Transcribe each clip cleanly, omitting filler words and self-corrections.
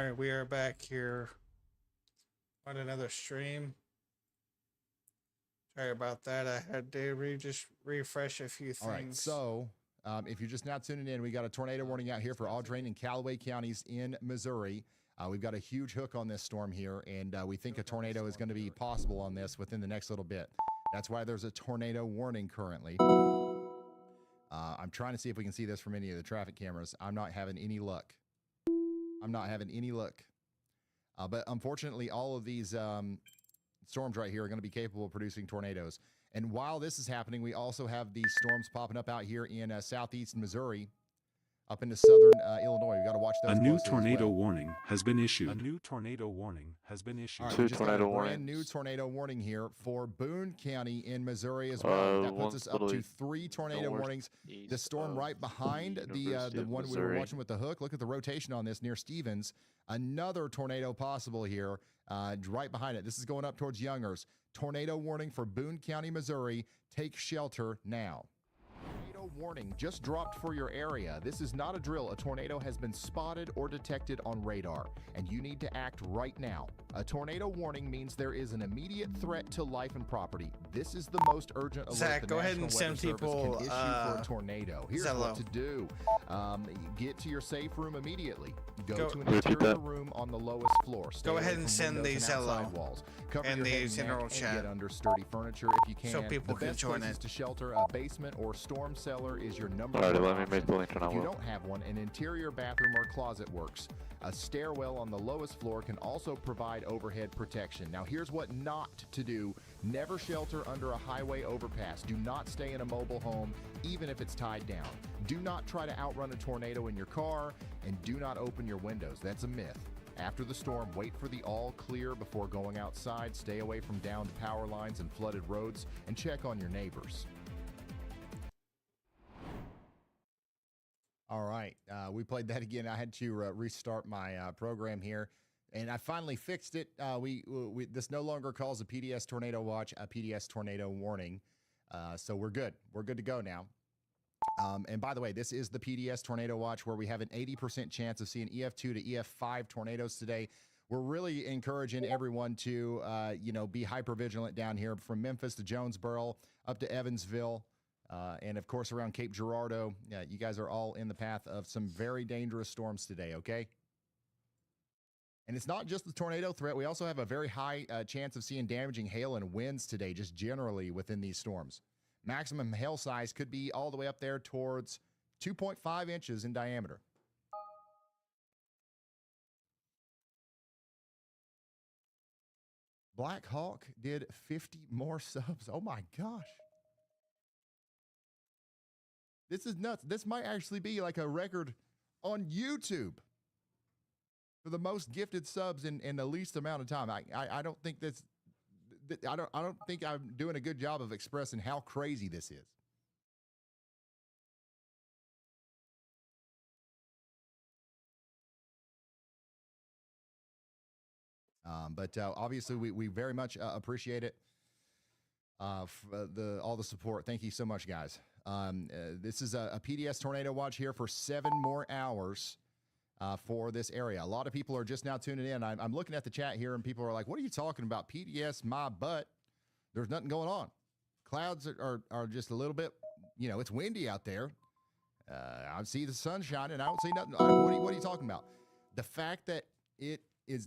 All right, we are back here on another stream. Sorry about that. I had to just refresh a few things. All right, so if you're just now tuning in, we got a tornado warning out here for Audrain and Callaway counties in Missouri. We've got a huge hook on this storm here, and we think a tornado is going to be possible on this within the next little bit. That's why there's a tornado warning currently. I'm trying to see if we can see this from any of the traffic cameras. I'm not having any luck. But unfortunately, all of these storms right here are going to be capable of producing tornadoes. And while this is happening, we also have these storms popping up out here in southeast Missouri, up into southern Illinois. We've got to watch those. A new tornado warning has been issued. A new tornado warning has been issued. All right, we just got a brand new tornado warning here for Boone County in Missouri as well. That puts us up to 3 tornado warnings. The storm right behind the one we were watching with the hook. Look at the rotation on this near Stevens. Another tornado possible here right behind it. This is going up towards Youngers. Tornado warning for Boone County, Missouri. Take shelter now. Tornado warning just dropped for your area. This is not a drill. A tornado has been spotted or detected on radar, and you need to act right now. A tornado warning means there is an immediate threat to life and property. This is the most urgent alert Zach, the go ahead National and send Weather Service people, can issue for a tornado. Here's Zello. what to do. Get to your safe room immediately. Go to an interior room on the lowest floor. Stay Go away ahead and from send windows these and outside Zello walls. Cover and your head these and in our neck and chat. get under sturdy furniture if you can. So people the can best join places in. to shelter, a basement or storm cellar is your number Alright, one let me make option. the link and I If you will. don't have one, an interior bathroom or closet works. A stairwell on the lowest floor can also provide overhead protection. Now, here's what not to do. Never shelter under a highway overpass. Do not stay in a mobile home, even if it's tied down. Do not try to outrun a tornado in your car, and do not open your windows. That's a myth. After the storm, wait for the all clear before going outside. Stay away from downed power lines and flooded roads, and check on your neighbors. All right, we played that again. I had to restart my program here, and I finally fixed it. This no longer calls a PDS tornado watch a PDS tornado warning, so we're good. We're good to go now. And by the way, this is the PDS tornado watch where we have an 80% chance of seeing EF2 to EF5 tornadoes today. We're really encouraging everyone to, be hyper vigilant down here from Memphis to Jonesboro up to Evansville. And of course, around Cape Girardeau, you guys are all in the path of some very dangerous storms today, okay? And it's not just the tornado threat. We also have a very high chance of seeing damaging hail and winds today, just generally within these storms. Maximum hail size could be all the way up there towards 2.5 inches in diameter. Black Hawk did 50 more subs. Oh my gosh. This is nuts. This might actually be like a record on YouTube for the most gifted subs in the least amount of time. I don't think that's I don't think I'm doing a good job of expressing how crazy this is. But obviously we very much appreciate it. All the support. Thank you so much, guys. This is a PDS tornado watch here for 7 more hours for this area. A lot of people are just now tuning in. I'm looking at the chat here, and people are like, "What are you talking about? PDS, my butt. There's nothing going on. Clouds are just a little bit, it's windy out there. I see the sun shining. I don't see nothing. What are you talking about? The fact that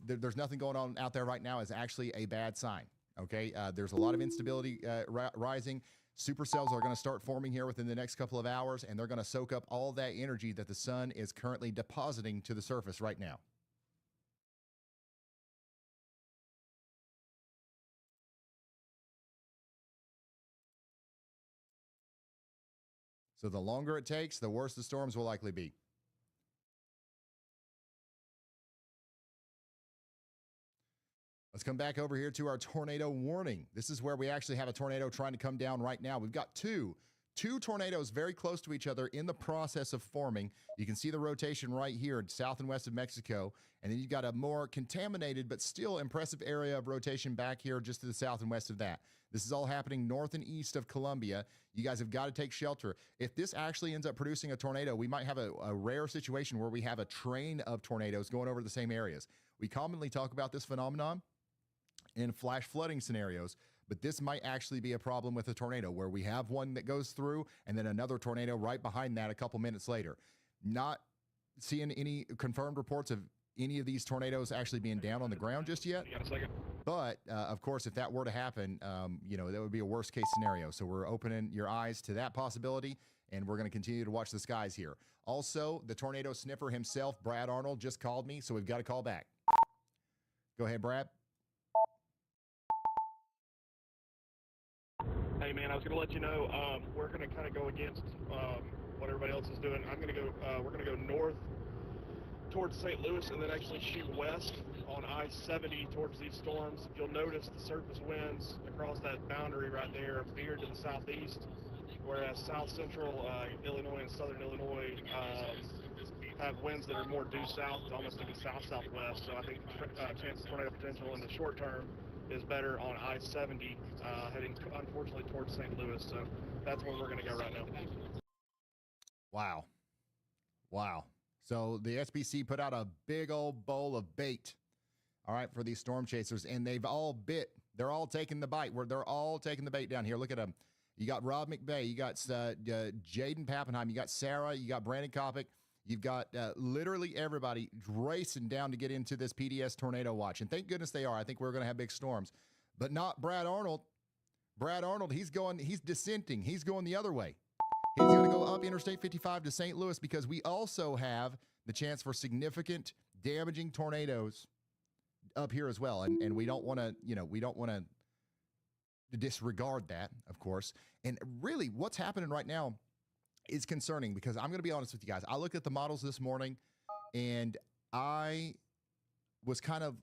there's nothing going on out there right now is actually a bad sign. Okay, there's a lot of instability rising. Supercells are going to start forming here within the next couple of hours, and they're going to soak up all that energy that the sun is currently depositing to the surface right now. So the longer it takes, the worse the storms will likely be. Let's come back over here to our tornado warning. This is where we actually have a tornado trying to come down right now. We've got 2 two tornadoes very close to each other in the process of forming. You can see the rotation right here, south and west of Mexico. And then you've got a more contaminated but still impressive area of rotation back here just to the south and west of that. This is all happening north and east of Colombia. You guys have got to take shelter. If this actually ends up producing a tornado, we might have a rare situation where we have a train of tornadoes going over the same areas. We commonly talk about this phenomenon in flash flooding scenarios, but this might actually be a problem with a tornado where we have one that goes through and then another tornado right behind that a couple minutes later. Not seeing any confirmed reports of any of these tornadoes actually being down on the ground just yet. But of course, if that were to happen, you know, that would be a worst case scenario. So we're opening your eyes to that possibility, and we're going to continue to watch the skies here. Also, the tornado sniffer himself, Brad Arnold, just called me, so we've got to call back. Go ahead, Brad. Hey man, I was going to let you know we're going to kind of go against what everybody else is doing. I'm going to go. We're going to go north towards St. Louis and then actually shoot west on I-70 towards these storms. You'll notice the surface winds across that boundary right there veer to the southeast, whereas south central Illinois and southern Illinois have winds that are more due south, almost like a south-southwest. So I think chance of tornado potential in the short term is better on I-70 heading unfortunately towards St. Louis. So that's where we're going to go right now. Wow. Wow. So the SBC put out a big old bowl of bait, all right, for these storm chasers, and they've all bit. They're all taking the bite. They're all taking the bait down here. Look at them. You got Rob McVeigh. You got Jaden Pappenheim. You got Sarah. You got Brandon Kopic. You've got literally everybody racing down to get into this PDS tornado watch. And thank goodness they are. I think we're going to have big storms. But not Brad Arnold. Brad Arnold, he's dissenting. He's going the other way. He's going to go up Interstate 55 to St. Louis because we also have the chance for significant damaging tornadoes up here as well. And we don't want to, you know, we don't want to disregard that, of course. And really what's happening right now is concerning because I'm going to be honest with you guys. I looked at the models this morning and I kind of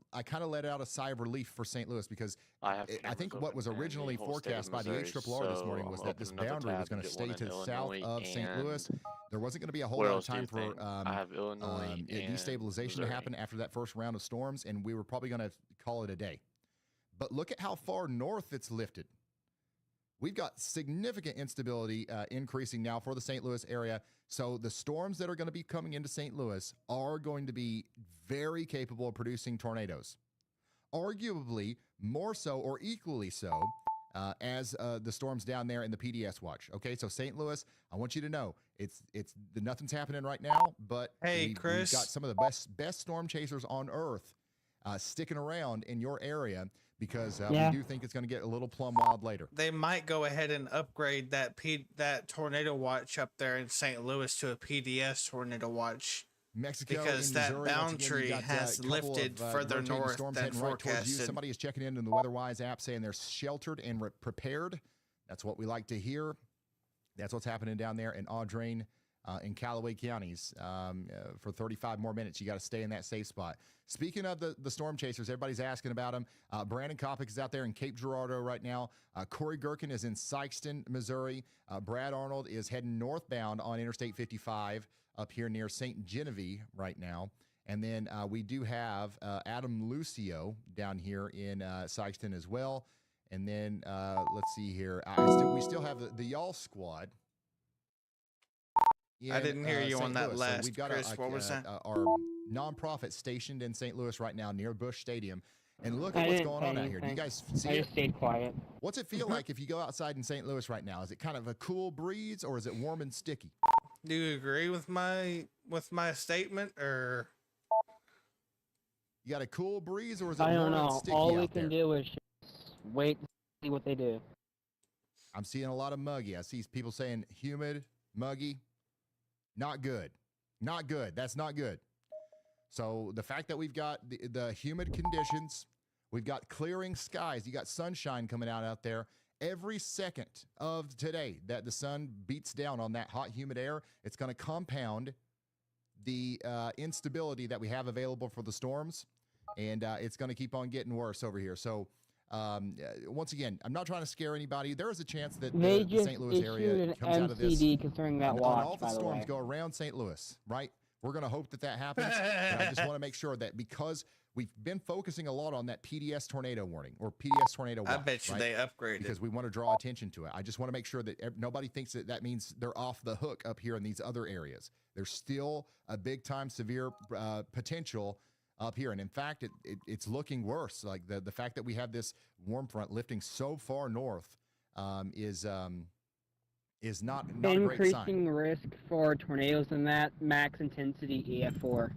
let out a sigh of relief for St. Louis because I think what was originally forecast by the HRRR this morning was that this boundary was going to stay to the south of St. Louis. There wasn't going to be a whole lot of time for destabilization to happen after that first round of storms, and we were probably going to call it a day. But look at how far north it's lifted. We've got significant instability increasing now for the St. Louis area. So the storms that are going to be coming into St. Louis are going to be very capable of producing tornadoes. Arguably more so or equally so as the storms down there in the PDS watch. Okay, so St. Louis, I want you to know nothing's happening right now, but hey, Chris, we've got some of the best storm chasers on earth sticking around in your area. Because we do think it's going to get a little plumb wild later. They might go ahead and upgrade that tornado watch up there in St. Louis to a PDS tornado watch. Mexico, because that Missouri, boundary has lifted further north than forecasted. Right. Somebody is checking in the WeatherWise app saying they're sheltered and prepared. That's what we like to hear. That's what's happening down there in Audrain in Callaway counties for 35 more minutes. You got to stay in that safe spot. Speaking of the storm chasers, everybody's asking about them. Brandon Kopic is out there in Cape Girardeau right now. Corey Gherkin is in Sikeston, Missouri. Brad Arnold is heading northbound on Interstate 55 up here near St. Genevieve right now. And then we do have Adam Lucio down here in Sikeston as well. And then let's see here. We still have the Y'all Squad. I didn't hear you on that Louis. last, So we've got Chris. What was that? Our nonprofit stationed in St. Louis right now near Busch Stadium. And look at what's going on out here. Do you guys see it? I just stayed quiet. What's it feel like if you go outside in St. Louis right now? Is it kind of a cool breeze or is it warm and sticky? Do you agree with my statement, or you got a cool breeze or is it I warm don't and know. sticky All we out can there? do is just wait to see what they do. I'm seeing a lot of muggy. I see people saying humid, muggy. Not good. Not good. That's not good. So the fact that we've got the humid conditions, we've got clearing skies, you got sunshine coming out there. Every second of today that the sun beats down on that hot, humid air, it's going to compound the instability that we have available for the storms, and it's going to keep on getting worse over here. So Once again, I'm not trying to scare anybody. There is a chance that They the just St. Louis area issued comes an out of this. MCD concerning that And watch, all the by the storms way. go around St. Louis, right? We're going to hope that that happens. But I just want to make sure that because we've been focusing a lot on that PDS tornado warning or PDS tornado watch. I bet you right? they upgraded. Because we want to draw attention to it. I just want to make sure that nobody thinks that that means they're off the hook up here in these other areas. There's still a big time severe potential up here. And in fact, it's looking worse. Like the fact that we have this warm front lifting so far north is not a great Increasing sign. risk for tornadoes in that max intensity EF4.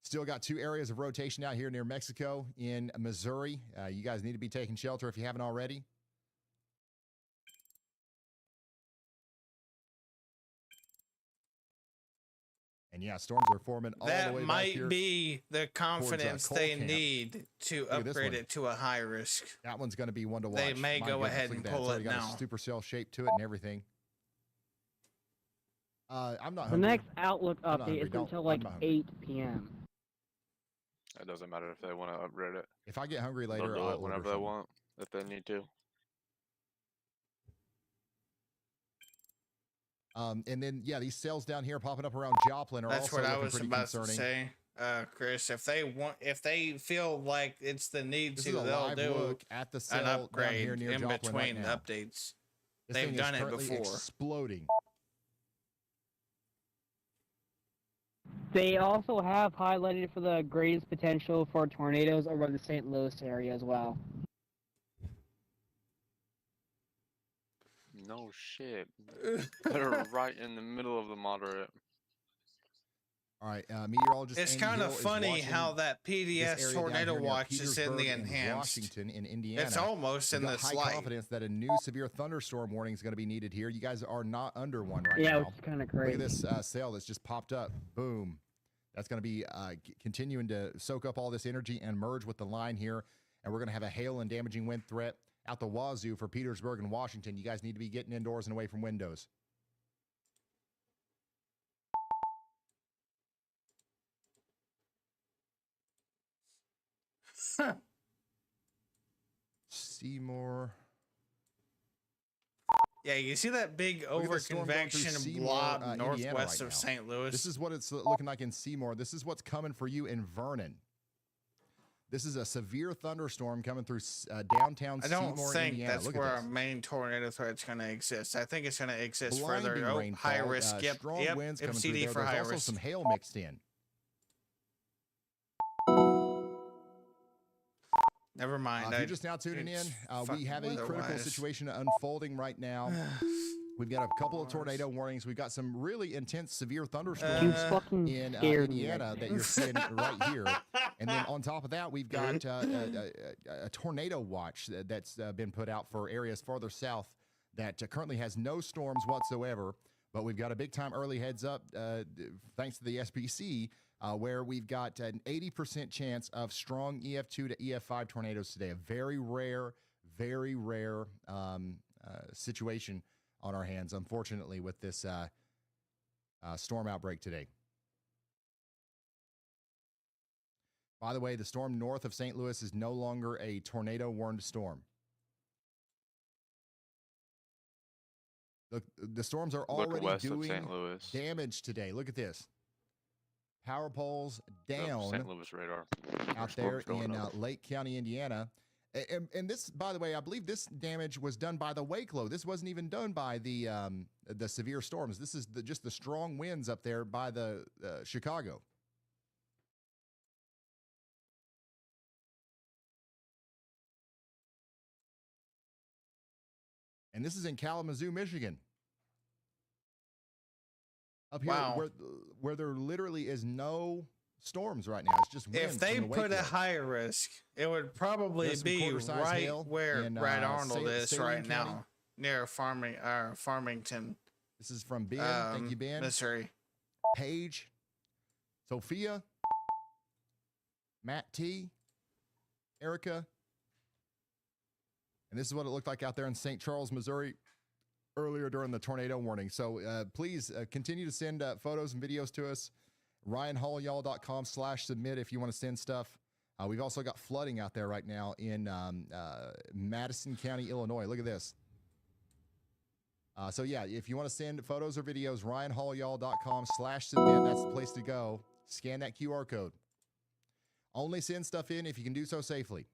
Still got 2 areas of rotation out here near Mexico in Missouri. You guys need to be taking shelter if you haven't already. And yeah, storms are forming all the That way back might here. be the confidence Coal they Camp. need to Look at this upgrade one. it to a high risk. That one's going to be one to watch. They may My go goodness, ahead look and at that. pull It's already it got now. a supercell shape to it and everything. I'm not The hungry. next Outlook I'm not update hungry. is Don't- until I'm like not hungry. 8 p.m. It doesn't matter if they want to upgrade it. If I get hungry They'll later, do I'll it order whenever they something. want, if they need to. And then, yeah, these cells down here popping up around Joplin are That's also what I looking was pretty about to concerning. say, Chris. If they feel like it's the need This to, is a they'll live do look at the an cell down upgrade here near in Joplin between right now. updates. This They've thing done is it currently before. exploding. They also have highlighted for the greatest potential for tornadoes over the St. Louis area as well. No shit. They're right in the middle of the moderate. All right, meteorologist It's Andy kind Hill of is funny watching how that this PDS area down tornado here near watch is in the Petersburg and enhanced. Washington in Indiana. It's almost We've in got the high slight. confidence that a new severe thunderstorm warning is going to be needed here. You guys are not under one right Yeah, now. which is kind of Look crazy. at this cell that's just popped up. Boom. That's going to be continuing to soak up all this energy and merge with the line here. And we're going to have a hail and damaging wind threat out the wazoo for Petersburg and Washington. You guys need to be getting indoors and away from windows. Seymour. Yeah, you see that big Look at the storm going through over-convection Seymour, blob Indiana northwest right of now. St. Louis? This is what it's looking like in Seymour. This is what's coming for you in Vernon. This is a severe thunderstorm coming through downtown I don't Seymour, think Indiana. that's Look where at our this. main tornado threat's going to exist. I think it's going to exist Blinding further. Oh, rainfall, high risk. Yep, strong yep. winds coming through MCD there. for There's high also risk. some hail mixed in. Never mind. If you're just now tuning in, it's we have a fucking critical weather-wise. situation unfolding right now. We've got a couple of tornado warnings. We've got some really intense, severe You thunderstorms fucking in scared me Indiana right that there. you're seeing right here. And then on top of that, we've got a tornado watch that's been put out for areas farther south that currently has no storms whatsoever. But we've got a big time early heads up thanks to the SPC where we've got an 80% chance of strong EF2 to EF5 tornadoes today. A very rare situation on our hands, unfortunately, with this storm outbreak today. By the way, the storm north of St. Louis is no longer a tornado-warned storm. Look, the storms are Look already west of doing St. Louis. damage today. Look at this. Power poles St. down Louis radar. out Our there storm's going in over. Lake County, Indiana. And this, by the way, I believe this damage was done by the wake low. This wasn't even done by the severe storms. This is just the strong winds up there by the Chicago. And this is in Kalamazoo, Michigan. Up here Wow. where there literally is no storms right now. It's just winds If they from the put wake a low. high risk, it would probably There's some be quarter-size right hail where in, Brad Arnold is Saline right County. now, near Farmington, This is from Ben. Thank you, Ben. Missouri. Paige, Sophia, Matt T, Erica. And this is what it looked like out there in St. Charles, Missouri earlier during the tornado warning. So please continue to send photos and videos to us. RyanHallyall.com/submit if you want to send stuff. We've also got flooding out there right now in Madison County, Illinois. Look at this. So yeah, if you want to send photos or videos, ryanhaulyall.com/submit. That's the place to go. Scan that QR code. Only send stuff in if you can do so safely.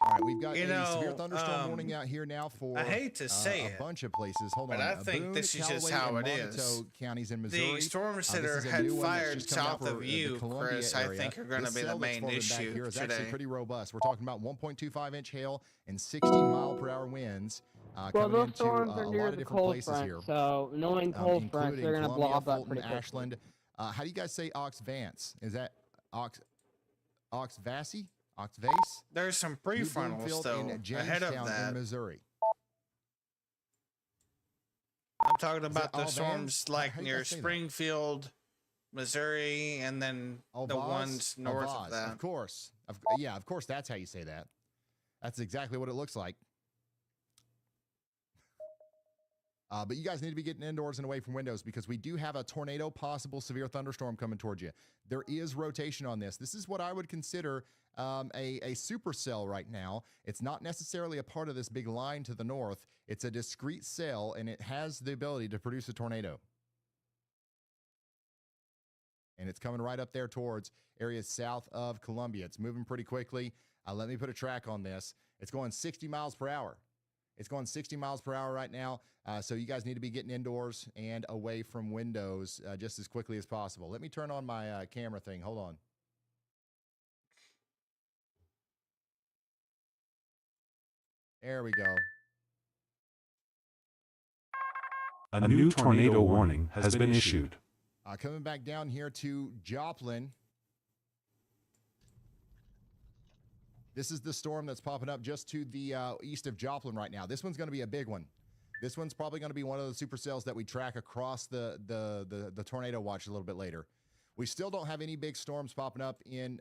All right, we've got a severe thunderstorm warning out here now for I hate to say a it, bunch of places. Hold but on. I think Boone, this is just Callaway, how and it Montague is. counties in Missouri. The storm This center is a had new one that's fired just come out south for of you, Columbia Chris. I area. think are going to This be the cell that's main forming back issue here is actually today. pretty robust. We're talking about 1.25-inch hail and 60-mile-per-hour winds Well, coming those into storms a are lot near of the different cold places front, here, so knowing cold fronts, including they're going to blow Columbia, up that Fulton, pretty quickly. Ashland. How do you guys say Oxvance? Is that Oxvasy? Oxvase? There's some New prefrontals Bloomfield though and ahead of Jamestown in that. Missouri. I'm talking Is about that the Alvans? storms How like do you near guys say that? Springfield, Missouri, and then the Alvaz? ones north Alvaz, of that. Of course. Yeah, of course that's how you say that. That's exactly what it looks like. But you guys need to be getting indoors and away from windows because we do have a tornado, possible severe thunderstorm coming towards you. There is rotation on this. This is what I would consider a supercell right now. It's not necessarily a part of this big line to the north. It's a discrete cell, and it has the ability to produce a tornado. And it's coming right up there towards areas south of Columbia. It's moving pretty quickly. Let me put a track on this. It's going 60 miles per hour. It's going 60 miles per hour right now, so you guys need to be getting indoors and away from windows just as quickly as possible. Let me turn on my camera thing. Hold on. There we go. A new tornado warning has been issued. Coming back down here to Joplin. This is the storm that's popping up just to the east of Joplin right now. This one's going to be a big one. This one's probably going to be one of the supercells that we track across the tornado watch a little bit later. We still don't have any big storms popping up in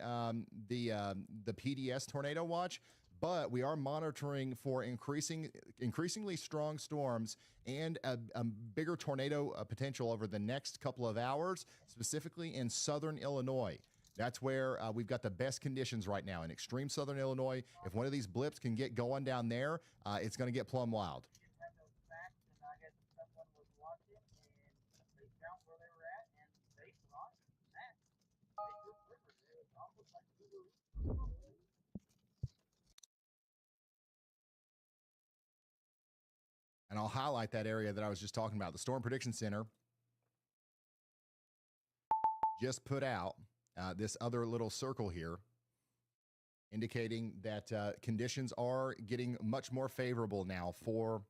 the PDS tornado watch, but we are monitoring for increasingly strong storms and a bigger tornado potential over the next couple of hours, specifically in southern Illinois. That's where we've got the best conditions right now in extreme southern Illinois. If one of these blips can get going down there, it's going to get plumb wild. And I'll highlight that area that I was just talking about. The Storm Prediction Center just put out this other little circle here, indicating that conditions are getting much more favorable now for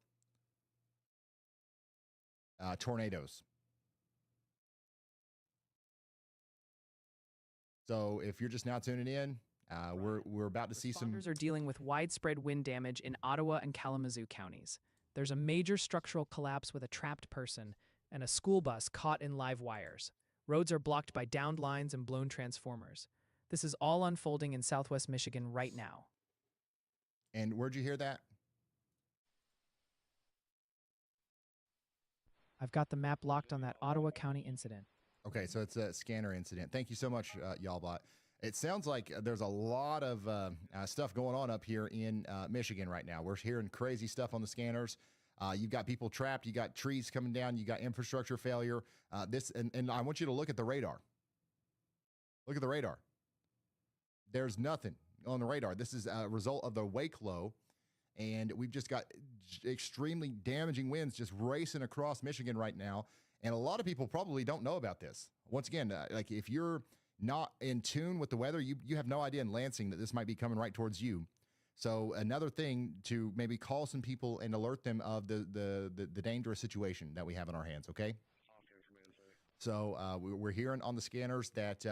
tornadoes. So if you're just now tuning in, we're about to see some. Responders are dealing with widespread wind damage in Ottawa and Kalamazoo counties. There's a major structural collapse with a trapped person and a school bus caught in live wires. Roads are blocked by downed lines and blown transformers. This is all unfolding in southwest Michigan right now. And where'd you hear that? I've got the map locked on that Ottawa County incident. Okay, so it's a scanner incident. Thank you so much, Y'allbot. It sounds like there's a lot of stuff going on up here in Michigan right now. We're hearing crazy stuff on the scanners. You've got people trapped. You got trees coming down. You got infrastructure failure. And I want you to look at the radar. Look at the radar. There's nothing on the radar. This is a result of the wake low, and we've just got extremely damaging winds just racing across Michigan right now. And a lot of people probably don't know about this. Once again, like if you're not in tune with the weather, you have no idea in Lansing that this might be coming right towards you. So another thing to maybe call some people and alert them of the dangerous situation that we have in our hands, okay? So we're hearing on the scanners that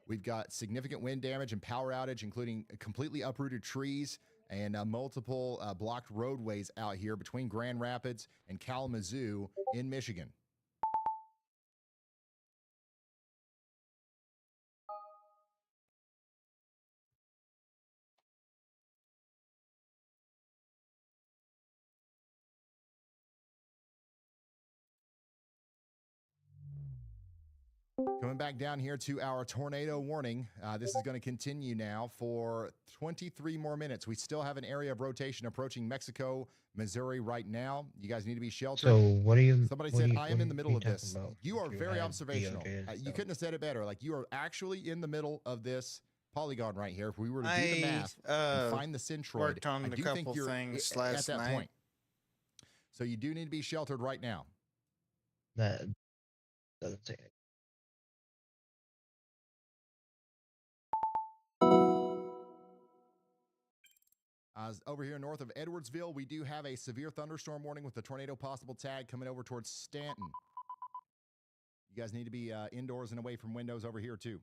we've got significant wind damage and power outage, including completely uprooted trees and multiple blocked roadways out here between Grand Rapids and Kalamazoo in Michigan. Coming back down here to our tornado warning. This is going to continue now for 23 more minutes. We still have an area of rotation approaching Mexico, Missouri right now. You guys need to be sheltered. So what are you? Somebody what said, are you, I am in the middle of this. about? You are You very had observational. DOJ and You stuff. couldn't have said it better. Like, you are actually in the middle of this polygon right here. If we were to do the math and find the centroid, worked on I a do think couple you're things at last that night. point. So you do need to be sheltered right now. That doesn't say it. Over here north of Edwardsville, we do have a severe thunderstorm warning with the tornado possible tag coming over towards Stanton. You guys need to be indoors and away from windows over here too.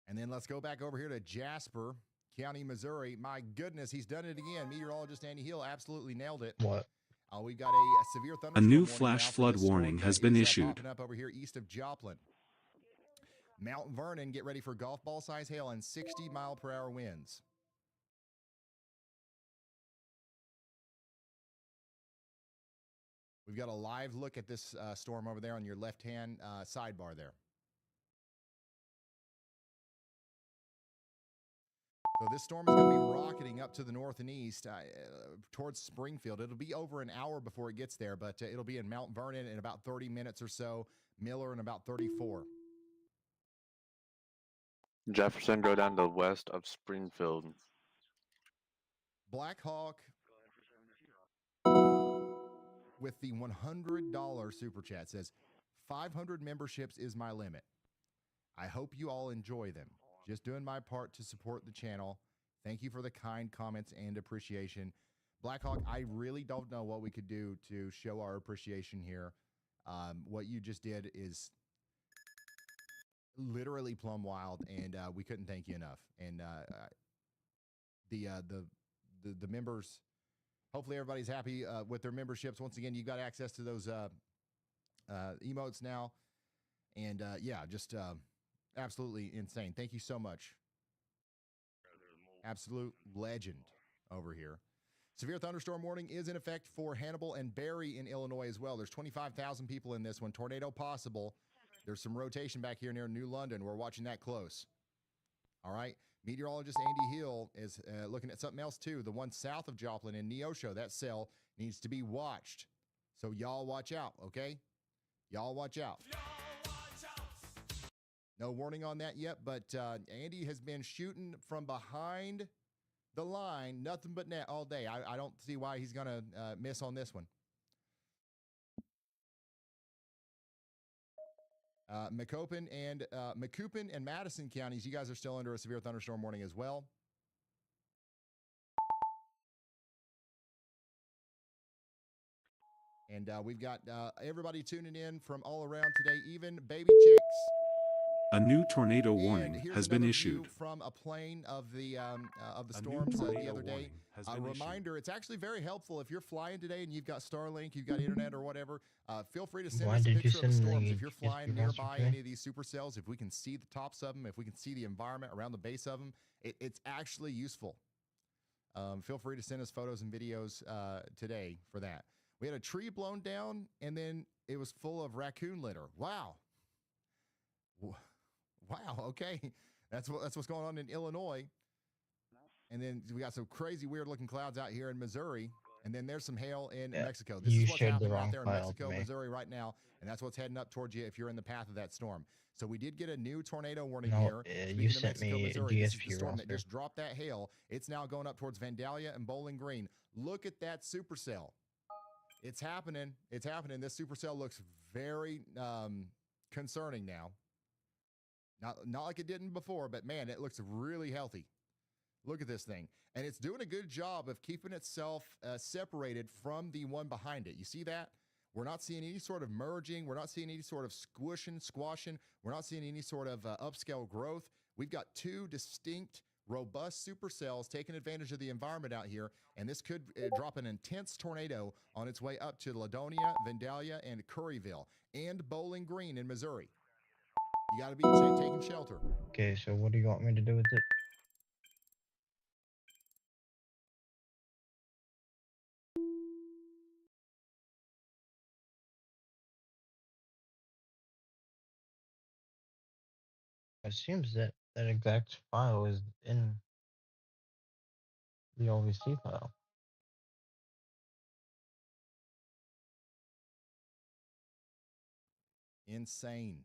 And then let's go back over here to Jasper County, Missouri. My goodness, he's done it again. Meteorologist Andy Hill absolutely nailed it. What? We've got a severe thunderstorm new warning flash now for flood this storm warning that has been is, issued. popping up over here east of Joplin. Mount Vernon, get ready for golf ball size hail and 60-mile-per-hour winds. We've got a live look at this storm over there on your left-hand sidebar there. So this storm is going to be rocketing up to the north and east towards Springfield. It'll be over an hour before it gets there, but it'll be in Mount Vernon in about 30 minutes or so, Miller in about 34. Jefferson, go down to west of Springfield. Black Hawk with the $100 super chat says, 500 memberships is my limit. I hope you all enjoy them. Just doing my part to support the channel. Thank you for the kind comments and appreciation. Blackhawk, I really don't know what we could do to show our appreciation here. What you just did is literally plumb wild, and we couldn't thank you enough. And the members, hopefully everybody's happy with their memberships. Once again, you've got access to those emotes now. And yeah, just absolutely insane. Thank you so much. Absolute legend over here. Severe thunderstorm warning is in effect for Hannibal and Barry in Illinois as well. There's 25,000 people in this one. Tornado possible. There's some rotation back here near New London. We're watching that close. All right. Meteorologist Andy Hill is looking at something else too. The one south of Joplin in Neosho, that cell needs to be watched. So y'all watch out, okay? Y'all watch out. No warning on that yet, but Andy has been shooting from behind the line, nothing but net all day. I don't see why he's going to miss on this one. Macoupin and Madison counties, you guys are still under a severe thunderstorm warning as well. And we've got everybody tuning in from all around today, even baby chicks. A new tornado And warning here's has been another view issued. from a plane of the A new storms the tornado other day. warning has A been issued. reminder: it's actually very helpful if you're flying today and you've got Starlink, you've got internet or whatever. Feel free to send Why us a did you picture of the send storms the if you're GSP flying monster nearby today? any of these supercells. If we can see the tops of them, if we can see the environment around the base of them, it's actually useful. Feel free to send us photos and videos today for that. We had a tree blown down, and then it was full of raccoon litter. Wow. Wow. Okay. That's what's going on in Illinois. And then we got some crazy weird looking clouds out here in Missouri. And then there's some hail in Mexico. This you is what's shared the happening right wrong there in file Mexico, to me. Missouri right now. And that's what's heading up towards you if you're in the path of that storm. So we did get a new tornado warning No, here. you Speaking of sent me a Missouri, this is the GSP storm that roster. just dropped that hail. It's now going up towards Vandalia and Bowling Green. Look at that supercell. It's happening. It's happening. This supercell looks very concerning now. Not like it didn't before, but man, it looks really healthy. Look at this thing. And it's doing a good job of keeping itself separated from the one behind it. You see that? We're not seeing any sort of merging. We're not seeing any sort of squashing. We're not seeing any sort of upscale growth. We've got two distinct, robust supercells taking advantage of the environment out here. And this could drop an intense tornado on its way up to Ladonia, Vandalia, and Curryville, and Bowling Green in Missouri. You got to be taking shelter. Okay, so what do you want me to do with it? assumes that that exact file is in the OVC file. Insane.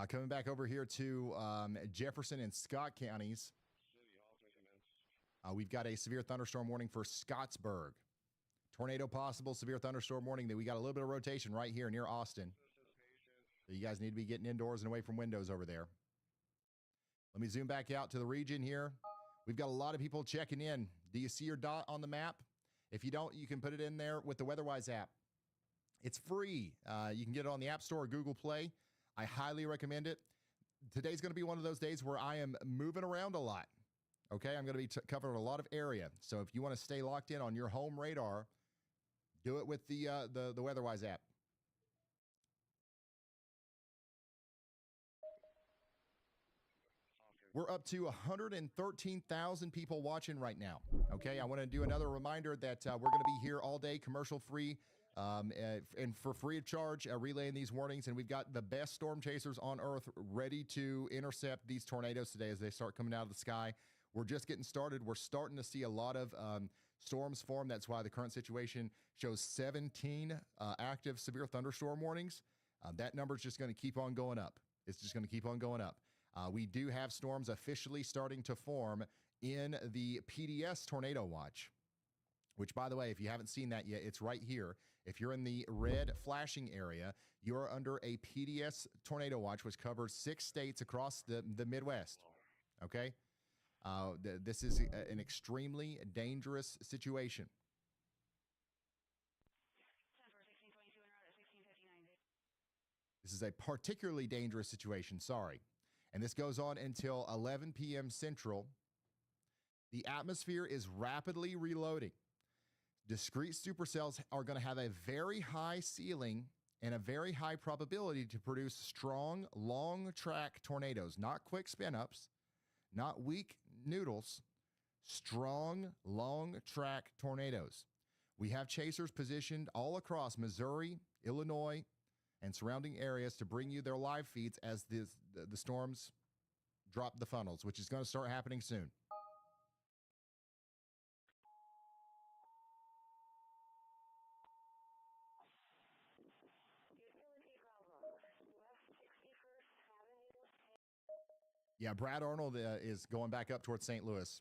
Coming back over here to Jefferson and Scott counties. We've got a severe thunderstorm warning for Scottsburg. Tornado possible, severe thunderstorm warning. We got a little bit of rotation right here near Austin. So you guys need to be getting indoors and away from windows over there. Let me zoom back out to the region here. We've got a lot of people checking in. Do you see your dot on the map? If you don't, you can put it in there with the WeatherWise app. It's free. You can get it on the App Store or Google Play. I highly recommend it. Today's going to be one of those days where I am moving around a lot. Okay, I'm going to be covering a lot of area. So if you want to stay locked in on your home radar, do it with the WeatherWise app. We're up to 113,000 people watching right now. Okay, I want to do another reminder that we're going to be here all day, commercial free, and for free of charge, relaying these warnings. And we've got the best storm chasers on earth ready to intercept these tornadoes today as they start coming out of the sky. We're just getting started. We're starting to see a lot of storms form. That's why the current situation shows 17 active severe thunderstorm warnings. That number is just going to keep on going up. It's just going to keep on going up. We do have storms officially starting to form in the PDS Tornado Watch, which, by the way, if you haven't seen that yet, it's right here. If you're in the red flashing area, you're under a PDS Tornado Watch, which covers 6 states across the Midwest. Okay? This is an extremely dangerous situation. This is a particularly dangerous situation, sorry. And this goes on until 11 p.m. Central. The atmosphere is rapidly reloading. Discrete supercells are going to have a very high ceiling and a very high probability to produce strong, long-track tornadoes, not quick spin-ups, not weak noodles, strong, long-track tornadoes. We have chasers positioned all across Missouri, Illinois, and surrounding areas to bring you their live feeds as the storms drop the funnels, which is going to start happening soon. Yeah, Brad Arnold is going back up towards St. Louis.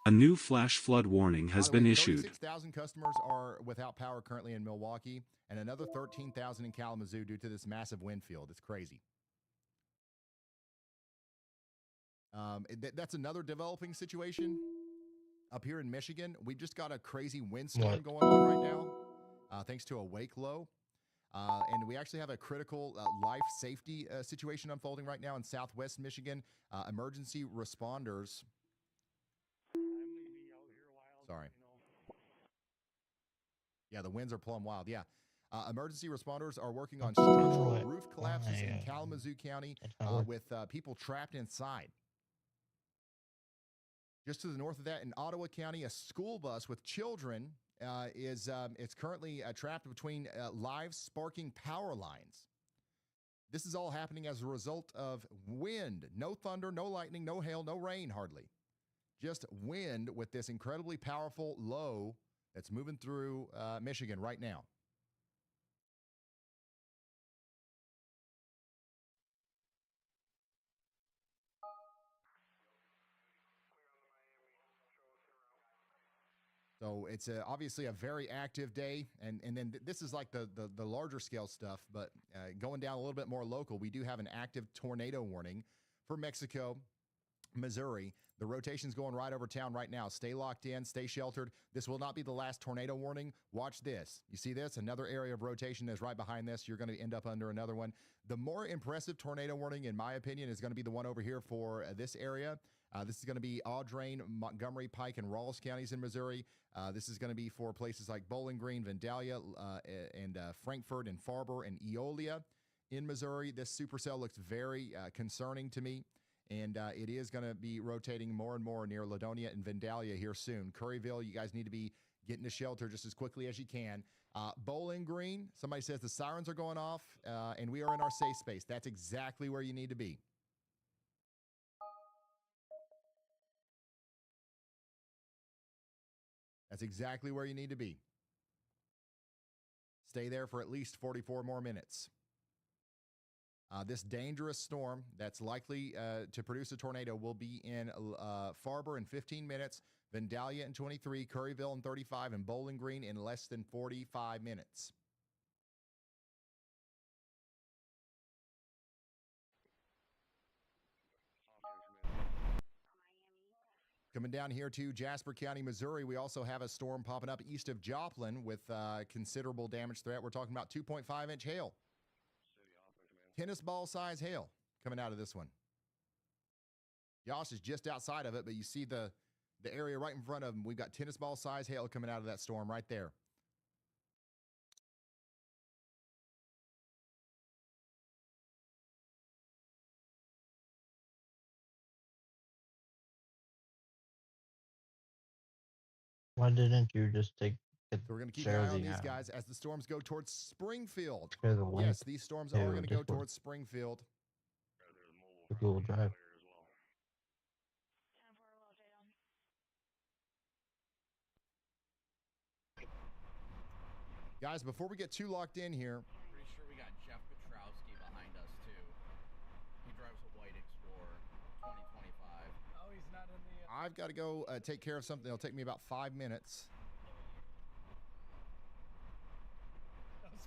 A new flash flood warning has been issued. 36,000 customers are without power currently in Milwaukee, and another 13,000 in Kalamazoo due to this massive wind field. It's crazy. That's another developing situation up here in Michigan. We've just got a crazy windstorm going on right now, thanks to a wake low. And we actually have a critical life safety situation unfolding right now in Southwest Michigan. Emergency responders. Sorry. Yeah, the winds are plumb wild. Yeah. Emergency responders are working on structural roof collapses in Kalamazoo County with people trapped inside. Just to the north of that, in Ottawa County, a school bus with children is currently trapped between live sparking power lines. This is all happening as a result of wind. No thunder, no lightning, no hail, no rain, hardly. Just wind with this incredibly powerful low that's moving through Michigan right now. So it's obviously a very active day, and then this is like the larger scale stuff, but going down a little bit more local, we do have an active tornado warning for Mexico, Missouri. The rotation's going right over town right now. Stay locked in, stay sheltered. This will not be the last tornado warning. Watch this. You see this? Another area of rotation is right behind this. You're going to end up under another one. The more impressive tornado warning, in my opinion, is going to be the one over here for this area. This is going to be Audrain, Montgomery, Pike, and Rawls counties in Missouri. This is going to be for places like Bowling Green, Vandalia, and Frankfort, and Farber, and Eolia in Missouri. This supercell looks very concerning to me. And it is going to be rotating more and more near Ladonia and Vandalia here soon. Curryville, you guys need to be get into shelter just as quickly as you can. Bowling Green, somebody says the sirens are going off, and we are in our safe space. That's exactly where you need to be. That's exactly where you need to be. Stay there for at least 44 more minutes. This dangerous storm that's likely to produce a tornado will be in Farber in 15 minutes, Vandalia in 23, Curryville in 35, and Bowling Green in less than 45 minutes. Coming down here to Jasper County, Missouri, we also have a storm popping up east of Joplin with considerable damage threat. We're talking about 2.5-inch hail. Tennis ball size hail coming out of this one. Yosh is just outside of it, but you see the area right in front of him. We've got tennis ball size hail coming out of that storm right there. Why didn't you just take So we're going to keep an eye on these guys as the storms go towards Springfield. Yes, these storms are going to go towards Springfield. Google Drive. Guys, before we get too locked in here, Pretty sure we got Jeff Petrowski behind us too. He drives a white Explorer 2025. Oh, he's not in the. I've got to go take care of something. It'll take me about 5 minutes.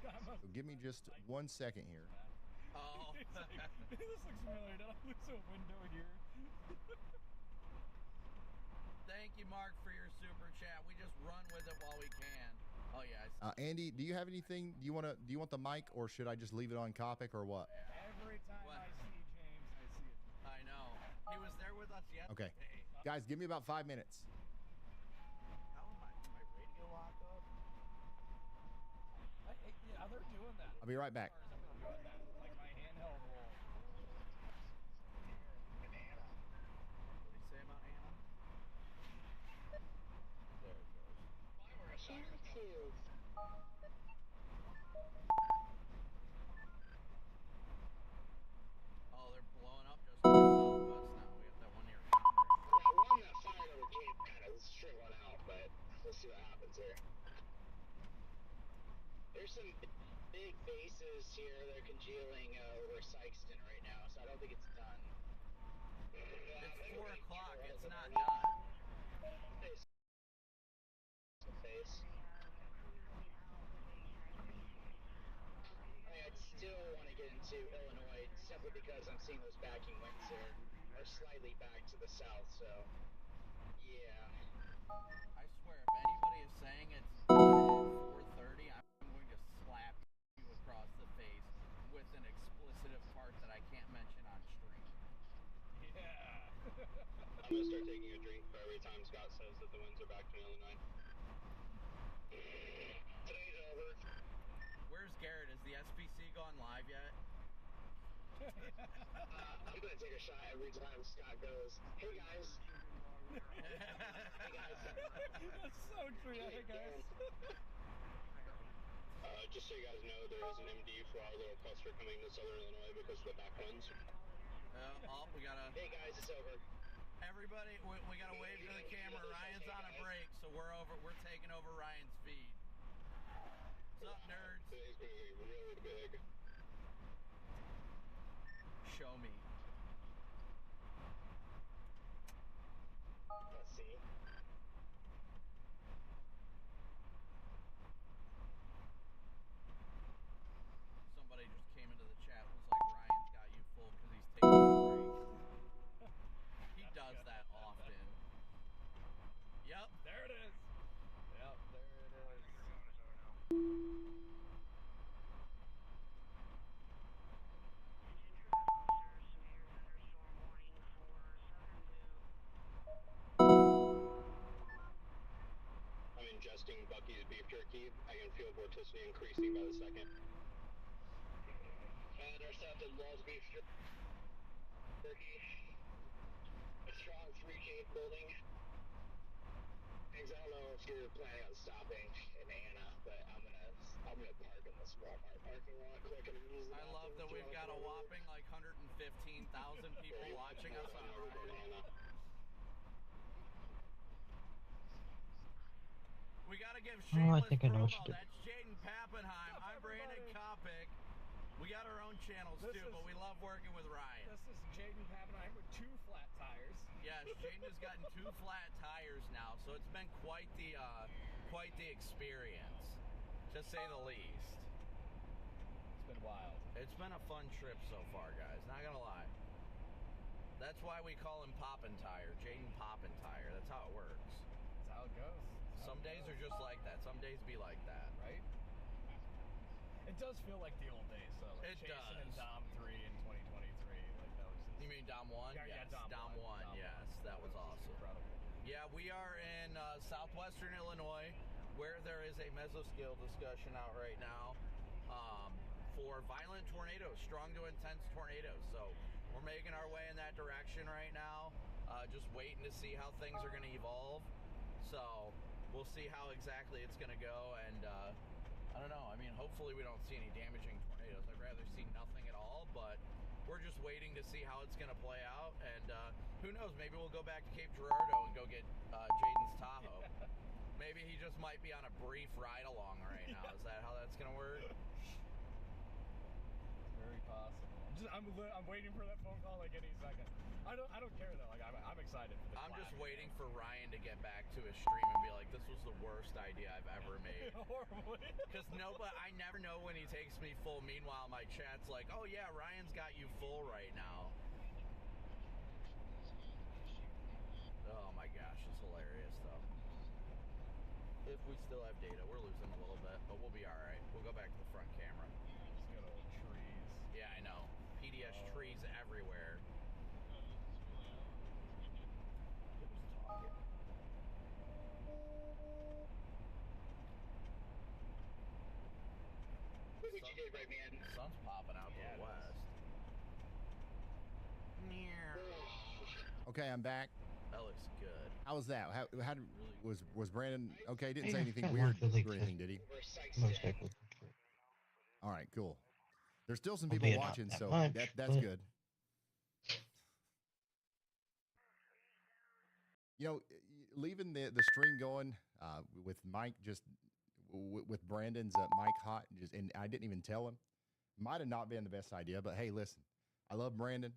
So give me just 1 second here. Oh, This looks familiar. Did I lose a window here? thank you, Mark, for your super chat. We just run with it while we can. Oh yeah. Andy, do you have anything? Do you want the mic, or should I just leave it on Copic, or what? Every time I see James, I see it. I know. He was there with us yesterday. Okay, guys, give me about 5 minutes. How am my radio locked up? Yeah, they're doing that. I'll be right back. Doing that, like my handheld roll. What did he say about Anna? There it goes. Oh, they're blowing up just southwest now. We got that one near Commerce. That one that fired over Cape kind of straight one out, but we'll see what happens here. There's some big bases here that are congealing over Sykeston right now, so I don't think it's done. It's 4 o'clock. It's not done. I still want to get into Illinois simply because I'm seeing those backing winds here are slightly back to the south, so yeah. I swear, if anybody is saying it's done at 4:30, I'm going to slap you across the face with an explicitive part that I can't mention on stream. Yeah. I'm gonna start taking a drink for every time Scott says that the winds are back to Illinois. Today's over. Where's Garrett? Is the SPC gone live yet? I'm gonna take a shot every time Scott goes, "Hey guys." Hey guys. That's so true. Hey guys. Just so you guys know, there is an MD for our little cluster coming to southern Illinois because of the back winds. We gotta. Hey guys, it's over. Everybody, we gotta wave to the camera. Ryan's on a break, so we're taking over Ryan's feed. What's up, nerds? Today's gonna be really big. Show me. Let's see. Somebody just came into the chat was like, Ryan's got you full because he's taking a break. He does that often. Yep. There it is. Yep, there it is. I'm ingesting Bucky's beef jerky. I can feel vorticity increasing by the second. Intercepted Law's beef jerky. A strong 3K building. Things I don't know if were planning on stopping in Anna, but I'm gonna park in this Walmart parking lot quick and use the I love that we've got a whopping like 115,000 people watching us on Ryan. We gotta give Oh, I shameless think I know what promo. you did. That's Jaden Pappenheim. I'm Brandon Kopic. We got our own channels too, but we love working with Ryan. This is Jaden Pappenheim with 2 flat tires. Yes, Jaden has gotten 2 flat tires now, so it's been quite the experience, to say the least. It's been wild. It's been a fun trip so far, guys. Not gonna lie. That's why we call him Poppin' Tire, Jaden Poppin' Tire. That's how it works. That's how it goes. Some days are just like that. Some days be like that. Right? It does feel like the old days, though. Like It Jason does. and Dom 3 in 2023. Like that was just... You mean Dom 1? Yeah, Yes, Dom Dom 1. Yes, that was awesome. Incredible. Yeah, we are in southwestern Illinois, where there is a mesoscale discussion out right now for violent tornadoes, strong to intense tornadoes. So we're making our way in that direction right now, just waiting to see how things are going to evolve. So we'll see how exactly it's going to go, and I don't know. I mean, hopefully we don't see any damaging tornadoes. I'd rather see nothing at all, but we're just waiting to see how it's going to play out, and who knows, maybe we'll go back to Cape Girardeau and go get Jaden's Tahoe. Maybe he just might be on a brief ride along right now. Is that how that's going to work? It's very possible. I'm waiting for that phone call like any second. I don't care though. Like I'm excited for the I'm just clap. waiting for Ryan to get back to his stream and be like, this was the worst idea I've ever made. Horribly. Because I never know when he takes me full. Meanwhile, my chat's like, oh yeah, Ryan's got you full right now. Oh my gosh, it's hilarious though. If we still have data, we're losing a little bit, but we'll be all right. We'll go back to the front camera. Just good old trees. Yeah, I know. PDS trees everywhere. Who's talking? Look what you did, right, man. Sun's popping out to the west. Okay, I'm back. That looks good. How was that? How did, was Brandon okay? Didn't say Yeah, anything yeah, weird really or good. anything, did he? Motorcycle. All right, cool. There's still some Albeit people not watching, that so much, that's but- good. You know, leaving the stream going with Mike just with Brandon's mic hot, and I didn't even tell him. Might have not been the best idea, but hey, listen, I love Brandon,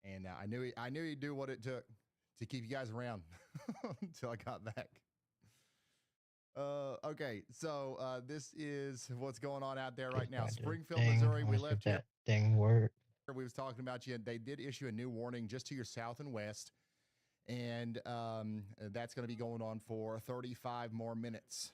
and I knew he'd do what it took to keep you guys around until I got back. Okay, so this is what's going on out there right now. Springfield, Missouri. We left here. Dang word. We was talking about you. They did issue a new warning just to your south and west, and that's going to be going on for 35 more minutes.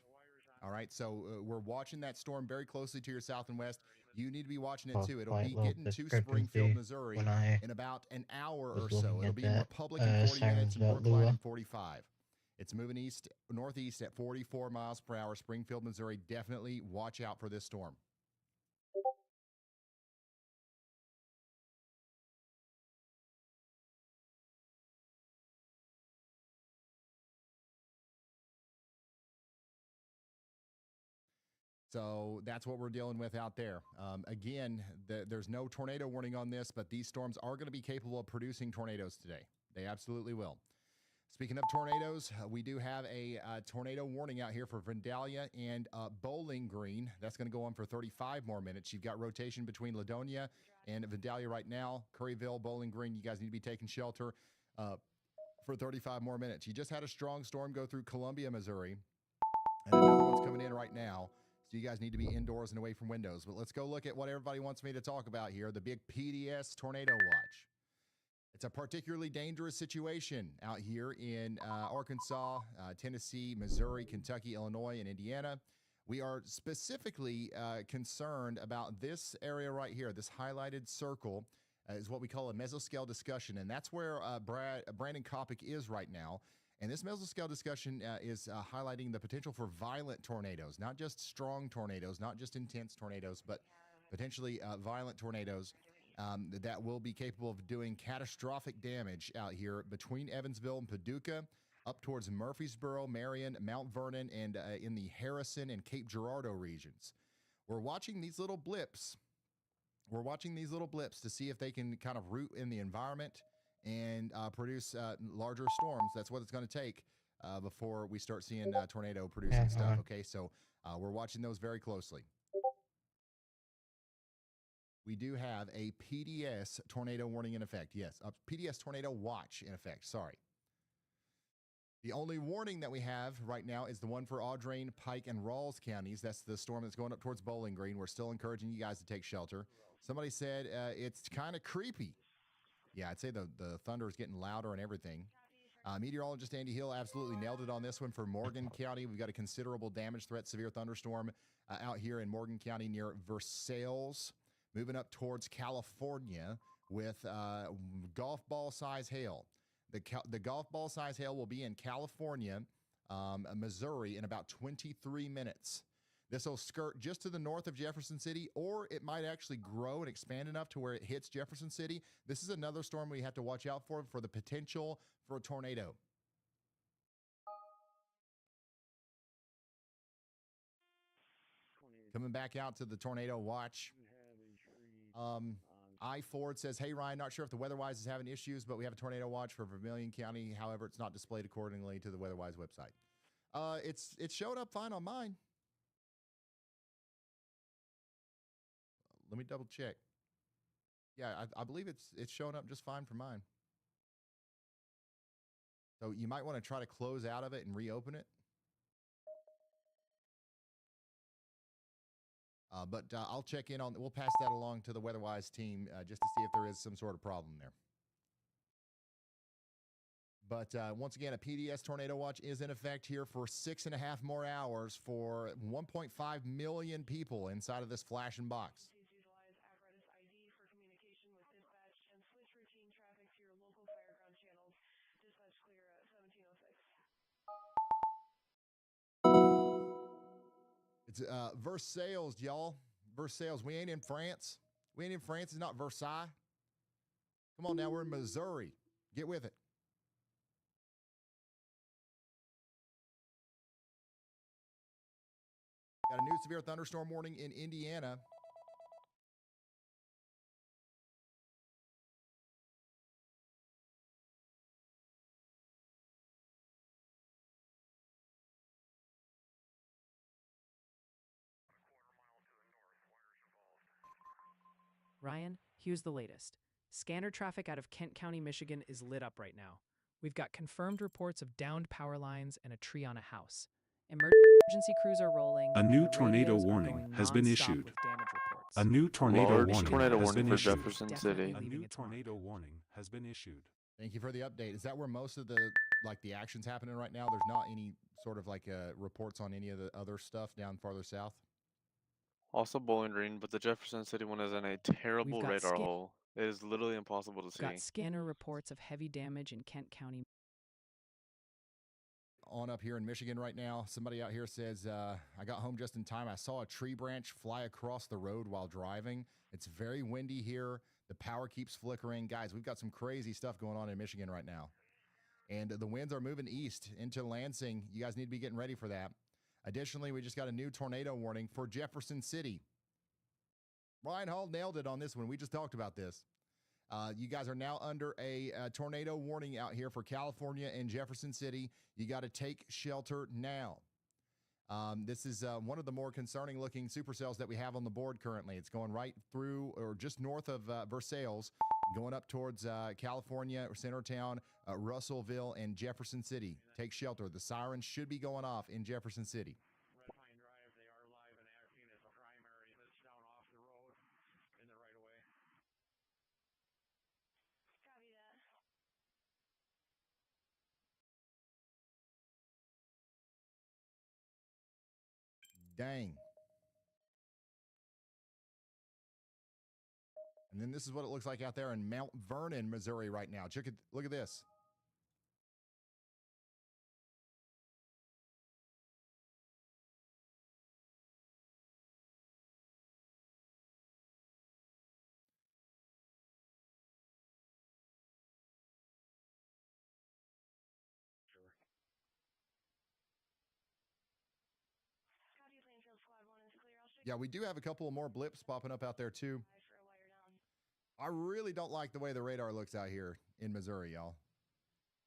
All right, so we're watching that storm very closely to your south and west. You need to be watching it too. It'll be getting to Springfield, Missouri in about an hour or so. It'll be in Republic in 40 minutes and Brookline in 45. It's moving northeast at 44 miles per hour. Springfield, Missouri. Definitely watch out for this storm. So that's what we're dealing with out there. Again, there's no tornado warning on this, but these storms are going to be capable of producing tornadoes today. They absolutely will. Speaking of tornadoes, we do have a tornado warning out here for Vandalia and Bowling Green. That's going to go on for 35 more minutes. You've got rotation between Ladonia and Vandalia right now. Curryville, Bowling Green, you guys need to be taking shelter for 35 more minutes. You just had a strong storm go through Columbia, Missouri, and another one's coming in right now. So you guys need to be indoors and away from windows. But let's go look at what everybody wants me to talk about here, the big PDS tornado watch. It's a particularly dangerous situation out here in Arkansas, Tennessee, Missouri, Kentucky, Illinois, and Indiana. We are specifically concerned about this area right here. This highlighted circle is what we call a mesoscale discussion, and that's where Brandon Kopic is right now. And this mesoscale discussion is highlighting the potential for violent tornadoes, not just strong tornadoes, not just intense tornadoes, but potentially violent tornadoes that will be capable of doing catastrophic damage out here between Evansville and Paducah, up towards Murfreesboro, Marion, Mount Vernon, and in the Harrison and Cape Girardeau regions. We're watching these little blips. We're watching these little blips to see if they can kind of root in the environment and produce larger storms. That's what it's going to take before we start seeing tornado producing stuff. Okay, so we're watching those very closely. We do have a PDS tornado warning in effect. Yes, a PDS tornado watch in effect. Sorry. The only warning that we have right now is the one for Audrain, Pike, and Rawls counties. That's the storm that's going up towards Bowling Green. We're still encouraging you guys to take shelter. Somebody said it's kind of creepy. Yeah, I'd say the thunder is getting louder and everything. Meteorologist Andy Hill absolutely nailed it on this one for Morgan County. We've got a considerable damage threat, severe thunderstorm out here in Morgan County near Versailles. Moving up towards California with golf ball size hail. The golf ball size hail will be in California, Missouri in about 23 minutes. This will skirt just to the north of Jefferson City, or it might actually grow and expand enough to where it hits Jefferson City. This is another storm we have to watch out for the potential for a tornado. Coming back out to the tornado watch. I-Ford says, hey, Ryan, not sure if the WeatherWise is having issues, but we have a tornado watch for Vermilion County. However, it's not displayed accordingly to the WeatherWise website. It showed up fine on mine. Let me double check. Yeah, I believe it's showing up just fine for mine. So you might want to try to close out of it and reopen it. But I'll check in on, we'll pass that along to the WeatherWise team just to see if there is some sort of problem there. But once again, a PDS tornado watch is in effect here for 6.5 more hours for 1.5 million people inside of this flashing box. Utilize apparatus ID for communication with dispatch and switch routine traffic to your local fireground channels. Dispatch clear at 1706. It's Versailles, y'all. Versailles. We ain't in France. We ain't in France. It's not Versailles. Come on now. We're in Missouri. Get with it. Got a new severe thunderstorm warning in Indiana. Ryan, here's the latest. Scanner traffic out of Kent County, Michigan is lit up right now. We've got confirmed reports of downed power lines and a tree on a house. Emergency crews are rolling. A new The tornado radios are warning going has been nonstop issued. with damage reports. A new tornado Large warning tornado has warning been for issued. Jefferson Definitely City. A leaving new its mark. tornado warning has been issued. Thank you for the update. Is that where most of the action's happening right now? There's not any sort of reports on any of the other stuff down farther south? Also Bowling Green, but the Jefferson City one is in a terrible got radar hole. It is literally impossible to see. Got scanner reports of heavy damage in Kent County. On up here in Michigan right now, somebody out here says, I got home just in time. I saw a tree branch fly across the road while driving. It's very windy here. The power keeps flickering. Guys, we've got some crazy stuff going on in Michigan right now. And the winds are moving east into Lansing. You guys need to be getting ready for that. Additionally, we just got a new tornado warning for Jefferson City. Ryan Hall nailed it on this one. We just talked about this. You guys are now under a tornado warning out here for California and Jefferson City. You got to take shelter now. This is one of the more concerning looking supercells that we have on the board currently. It's going right through or just north of Versailles, going up towards California, Centertown, Russellville, and Jefferson City. Take shelter. The sirens should be going off in Jefferson City. Red Pine Drive, they are live and acting as a primary that's down off the road in the right of way. Copy that. Dang. And then this is what it looks like out there in Mount Vernon, Missouri right now. Look at this. Yeah, we do have a couple of more blips popping up out there too. I really don't like the way the radar looks out here in Missouri, y'all.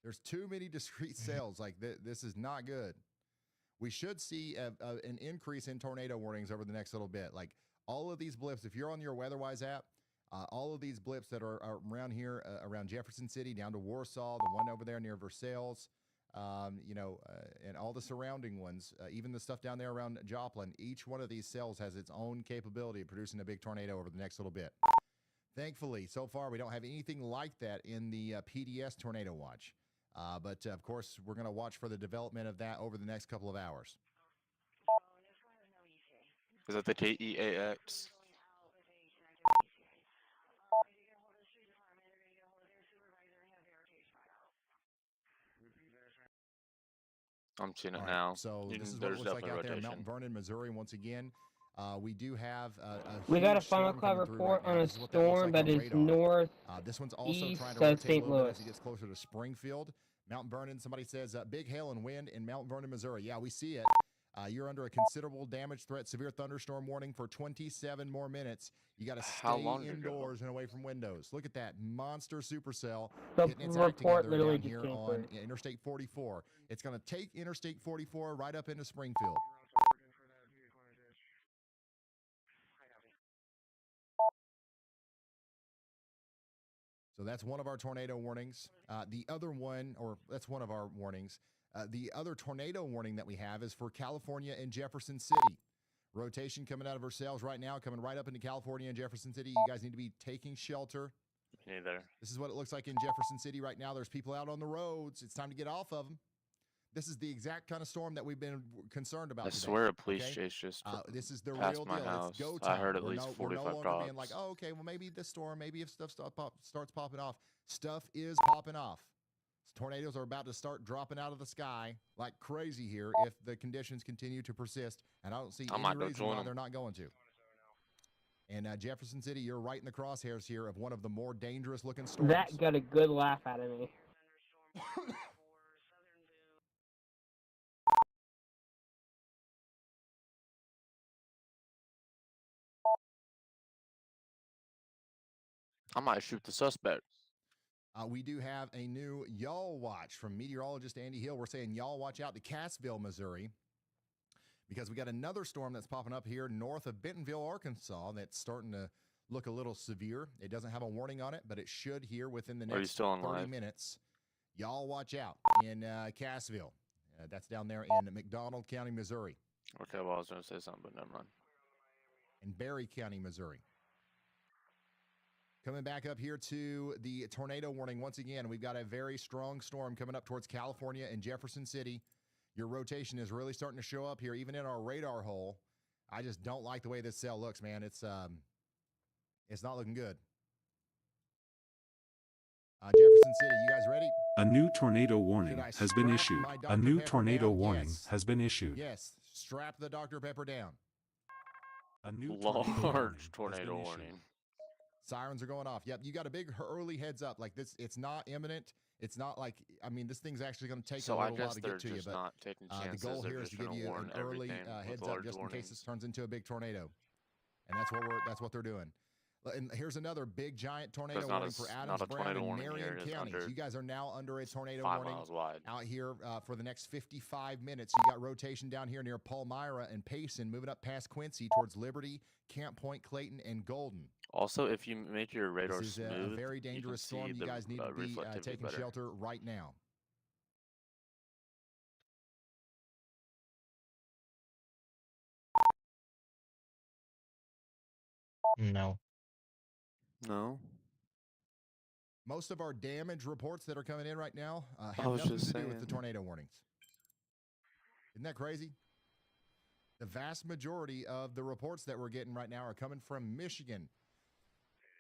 There's too many discrete cells. Like this is not good. We should see an increase in tornado warnings over the next little bit. Like all of these blips, if you're on your WeatherWise app, all of these blips that are around here, around Jefferson City, down to Warsaw, the one over there near Versailles, and all the surrounding ones, even the stuff down there around Joplin, each one of these cells has its own capability of producing a big tornado over the next little bit. Thankfully, so far, we don't have anything like that in the PDS Tornado Watch. But of course, we're going to watch for the development of that over the next couple of hours. Is that the KEAX? I'm seeing it now. So this is what it looks like out there in Mount Vernon, Missouri. Once again, we do have we got a Final Cloud report on a storm that is north. This one's also east trying to rotate St. a little bit Louis. as it gets closer to Springfield. Mount Vernon, somebody says big hail and wind in Mount Vernon, Missouri. Yeah, we see it. You're under a considerable damage threat, severe thunderstorm warning for 27 more minutes. You got to stay indoors and away from windows. Look at that monster supercell hitting its acting weather down here on Interstate 44. It's going to take Interstate 44 right up into Springfield. So that's one of our tornado warnings. The other one, or that's one of our warnings. The other tornado warning that we have is for California and Jefferson City. Rotation coming out of Versailles right now, coming right up into California and Jefferson City. You guys need to be taking shelter. Neither. This is what it looks like in Jefferson City right now. There's people out on the roads. It's time to get off of them. This is the exact kind of storm that we've been concerned about. I swear a police chase just this is the past real my deal. house. It's go time. I heard at least we're 45 no longer drops. being like, oh, okay, well, maybe this storm, maybe if stuff starts popping off. Stuff is popping off. Tornadoes are about to start dropping out of the sky like crazy here if the conditions continue to persist, and I don't see any reason why they're not going to. And Jefferson City, you're right in the crosshairs here of one of the more dangerous looking storms. That got a good laugh out of me. I might shoot the suspect. We do have a new Y'all Watch from meteorologist Andy Hill. We're saying Y'all watch out to Cassville, Missouri, because we got another storm that's popping up here north of Bentonville, Arkansas, that's starting to look a little severe. It doesn't have a warning on it, but it should here within the next 30 minutes. Y'all watch out in Cassville. That's down there in McDonald County, Missouri. Okay, well, I was going to say something, but never mind. In Berry County, Missouri. Coming back up here to the tornado warning once again. We've got a very strong storm coming up towards California and Jefferson City. Your rotation is really starting to show up here, even in our radar hole. I just don't like the way this cell looks, man. It's not looking good. Jefferson City, you guys ready? A new tornado warning has been issued. A new tornado warning has been issued. Yes, strap the Dr. Pepper down. A new large tornado warning. Sirens are going off. Yep, you got a big early heads up. Like this, it's not imminent. It's not like, I mean, this thing's actually going to take a little while to get to you. But not taking chances. The goal here is to give you an early heads up just in case this turns into a big tornado. And that's what they're doing. And here's another big giant tornado warning for Adams, Brown, and Marion counties. You guys are now under a tornado warning out here for the next 55 minutes. You got rotation down here near Palmyra and Payson, moving up past Quincy towards Liberty, Camp Point, Clayton, and Golden. Also, if you make your radar this is smooth, a very dangerous storm. You guys need to be taking shelter right now. No. Most of our damage reports that are coming in right now have nothing to do with the tornado warnings. Isn't that crazy? The vast majority of the reports that we're getting right now are coming from Michigan,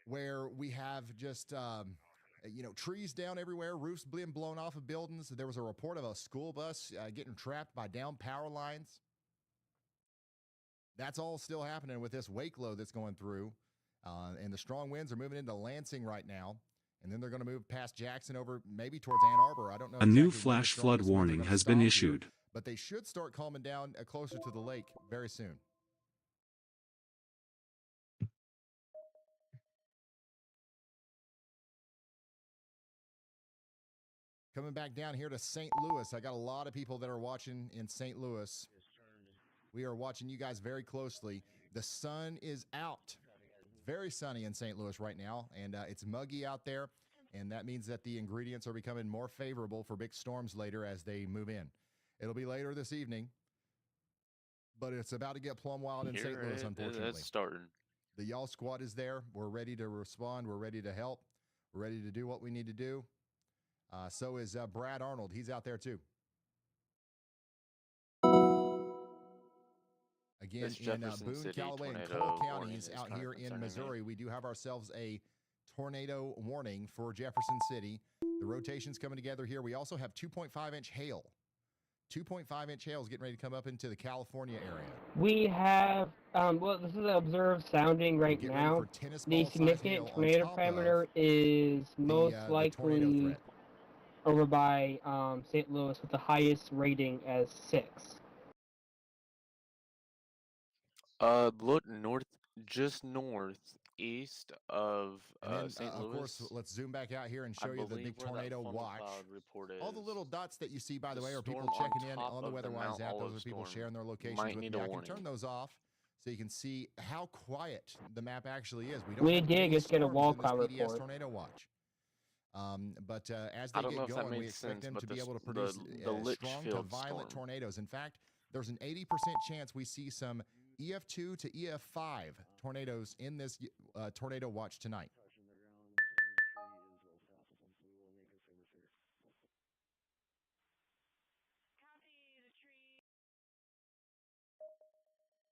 where we have just, trees down everywhere, roofs being blown off of buildings. There was a report of a school bus getting trapped by down power lines. That's all still happening with this wake low that's going through. And the strong winds are moving into Lansing right now. And then they're going to move past Jackson over maybe towards Ann Arbor. I don't know. A new flash flood warning has been issued. But they should start calming down closer to the lake very soon. Coming back down here to St. Louis. I got a lot of people that are watching in St. Louis. We are watching you guys very closely. The sun is out. It's very sunny in St. Louis right now, and it's muggy out there, and that means that the ingredients are becoming more favorable for big storms later as they move in. It'll be later this evening, but it's about to get plumb wild in St. Louis, unfortunately. It's starting. The Y'all Squad is there. We're ready to respond. We're ready to help. We're ready to do what we need to do. So is Brad Arnold. He's out there too. Again, in Boone, Callaway, and Cole counties out here in Missouri, we do have ourselves a tornado warning for Jefferson City. The rotation's coming together here. We also have 2.5-inch hail. 2.5-inch hail is getting ready to come up into the California area. We have, well, this is observed sounding right now. The significant tornado parameter is most likely over by St. Louis with the highest rating as 6. Look north, just northeast of St. Louis. Of course, let's zoom back out here and show you the big tornado watch. All the little dots that you see, by the way, are people checking in on the WeatherWise app. Those are people sharing their locations with me. I can turn those off so you can see how quiet the map actually is. We did just get a wall cloud PDS report. tornado watch. But as they get going, we expect them to be able to produce strong to violent tornadoes. In fact, there's an 80% chance we see some EF2 to EF5 tornadoes in this tornado watch tonight.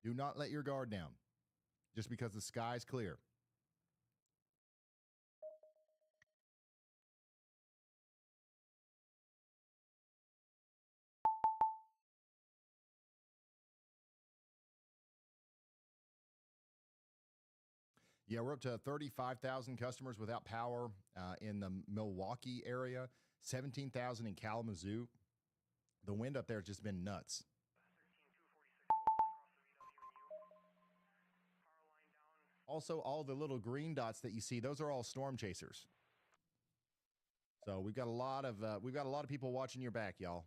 Do not let your guard down just because the sky's clear. Yeah, we're up to 35,000 customers without power in the Milwaukee area, 17,000 in Kalamazoo. The wind up there has just been nuts. Also, all the little green dots that you see, those are all storm chasers. So we've got a lot of people watching your back, y'all.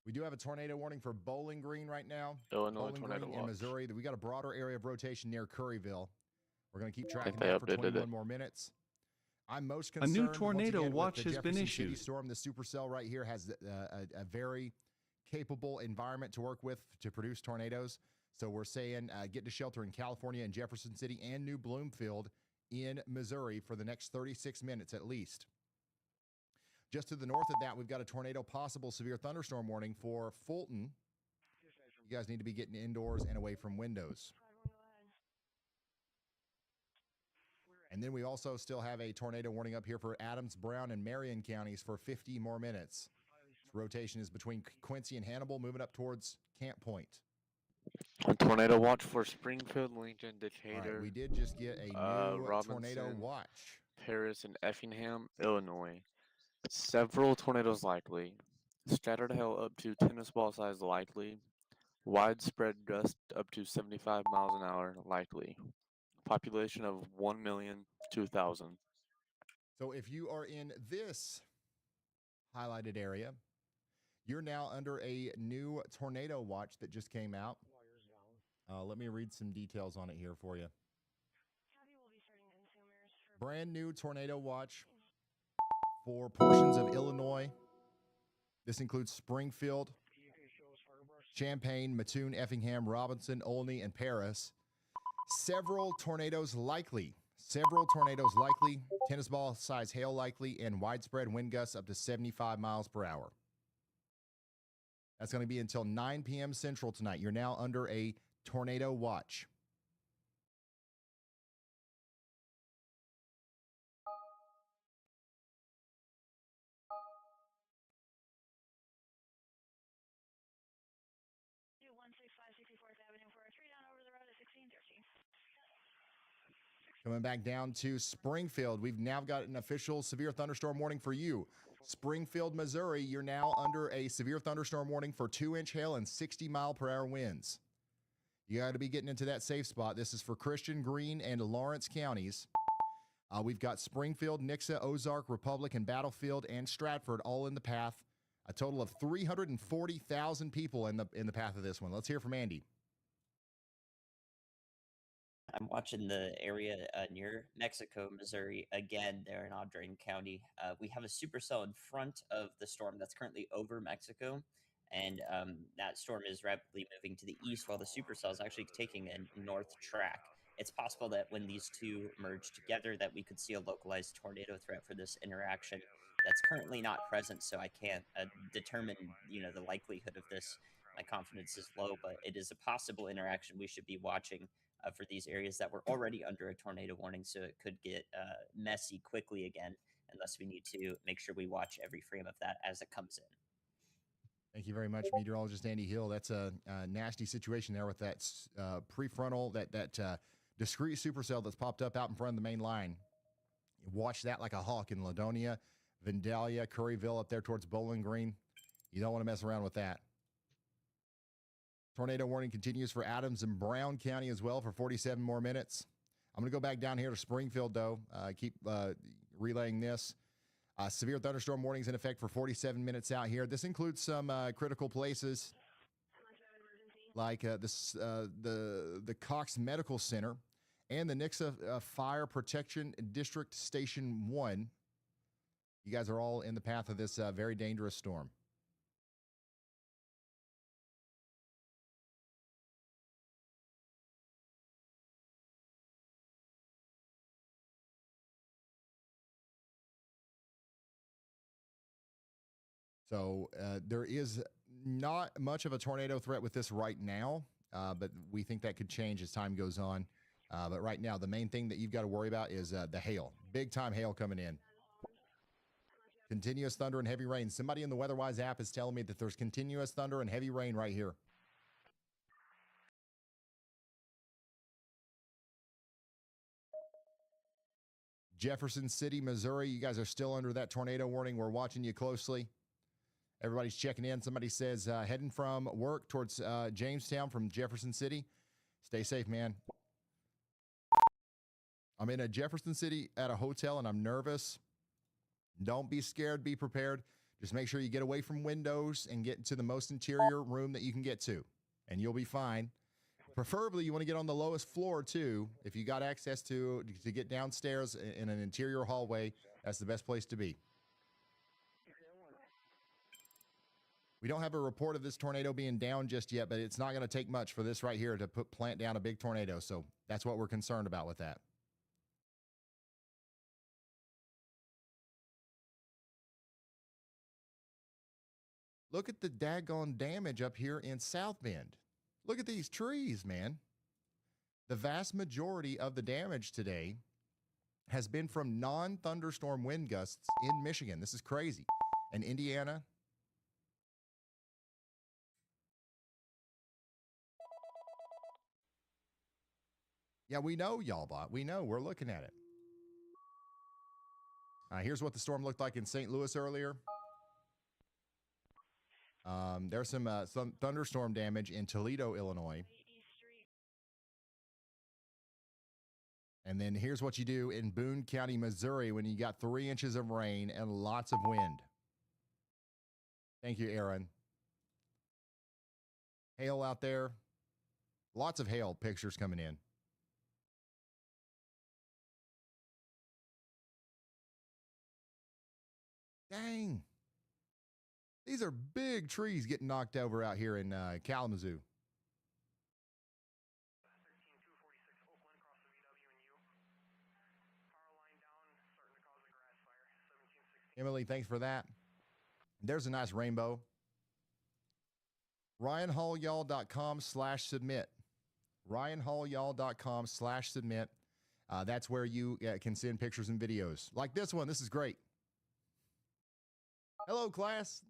We do have a tornado warning for Bowling Green right now. Illinois Bowling tornado Green in watch. Missouri. We got a broader area of rotation near Curryville. We're going to keep tracking they that for updated 21 it. more minutes. I'm most A concerned. new once tornado again, with watch the has been Jefferson issued. City storm. The supercell right here has a very capable environment to work with to produce tornadoes. So we're saying get to shelter in California and Jefferson City and New Bloomfield in Missouri for the next 36 minutes at least. Just to the north of that, we've got a tornado possible severe thunderstorm warning for Fulton. You guys need to be getting indoors and away from windows. And then we also still have a tornado warning up here for Adams, Brown, and Marion counties for 50 more minutes. This rotation is between Quincy and Hannibal, moving up towards Camp Point. A tornado watch for Springfield, Lincoln, Decatur. All right, we did just get a new tornado watch. Paris and Effingham, Illinois. Several tornadoes likely. Scattered hail up to tennis ball size likely. Widespread gust up to 75 miles an hour likely. Population of 1,002,000. So if you are in this highlighted area, you're now under a new tornado watch that just came out. Let me read some details on it here for you. Brand new tornado watch for portions of Illinois. This includes Springfield, Champaign, Mattoon, Effingham, Robinson, Olney, and Paris. Several tornadoes likely. Tennis ball size hail likely, and widespread wind gusts up to 75 miles per hour. That's going to be until 9 p.m. Central tonight. You're now under a tornado watch. Coming back down to Springfield, we've now got an official severe thunderstorm warning for you. Springfield, Missouri, you're now under a severe thunderstorm warning for 2-inch hail and 60-mile-per-hour winds. You got to be getting into that safe spot. This is for Christian, Greene, and Lawrence counties. We've got Springfield, Nixa, Ozark, Republic, and Battlefield, and Stratford all in the path. A total of 340,000 people in the path of this one. Let's hear from Andy. I'm watching the area near Mexico, Missouri, again, there in Outbreak County. We have a supercell in front of the storm that's currently over Mexico, and that storm is rapidly moving to the east while the supercell is actually taking a north track. It's possible that when these two merge together that we could see a localized tornado threat for this interaction that's currently not present, so I can't determine, the likelihood of this. My confidence is low, but it is a possible interaction we should be watching for these areas that were already under a tornado warning, so it could get messy quickly again, and thus we need to make sure we watch every frame of that as it comes in. Thank you very much, meteorologist Andy Hill. That's a nasty situation there with that prefrontal, that discrete supercell that's popped up out in front of the main line. Watch that like a hawk in Ladonia, Vandalia, Curryville up there towards Bowling Green. You don't want to mess around with that. Tornado warning continues for Adams and Brown County as well for 47 more minutes. I'm going to go back down here to Springfield, though. Keep relaying this. Severe thunderstorm warnings in effect for 47 minutes out here. This includes some critical places like the Cox Medical Center and the Nixa Fire Protection District Station 1. You guys are all in the path of this very dangerous storm. So there is not much of a tornado threat with this right now, but we think that could change as time goes on. But right now, the main thing that you've got to worry about is the hail. Big time hail coming in. Continuous thunder and heavy rain. Somebody in the WeatherWise app is telling me that there's continuous thunder and heavy rain right here. Jefferson City, Missouri, you guys are still under that tornado warning. We're watching you closely. Everybody's checking in. Somebody says heading from work towards Jamestown from Jefferson City. Stay safe, man. I'm in a Jefferson City at a hotel, and I'm nervous. Don't be scared. Be prepared. Just make sure you get away from windows and get into the most interior room that you can get to, and you'll be fine. Preferably, you want to get on the lowest floor, too. If you got access to get downstairs in an interior hallway, that's the best place to be. We don't have a report of this tornado being down just yet, but it's not going to take much for this right here to plant down a big tornado. So that's what we're concerned about with that. Look at the daggone damage up here in South Bend. Look at these trees, man. The vast majority of the damage today has been from non-thunderstorm wind gusts in Michigan. This is crazy. And Indiana. Yeah, we know, y'all bot. We know. We're looking at it. Here's what the storm looked like in St. Louis earlier. There's some thunderstorm damage in Toledo, Illinois. And then here's what you do in Boone County, Missouri, when you got 3 inches of rain and lots of wind. Thank you, Aaron. Hail out there. Lots of hail pictures coming in. Dang. These are big trees getting knocked over out here in Kalamazoo. Emily, thanks for that. There's a nice rainbow. RyanHallYall.com/submit. RyanHallYall.com/submit. That's where you can send pictures and videos. Like this one. This is great. Hello, class.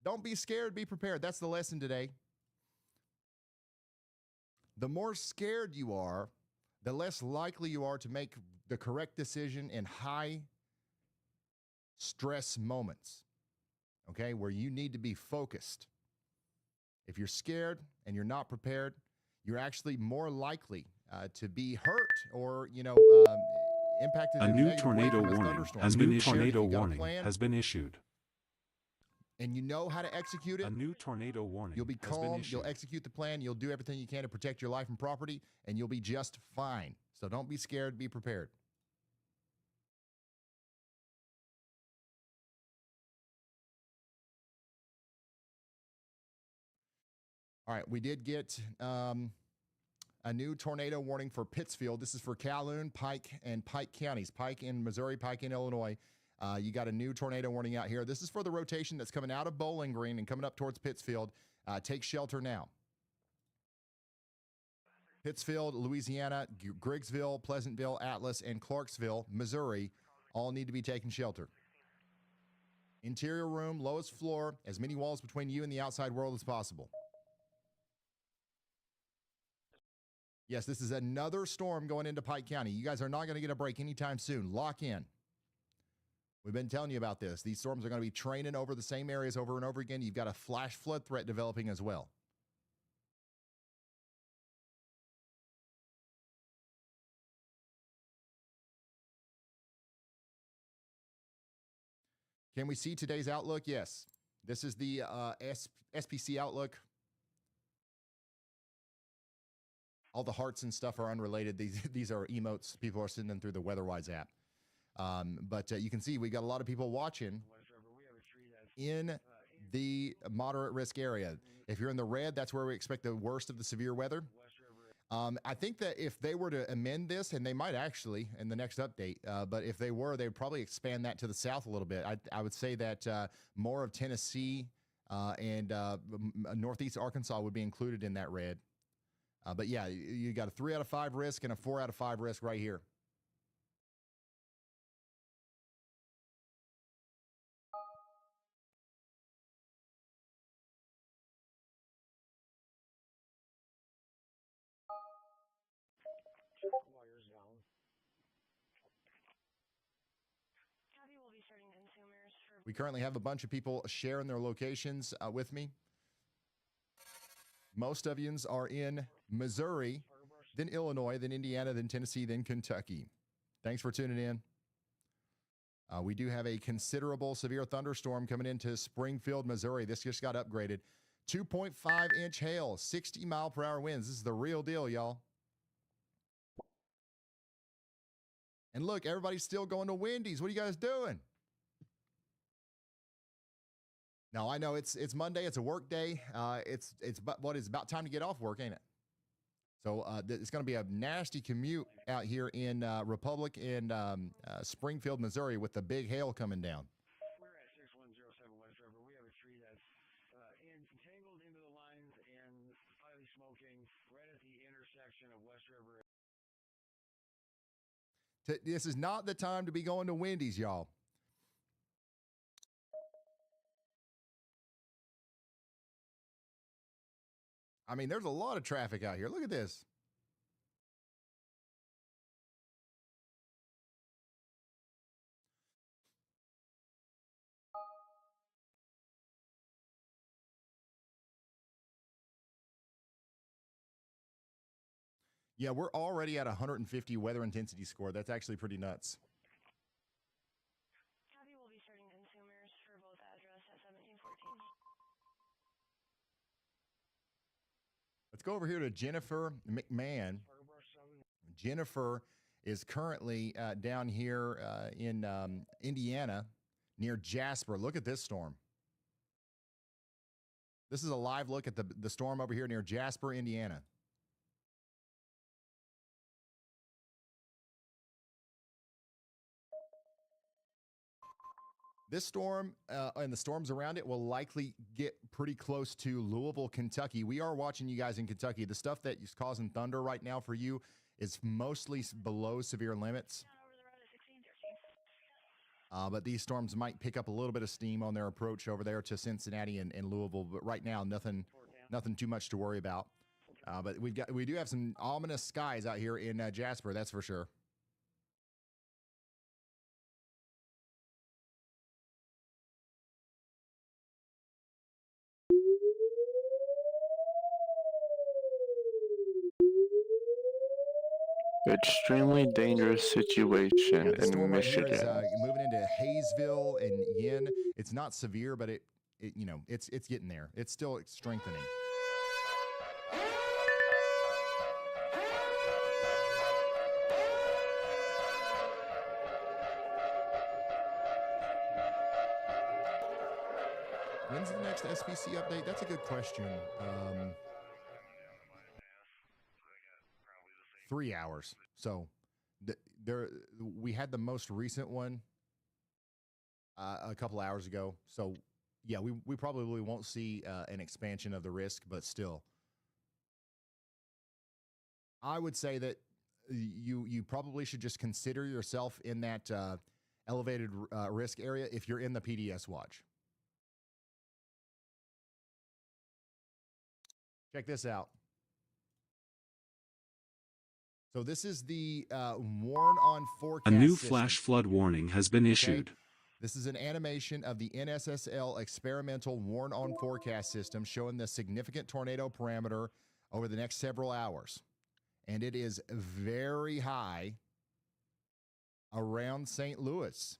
Don't be scared. Be prepared. That's the lesson today. The more scared you are, the less likely you are to make the correct decision in high stress moments, okay, where you need to be focused. If you're scared and you're not prepared, you're actually more likely to be hurt or, impacted A in a new negative way tornado from this warning thunderstorm. has Be been prepared. If issued. you got a plan Has been issued. and you know how to execute it, A new tornado warning you'll be has been calm, issued. you'll execute the plan, you'll do everything you can to protect your life and property, and you'll be just fine. So don't be scared, be prepared. All right, we did get a new tornado warning for Pittsfield. This is for Calhoun, Pike, and Pike counties. Pike in Missouri, Pike in Illinois. You got a new tornado warning out here. This is for the rotation that's coming out of Bowling Green and coming up towards Pittsfield. Take shelter now. Pittsfield, Louisiana, Griggsville, Pleasantville, Atlas, and Clarksville, Missouri, all need to be taking shelter. Interior room, lowest floor, as many walls between you and the outside world as possible. Yes, this is another storm going into Pike County. You guys are not going to get a break anytime soon. Lock in. We've been telling you about this. These storms are going to be training over the same areas over and over again. You've got a flash flood threat developing as well. Can we see today's outlook? Yes. This is the SPC outlook. All the hearts and stuff are unrelated. These are emotes people are sending through the WeatherWise app. But you can see we got a lot of people watching in the moderate risk area. If you're in the red, that's where we expect the worst of the severe weather. I think that if they were to amend this, and they might actually in the next update, but if they were, they'd probably expand that to the south a little bit. I would say that more of Tennessee and northeast Arkansas would be included in that red. But yeah, you got a 3 out of 5 risk and a 4 out of 5 risk right here. Wires down. Copy, we'll be starting consumers for... We currently have a bunch of people sharing their locations with me. Most of yous are in Missouri, then Illinois, then Indiana, then Tennessee, then Kentucky. Thanks for tuning in. We do have a considerable severe thunderstorm coming into Springfield, Missouri. This just got upgraded. 2.5-inch hail, 60-mile-per-hour winds. This is the real deal, y'all. And look, everybody's still going to Wendy's. What are you guys doing? Now, I know it's Monday. It's a work day. It's about time to get off work, ain't it? So it's going to be a nasty commute out here in Republic and Springfield, Missouri, with the big hail coming down. We're at 6107 West River. We have a tree that's entangled into the lines and highly smoking right at the intersection of West River. This is not the time to be going to Wendy's, y'all. I mean, there's a lot of traffic out here. Look at this. Yeah, we're already at 150 weather intensity score. That's actually pretty nuts. Copy, we'll be starting consumers for both address at 1714. Let's go over here to Jennifer McMahon. Jennifer is currently down here in Indiana near Jasper. Look at this storm. This is a live look at the storm over here near Jasper, Indiana. This storm and the storms around it will likely get pretty close to Louisville, Kentucky. We are watching you guys in Kentucky. The stuff that is causing thunder right now for you is mostly below severe limits. But these storms might pick up a little bit of steam on their approach over there to Cincinnati and Louisville. But right now, nothing too much to worry about. But we do have some ominous skies out here in Jasper, that's for sure. Extremely dangerous situation The storm in right here is Michigan. moving into Hayesville and Yin. It's not severe, but it's getting there. It's still strengthening. When's the next SPC update? That's a good question. 3 hours. So we had the most recent one a couple hours ago. So yeah, we probably won't see an expansion of the risk, but still, I would say that you probably should just consider yourself in that elevated risk area if you're in the PDS watch. Check this out. So this is the warn on forecast. A new system. flash flood warning has been issued. This is an animation of the NSSL experimental warn on forecast system showing the significant tornado parameter over the next several hours. And it is very high around St. Louis.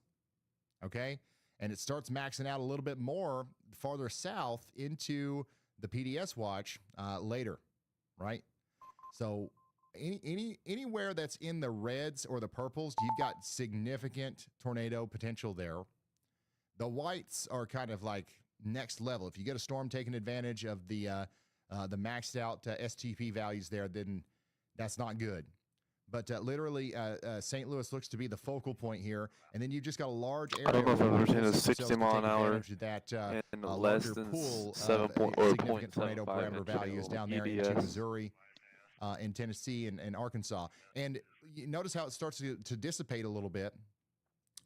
Okay? And it starts maxing out a little bit more farther south into the PDS watch later, right? So anywhere that's in the reds or the purples, you've got significant tornado potential there. The whites are kind of like next level. If you get a storm taking advantage of the maxed out STP values there, then that's not good. But literally, St. Louis looks to be the focal point here, and then you've just got a large area. I don't know if I've ever seen a supercells 60 mile an hour that and larger less than pool 7 of point or significant 0.75 tornado parameter inch values hail down there into EDS. Missouri, in Tennessee, and Arkansas. And you notice how it starts to dissipate a little bit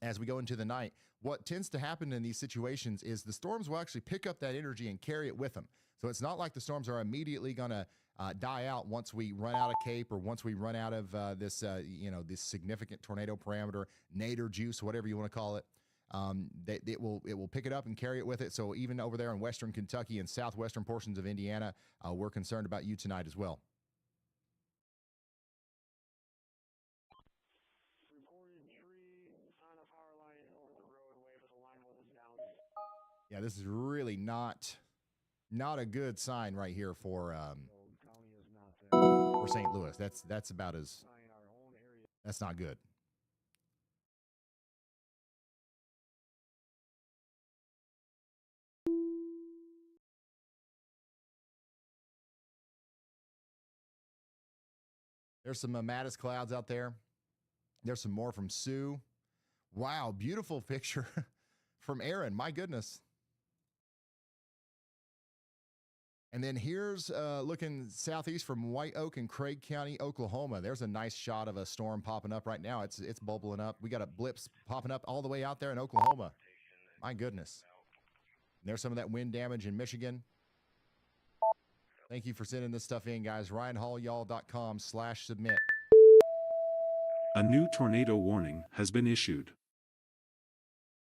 as we go into the night. What tends to happen in these situations is the storms will actually pick up that energy and carry it with them. So it's not like the storms are immediately going to die out once we run out of Cape or once we run out of this significant tornado parameter, nadir juice, whatever you want to call it. It will pick it up and carry it with it. So even over there in western Kentucky and southwestern portions of Indiana, we're concerned about you tonight as well. Yeah, this is really not a good sign right here for St. Louis. That's about as that's not good. There's some Mattis clouds out there. There's some more from Sue. Wow, beautiful picture from Aaron. My goodness. And then here's looking southeast from White Oak and Craig County, Oklahoma. There's a nice shot of a storm popping up right now. It's bubbling up. We got a blips popping up all the way out there in Oklahoma. My goodness. And there's some of that wind damage in Michigan. Thank you for sending this stuff in, guys. RyanHallYall.com/submit. A new tornado warning has been issued.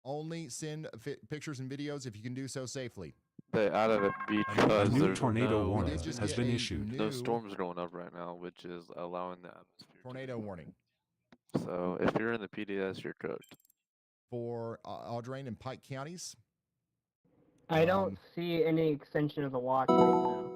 Only send pictures and videos if you can do so safely. They added it because a new there's tornado no, warning has been issued. No storms going up right now, which is allowing the atmosphere. Tornado warning. So if you're in the PDS, you're cooked. For Audrain and Pike counties? I don't see any extension of the watch right now.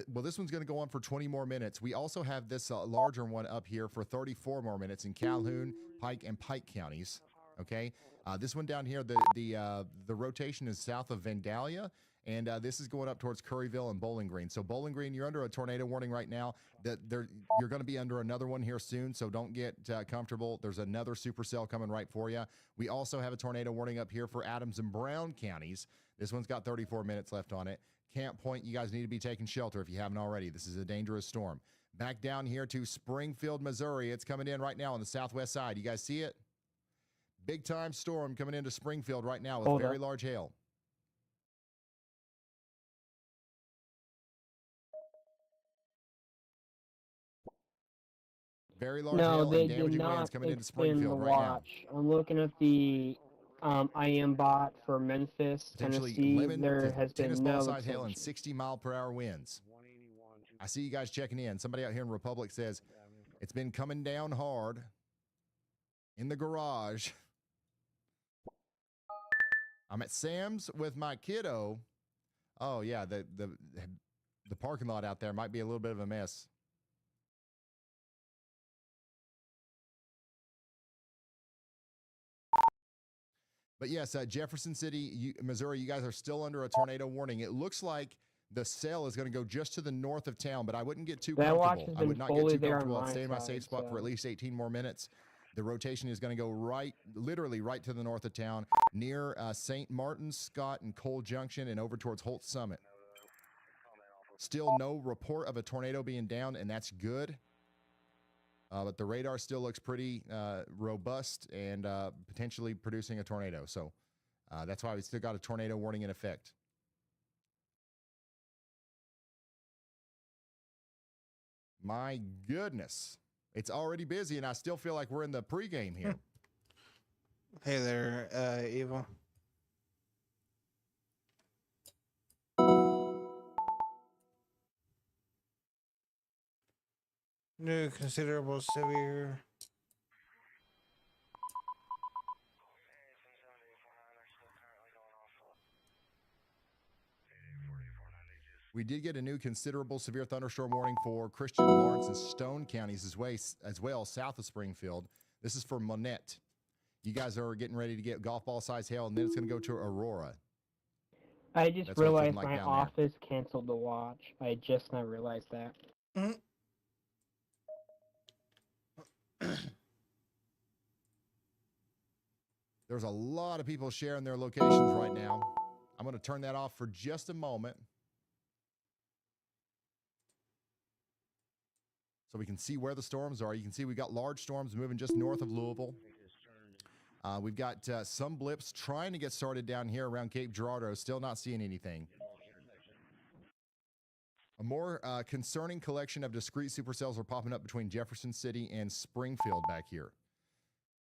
Well, this one's going to go on for 20 more minutes. We also have this larger one up here for 34 more minutes in Calhoun, Pike, and Pike counties. Okay, this one down here, the rotation is south of Vandalia, and this is going up towards Curryville and Bowling Green. So Bowling Green, you're under a tornado warning right now. You're going to be under another one here soon, so don't get comfortable. There's another supercell coming right for you. We also have a tornado warning up here for Adams and Brown counties. This one's got 34 minutes left on it. Camp Point, you guys need to be taking shelter if you haven't already. This is a dangerous storm. Back down here to Springfield, Missouri. It's coming in right now on the southwest side. You guys see it? Big time storm coming into Springfield right now with very large hail. Very large hail and damaging winds coming into Springfield right now. I'm looking at the IM bot for Memphis, Tennessee. There has been no size hail and 60-mile-per-hour winds. I see you guys checking in. Somebody out here in Republic says it's been coming down hard in the garage. I'm at Sam's with my kiddo. Oh yeah, the parking lot out there might be a little bit of a mess. But yes, Jefferson City, Missouri, you guys are still under a tornado warning. It looks like the cell is going to go just to the north of town, but I wouldn't get too comfortable. I would not get too comfortable. I'd stay in my safe spot for at least 18 more minutes. The rotation is going to go literally right to the north of town, near St. Martin, Scott, and Cole Junction, and over towards Holt Summit. Still no report of a tornado being down, and that's good. But the radar still looks pretty robust and potentially producing a tornado. So that's why we still got a tornado warning in effect. My goodness. It's already busy, and I still feel like we're in the pregame here. Hey there, Evil. New considerable severe. We did get a new considerable severe thunderstorm warning for Christian, Lawrence, and Stone counties as well, south of Springfield. This is for Monette. You guys are getting ready to get golf ball size hail, and then it's going to go to Aurora. I just realized my office canceled the watch. I just now realized that. There's a lot of people sharing their locations right now. I'm going to turn that off for just a moment so we can see where the storms are. You can see we got large storms moving just north of Louisville. We've got some blips trying to get started down here around Cape Girardeau. Still not seeing anything. A more concerning collection of discrete supercells are popping up between Jefferson City and Springfield back here.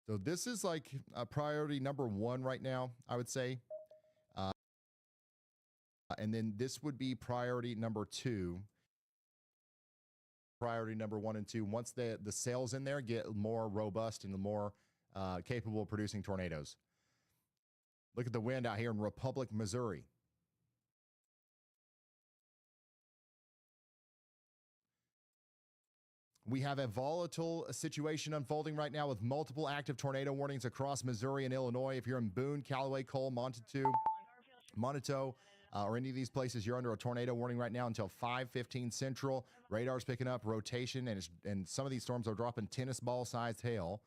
So this is like a priority number 1 right now, I would say. And then this would be priority number 2. Priority number 1 and 2. Once the cells in there get more robust and more capable of producing tornadoes. Look at the wind out here in Republic, Missouri. We have a volatile situation unfolding right now with multiple active tornado warnings across Missouri and Illinois. If you're in Boone, Callaway, Cole, Monteto, or any of these places, you're under a tornado warning right now until 5:15 Central. Radar's picking up rotation, and some of these storms are dropping tennis ball-sized hail.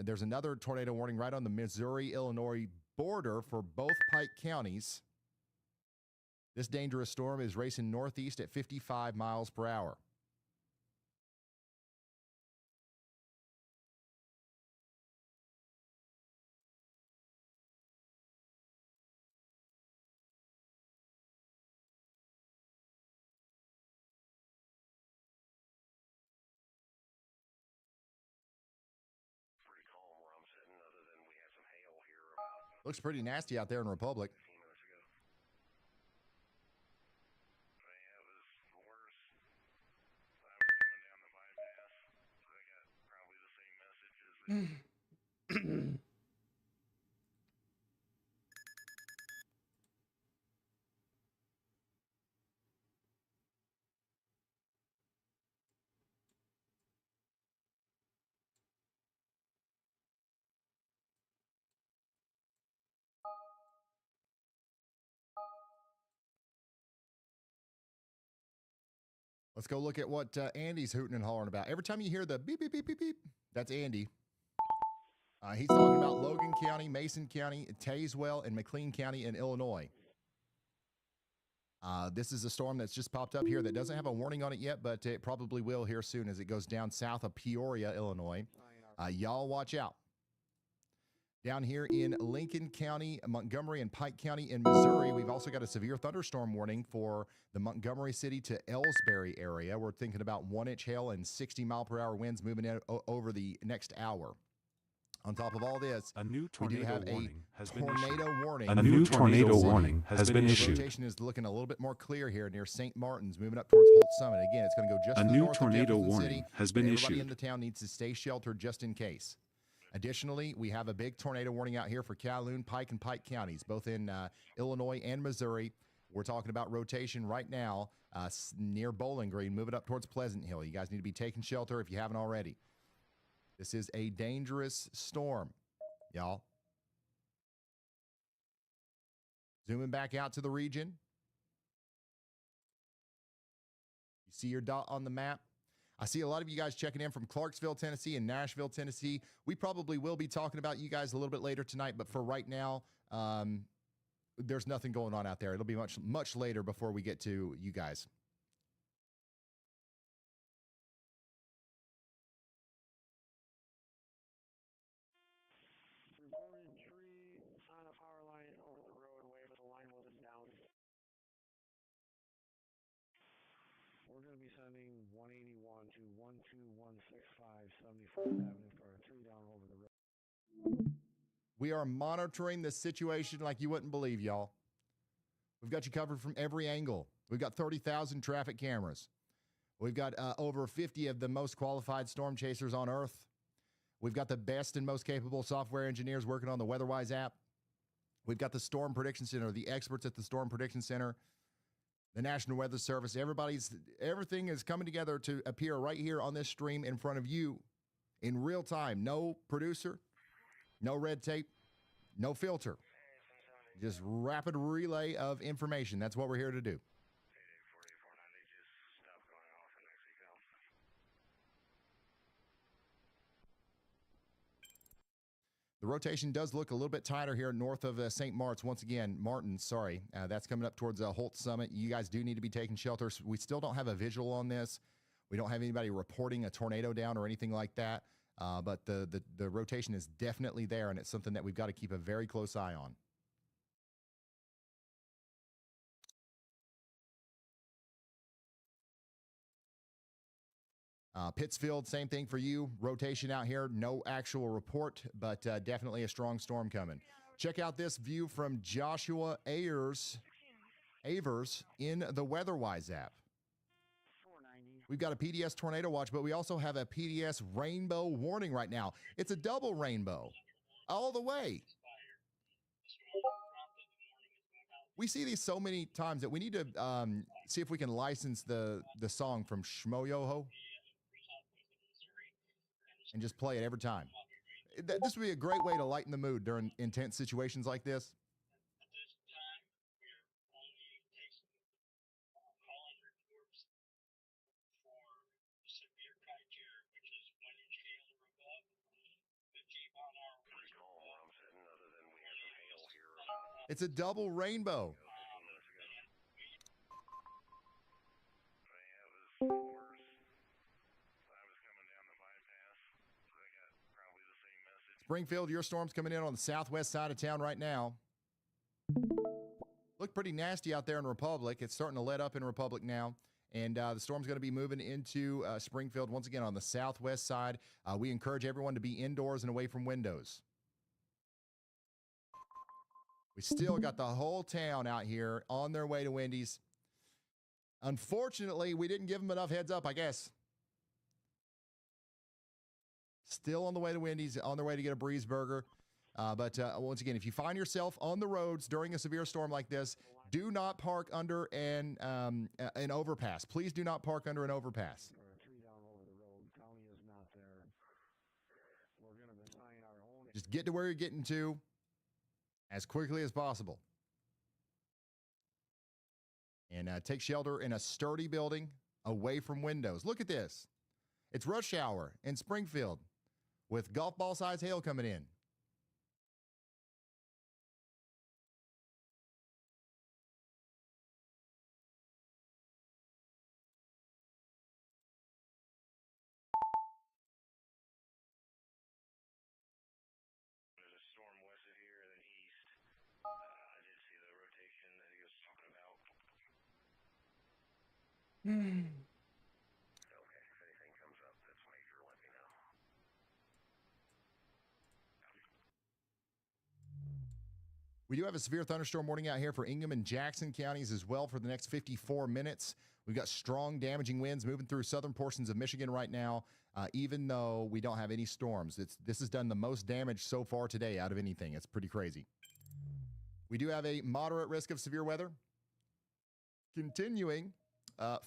There's another tornado warning right on the Missouri-Illinois border for both Pike counties. This dangerous storm is racing northeast at 55 miles per hour. Looks pretty nasty out there in Republic. Let's go look at what Andy's hooting and hollering about. Every time you hear the beep, beep, beep, beep, beep, that's Andy. He's talking about Logan County, Mason County, Tazewell, and McLean County in Illinois. This is a storm that's just popped up here that doesn't have a warning on it yet, but it probably will here soon as it goes down south of Peoria, Illinois. Y'all watch out. Down here in Lincoln County, Montgomery, and Pike County in Missouri, we've also got a severe thunderstorm warning for the Montgomery City to Ellsbury area. We're thinking about 1-inch hail and 60-mile-per-hour winds moving in over the next hour. On top of all this, a new tornado warning has been issued. Warning. A new tornado warning has been issued. The rotation is looking a little bit more clear here near St. Martin's, moving up towards Holt Summit. Again, it's going to go just a to the new north tornado of Jefferson warning City, has been everybody issued. in the town needs to stay sheltered just in case. Additionally, we have a big tornado warning out here for Calhoun, Pike, and Pike counties, both in Illinois and Missouri. We're talking about rotation right now near Bowling Green, moving up towards Pleasant Hill. You guys need to be taking shelter if you haven't already. This is a dangerous storm, y'all. Zooming back out to the region. You see your dot on the map? I see a lot of you guys checking in from Clarksville, Tennessee and Nashville, Tennessee. We probably will be talking about you guys a little bit later tonight, but for right now, there's nothing going on out there. It'll be much later before we get to you guys. Reported tree on a power line over the roadway, but the line wasn't down. We're going to be sending 181 to 12165 74th Avenue for a tree down over the road. We are monitoring the situation like you wouldn't believe, y'all. We've got you covered from every angle. We've got 30,000 traffic cameras. We've got over 50 of the most qualified storm chasers on Earth. We've got the best and most capable software engineers working on the WeatherWise app. We've got the Storm Prediction Center, the experts at the Storm Prediction Center, the National Weather Service. Everything is coming together to appear right here on this stream in front of you in real time. No producer, no red tape, no filter. Just rapid relay of information. That's what we're here to do. The rotation does look a little bit tighter here north of St. Martin's. Once again, that's coming up towards Holt Summit. You guys do need to be taking shelter. We still don't have a visual on this. We don't have anybody reporting a tornado down or anything like that. But the rotation is definitely there, and it's something that we've got to keep a very close eye on. Pittsfield, same thing for you. Rotation out here, no actual report, but definitely a strong storm coming. Check out this view from Joshua Ayers in the WeatherWise app. We've got a PDS tornado watch, but we also have a PDS rainbow warning right now. It's a double rainbow all the way. We see these so many times that we need to see if we can license the song from Shmoyoho and just play it every time. This would be a great way to lighten the mood during intense situations like this. It's a double rainbow. Springfield, your storm's coming in on the southwest side of town right now. Look pretty nasty out there in Republic. It's starting to let up in Republic now. And the storm's going to be moving into Springfield once again on the southwest side. We encourage everyone to be indoors and away from windows. We still got the whole town out here on their way to Wendy's. Unfortunately, we didn't give them enough heads up, I guess. Still on the way to Wendy's, on their way to get a Breeze Burger. But once again, if you find yourself on the roads during a severe storm like this, do not park under an overpass. Please do not park under an overpass. Just get to where you're getting to as quickly as possible. And take shelter in a sturdy building away from windows. Look at this. It's rush hour in Springfield with golf ball size hail coming in. There's a storm west of here and then east. I did see the rotation that he was talking about. Okay, if anything comes up that's major, let me know. We do have a severe thunderstorm warning out here for Ingham and Jackson counties as well for the next 54 minutes. We've got strong, damaging winds moving through southern portions of Michigan right now, even though we don't have any storms. This has done the most damage so far today out of anything. It's pretty crazy. We do have a moderate risk of severe weather continuing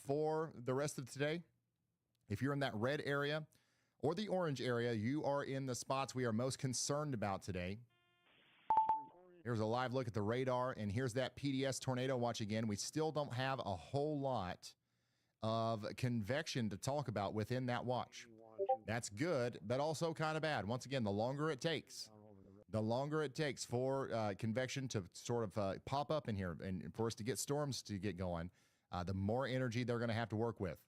for the rest of today. If you're in that red area or the orange area, you are in the spots we are most concerned about today. Here's a live look at the radar, and here's that PDS tornado watch again. We still don't have a whole lot of convection to talk about within that watch. That's good, but also kind of bad. Once again, the longer it takes for convection to sort of pop up in here and for us to get storms to get going, the more energy they're going to have to work with.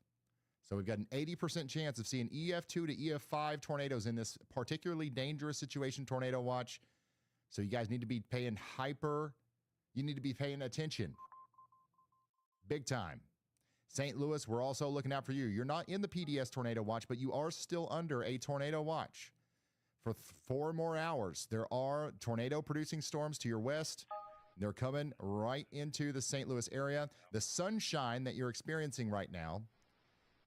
So we've got an 80% chance of seeing EF2 to EF5 tornadoes in this particularly dangerous situation tornado watch. So you guys need to be paying attention. Big time. St. Louis, we're also looking out for you. You're not in the PDS tornado watch, but you are still under a tornado watch. For 4 more hours, there are tornado-producing storms to your west. They're coming right into the St. Louis area. The sunshine that you're experiencing right now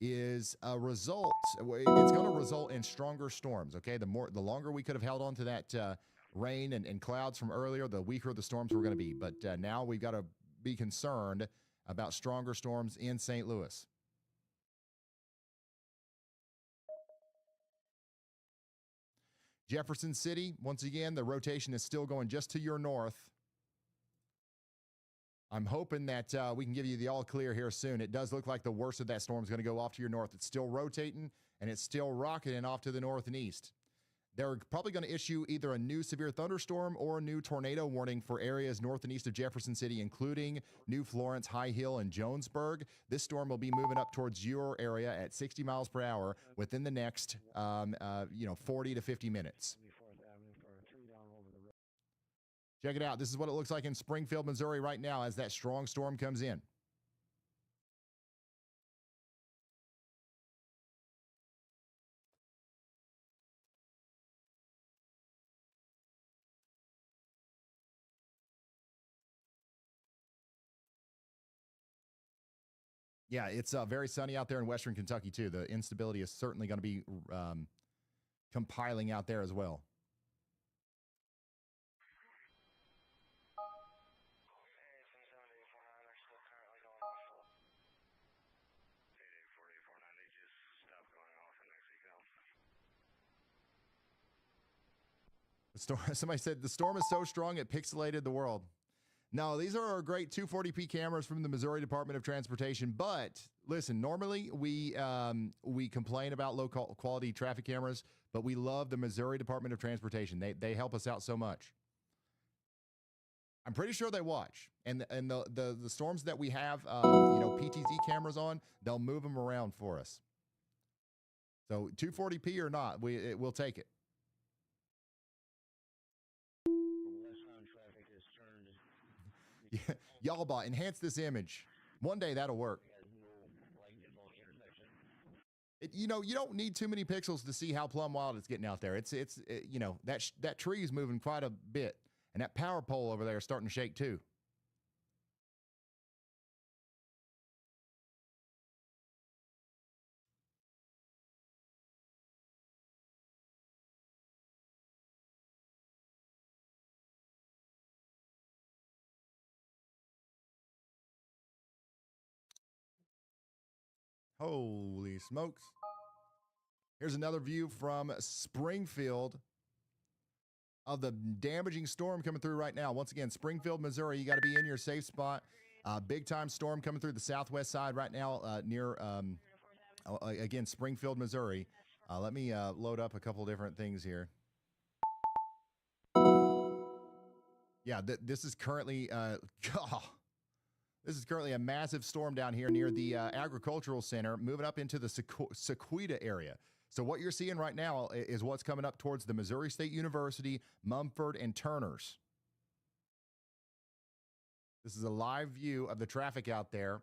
is a result. It's going to result in stronger storms, okay? The longer we could have held on to that rain and clouds from earlier, the weaker the storms were going to be. But now we've got to be concerned about stronger storms in St. Louis. Jefferson City, once again, the rotation is still going just to your north. I'm hoping that we can give you the all clear here soon. It does look like the worst of that storm is going to go off to your north. It's still rotating, and it's still rocketing off to the north and east. They're probably going to issue either a new severe thunderstorm or a new tornado warning for areas north and east of Jefferson City, including New Florence, High Hill, and Jonesburg. This storm will be moving up towards your area at 60 miles per hour within the next 40 to 50 minutes. Check it out. This is what it looks like in Springfield, Missouri right now as that strong storm comes in. Yeah, it's very sunny out there in western Kentucky, too. The instability is certainly going to be compiling out there as well. Somebody said the storm is so strong it pixelated the world. No, these are our great 240p cameras from the Missouri Department of Transportation. But listen, normally we complain about low quality traffic cameras, but we love the Missouri Department of Transportation. They help us out so much. I'm pretty sure they watch, and the storms that we have PTZ cameras on, they'll move them around for us. So 240p or not, we'll take it. Yeah, y'all bot, enhance this image. One day that'll work. You don't need too many pixels to see how plumb wild it's getting out there. That tree is moving quite a bit, and that power pole over there is starting to shake too. Holy smokes. Here's another view from Springfield of the damaging storm coming through right now. Once again, Springfield, Missouri, you got to be in your safe spot. Big time storm coming through the southwest side right now near, again, Springfield, Missouri. Let me load up a couple different things here. Yeah, this is currently, this is currently a massive storm down here near the agricultural center, moving up into the Sequita area. So what you're seeing right now is what's coming up towards the Missouri State University, Mumford, and Turners. This is a live view of the traffic out there,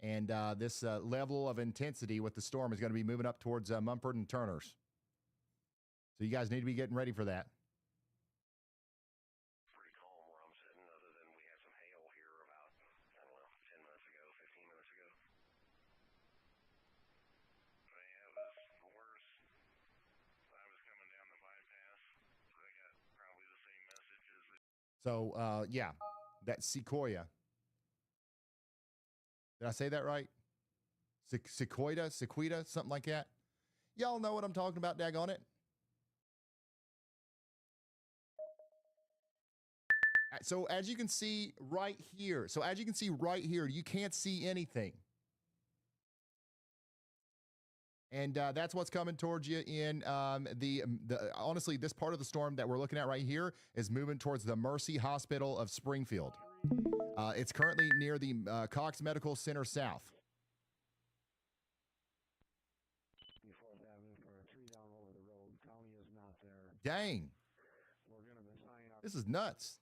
and this level of intensity with the storm is going to be moving up towards Mumford and Turners. So you guys need to be getting ready for that. Pretty calm where I'm sitting. So, yeah, that's Sequoia. Did I say that right? Sequoia, something like that. Y'all know what I'm talking about, daggone it. So as you can see right here, you can't see anything. And that's what's coming towards you in honestly, this part of the storm that we're looking at right here is moving towards the Mercy Hospital of Springfield. It's currently near the Cox Medical Center South. Dang. This is nuts.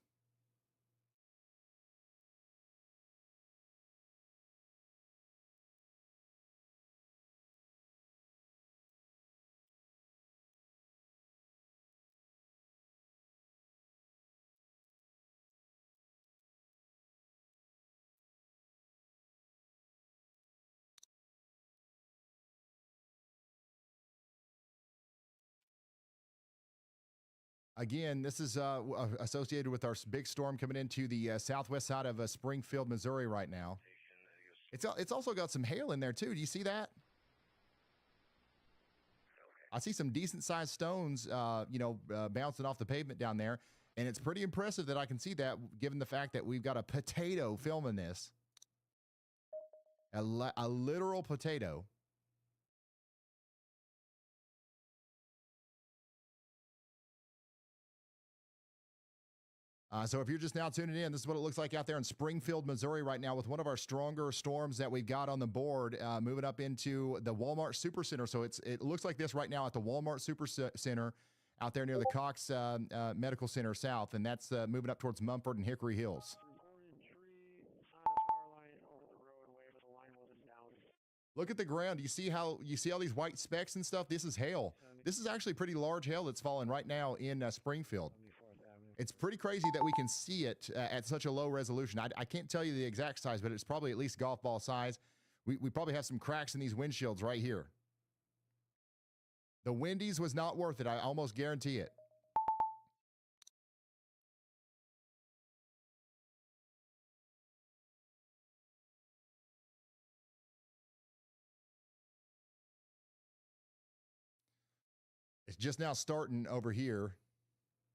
Again, this is associated with our big storm coming into the southwest side of Springfield, Missouri right now. It's also got some hail in there too. Do you see that? I see some decent sized stones, bouncing off the pavement down there. And it's pretty impressive that I can see that given the fact that we've got a potato filming this. A literal potato. So if you're just now tuning in, this is what it looks like out there in Springfield, Missouri right now with one of our stronger storms that we've got on the board, moving up into the Walmart Supercenter. So it looks like this right now at the Walmart Supercenter out there near the Cox Medical Center South, and that's moving up towards Mumford and Hickory Hills. Look at the ground. You see all these white specks and stuff? This is hail. This is actually pretty large hail that's falling right now in Springfield. It's pretty crazy that we can see it at such a low resolution. I can't tell you the exact size, but it's probably at least golf ball size. We probably have some cracks in these windshields right here. The Wendy's was not worth it. I almost guarantee it. It's just now starting over here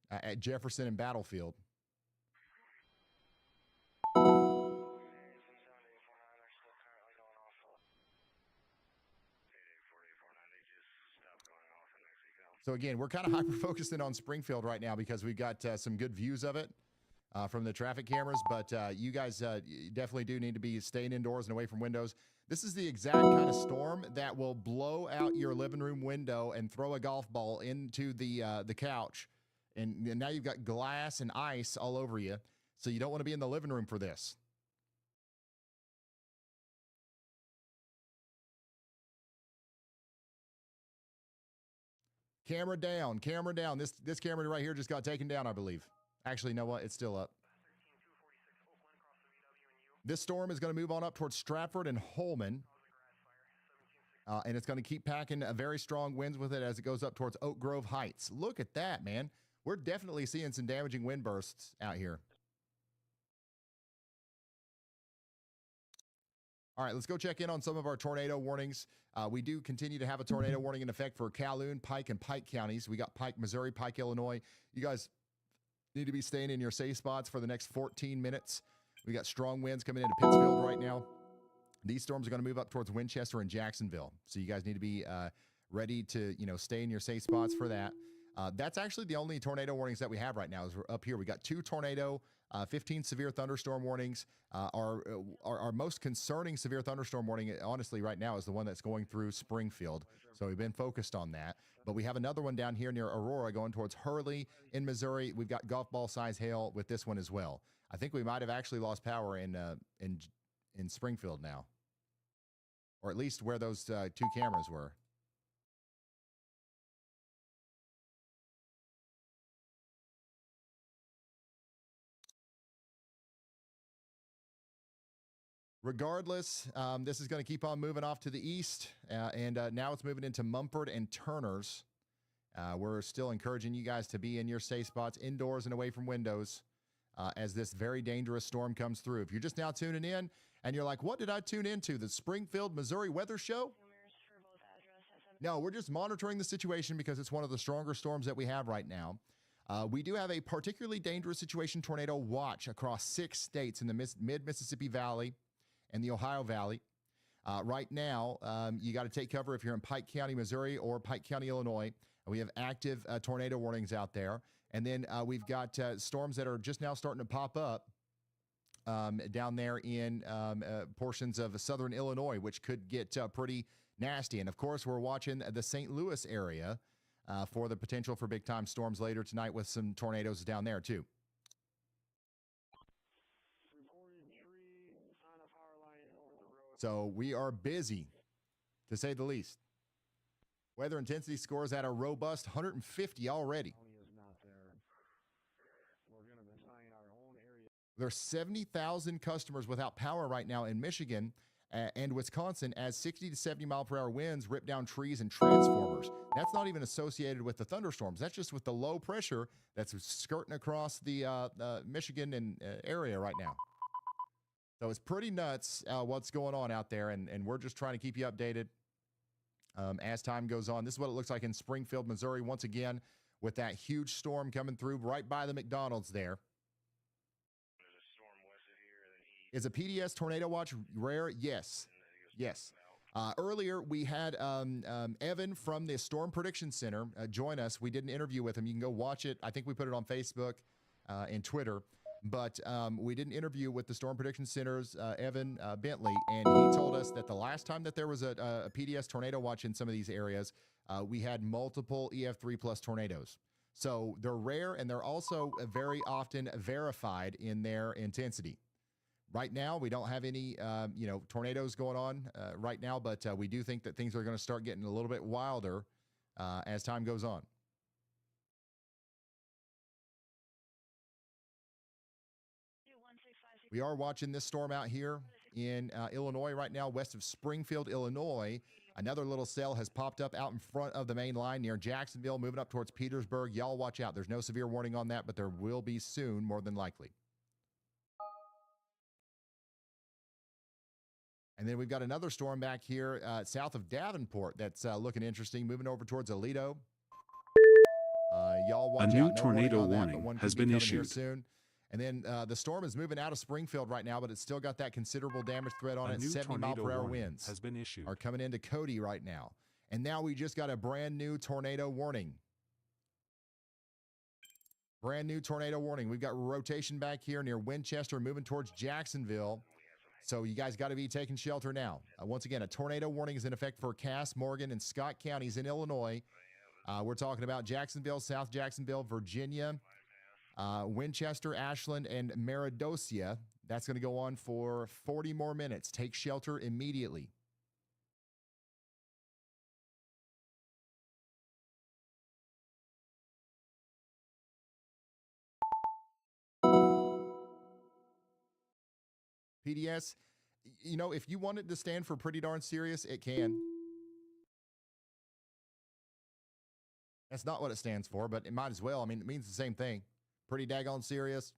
at Jefferson and Battlefield. So again, we're kind of hyper-focusing on Springfield right now because we've got some good views of it from the traffic cameras, but you guys definitely do need to be staying indoors and away from windows. This is the exact kind of storm that will blow out your living room window and throw a golf ball into the couch. And now you've got glass and ice all over you. So you don't want to be in the living room for this. Camera down, camera down. This camera right here just got taken down, I believe. Actually, you know what? It's still up. This storm is going to move on up towards Stratford and Holman. And it's going to keep packing very strong winds with it as it goes up towards Oak Grove Heights. Look at that, man. We're definitely seeing some damaging wind bursts out here. All right, let's go check in on some of our tornado warnings. We do continue to have a tornado warning in effect for Calhoun, Pike, and Pike counties. We got Pike, Missouri, Pike, Illinois. You guys need to be staying in your safe spots for the next 14 minutes. We got strong winds coming into Pittsfield right now. These storms are going to move up towards Winchester and Jacksonville. So you guys need to be ready to, stay in your safe spots for that. That's actually the only tornado warnings that we have right now is we're up here. We got 2 tornado, 15 severe thunderstorm warnings. Our most concerning severe thunderstorm warning, honestly, right now is the one that's going through Springfield. So we've been focused on that. But we have another one down here near Aurora going towards Hurley in Missouri. We've got golf ball size hail with this one as well. I think we might have actually lost power in Springfield now, or at least where those 2 cameras were. Regardless, this is going to keep on moving off to the east, and now it's moving into Mumford and Turners. We're still encouraging you guys to be in your safe spots, indoors and away from windows. as this very dangerous storm comes through. If you're just now tuning in and you're like, what did I tune into? The Springfield, Missouri weather show? No, we're just monitoring the situation because it's one of the stronger storms that we have right now. We do have a particularly dangerous situation tornado watch across 6 states in the mid-Mississippi Valley and the Ohio Valley. Right now, you got to take cover if you're in Pike County, Missouri, or Pike County, Illinois. We have active tornado warnings out there. And then we've got storms that are just now starting to pop up down there in portions of southern Illinois, which could get pretty nasty. And, of course, we're watching the St. Louis area for the potential for big-time storms later tonight with some tornadoes down there, too. So we are busy, to say the least. Weather intensity scores at a robust 150 already. There's 70,000 customers without power right now in Michigan and Wisconsin as 60 to 70 mile per hour winds rip down trees and transformers. That's not even associated with the thunderstorms. That's just with the low pressure that's skirting across the Michigan and area right now. So it's pretty nuts what's going on out there, and we're just trying to keep you updated as time goes on. This is what it looks like in Springfield, Missouri, once again, with that huge storm coming through right by the McDonald's there. Is a PDS tornado watch rare? Yes. Yes. Earlier, we had Evan from the Storm Prediction Center join us. We did an interview with him. You can go watch it. I think we put it on Facebook and Twitter. But we did an interview with the Storm Prediction Center's Evan Bentley, and he told us that the last time that there was a PDS tornado watch in some of these areas, we had multiple EF3 plus tornadoes. So they're rare, and they're also very often verified in their intensity. Right now, we don't have any, tornadoes going on right now, but we do think that things are going to start getting a little bit wilder as time goes on. We are watching this storm out here in Illinois right now, west of Springfield, Illinois. Another little cell has popped up out in front of the main line near Jacksonville, moving up towards Petersburg. Y'all watch out. There's no severe warning on that, but there will be soon, more than likely. And then we've got another storm back here south of Davenport that's looking interesting, moving over towards Aledo. Y'all watch out. A new No tornado warning on that, warning but one has could be been coming issued. here soon. And then the storm is moving out of Springfield right now, but it's still got that considerable damage threat on it. 70 mile per hour winds has been issued. are coming into Cody right now. And now we just got a brand new tornado warning. Brand new tornado warning. We've got rotation back here near Winchester, moving towards Jacksonville. So you guys got to be taking shelter now. Once again, a tornado warning is in effect for Cass, Morgan, and Scott counties in Illinois. We're talking about Jacksonville, South Jacksonville, Virginia, Winchester, Ashland, and Maridosia. That's going to go on for 40 more minutes. Take shelter immediately. PDS, you know, if you want it to stand for pretty darn serious, it can. That's not what it stands for, but it might as well. I mean, it means the same thing. Pretty daggone serious.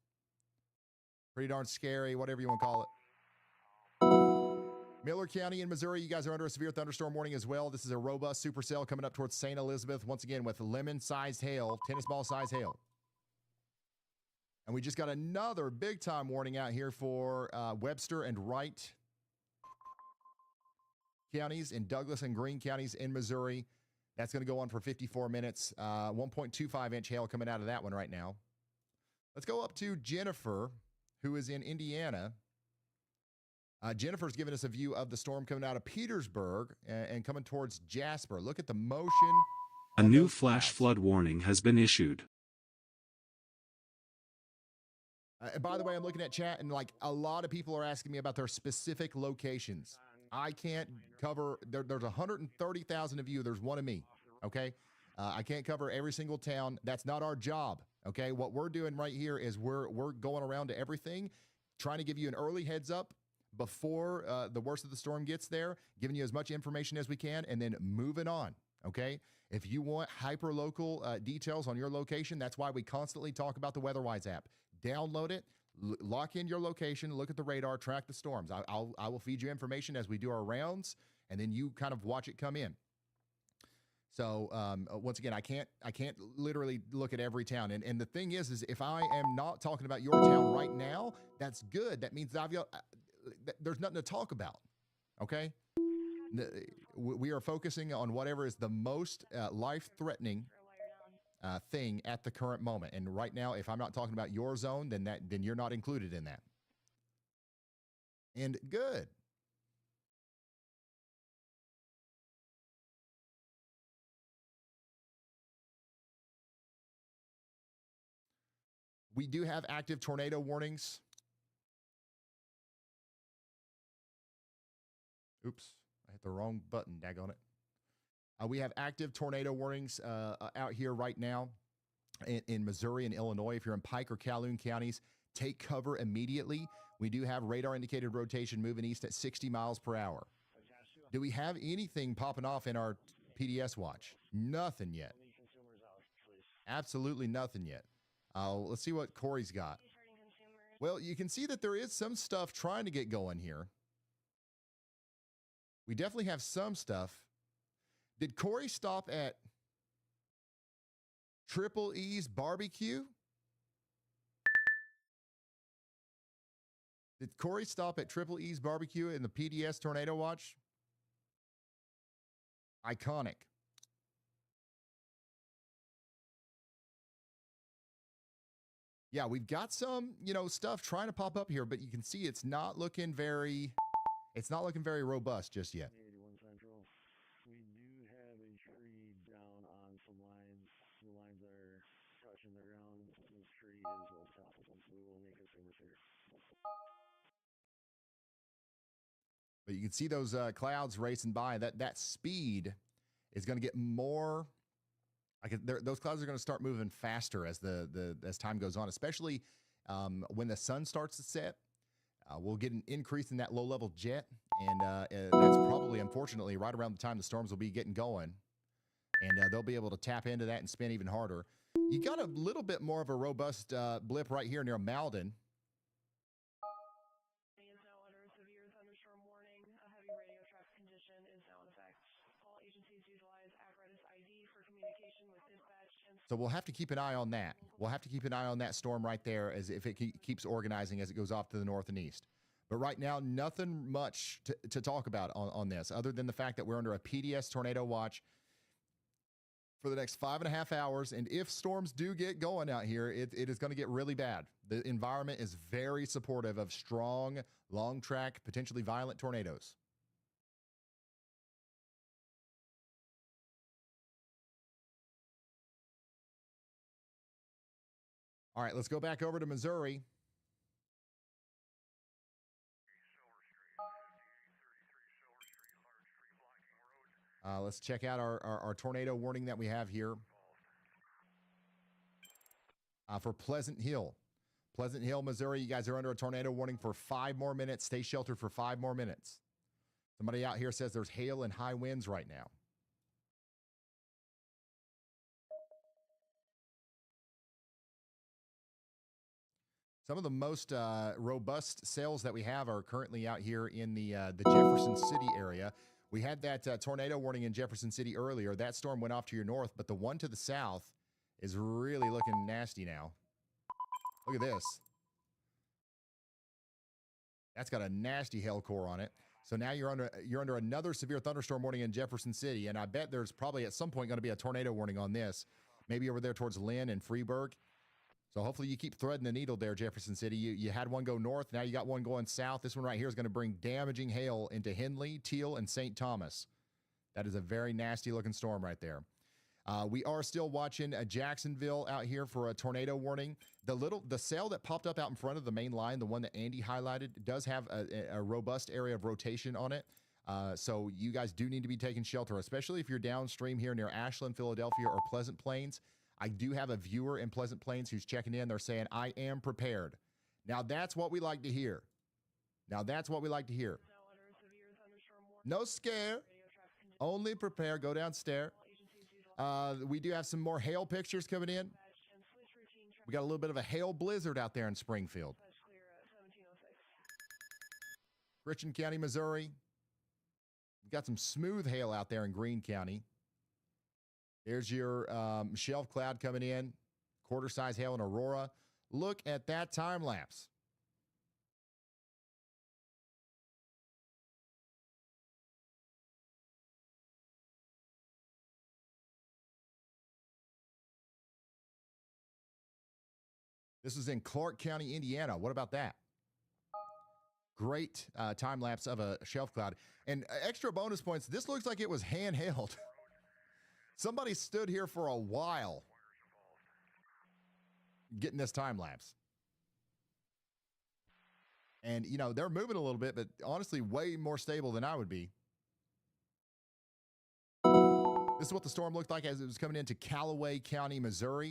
Pretty darn scary, whatever you want to call it. Miller County in Missouri, you guys are under a severe thunderstorm warning as well. This is a robust supercell coming up towards St. Elizabeth, once again with lemon-sized hail, tennis ball-sized hail. And we just got another big-time warning out here for Webster and Wright counties, in Douglas and Greene counties in Missouri. That's going to go on for 54 minutes. 1.25-inch hail coming out of that one right now. Let's go up to Jennifer, who is in Indiana. Jennifer's giving us a view of the storm coming out of Petersburg and coming towards Jasper. Look at the motion. A new flash flood warning has been issued. And by the way, I'm looking at chat, and like a lot of people are asking me about their specific locations. I can't cover, there's 130,000 of you. There's one of me, okay? I can't cover every single town. That's not our job, okay? What we're doing right here is we're going around to everything, trying to give you an early heads up before the worst of the storm gets there, giving you as much information as we can, and then moving on, okay? If you want hyper-local details on your location, that's why we constantly talk about the WeatherWise app. download it, lock in your location, look at the radar, track the storms. I will feed you information as we do our rounds, and then you kind of watch it come in. So once again, I can't literally look at every town. And the thing is if I am not talking about your town right now, that's good. That means that there's nothing to talk about. Okay. We are focusing on whatever is the most life-threatening thing at the current moment. And right now, if I'm not talking about your zone, then you're not included in that. And good. We do have active tornado warnings. Oops, I hit the wrong button, daggone it. We have active tornado warnings out here right now in Missouri and Illinois. If you're in Pike or Calhoun counties, take cover immediately. We do have radar indicated rotation moving east at 60 miles per hour. Do we have anything popping off in our PDS watch? Nothing yet. Absolutely nothing yet. Let's see what Corey's got. Well, you can see that there is some stuff trying to get going here. We definitely have some stuff. Did Corey stop at Triple E's barbecue? Did Corey stop at Triple E's barbecue in the PDS Tornado Watch? Iconic. Yeah, we've got some, stuff trying to pop up here, but you can see it's not looking very robust just yet. 81 Central. We do have a tree down on some lines. The lines are touching the ground. This tree is what's topical. We will need consumers here. But you can see those clouds racing by. That speed is going to get more. Those clouds are going to start moving faster as as time goes on, especially when the sun starts to set. We'll get an increase in that low-level jet, and that's probably, unfortunately, right around the time the storms will be getting going, and they'll be able to tap into that and spin even harder. You got a little bit more of a robust blip right here near Malden. Is now under a severe thunderstorm warning. A heavy radio traffic condition is now in effect. All agencies utilize apparatus ID for communication with dispatch. So we'll have to keep an eye on that. We'll have to keep an eye on that storm right there as if it keeps organizing as it goes off to the north and east. But right now, nothing much to talk about on this other than the fact that we're under a PDS tornado watch for the next 5.5 hours. And if storms do get going out here, it is going to get really bad. The environment is very supportive of strong, long track, potentially violent tornadoes. All right, let's go back over to Missouri. Let's check out our tornado warning that we have here for Pleasant Hill. Pleasant Hill, Missouri, you guys are under a tornado warning for 5 more minutes. Stay sheltered for 5 more minutes. Somebody out here says there's hail and high winds right now. Some of the most robust cells that we have are currently out here in the Jefferson City area. We had that tornado warning in Jefferson City earlier. That storm went off to your north, but the one to the south is really looking nasty now. Look at this. That's got a nasty hail core on it. So now you're under another severe thunderstorm warning in Jefferson City, and I bet there's probably at some point going to be a tornado warning on this, maybe over there towards Lynn and Freeburg. So hopefully you keep threading the needle there, Jefferson City. You had one go north. Now you got one going south. This one right here is going to bring damaging hail into Henley, Teal, and St. Thomas. That is a very nasty-looking storm right there. We are still watching Jacksonville out here for a tornado warning. The cell that popped up out in front of the main line, the one that Andy highlighted, does have a robust area of rotation on it. So you guys do need to be taking shelter, especially if you're downstream here near Ashland, Philadelphia, or Pleasant Plains. I do have a viewer in Pleasant Plains who's checking in. They're saying, I am prepared. Now, that's what we like to hear. No scare. Only prepare. Go downstairs. We do have some more hail pictures coming in. We got a little bit of a hail blizzard out there in Springfield. That's clear at 1706. Christian County, Missouri. We got some smooth hail out there in Greene County. There's your shelf cloud coming in. Quarter-size hail in Aurora. Look at that time lapse. This is in Clark County, Indiana. What about that? Great time lapse of a shelf cloud. And extra bonus points, this looks like it was handheld. Somebody stood here for a while getting this time lapse. And, you know, they're moving a little bit, but honestly, way more stable than I would be. This is what the storm looked like as it was coming into Callaway County, Missouri.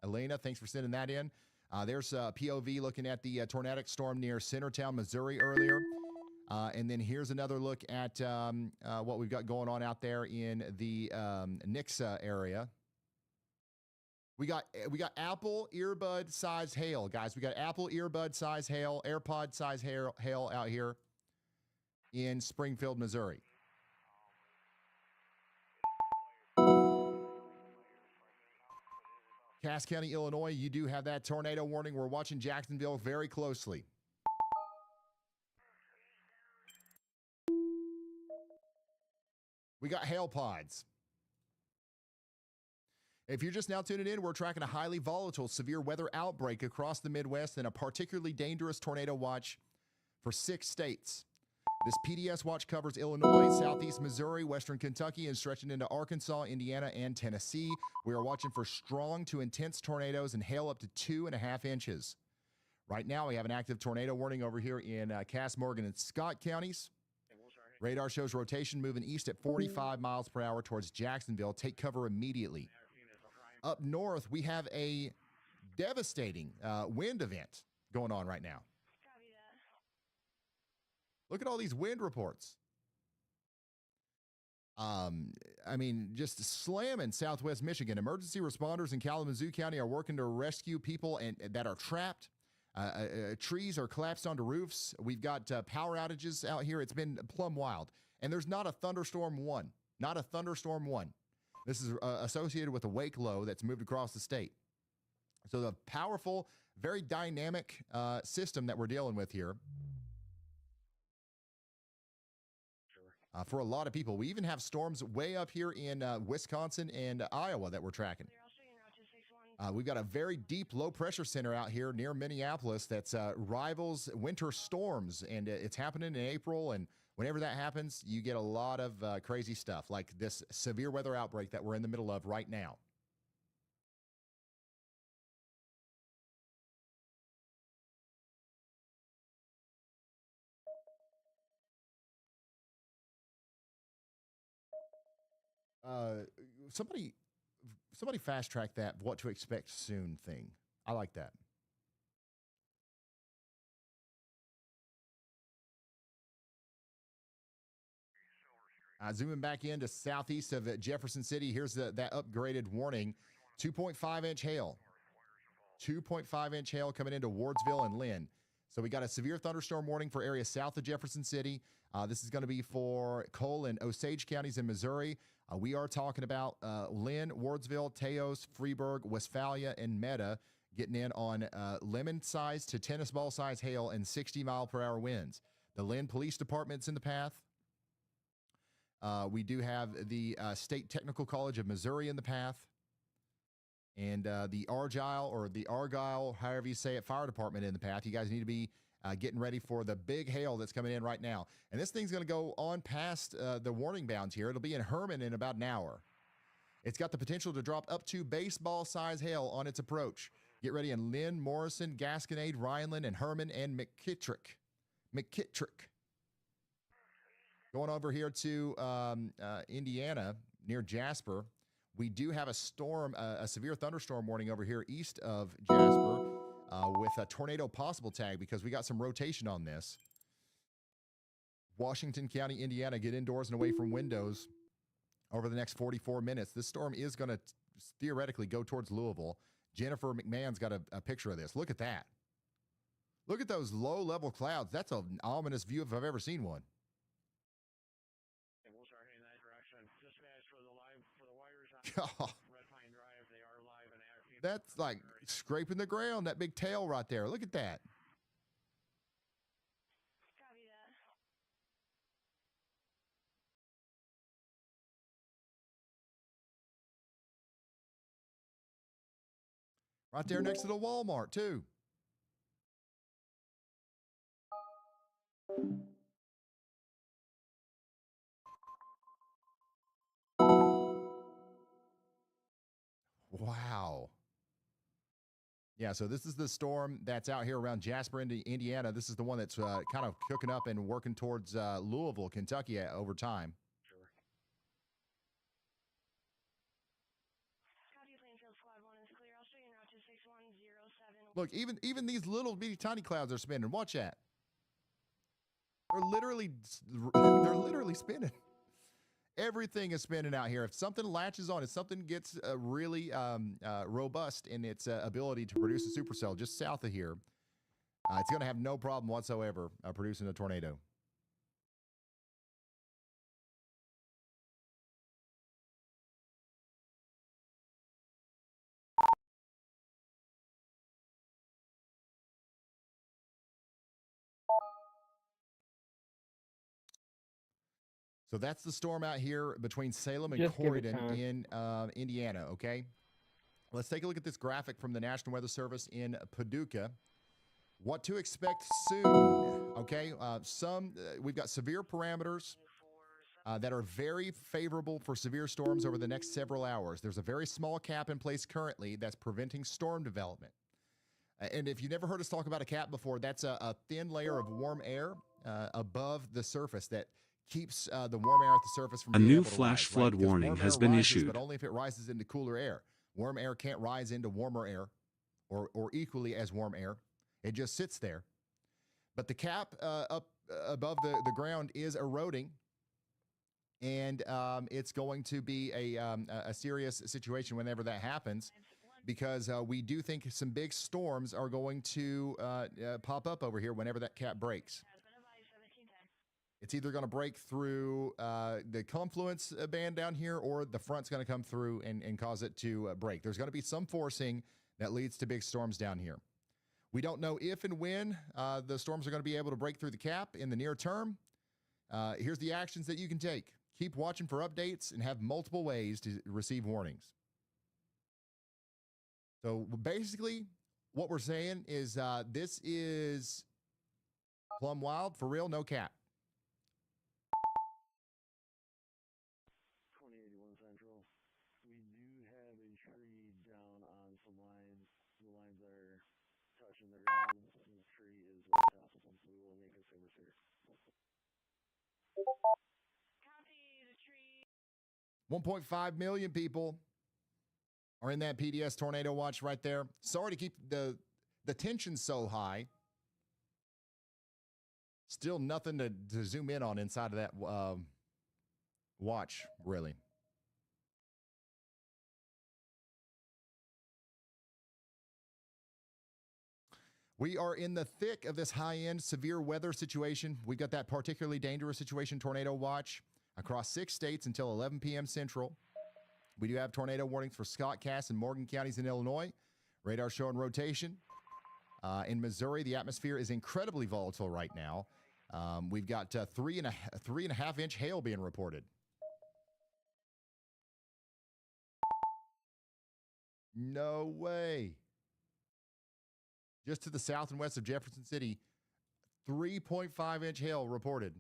Elena, thanks for sending that in. There's POV looking at the tornadic storm near Centertown, Missouri earlier. And then here's another look at what we've got going on out there in the Nixa area. We got Apple earbud size hail, guys. We got Apple earbud size hail, AirPod size hail out here in Springfield, Missouri. Cass County, Illinois, you do have that tornado warning. We're watching Jacksonville very closely. We got hail pods. If you're just now tuning in, we're tracking a highly volatile severe weather outbreak across the Midwest and a particularly dangerous tornado watch for 6 states. This PDS watch covers Illinois, southeast Missouri, western Kentucky, and stretching into Arkansas, Indiana, and Tennessee. We are watching for strong to intense tornadoes and hail up to 2.5 inches. Right now, we have an active tornado warning over here in Cass, Morgan, and Scott counties. Radar shows rotation moving east at 45 miles per hour towards Jacksonville. Take cover immediately. Up north, we have a devastating wind event going on right now. Look at all these wind reports. I mean, just slamming southwest Michigan. Emergency responders in Kalamazoo County are working to rescue people that are trapped. Trees are collapsed onto roofs. We've got power outages out here. It's been plumb wild. And there's not a thunderstorm one. Not a thunderstorm one. This is associated with a wake low that's moved across the state. So the powerful, very dynamic system that we're dealing with here. For a lot of people. We even have storms way up here in Wisconsin and Iowa that we're tracking. We've got a very deep low pressure center out here near Minneapolis that's rivals winter storms, and it's happening in April. And whenever that happens, you get a lot of crazy stuff like this severe weather outbreak that we're in the middle of right now. Somebody fast track that what to expect soon thing. I like that. Zooming back into southeast of Jefferson City, here's that upgraded warning. 2.5 inch hail. 2.5 inch hail coming into Wardsville and Lynn. So we got a severe thunderstorm warning for areas south of Jefferson City. This is going to be for Cole and Osage counties in Missouri. We are talking about Lynn, Wardsville, Teos, Freeburg, Westphalia, and Meta getting in on lemon-sized to tennis ball-size hail and 60-mile-per-hour winds. The Lynn Police Department's in the path. We do have the State Technical College of Missouri in the path. And the Argyle, however you say it, fire department in the path. You guys need to be getting ready for the big hail that's coming in right now. And this thing's going to go on past the warning bounds here. It'll be in Herman in about an hour. It's got the potential to drop up to baseball-size hail on its approach. Get ready in Lynn, Morrison, Gasconade, Rhineland, and Herman, and McKittrick. Going over here to Indiana, near Jasper, we do have a storm, a severe thunderstorm warning over here east of Jasper with a tornado possible tag because we got some rotation on this. Washington County, Indiana, get indoors and away from windows over the next 44 minutes. This storm is going to theoretically go towards Louisville. Jennifer McMahon's got a picture of this. Look at that. Look at those low-level clouds. That's an ominous view if I've ever seen one. And we'll start heading that direction. Dispatch for the wires on Red Pine Drive. They are live and active. That's like scraping the ground, that big tail right there. Look at that. Copy that. Right there next to the Walmart, too. Wow. Yeah, so this is the storm that's out here around Jasper, Indiana. This is the one that's kind of cooking up and working towards Louisville, Kentucky over time. Sure. Copy, Plainfield Squad 1 is clear. I'll show you now 26107. Look, even these little bitty tiny clouds are spinning. Watch that. They're literally spinning. Everything is spinning out here. If something latches on, if something gets really robust in its ability to produce a supercell just south of here, it's going to have no problem whatsoever producing a tornado. So that's the storm out here between Salem and Corydon in Indiana, okay? Let's take a look at this graphic from the National Weather Service in Paducah. What to expect soon, okay? We've got severe parameters that are very favorable for severe storms over the next several hours. There's a very small cap in place currently that's preventing storm development. And if you never heard us talk about a cap before, that's a thin layer of warm air above the surface that keeps the warm air at the surface from being A new able to flash rise, flood right? warning Warm has air been rises, issued. but only if it rises into cooler air. Warm air can't rise into warmer air or equally as warm air. It just sits there. But the cap up above the ground is eroding, and it's going to be a serious situation whenever that happens, because we do think some big storms are going to pop up over here whenever that cap breaks. It's either going to break through the confluence band down here, or the front's going to come through and cause it to break. There's going to be some forcing that leads to big storms down here. We don't know if and when the storms are going to be able to break through the cap in the near term. Here's the actions that you can take. Keep watching for updates and have multiple ways to receive warnings. So basically, what we're saying is this is plumb wild, for real, no cap. 2081 Central. We do have a tree down on some lines. The lines are touching the ground. The tree is on top of them. We will make a service here. Copy the tree. 1.5 million people are in that PDS tornado watch right there. Sorry to keep the tension so high. Still nothing to zoom in on inside of that watch, really. We are in the thick of this high-end severe weather situation. We've got that particularly dangerous situation tornado watch across 6 states until 11 p.m. Central. We do have tornado warnings for Scott, Cass, and Morgan counties in Illinois. Radar showing rotation. In Missouri, the atmosphere is incredibly volatile right now. We've got 3.5 inch hail being reported. No way. Just to the south and west of Jefferson City, 3.5 inch hail reported.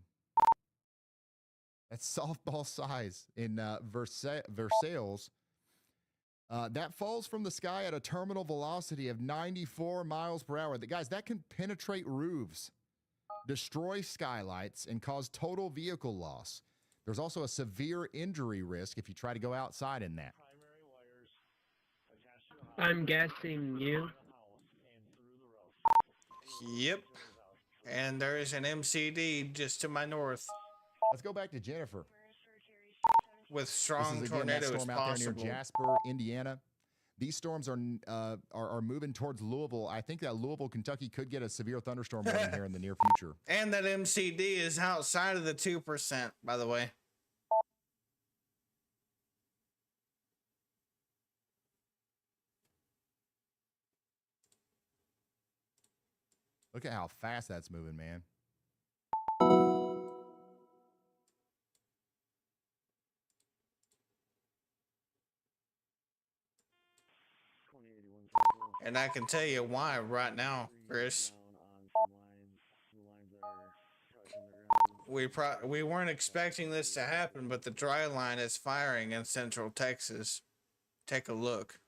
That's softball size in Versailles. That falls from the sky at a terminal velocity of 94 miles per hour. Guys, that can penetrate roofs, destroy skylights, and cause total vehicle loss. There's also a severe injury risk if you try to go outside in that. I'm guessing you. Yep. And there is an MCD just to my north. Let's go back to Jennifer. With strong this is, again, tornadoes that storm out there near possible. Jasper, Indiana. these storms are moving towards Louisville. I think that Louisville, Kentucky could get a severe thunderstorm warning here in the near future. And that MCD is outside of the 2%, by the way. Look at how fast that's moving, man. And I can tell you why right now, Chris. We weren't expecting this to happen, but the dry line is firing in central Texas. Take a look.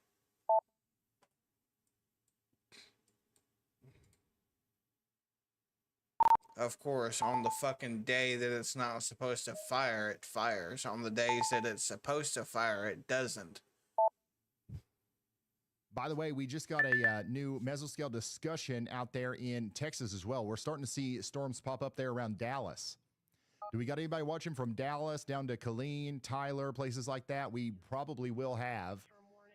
Of course, on the fucking day that it's not supposed to fire, it fires. On the days that it's supposed to fire, it doesn't. By the way, we just got a new mesoscale discussion out there in Texas as well. We're starting to see storms pop up there around Dallas. Do we got anybody watching from Dallas down to Killeen, Tyler, places like that? We probably will have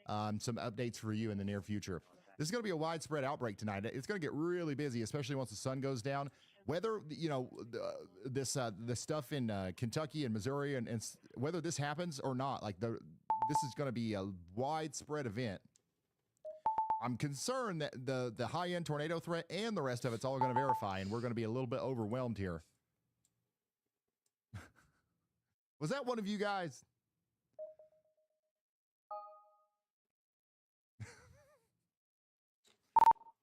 some updates for you in the near future. This is going to be a widespread outbreak tonight. It's going to get really busy, especially once the sun goes down. Whether, you know, this stuff in Kentucky and Missouri and whether this happens or not, like this is going to be a widespread event. I'm concerned that the high-end tornado threat and the rest of it's all going to verify, and we're going to be a little bit overwhelmed here. Was that one of you guys?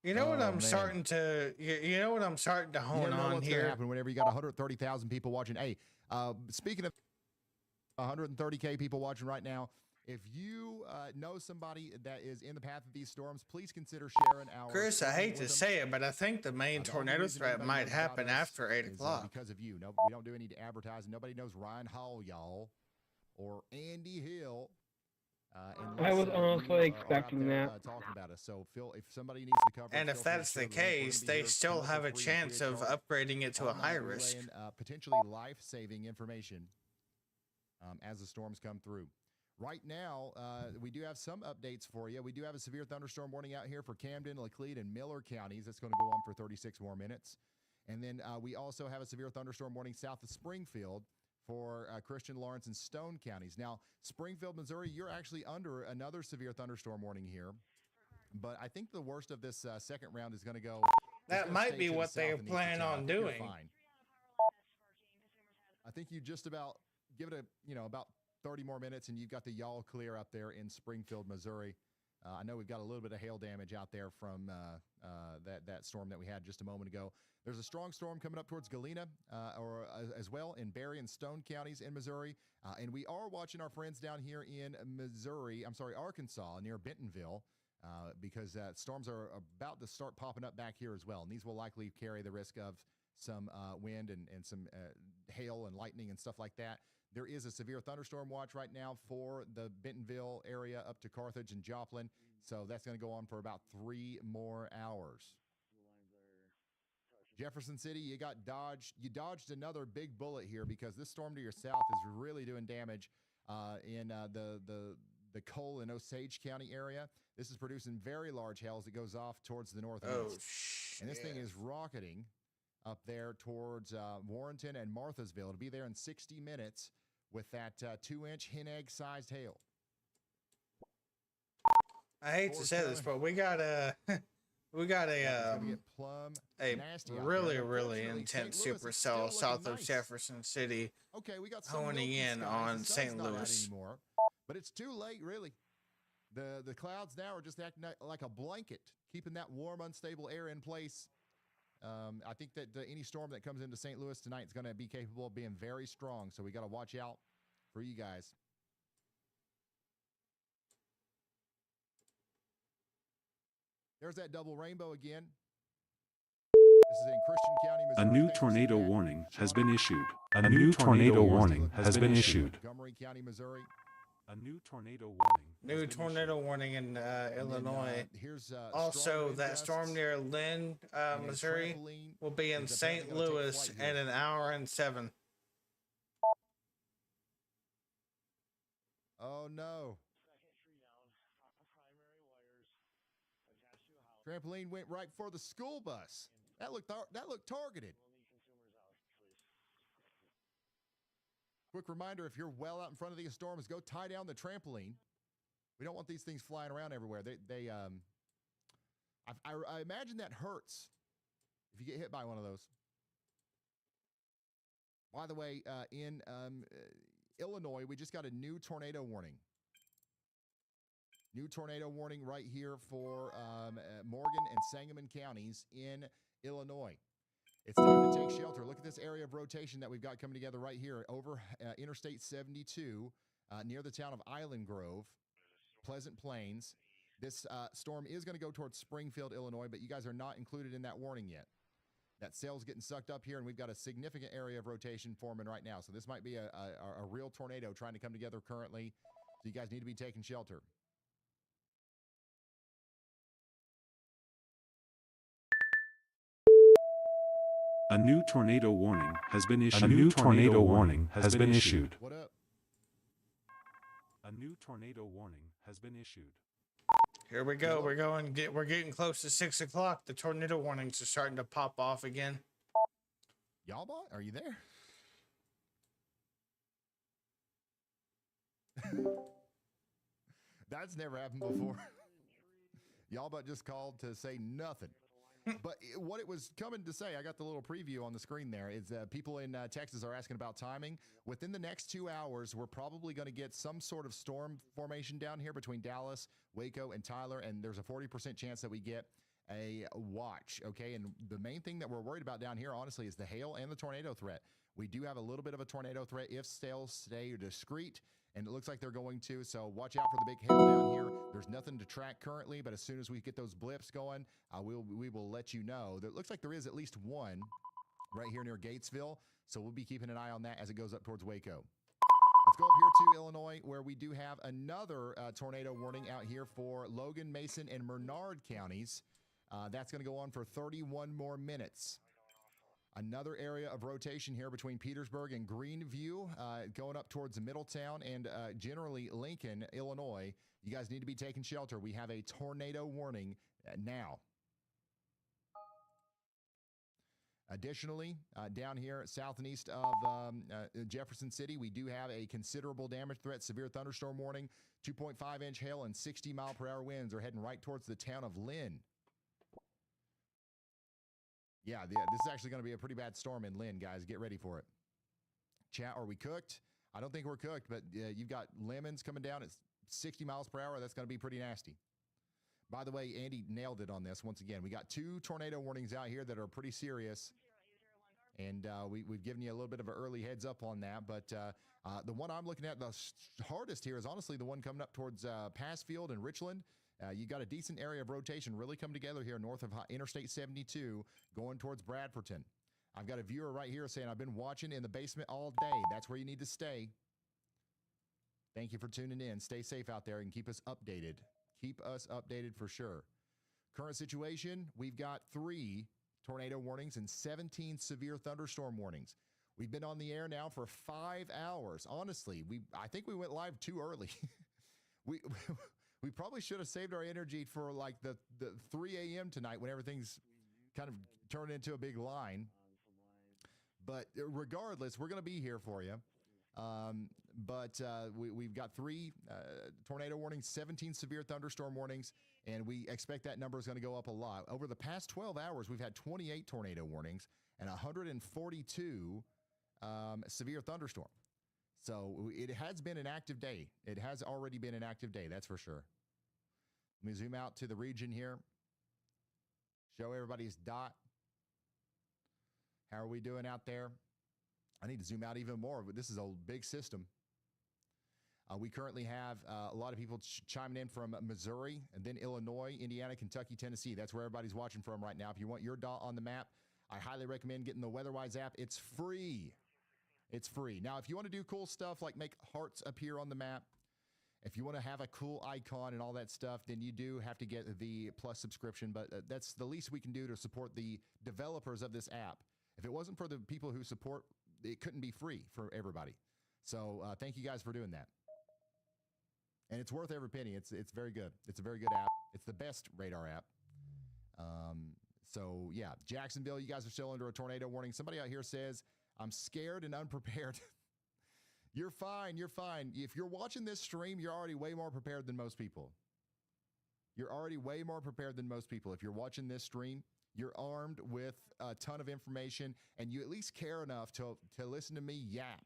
You know what I'm starting to, you know what I'm starting to hone on what's here. Gonna happen whenever you got 130,000 people watching. Hey, speaking of 130K people watching right now, if you know somebody that is in the path of these storms, please consider sharing our. Chris, I hate to say it, but I think the main tornado threat might happen after 8 o'clock. Because of you. No, we don't do any advertising. Nobody knows Ryan Hall, y'all, or Andy Hill. I was honestly expecting that. Talking about us. So, Phil, if somebody needs to cover, and if that's the case, they still have a chance of upgrading it to a high risk. Potentially life-saving information as the storms come through. Right now, we do have some updates for you. We do have a severe thunderstorm warning out here for Camden, Laclede, and Miller counties. That's going to go on for 36 more minutes. And then we also have a severe thunderstorm warning south of Springfield for Christian, Lawrence, and Stone counties. Now, Springfield, Missouri, you're actually under another severe thunderstorm warning here. But I think the worst of this second round is going to go. That might be what they plan on doing. I think you just about give it about 30 more minutes, and you've got the y'all clear up there in Springfield, Missouri. I know we've got a little bit of hail damage out there from that storm that we had just a moment ago. There's a strong storm coming up towards Galena as well in Berry and Stone counties in Missouri. And we are watching our friends down here in Arkansas near Bentonville because storms are about to start popping up back here as well. And these will likely carry the risk of some wind and some hail and lightning and stuff like that. There is a severe thunderstorm watch right now for the Bentonville area up to Carthage and Joplin. So that's going to go on for about 3 more hours. Jefferson City, you dodged another big bullet here because this storm to your south is really doing damage in the Cole and Osage County area. This is producing very large hail as it goes off towards the northeast. And this thing is rocketing up there towards Warrenton and Marthasville. It'll be there in 60 minutes with that 2-inch hen egg sized hail. I hate to say this, but we got a really intense supercell south of Jefferson City. Okay, we got honing in on St. Louis. Anymore, but it's too late, really. The clouds now are just acting like a blanket, keeping that warm, unstable air in place. I think that any storm that comes into St. Louis tonight is going to be capable of being very strong, so we got to watch out for you guys. There's that double rainbow again. This is in Christian County, Missouri. A new tornado warning has been issued. A new tornado warning has been issued. Montgomery County, Missouri. A new tornado warning. New tornado warning in Illinois. Also, that storm near Lynn, Missouri, will be in St. Louis in 1 hour and 7. Oh no! Trampoline went right for the school bus. That looked targeted. Quick reminder, if you're well out in front of these storms, go tie down the trampoline. We don't want these things flying around everywhere. I imagine that hurts if you get hit by one of those. By the way, in Illinois, we just got a new tornado warning. New tornado warning right here for Morgan and Sangamon counties in Illinois. It's time to take shelter. Look at this area of rotation that we've got coming together right here over Interstate 72 near the town of Island Grove, Pleasant Plains. This storm is going to go towards Springfield, Illinois, but you guys are not included in that warning yet. That cell's getting sucked up here, and we've got a significant area of rotation forming right now. So this might be a real tornado trying to come together currently. So you guys need to be taking shelter. A new tornado warning has been issued. A new tornado warning has been issued. What up? A new tornado warning has been issued. Here we go. We're getting close to 6 o'clock. The tornado warnings are starting to pop off again. Y'all bot, are you there? That's never happened before. Y'all but just called to say nothing. But what it was coming to say, I got the little preview on the screen there, is people in Texas are asking about timing. Within the next 2 hours, we're probably going to get some sort of storm formation down here between Dallas, Waco, and Tyler, and there's a 40% chance that we get a watch, okay? And the main thing that we're worried about down here, honestly, is the hail and the tornado threat. We do have a little bit of a tornado threat if sales stay discreet, and it looks like they're going to, so watch out for the big hail down here. There's nothing to track currently, but as soon as we get those blips going, we will let you know. It looks like there is at least one right here near Gatesville, so we'll be keeping an eye on that as it goes up towards Waco. Let's go up here to Illinois, where we do have another tornado warning out here for Logan, Mason, and Menard counties. That's going to go on for 31 more minutes. Another area of rotation here between Petersburg and Greenview, going up towards Middletown and generally Lincoln, Illinois. You guys need to be taking shelter. We have a tornado warning now. Additionally, down here south and east of Jefferson City, we do have a considerable damage threat, severe thunderstorm warning. 2.5-inch hail and 60-mile-per-hour winds are heading right towards the town of Lynn. Yeah, this is actually going to be a pretty bad storm in Lynn, guys. Get ready for it. Chat, are we cooked? I don't think we're cooked, but you've got lemons coming down at 60 miles per hour. That's going to be pretty nasty. By the way, Andy nailed it on this once again. We got 2 tornado warnings out here that are pretty serious, and we've given you a little bit of an early heads up on that. But the one I'm looking at the hardest here is honestly the one coming up towards Passfield and Richland. You got a decent area of rotation really come together here north of Interstate 72 going towards Bradfordton. I've got a viewer right here saying, I've been watching in the basement all day. That's where you need to stay. Thank you for tuning in. Stay safe out there and keep us updated. Keep us updated for sure. Current situation, we've got 3 tornado warnings and 17 severe thunderstorm warnings. We've been on the air now for 5 hours. Honestly, I think we went live too early. We probably should have saved our energy for like the 3 a.m. tonight when everything's kind of turned into a big line. But regardless, we're going to be here for you. We've got 3 tornado warnings, 17 severe thunderstorm warnings, and we expect that number is going to go up a lot. Over the past 12 hours, we've had 28 tornado warnings and 142 severe thunderstorm. So it has been an active day. It has already been an active day, that's for sure. Let me zoom out to the region here. Show everybody's dot. How are we doing out there? I need to zoom out even more, but this is a big system. We currently have a lot of people chiming in from Missouri, and then Illinois, Indiana, Kentucky, Tennessee. That's where everybody's watching from right now. If you want your dot on the map, I highly recommend getting the WeatherWise app. It's free. It's free. Now, if you want to do cool stuff like make hearts appear on the map, if you want to have a cool icon and all that stuff, then you do have to get the Plus subscription. But that's the least we can do to support the developers of this app. If it wasn't for the people who support, it couldn't be free for everybody. So thank you guys for doing that. And it's worth every penny. It's very good. It's a very good app. It's the best radar app. So, yeah, Jacksonville, you guys are still under a tornado warning. Somebody out here says, I'm scared and unprepared. You're fine. You're fine. If you're watching this stream, you're already way more prepared than most people. You're already way more prepared than most people. If you're watching this stream, you're armed with a ton of information, and you at least care enough to listen to me yap.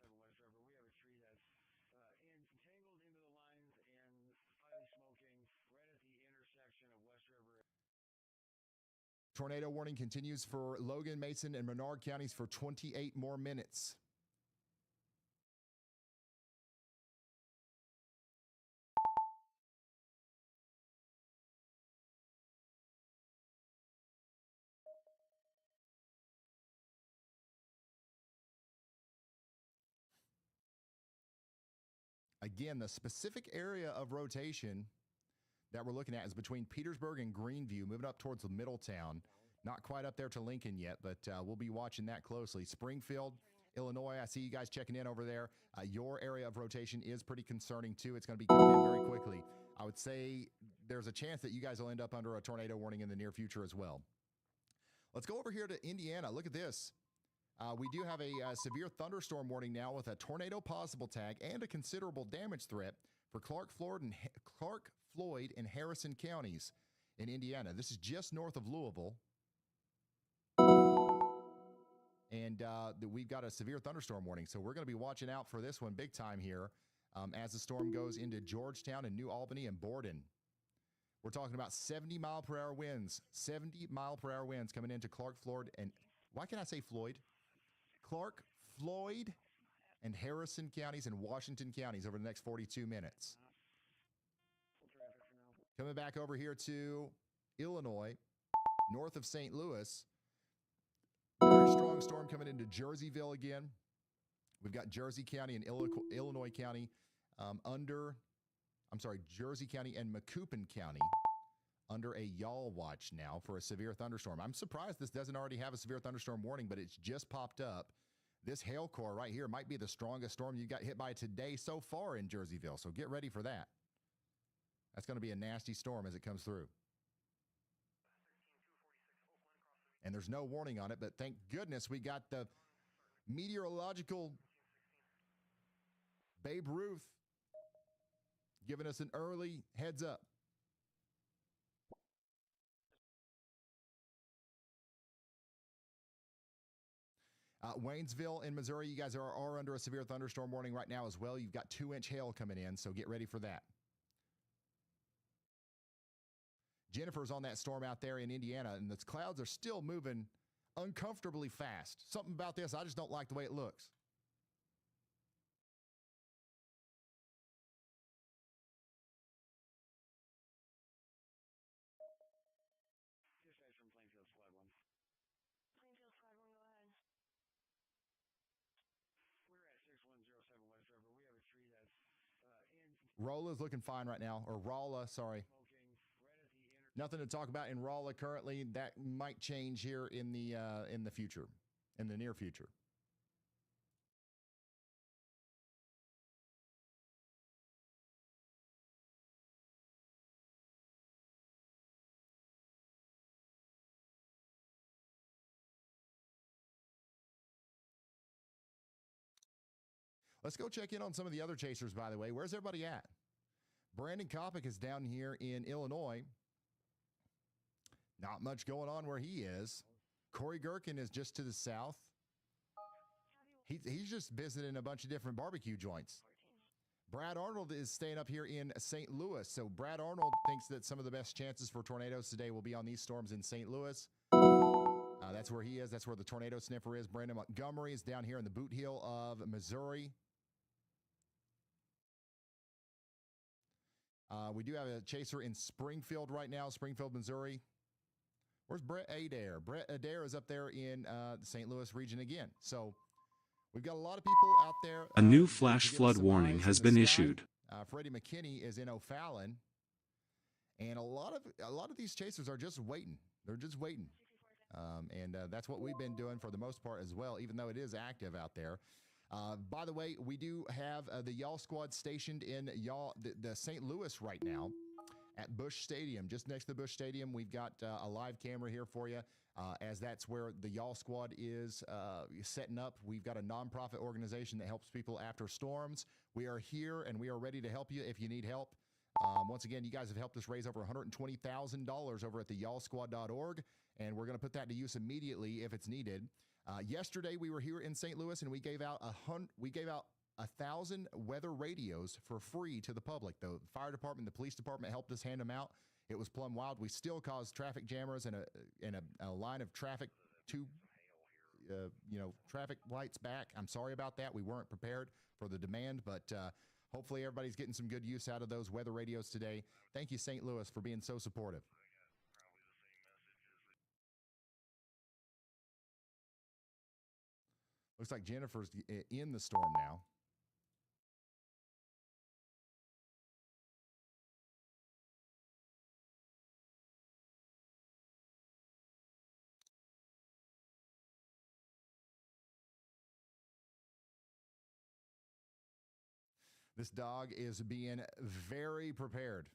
Tornado warning continues for Logan, Mason, and Menard counties for 28 more minutes. Again, the specific area of rotation that we're looking at is between Petersburg and Greenview, moving up towards Middletown. Not quite up there to Lincoln yet, but we'll be watching that closely. Springfield, Illinois, I see you guys checking in over there. Your area of rotation is pretty concerning, too. It's going to be coming in very quickly. I would say there's a chance that you guys will end up under a tornado warning in the near future as well. Let's go over here to Indiana. Look at this. We do have a severe thunderstorm warning now with a tornado possible tag and a considerable damage threat for Clark, Floyd, and Harrison counties in Indiana. This is just north of Louisville. And we've got a severe thunderstorm warning, so we're going to be watching out for this one big time here as the storm goes into Georgetown and New Albany and Borden. We're talking about 70-mile-per-hour winds. 70-mile-per-hour winds coming into Clark, Floyd, and why can I say Floyd? Clark, Floyd, and Harrison counties and Washington counties over the next 42 minutes. Coming back over here to Illinois, north of St. Louis. Very strong storm coming into Jerseyville again. We've got Jersey County and Illinois County Jersey County and Macoupin County under a yaw watch now for a severe thunderstorm. I'm surprised this doesn't already have a severe thunderstorm warning, but it's just popped up. This hail core right here might be the strongest storm you got hit by today so far in Jerseyville, so get ready for that. That's going to be a nasty storm as it comes through. And there's no warning on it, but thank goodness we got the meteorological Babe Ruth giving us an early heads up. Waynesville in Missouri, you guys are under a severe thunderstorm warning right now as well. You've got 2-inch hail coming in, so get ready for that. Jennifer's on that storm out there in Indiana, and the clouds are still moving uncomfortably fast. Something about this, I just don't like the way it looks. Rolla's looking fine right now, or Rolla, sorry. Nothing to talk about in Rolla currently. That might change here in the future, in the near future. Let's go check in on some of the other chasers, by the way. Where's everybody at? Brandon Kopic is down here in Illinois. Not much going on where he is. Corey Gherkin is just to the south. He's just visiting a bunch of different barbecue joints. Brad Arnold is staying up here in St. Louis. So Brad Arnold thinks that some of the best chances for tornadoes today will be on these storms in St. Louis. That's where he is. That's where the tornado sniffer is. Brandon Montgomery is down here in the Boot Heel of Missouri. We do have a chaser in Springfield right now, Springfield, Missouri. Where's Brett Adair? Brett Adair is up there in the St. Louis region again. So we've got a lot of people out there. A new flash flood warning has been issued. Freddie McKinney is in O'Fallon. And a lot of these chasers are just waiting. They're just waiting. And that's what we've been doing for the most part as well, even though it is active out there. By the way, we do have the Y'all squad stationed in the St. Louis right now. at Busch Stadium, just next to Busch Stadium. We've got a live camera here for you, as that's where the Y'all Squad is setting up. We've got a nonprofit organization that helps people after storms. We are here, and we are ready to help you if you need help. Once again, you guys have helped us raise over $120,000 over at the y'allsquad.org, and we're going to put that to use immediately if it's needed. Yesterday, we were here in St. Louis, and we gave out 1,000 weather radios for free to the public. The fire department, the police department helped us hand them out. It was plumb wild. We still caused traffic jammers and a line of traffic traffic lights back. I'm sorry about that. We weren't prepared for the demand, but hopefully everybody's getting some good use out of those weather radios today. Thank you, St. Louis, for being so supportive. Looks like Jennifer's in the storm now. This dog is being very prepared.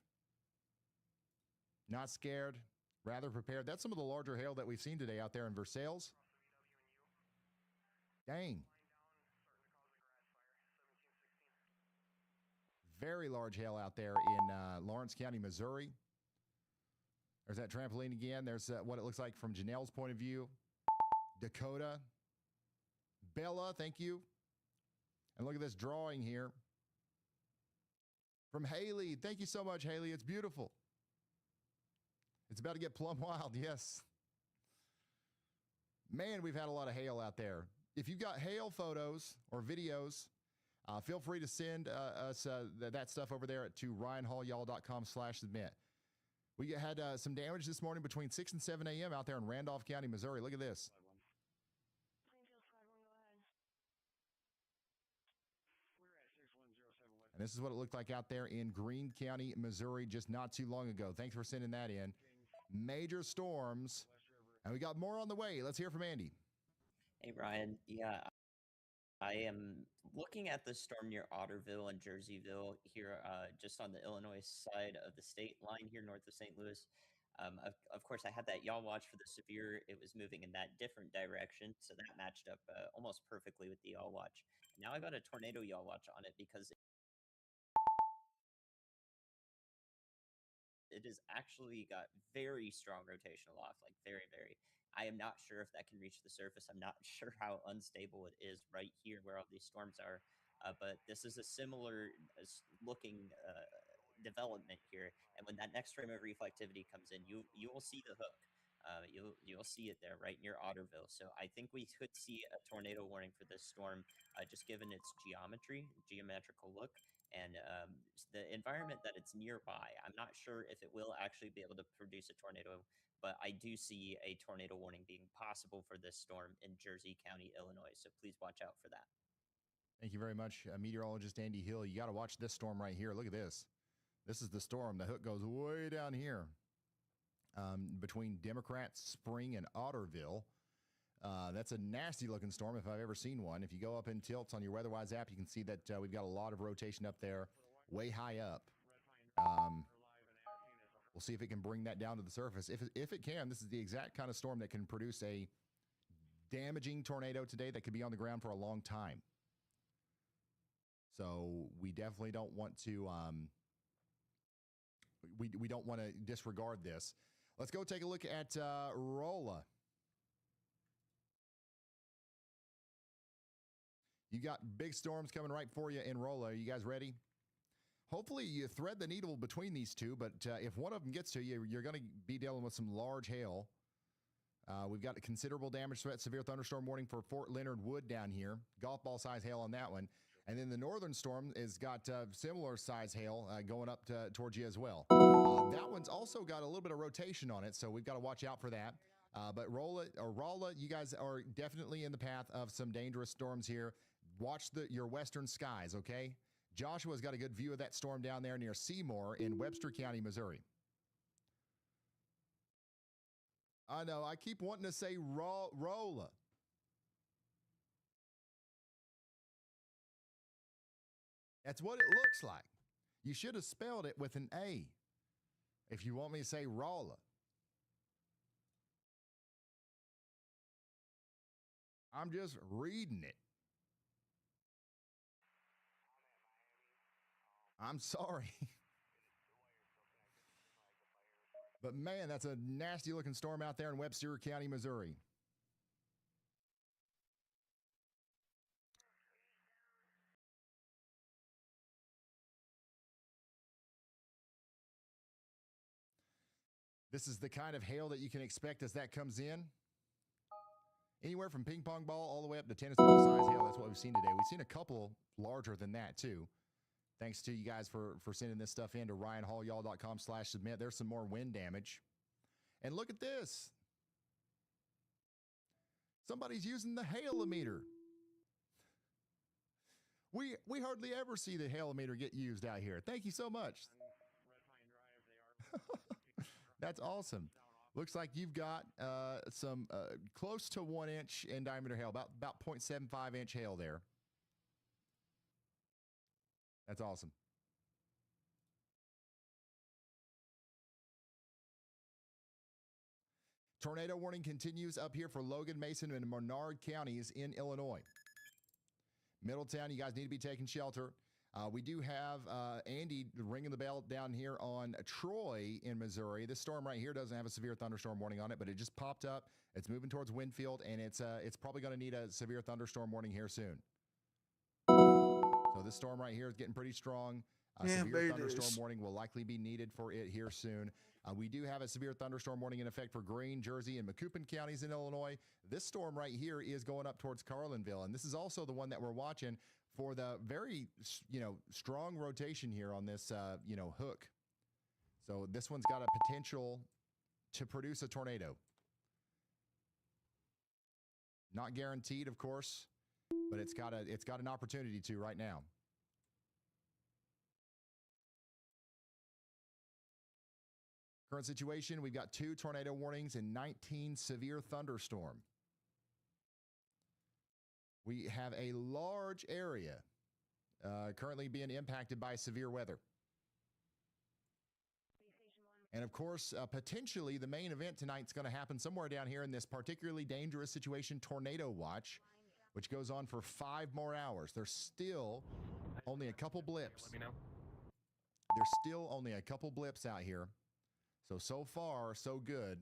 Not scared, rather prepared. That's some of the larger hail that we've seen today out there in Versailles. Dang. Very large hail out there in Lawrence County, Missouri. There's that trampoline again. There's what it looks like from Janelle's point of view. Dakota. Bella, thank you. And look at this drawing here. From Haley. Thank you so much, Haley. It's beautiful. It's about to get plumb wild, yes. Man, we've had a lot of hail out there. If you've got hail photos or videos, feel free to send us that stuff over there to ryanhallyall.com/submit. We had some damage this morning between 6 and 7 a.m. out there in Randolph County, Missouri. Look at this. And this is what it looked like out there in Greene County, Missouri, just not too long ago. Thanks for sending that in. Major storms. And we got more on the way. Let's hear from Andy. Hey, Ryan. Yeah, I am looking at the storm near Otterville and Jerseyville here, just on the Illinois side of the state line here north of St. Louis. Of course, I had that y'all watch for the severe. It was moving in that different direction, so that matched up almost perfectly with the y'all watch. Now I got a tornado y'all watch on it because it has actually got very strong rotational loft, like very, very. I am not sure if that can reach the surface. I'm not sure how unstable it is right here where all these storms are. But this is a similar looking development here. And when that next frame of reflectivity comes in, you will see the hook. You'll see it there right near Otterville. So I think we could see a tornado warning for this storm, just given its geometrical look. And the environment that it's nearby. I'm not sure if it will actually be able to produce a tornado, but I do see a tornado warning being possible for this storm in Jersey County, Illinois. So please watch out for that. Thank you very much, meteorologist Andy Hill. You got to watch this storm right here. Look at this. This is the storm. The hook goes way down here between Democrat Spring and Otterville. That's a nasty looking storm if I've ever seen one. If you go up in tilts on your WeatherWise app, you can see that we've got a lot of rotation up there, way high up. We'll see if it can bring that down to the surface. If it can, this is the exact kind of storm that can produce a damaging tornado today that could be on the ground for a long time. So we definitely don't want to we don't want to disregard this. Let's go take a look at Rolla. You got big storms coming right for you in Rolla. Are you guys ready? Hopefully you thread the needle between these two, but if one of them gets to you, you're going to be dealing with some large hail. We've got a considerable damage threat, severe thunderstorm warning for Fort Leonard Wood down here. Golf ball size hail on that one. And then the northern storm has got similar size hail going up towards you as well. That one's also got a little bit of rotation on it, so we've got to watch out for that. But Rolla, you guys are definitely in the path of some dangerous storms here. Watch your western skies, okay? Joshua's got a good view of that storm down there near Seymour in Webster County, Missouri. I know, I keep wanting to say Rolla. That's what it looks like. You should have spelled it with an A. If you want me to say Rolla. I'm just reading it. I'm sorry. But man, that's a nasty looking storm out there in Webster County, Missouri. This is the kind of hail that you can expect as that comes in. Anywhere from ping pong ball all the way up to tennis ball size hail. That's what we've seen today. We've seen a couple larger than that too. Thanks to you guys for sending this stuff in to ryanhallyall.com/submit. There's some more wind damage. And look at this. Somebody's using the hailometer. We hardly ever see the hailometer get used out here. Thank you so much. That's awesome. Looks like you've got some close to 1 inch in diameter hail, about 0.75 inch hail there. That's awesome. Tornado warning continues up here for Logan, Mason, and Menard counties in Illinois. Middletown, you guys need to be taking shelter. We do have Andy ringing the bell down here on Troy in Missouri. This storm right here doesn't have a severe thunderstorm warning on it, but it just popped up. It's moving towards Winfield, and it's probably going to need a severe thunderstorm warning here soon. So this storm right here is getting pretty strong. Severe thunderstorm warning will likely be needed for it here soon. We do have a severe thunderstorm warning in effect for Greene, Jersey, and Macoupin counties in Illinois. This storm right here is going up towards Carlinville, and this is also the one that we're watching for the very, strong rotation here on this, hook. So this one's got a potential to produce a tornado. Not guaranteed, of course, but it's got an opportunity to right now. Current situation, we've got 2 tornado warnings and 19 severe thunderstorm. We have a large area currently being impacted by severe weather. And of course, potentially the main event tonight is going to happen somewhere down here in this particularly dangerous situation, tornado watch, which goes on for 5 more hours. There's still only a couple blips. Let me know. There's still only a couple blips out here. So far, so good,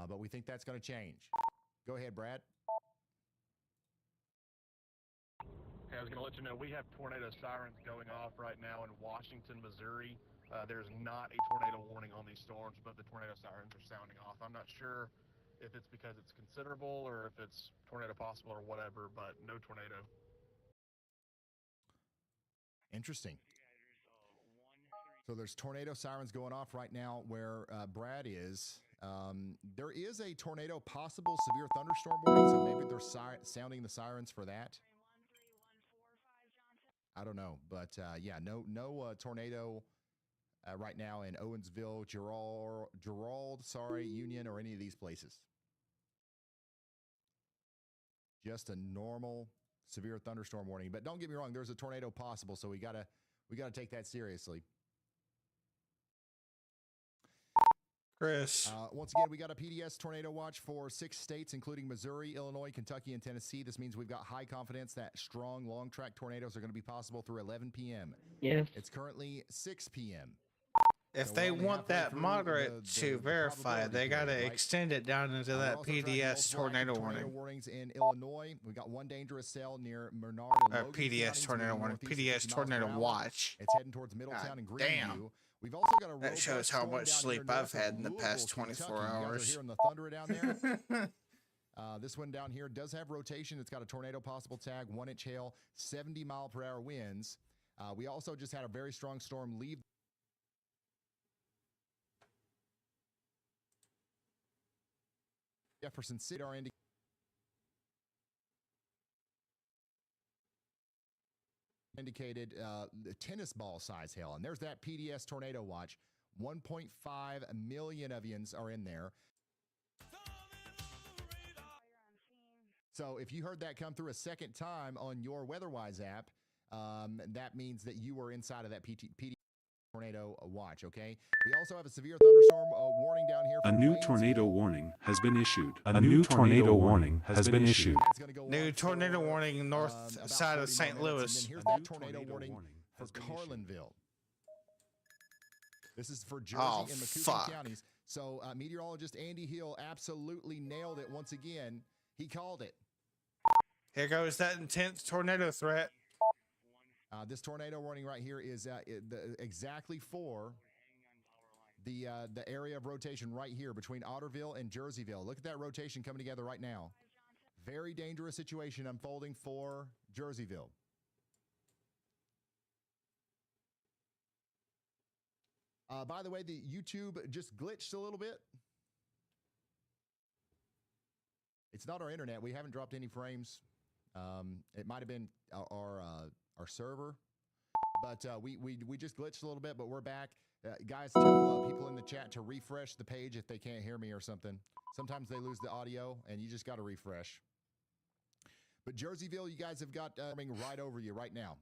but we think that's going to change. Go ahead, Brad. Okay, I was going to let you know we have tornado sirens going off right now in Washington, Missouri. There's not a tornado warning on these storms, but the tornado sirens are sounding off. I'm not sure if it's because it's considerable or if it's tornado possible or whatever, but no tornado. Interesting. So there's tornado sirens going off right now where Brad is. There is a tornado possible severe thunderstorm warning, so maybe they're sounding the sirens for that. I don't know, but yeah, no tornado right now in Owensville, Gerald, Union, or any of these places. Just a normal severe thunderstorm warning. But don't get me wrong, there's a tornado possible, so we gotta take that seriously. Chris. Once again, we got a PDS tornado watch for 6 states, including Missouri, Illinois, Kentucky, and Tennessee. This means we've got high confidence that strong long track tornadoes are going to be possible through 11 p.m. Yes. It's currently 6 p.m. If they want that moderate to verify, they got to extend it down into that PDS tornado warning. Warnings in Illinois. We've got 1 dangerous cell near Menard and Logan PDS tornado warning. PDS tornado watch. It's heading towards Middletown and Greenview. We've also got a that shows how much sleep I've had in the past 24 hours. Hearing the thunder down there. This one down here does have rotation. It's got a tornado possible tag, 1 inch hail, 70-mile-per-hour winds. We also just had a very strong storm leave Jefferson City. Our indicated the tennis ball size hail, and there's that PDS tornado watch. 1.5 million avians are in there. So if you heard that come through a second time on your WeatherWise app, that means that you were inside of that PDS tornado watch, okay? We also have a severe thunderstorm warning down here. A new tornado warning has been issued. A new tornado warning has been issued. New tornado warning north side of St. Louis. And then here's that tornado warning for Carlinville. This is for Jersey and Macoupin counties. So meteorologist Andy Hill absolutely nailed it once again. He called it. Here goes that intense tornado threat. This tornado warning right here is exactly for the area of rotation right here between Otterville and Jerseyville. Look at that rotation coming together right now. Very dangerous situation unfolding for Jerseyville. By the way, the YouTube just glitched a little bit. It's not our internet. We haven't dropped any frames. It might have been our server, but we just glitched a little bit, but we're back. Guys, tell people in the chat to refresh the page if they can't hear me or something. Sometimes they lose the audio, and you just got to refresh. But Jerseyville, you guys have got forming right over you right now.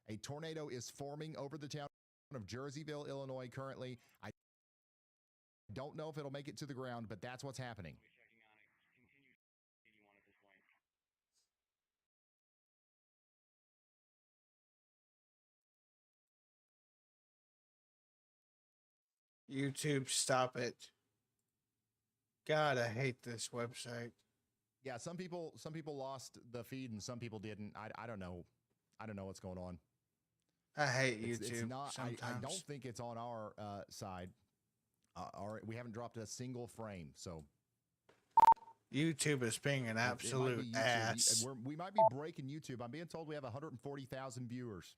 A tornado is forming over the town of Jerseyville, Illinois currently. I don't know if it'll make it to the ground, but that's what's happening. YouTube, stop it. God, I hate this website. Yeah, some people lost the feed and some people didn't. I don't know. I don't know what's going on. I hate YouTube. It's not. Sometimes. I don't think it's on our side. We haven't dropped a single frame. So YouTube is being an absolute ass. We might be breaking YouTube. I'm being told we have 140,000 viewers.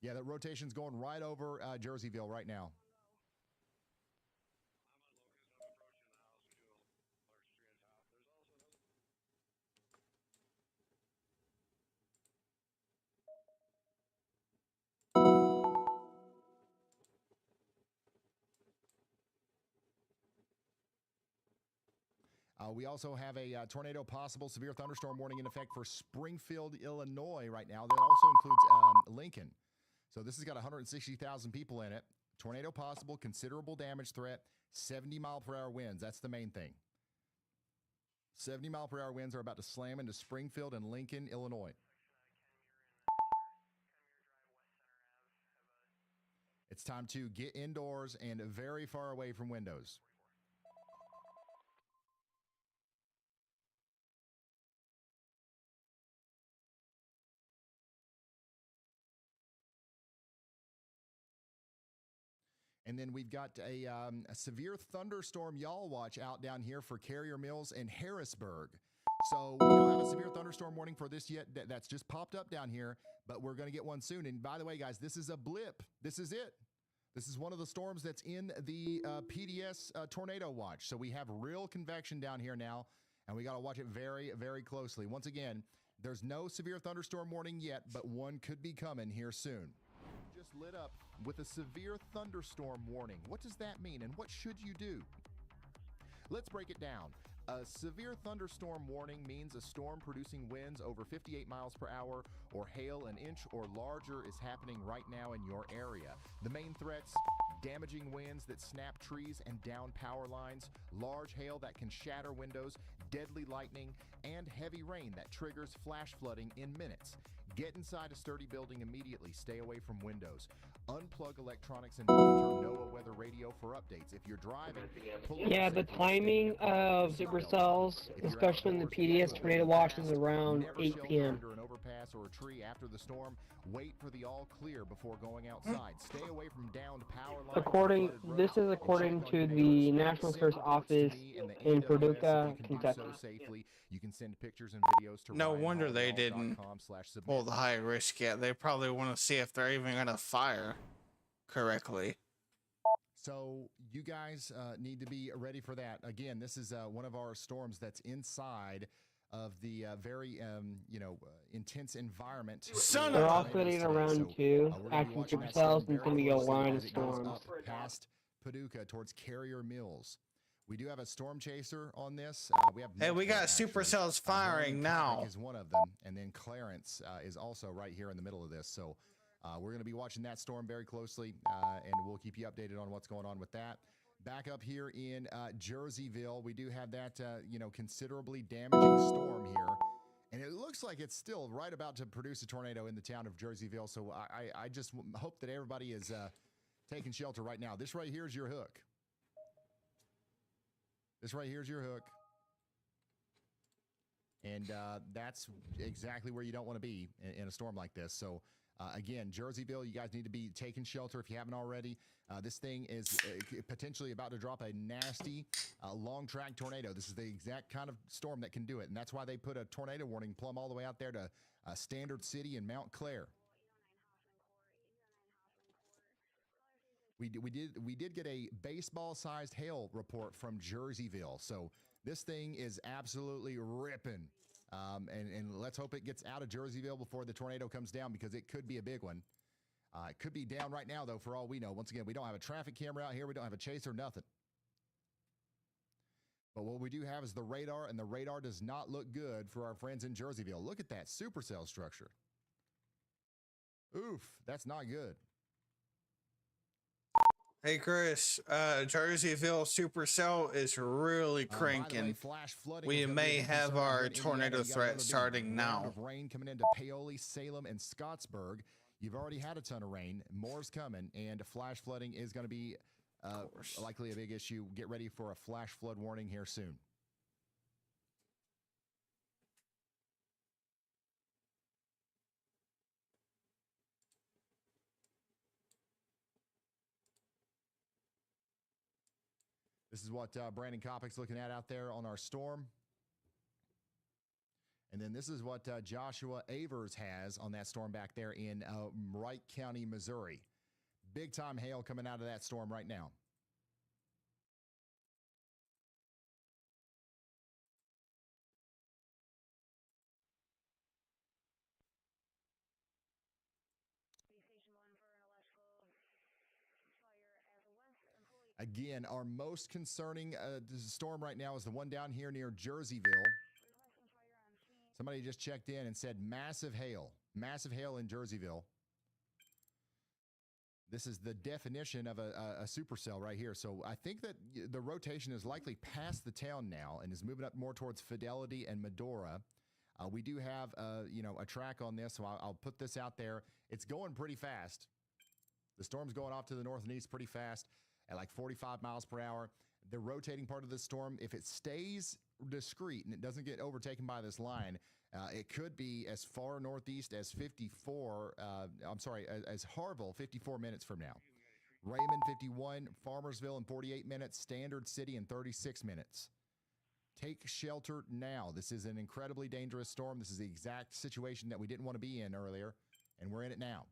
Yeah, that rotation's going right over Jerseyville right now. We also have a tornado possible severe thunderstorm warning in effect for Springfield, Illinois right now. That also includes Lincoln. So this has got 160,000 people in it. Tornado possible, considerable damage threat, 70-mile-per-hour winds. That's the main thing. 70-mile-per-hour winds are about to slam into Springfield and Lincoln, Illinois. It's time to get indoors and very far away from windows. And then we've got a severe thunderstorm y'all watch out down here for Carrier Mills and Harrisburg. So we don't have a severe thunderstorm warning for this yet. That's just popped up down here, but we're going to get one soon. And by the way, guys, this is a blip. This is it. This is one of the storms that's in the PDS tornado watch. So we have real convection down here now, and we got to watch it very, very closely. Once again, there's no severe thunderstorm warning yet, but one could be coming here soon. Just lit up with a severe thunderstorm warning. What does that mean, and what should you do? Let's break it down. A severe thunderstorm warning means a storm producing winds over 58 miles per hour or hail an inch or larger is happening right now in your area. The main threats: damaging winds that snap trees and down power lines, large hail that can shatter windows, deadly lightning, and heavy rain that triggers flash flooding in minutes. Get inside a sturdy building immediately. Stay away from windows. Unplug electronics and monitor NOAA weather radio for updates. If you're driving, yeah, the timing of supercells, especially in the PDS tornado watch, is around 8 p.m. Under an overpass or a tree after the storm. Wait for the all clear before going outside. Stay away from downed power lines. This is according to the National Research Office in Paducah, Kentucky. You can send pictures and videos to no wonder they didn't pull the high risk yet. They probably want to see if they're even going to fire correctly. So you guys need to be ready for that. Again, this is one of our storms that's inside of the very, intense environment. They're all sitting around too, acting supercells, and then we go line of storms. Past Paducah towards Carrier Mills. We do have a storm chaser on this. We got supercells firing now. Is one of them, and then Clarence is also right here in the middle of this. So We're going to be watching that storm very closely, and we'll keep you updated on what's going on with that. Back up here in Jerseyville, we do have that, considerably damaging storm here. And it looks like it's still right about to produce a tornado in the town of Jerseyville. So I just hope that everybody is taking shelter right now. This right here is your hook. This right here is your hook. And that's exactly where you don't want to be in a storm like this. So, again, Jerseyville, you guys need to be taking shelter if you haven't already. This thing is potentially about to drop a nasty long-track tornado. This is the exact kind of storm that can do it. And that's why they put a tornado warning plumb all the way out there to Standard City and Mount Clair. We did get a baseball-sized hail report from Jerseyville. So this thing is absolutely ripping. And let's hope it gets out of Jerseyville before the tornado comes down, because it could be a big one. It could be down right now, though, for all we know. Once again, we don't have a traffic camera out here. We don't have a chaser, nothing. But what we do have is the radar, and the radar does not look good for our friends in Jerseyville. Look at that supercell structure. Oof, that's not good. Hey Chris, Jerseyville supercell is really cranking. We may have our tornado threat starting now. Rain coming into Paoli, Salem, and Scottsburg. You've already had a ton of rain. More's coming, and flash flooding is going to be likely a big issue. Get ready for a flash flood warning here soon. This is what Brandon Kopic's looking at out there on our storm. And then this is what Joshua Avers has on that storm back there in Wright County, Missouri. Big time hail coming out of that storm right now. Again, our most concerning storm right now is the one down here near Jerseyville. Somebody just checked in and said massive hail in Jerseyville. This is the definition of a supercell right here. So I think that the rotation is likely past the town now and is moving up more towards Fidelity and Medora. We do have, a track on this, so I'll put this out there. It's going pretty fast. The storm's going off to the north and east pretty fast at like 45 miles per hour. The rotating part of the storm, if it stays discreet and it doesn't get overtaken by this line, it could be as far northeast as as Harville 54 minutes from now. Raymond 51, Farmersville in 48 minutes, Standard City in 36 minutes. Take shelter now. This is an incredibly dangerous storm. This is the exact situation that we didn't want to be in earlier, and we're in it now.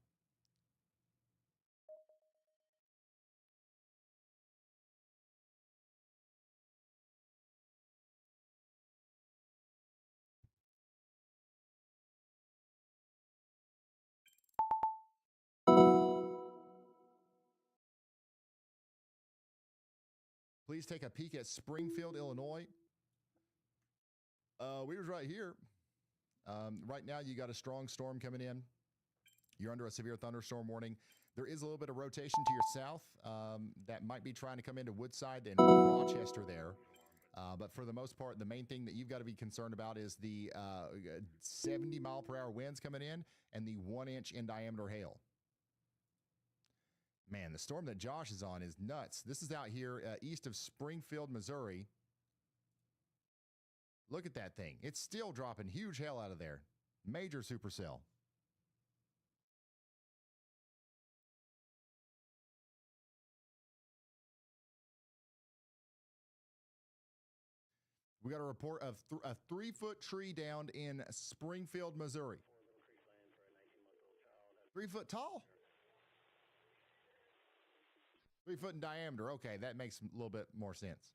Please take a peek at Springfield, Illinois. We was right here. Right now, you got a strong storm coming in. You're under a severe thunderstorm warning. There is a little bit of rotation to your south that might be trying to come into Woodside and Rochester there. But for the most part, the main thing that you've got to be concerned about is the 70-mile-per-hour winds coming in and the 1-inch in diameter hail. Man, the storm that Josh is on is nuts. This is out here east of Springfield, Missouri. Look at that thing. It's still dropping huge hail out of there. Major supercell. We got a report of a 3-foot tree downed in Springfield, Missouri. 3 foot tall? 3 foot in diameter. Okay, that makes a little bit more sense.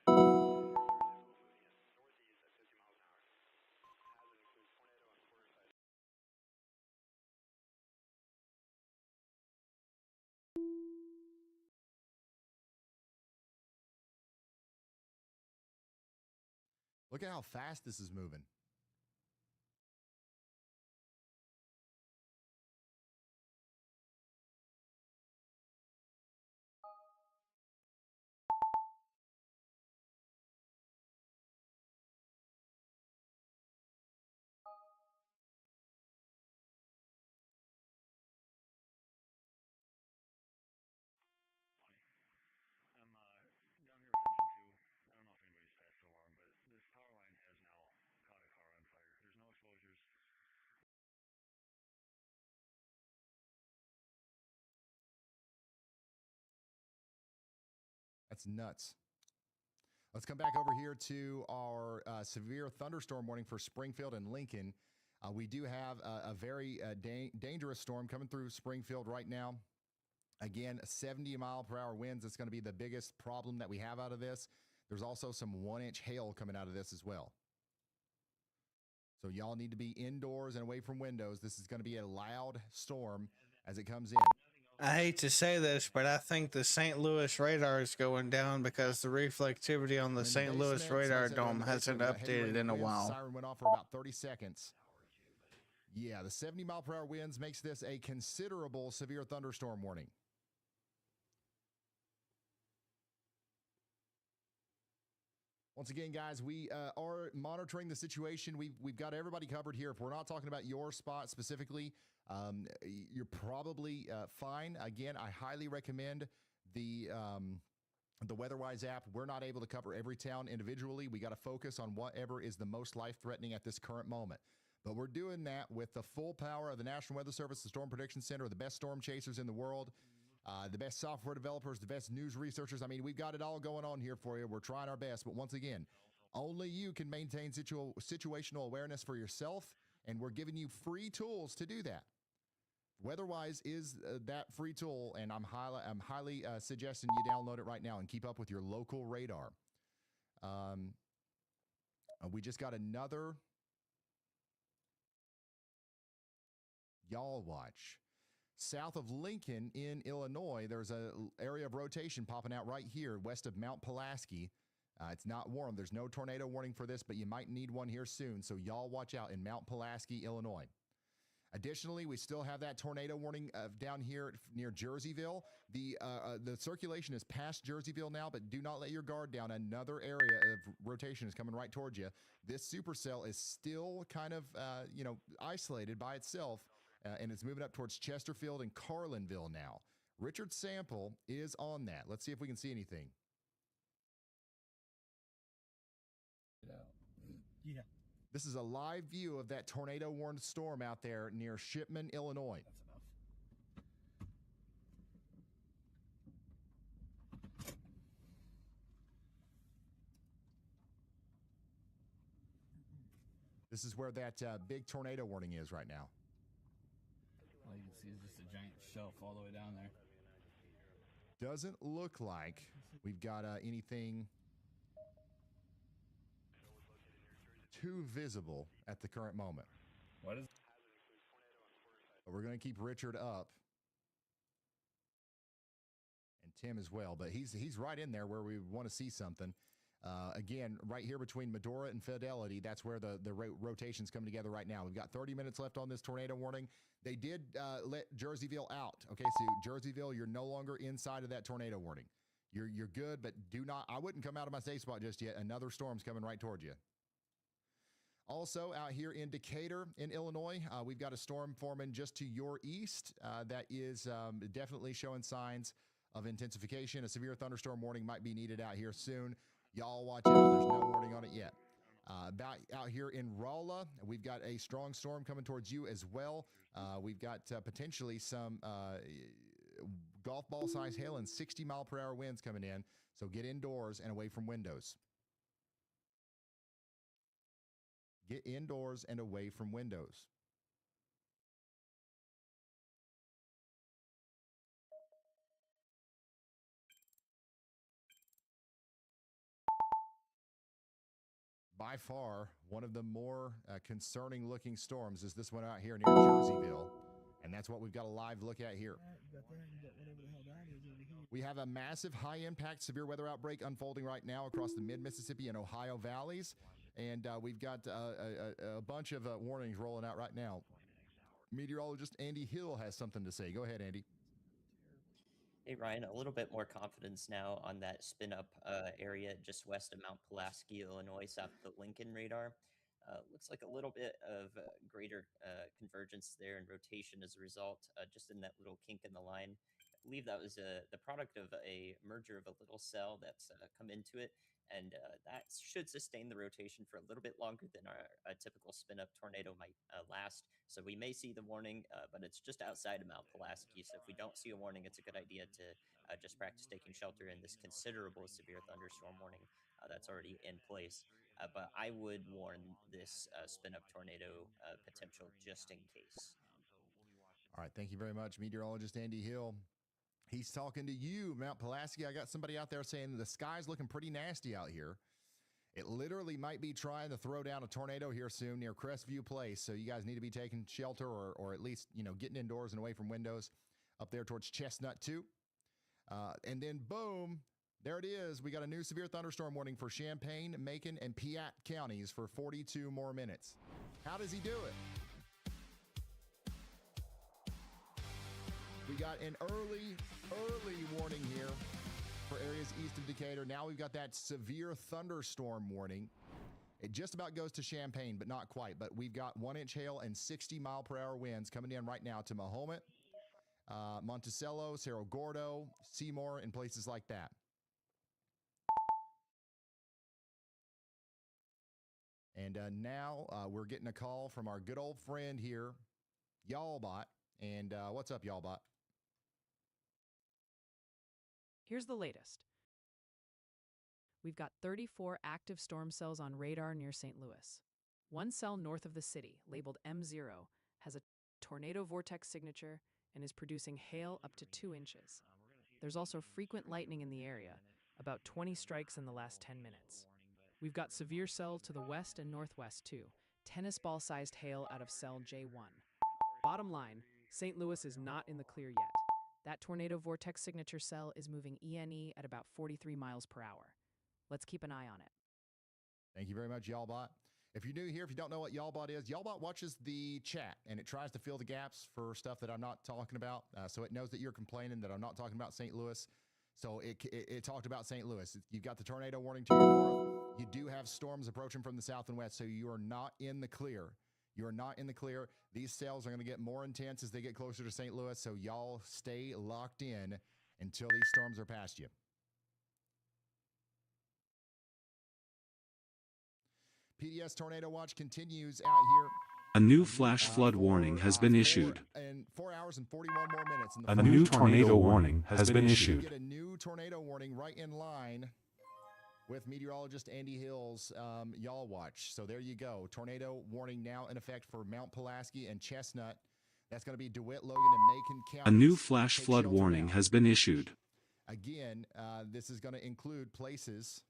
Look at how fast this is moving. That's nuts. Let's come back over here to our severe thunderstorm warning for Springfield and Lincoln. We do have a very dangerous storm coming through Springfield right now. Again, 70-mile-per-hour winds. It's going to be the biggest problem that we have out of this. There's also some 1-inch hail coming out of this as well. So y'all need to be indoors and away from windows. This is going to be a loud storm as it comes in. I hate to say this, but I think the St. Louis radar is going down because the reflectivity on the St. Louis radar dome hasn't updated in a while. Siren went off for about 30 seconds. Yeah, the 70-mile-per-hour winds makes this a considerable severe thunderstorm warning. Once again, guys, we are monitoring the situation. We've got everybody covered here. If we're not talking about your spot specifically, you're probably fine. Again, I highly recommend the WeatherWise app. We're not able to cover every town individually. We got to focus on whatever is the most life-threatening at this current moment. But we're doing that with the full power of the National Weather Service, the Storm Prediction Center, the best storm chasers in the world, the best software developers, the best news researchers. I mean, we've got it all going on here for you. We're trying our best. But once again, only you can maintain situational awareness for yourself, and we're giving you free tools to do that. WeatherWise is that free tool, and I'm highly suggesting you download it right now and keep up with your local radar. We just got another Y'all watch. South of Lincoln in Illinois, there's an area of rotation popping out right here west of Mount Pulaski. It's not warm. There's no tornado warning for this, but you might need one here soon. So y'all watch out in Mount Pulaski, Illinois. Additionally, we still have that tornado warning down here near Jerseyville. The circulation is past Jerseyville now, but do not let your guard down. Another area of rotation is coming right towards you. This supercell is still kind of, isolated by itself, and it's moving up towards Chesterfield and Carlinville now. Richard Sample is on that. Let's see if we can see anything. Yeah. This is a live view of that tornado-warned storm out there near Shipman, Illinois. That's enough. This is where that big tornado warning is right now. All you can see is just a giant shelf all the way down there. Doesn't look like we've got anything too visible at the current moment. What is? But we're going to keep Richard up, and Tim as well. But he's right in there where we want to see something. Again, right here between Medora and Fidelity, that's where the rotations come together right now. We've got 30 minutes left on this tornado warning. They did let Jerseyville out. Okay, so Jerseyville, you're no longer inside of that tornado warning. You're good, but do not. I wouldn't come out of my safe spot just yet. Another storm's coming right towards you. Also, out here in Decatur, in Illinois, we've got a storm forming just to your east that is definitely showing signs of intensification. A severe thunderstorm warning might be needed out here soon. Y'all watch out. There's no warning on it yet. About out here in Rolla, we've got a strong storm coming towards you as well. We've got potentially some golf ball size hail and 60-mile-per-hour winds coming in. So get indoors and away from windows. Get indoors and away from windows. By far, one of the more concerning looking storms is this one out here near Jerseyville. And that's what we've got a live look at here. We have a massive high-impact severe weather outbreak unfolding right now across the mid-Mississippi and Ohio valleys. And we've got a bunch of warnings rolling out right now. Meteorologist Andy Hill has something to say. Go ahead, Andy. Hey, Ryan, a little bit more confidence now on that spin-up area just west of Mount Pulaski, Illinois, south of the Lincoln radar. Looks like a little bit of greater convergence there and rotation as a result, just in that little kink in the line. believe that was the product of a merger of a little cell that's come into it, and that should sustain the rotation for a little bit longer than a typical spin-up tornado might last. So we may see the warning, but it's just outside of Mount Pulaski. So if we don't see a warning, it's a good idea to just practice taking shelter in this considerable severe thunderstorm warning that's already in place. But I would warn this spin-up tornado potential just in case. All right, thank you very much, meteorologist Andy Hill. He's talking to you, Mount Pulaski. I got somebody out there saying the sky's looking pretty nasty out here. It literally might be trying to throw down a tornado here soon near Crestview Place. So you guys need to be taking shelter or at least, getting indoors and away from windows up there towards Chestnut 2. And then boom, there it is. We got a new severe thunderstorm warning for Champaign, Macon, and Piatt counties for 42 more minutes. How does he do it? We got an early warning here for areas east of Decatur. Now we've got that severe thunderstorm warning. It just about goes to Champaign, but not quite. But we've got 1-inch hail and 60-mile-per-hour winds coming in right now to Mahomet, Monticello, Cerro Gordo, Seymour, and places like that. And now we're getting a call from our good old friend here, Y'allbot. And what's up, Y'allbot? Here's the latest. We've got 34 active storm cells on radar near St. Louis. One cell north of the city, labeled M0, has a tornado vortex signature and is producing hail up to 2 inches. There's also frequent lightning in the area, about 20 strikes in the last 10 minutes. We've got severe cell to the west and northwest, too. Tennis ball-sized hail out of cell J1. Bottom line, St. Louis is not in the clear yet. That tornado vortex signature cell is moving ENE at about 43 miles per hour. Let's keep an eye on it. Thank you very much, Y'allbot. If you're new here, if you don't know what Y'allbot is, Y'allbot watches the chat, and it tries to fill the gaps for stuff that I'm not talking about. So it knows that you're complaining that I'm not talking about St. Louis. So it talked about St. Louis. You've got the tornado warning to your north. You do have storms approaching from the south and west, so you are not in the clear. You are not in the clear. These cells are going to get more intense as they get closer to St. Louis, so y'all stay locked in until these storms are past you. PDS Tornado Watch continues out here. A new flash flood warning has been issued. In 4 hours and 41 more minutes. A new tornado warning has been issued. Get a new tornado warning right in line with meteorologist Andy Hill's Y'all Watch. So there you go. Tornado warning now in effect for Mount Pulaski and Chestnut. That's going to be DeWitt, Logan, and Macon counties. A new flash flood warning has been issued. Again, this is going to include places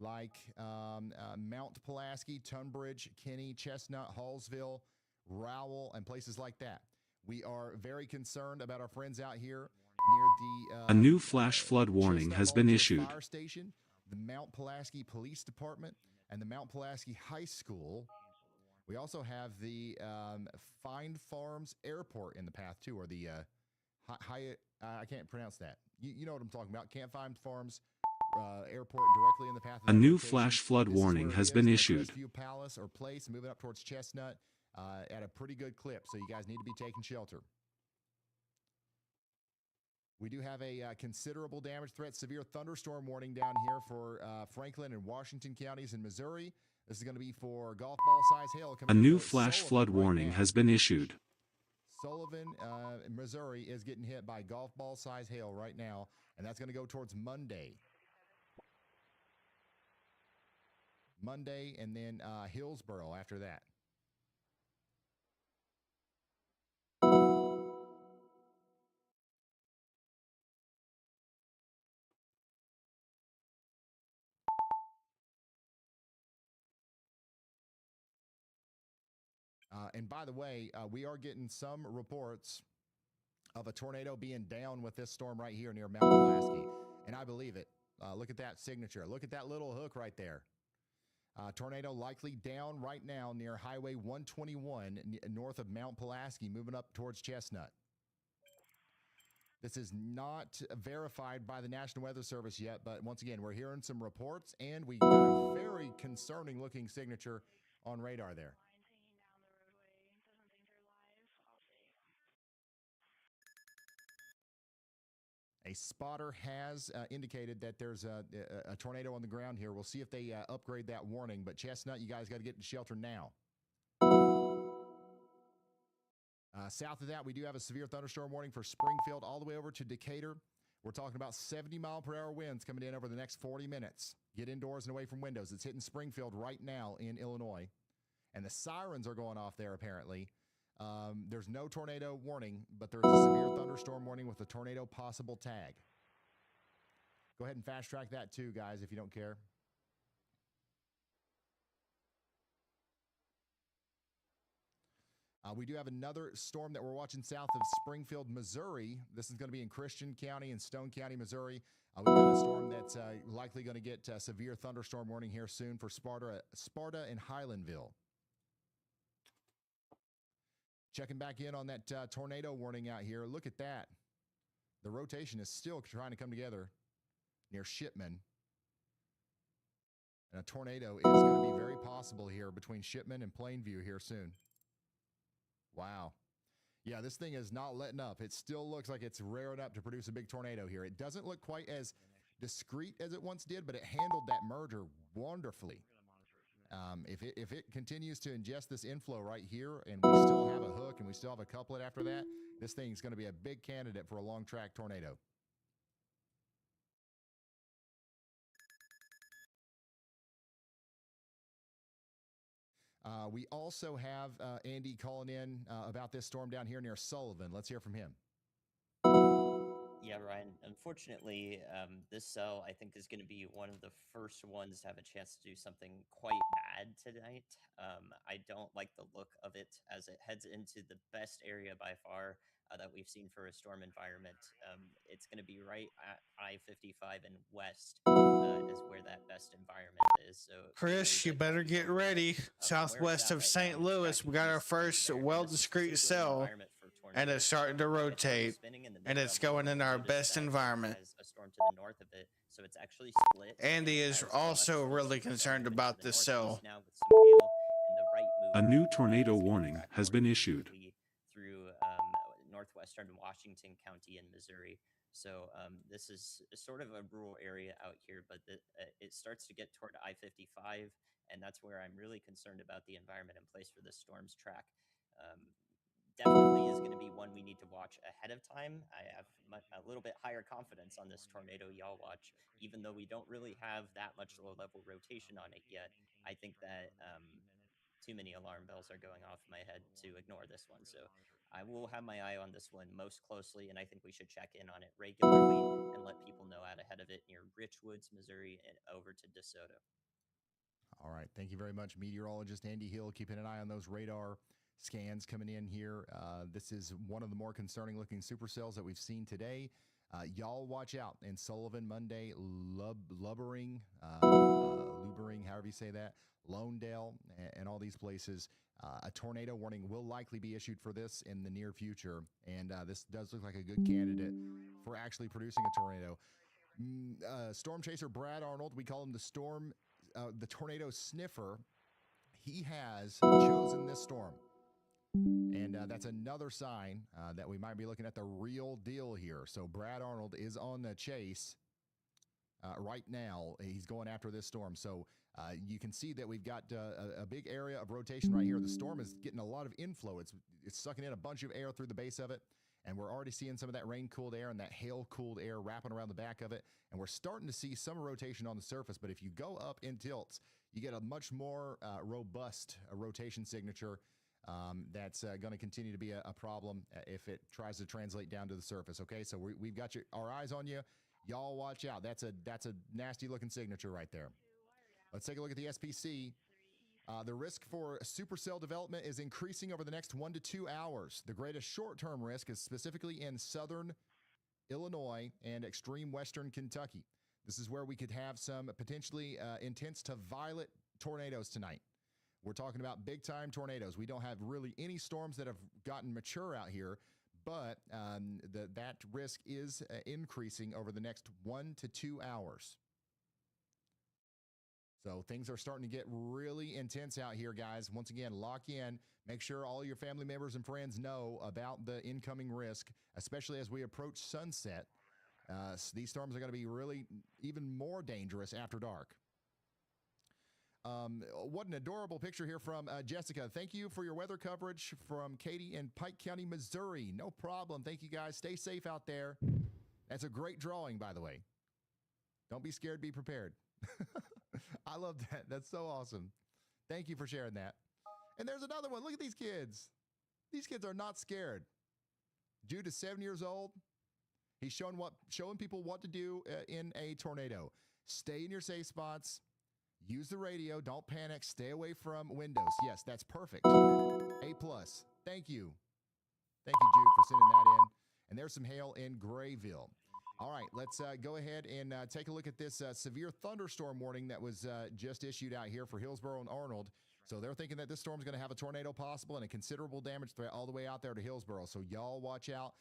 like Mount Pulaski, Tunbridge, Kinney, Chestnut, Hallsville, Rowell, and places like that. We are very concerned about our friends out here near the a new flash flood warning has been issued. Fire station, the Mount Pulaski Police Department, and the Mount Pulaski High School. We also have the Find Farms Airport in the path too, or the Hyatt. I can't pronounce that. You know what I'm talking about. Can't Find Farms Airport directly in the path of a new location. flash flood warning has been issued. Crestview Palace or Place, moving up towards Chestnut at a pretty good clip, so you guys need to be taking shelter. We do have a considerable damage threat, severe thunderstorm warning down here for Franklin and Washington counties in Missouri. This is going to be for golf ball size hail. A new flash flood warning has been issued. Sullivan, Missouri is getting hit by golf ball size hail right now, and that's going to go towards Monday. And then Hillsboro after that. And by the way, we are getting some reports of a tornado being down with this storm right here near Mount Pulaski. And I believe it. Look at that signature. Look at that little hook right there. Tornado likely down right now near Highway 121 north of Mount Pulaski, moving up towards Chestnut. This is not verified by the National Weather Service yet, but once again, we're hearing some reports, and we got a very concerning looking signature on radar there. A spotter has indicated that there's a tornado on the ground here. We'll see if they upgrade that warning. But Chestnut, you guys got to get to shelter now. South of that, we do have a severe thunderstorm warning for Springfield all the way over to Decatur. We're talking about 70-mile-per-hour winds coming in over the next 40 minutes. Get indoors and away from windows. It's hitting Springfield right now in Illinois. And the sirens are going off there, apparently. There's no tornado warning, but there's a severe thunderstorm warning with a tornado possible tag. Go ahead and fast track that too, guys, if you don't care. We do have another storm that we're watching south of Springfield, Missouri. This is going to be in Christian County and Stone County, Missouri. We've got a storm that's likely going to get a severe thunderstorm warning here soon for Sparta and Highlandville. Checking back in on that tornado warning out here. Look at that. The rotation is still trying to come together near Shipman. And a tornado is going to be very possible here between Shipman and Plainview here soon. Wow. Yeah, this thing is not letting up. It still looks like it's raring up to produce a big tornado here. It doesn't look quite as discreet as it once did, but it handled that merger wonderfully. If it continues to ingest this inflow right here, and we still have a hook and we still have a couplet after that, this thing's going to be a big candidate for a long track tornado. We also have Andy calling in about this storm down here near Sullivan. Let's hear from him. Yeah, Ryan, unfortunately, this cell, I think, is going to be one of the first ones to have a chance to do something quite bad tonight. I don't like the look of it as it heads into the best area by far that we've seen for a storm environment. It's going to be right at I-55 and west is where that best environment is. So Chris, you better get ready. Southwest of St. Louis, we got our first well-discrete cell, and it's starting to rotate, and it's going in our best environment. A storm to the north of it, so it's actually split. Andy is also really concerned about this cell. A new tornado warning has been issued Through northwestern Washington County in Missouri. So this is sort of a rural area out here, but it starts to get toward I-55, and that's where I'm really concerned about the environment in place for this storm's track. Definitely is going to be one we need to watch ahead of time. I have a little bit higher confidence on this tornado y'all watch, even though we don't really have that much low-level rotation on it yet. I think that too many alarm bells are going off in my head to ignore this one. So I will have my eye on this one most closely, and I think we should check in on it regularly and let people know out ahead of it near Richwoods, Missouri, and over to DeSoto. All right. Thank you very much, meteorologist Andy Hill, keeping an eye on those radar scans coming in here. This is one of the more concerning looking supercells that we've seen today. Y'all watch out. In Sullivan, Monday, Lubbering, however you say that, Lonedale, and all these places. A tornado warning will likely be issued for this in the near future. And this does look like a good candidate for actually producing a tornado. Storm chaser Brad Arnold, we call him the tornado sniffer. He has chosen this storm. And that's another sign that we might be looking at the real deal here. So Brad Arnold is on the chase right now. He's going after this storm. So you can see that we've got a big area of rotation right here. The storm is getting a lot of inflow. It's sucking in a bunch of air through the base of it. And we're already seeing some of that rain-cooled air and that hail-cooled air wrapping around the back of it. And we're starting to see some rotation on the surface. But if you go up in tilts, you get a much more robust rotation signature. That's going to continue to be a problem if it tries to translate down to the surface. Okay, so we've got our eyes on you. Y'all watch out. That's a nasty looking signature right there. Let's take a look at the SPC. The risk for supercell development is increasing over the next 1 to 2 hours. The greatest short-term risk is specifically in southern Illinois and extreme western Kentucky. This is where we could have some potentially intense to violent tornadoes tonight. We're talking about big-time tornadoes. We don't have really any storms that have gotten mature out here, but that risk is increasing over the next 1 to 2 hours. So things are starting to get really intense out here, guys. Once again, lock in. Make sure all your family members and friends know about the incoming risk, especially as we approach sunset So these storms are going to be really even more dangerous after dark. What an adorable picture here from Jessica. Thank you for your weather coverage from Katie in Pike County, Missouri. No problem. Thank you, guys. Stay safe out there. That's a great drawing, by the way. Don't be scared. Be prepared. I love that. That's so awesome. Thank you for sharing that. And there's another one. Look at these kids. These kids are not scared. Jude is 7 years old. He's showing people what to do in a tornado. Stay in your safe spots. Use the radio. Don't panic. Stay away from windows. Yes, that's perfect. A+. Thank you. Thank you, Jude, for sending that in. And there's some hail in Grayville. All right, let's go ahead and take a look at this severe thunderstorm warning that was just issued out here for Hillsborough and Arnold. So they're thinking that this storm is going to have a tornado possible and a considerable damage threat all the way out there to Hillsborough. So y'all watch out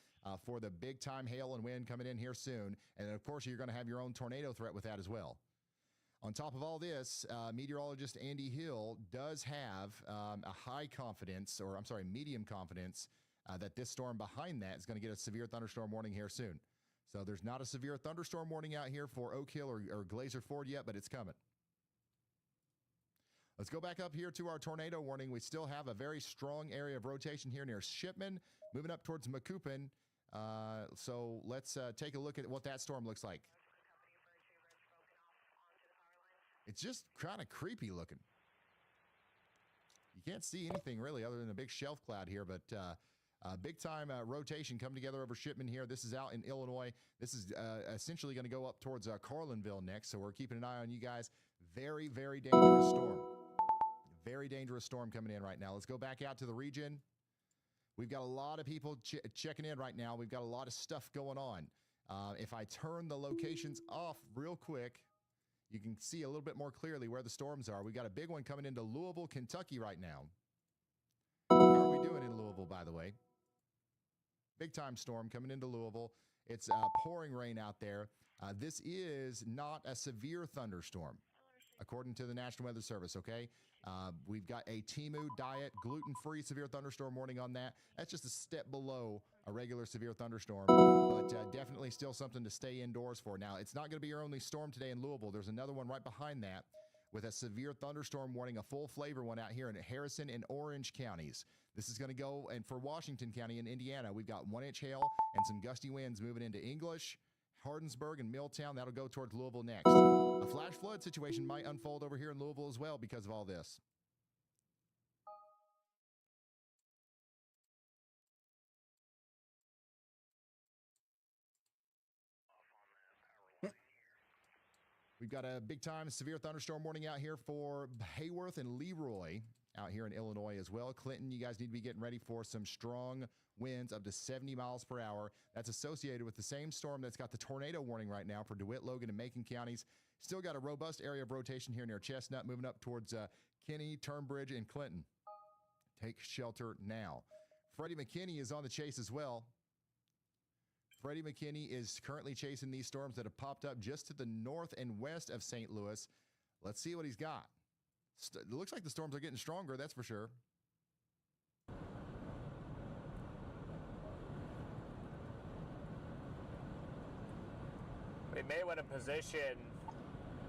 for the big-time hail and wind coming in here soon. And then, of course, you're going to have your own tornado threat with that as well. On top of all this, meteorologist Andy Hill does have medium confidence that this storm behind that is going to get a severe thunderstorm warning here soon. So there's not a severe thunderstorm warning out here for Oak Hill or Glacier Ford yet, but it's coming. Let's go back up here to our tornado warning. We still have a very strong area of rotation here near Shipman, moving up towards Macoupin. So let's take a look at what that storm looks like. It's just kind of creepy looking. You can't see anything really other than a big shelf cloud here, but big time rotation coming together over Shipman here. This is out in Illinois. This is essentially going to go up towards Carlinville next, so we're keeping an eye on you guys. Very, very dangerous storm. Very dangerous storm coming in right now. Let's go back out to the region. We've got a lot of people checking in right now. We've got a lot of stuff going on. If I turn the locations off real quick, you can see a little bit more clearly where the storms are. We've got a big one coming into Louisville, Kentucky right now. How are we doing in Louisville, by the way? Big time storm coming into Louisville. It's pouring rain out there. This is not a severe thunderstorm, according to the National Weather Service, okay? We've got a Temu Diet gluten-free severe thunderstorm warning on that. That's just a step below a regular severe thunderstorm, but definitely still something to stay indoors for. Now, it's not going to be your only storm today in Louisville. There's another one right behind that with a severe thunderstorm warning, a full flavor one out here in Harrison and Orange counties. This is going to go, and for Washington County in Indiana, we've got 1-inch hail and some gusty winds moving into English, Hardensburg, and Milltown. That'll go towards Louisville next. A flash flood situation might unfold over here in Louisville as well because of all this. We've got a big-time severe thunderstorm warning out here for Hayworth and Leroy out here in Illinois as well. Clinton, you guys need to be getting ready for some strong winds up to 70 miles per hour. That's associated with the same storm that's got the tornado warning right now for DeWitt, Logan, and Macon counties. Still got a robust area of rotation here near Chestnut, moving up towards Kinney, Turnbridge, and Clinton. Take shelter now. Freddie McKinney is on the chase as well. Freddie McKinney is currently chasing these storms that have popped up just to the north and west of St. Louis. Let's see what he's got. It looks like the storms are getting stronger, that's for sure. We may want to position.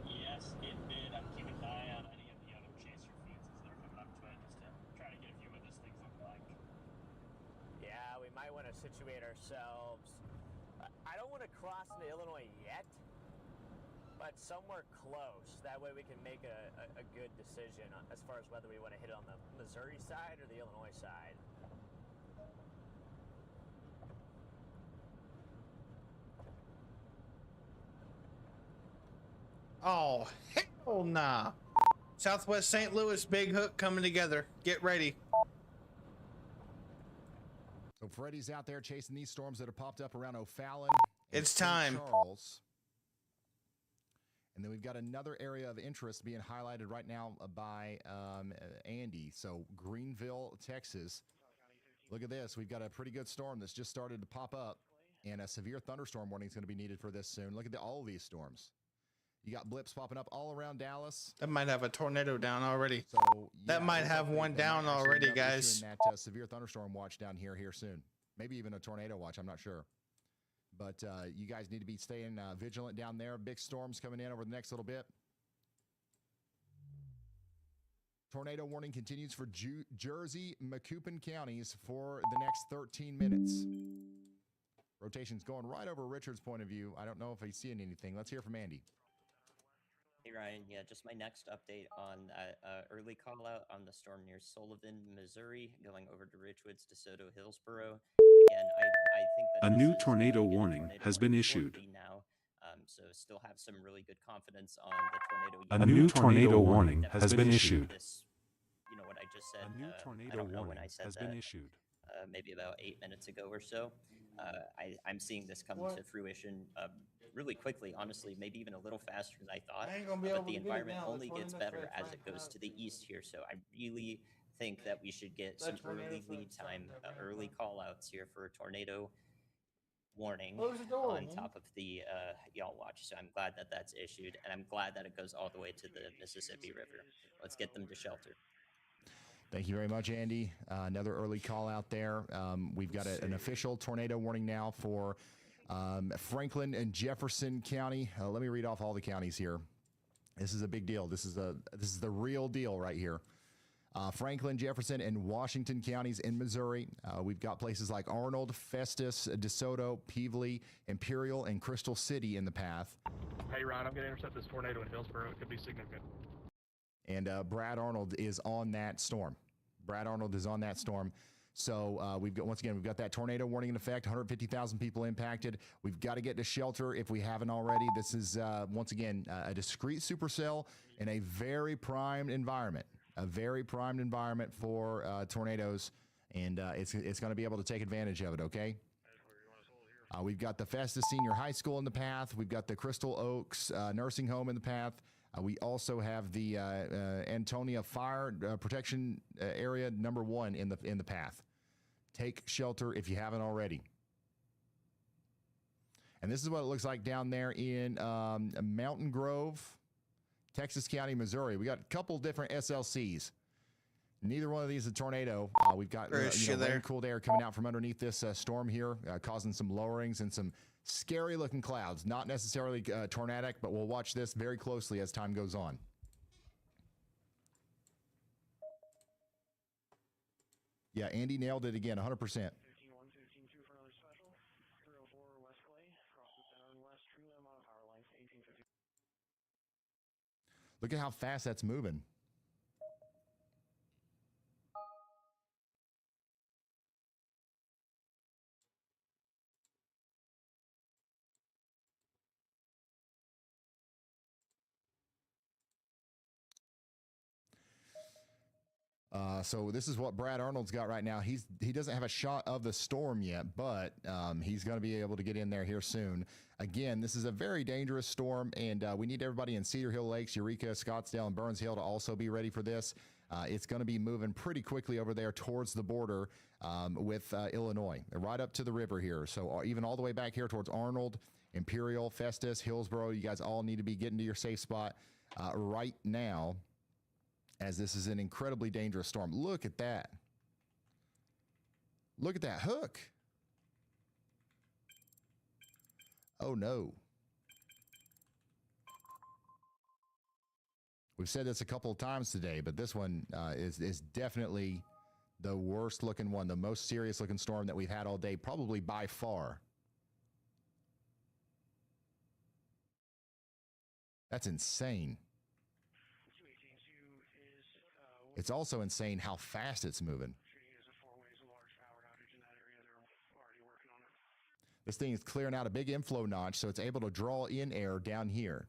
Yes, it did. I'm keeping an eye on any of the other chaser feeds as they're coming up to it, just to try to get a view of what this thing's looking like. Yeah, we might want to situate ourselves. I don't want to cross into Illinois yet, but somewhere close. That way we can make a good decision as far as whether we want to hit it on the Missouri side or the Illinois side. Oh, hell nah. Southwest St. Louis, Big Hook coming together. Get ready. So Freddie's out there chasing these storms that have popped up around O'Fallon. It's time. Charles. And then we've got another area of interest being highlighted right now by Andy. So Greenville, Texas. Look at this. We've got a pretty good storm that's just started to pop up, and a severe thunderstorm warning is going to be needed for this soon. Look at all these storms. You got blips popping up all around Dallas. That might have a tornado down already. So yeah, that might have one down already, guys. That severe thunderstorm watch down here soon. Maybe even a tornado watch. I'm not sure. But you guys need to be staying vigilant down there. Big storms coming in over the next little bit. Tornado warning continues for Jersey, Macoupin counties for the next 13 minutes. Rotation's going right over Richard's point of view. I don't know if he's seeing anything. Let's hear from Andy. Hey Ryan, yeah, just my next update on early call out on the storm near Sullivan, Missouri, going over to Richwoods, DeSoto, Hillsboro. Again, I think that a new tornado warning has been issued. Now, so still have some really good confidence on the tornado. A new tornado warning has been issued. This, you know what I just said. A new tornado I don't know warning when I said has that. been issued. Maybe about 8 minutes ago or so. I'm seeing this come to fruition really quickly, honestly, maybe even a little faster than I thought. But the environment only gets better as it goes to the east here. So I really think that we should get some early lead time, early call outs here for a tornado warning on top of the y'all watch. So I'm glad that that's issued, and I'm glad that it goes all the way to the Mississippi River. Let's get them to shelter. Thank you very much, Andy. Another early call out there. We've got an official tornado warning now for Franklin and Jefferson County. Let me read off all the counties here. This is a big deal. This is the real deal right here. Franklin, Jefferson, and Washington counties in Missouri. We've got places like Arnold, Festus, DeSoto, Peevely, Imperial, and Crystal City in the path. Hey, Ryan, I'm going to intercept this tornado in Hillsboro. It could be significant. And Brad Arnold is on that storm. So we've got that tornado warning in effect. 150,000 people impacted. We've got to get to shelter if we haven't already. This is once again a discrete supercell in a very primed environment. A very primed environment for tornadoes, and it's going to be able to take advantage of it. Okay. We've got the Festus Senior High School in the path. We've got the Crystal Oaks Nursing Home in the path. We also have the Antonia Fire Protection Area #1 in the path. Take shelter if you haven't already. And this is what it looks like down there in Mountain Grove, Texas County, Missouri. We got a couple different SLCs. Neither one of these is a tornado. We've got rain-cooled air coming out from underneath this storm here, causing some lowerings and some scary-looking clouds. Not necessarily tornadic, but we'll watch this very closely as time goes on. Yeah, Andy nailed it again, 100%. 151, 152 for another special. 304 West Clay, across the center and west tree limb on a power line, 1850. Look at how fast that's moving. So this is what Brad Arnold's got right now. He doesn't have a shot of the storm yet, but he's going to be able to get in there here soon. Again, this is a very dangerous storm, and we need everybody in Cedar Hill Lakes, Eureka, Scottsdale, and Burns Hill to also be ready for this. It's going to be moving pretty quickly over there towards the border with Illinois, right up to the river here. So even all the way back here towards Arnold, Imperial, Festus, Hillsboro, you guys all need to be getting to your safe spot right now, as this is an incredibly dangerous storm. Look at that. Look at that hook. Oh, no. We've said this a couple of times today, but this one is definitely the worst looking one, the most serious looking storm that we've had all day, probably by far. That's insane. It's also insane how fast it's moving. This thing is clearing out a big inflow notch, so it's able to draw in air down here.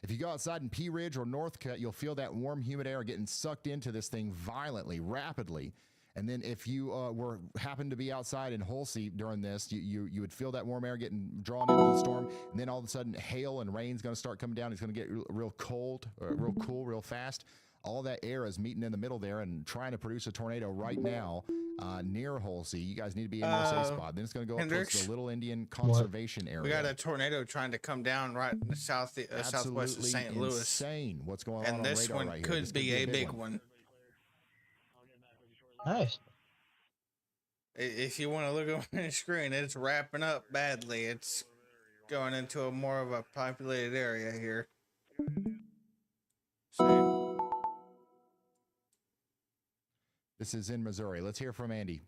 If you go outside in Pea Ridge or Northcutt, you'll feel that warm, humid air getting sucked into this thing violently, rapidly. And then if you happened to be outside in Holsey during this, you would feel that warm air getting drawn into the storm. And then all of a sudden, hail and rain's going to start coming down. It's going to get real cold, real cool, real fast. All that air is meeting in the middle there and trying to produce a tornado right now near Holsey. You guys need to be in your safe spot. Then it's going to go up towards the Little Indian Conservation Area. We got a tornado trying to come down right in the southwest of St. Louis. Insane what's going on and this radar one right could here. be a big one. Nice. If you want to look on the screen, it's wrapping up badly. It's going into a more of a populated area here. See? This is in Missouri. Let's hear from Andy.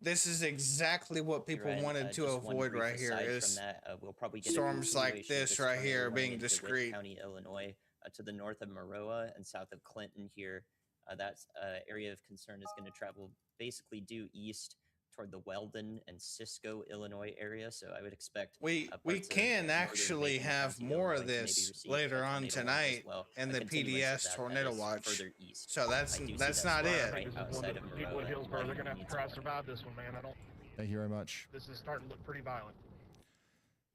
This is exactly what people wanted to avoid right here. Is from that, we'll probably get storms like this right here being discreet. County, Illinois, to the north of Maroa and south of Clinton here. That's area of concern is going to travel basically due east toward the Weldon and Cisco, Illinois area. So I would expect we can actually have more of this later on tonight in the PDS Tornado Watch. So that's not it. Right outside of people in Hillsborough, they're gonna have to try to survive this one, man. Thank you very much. This is starting to look pretty violent.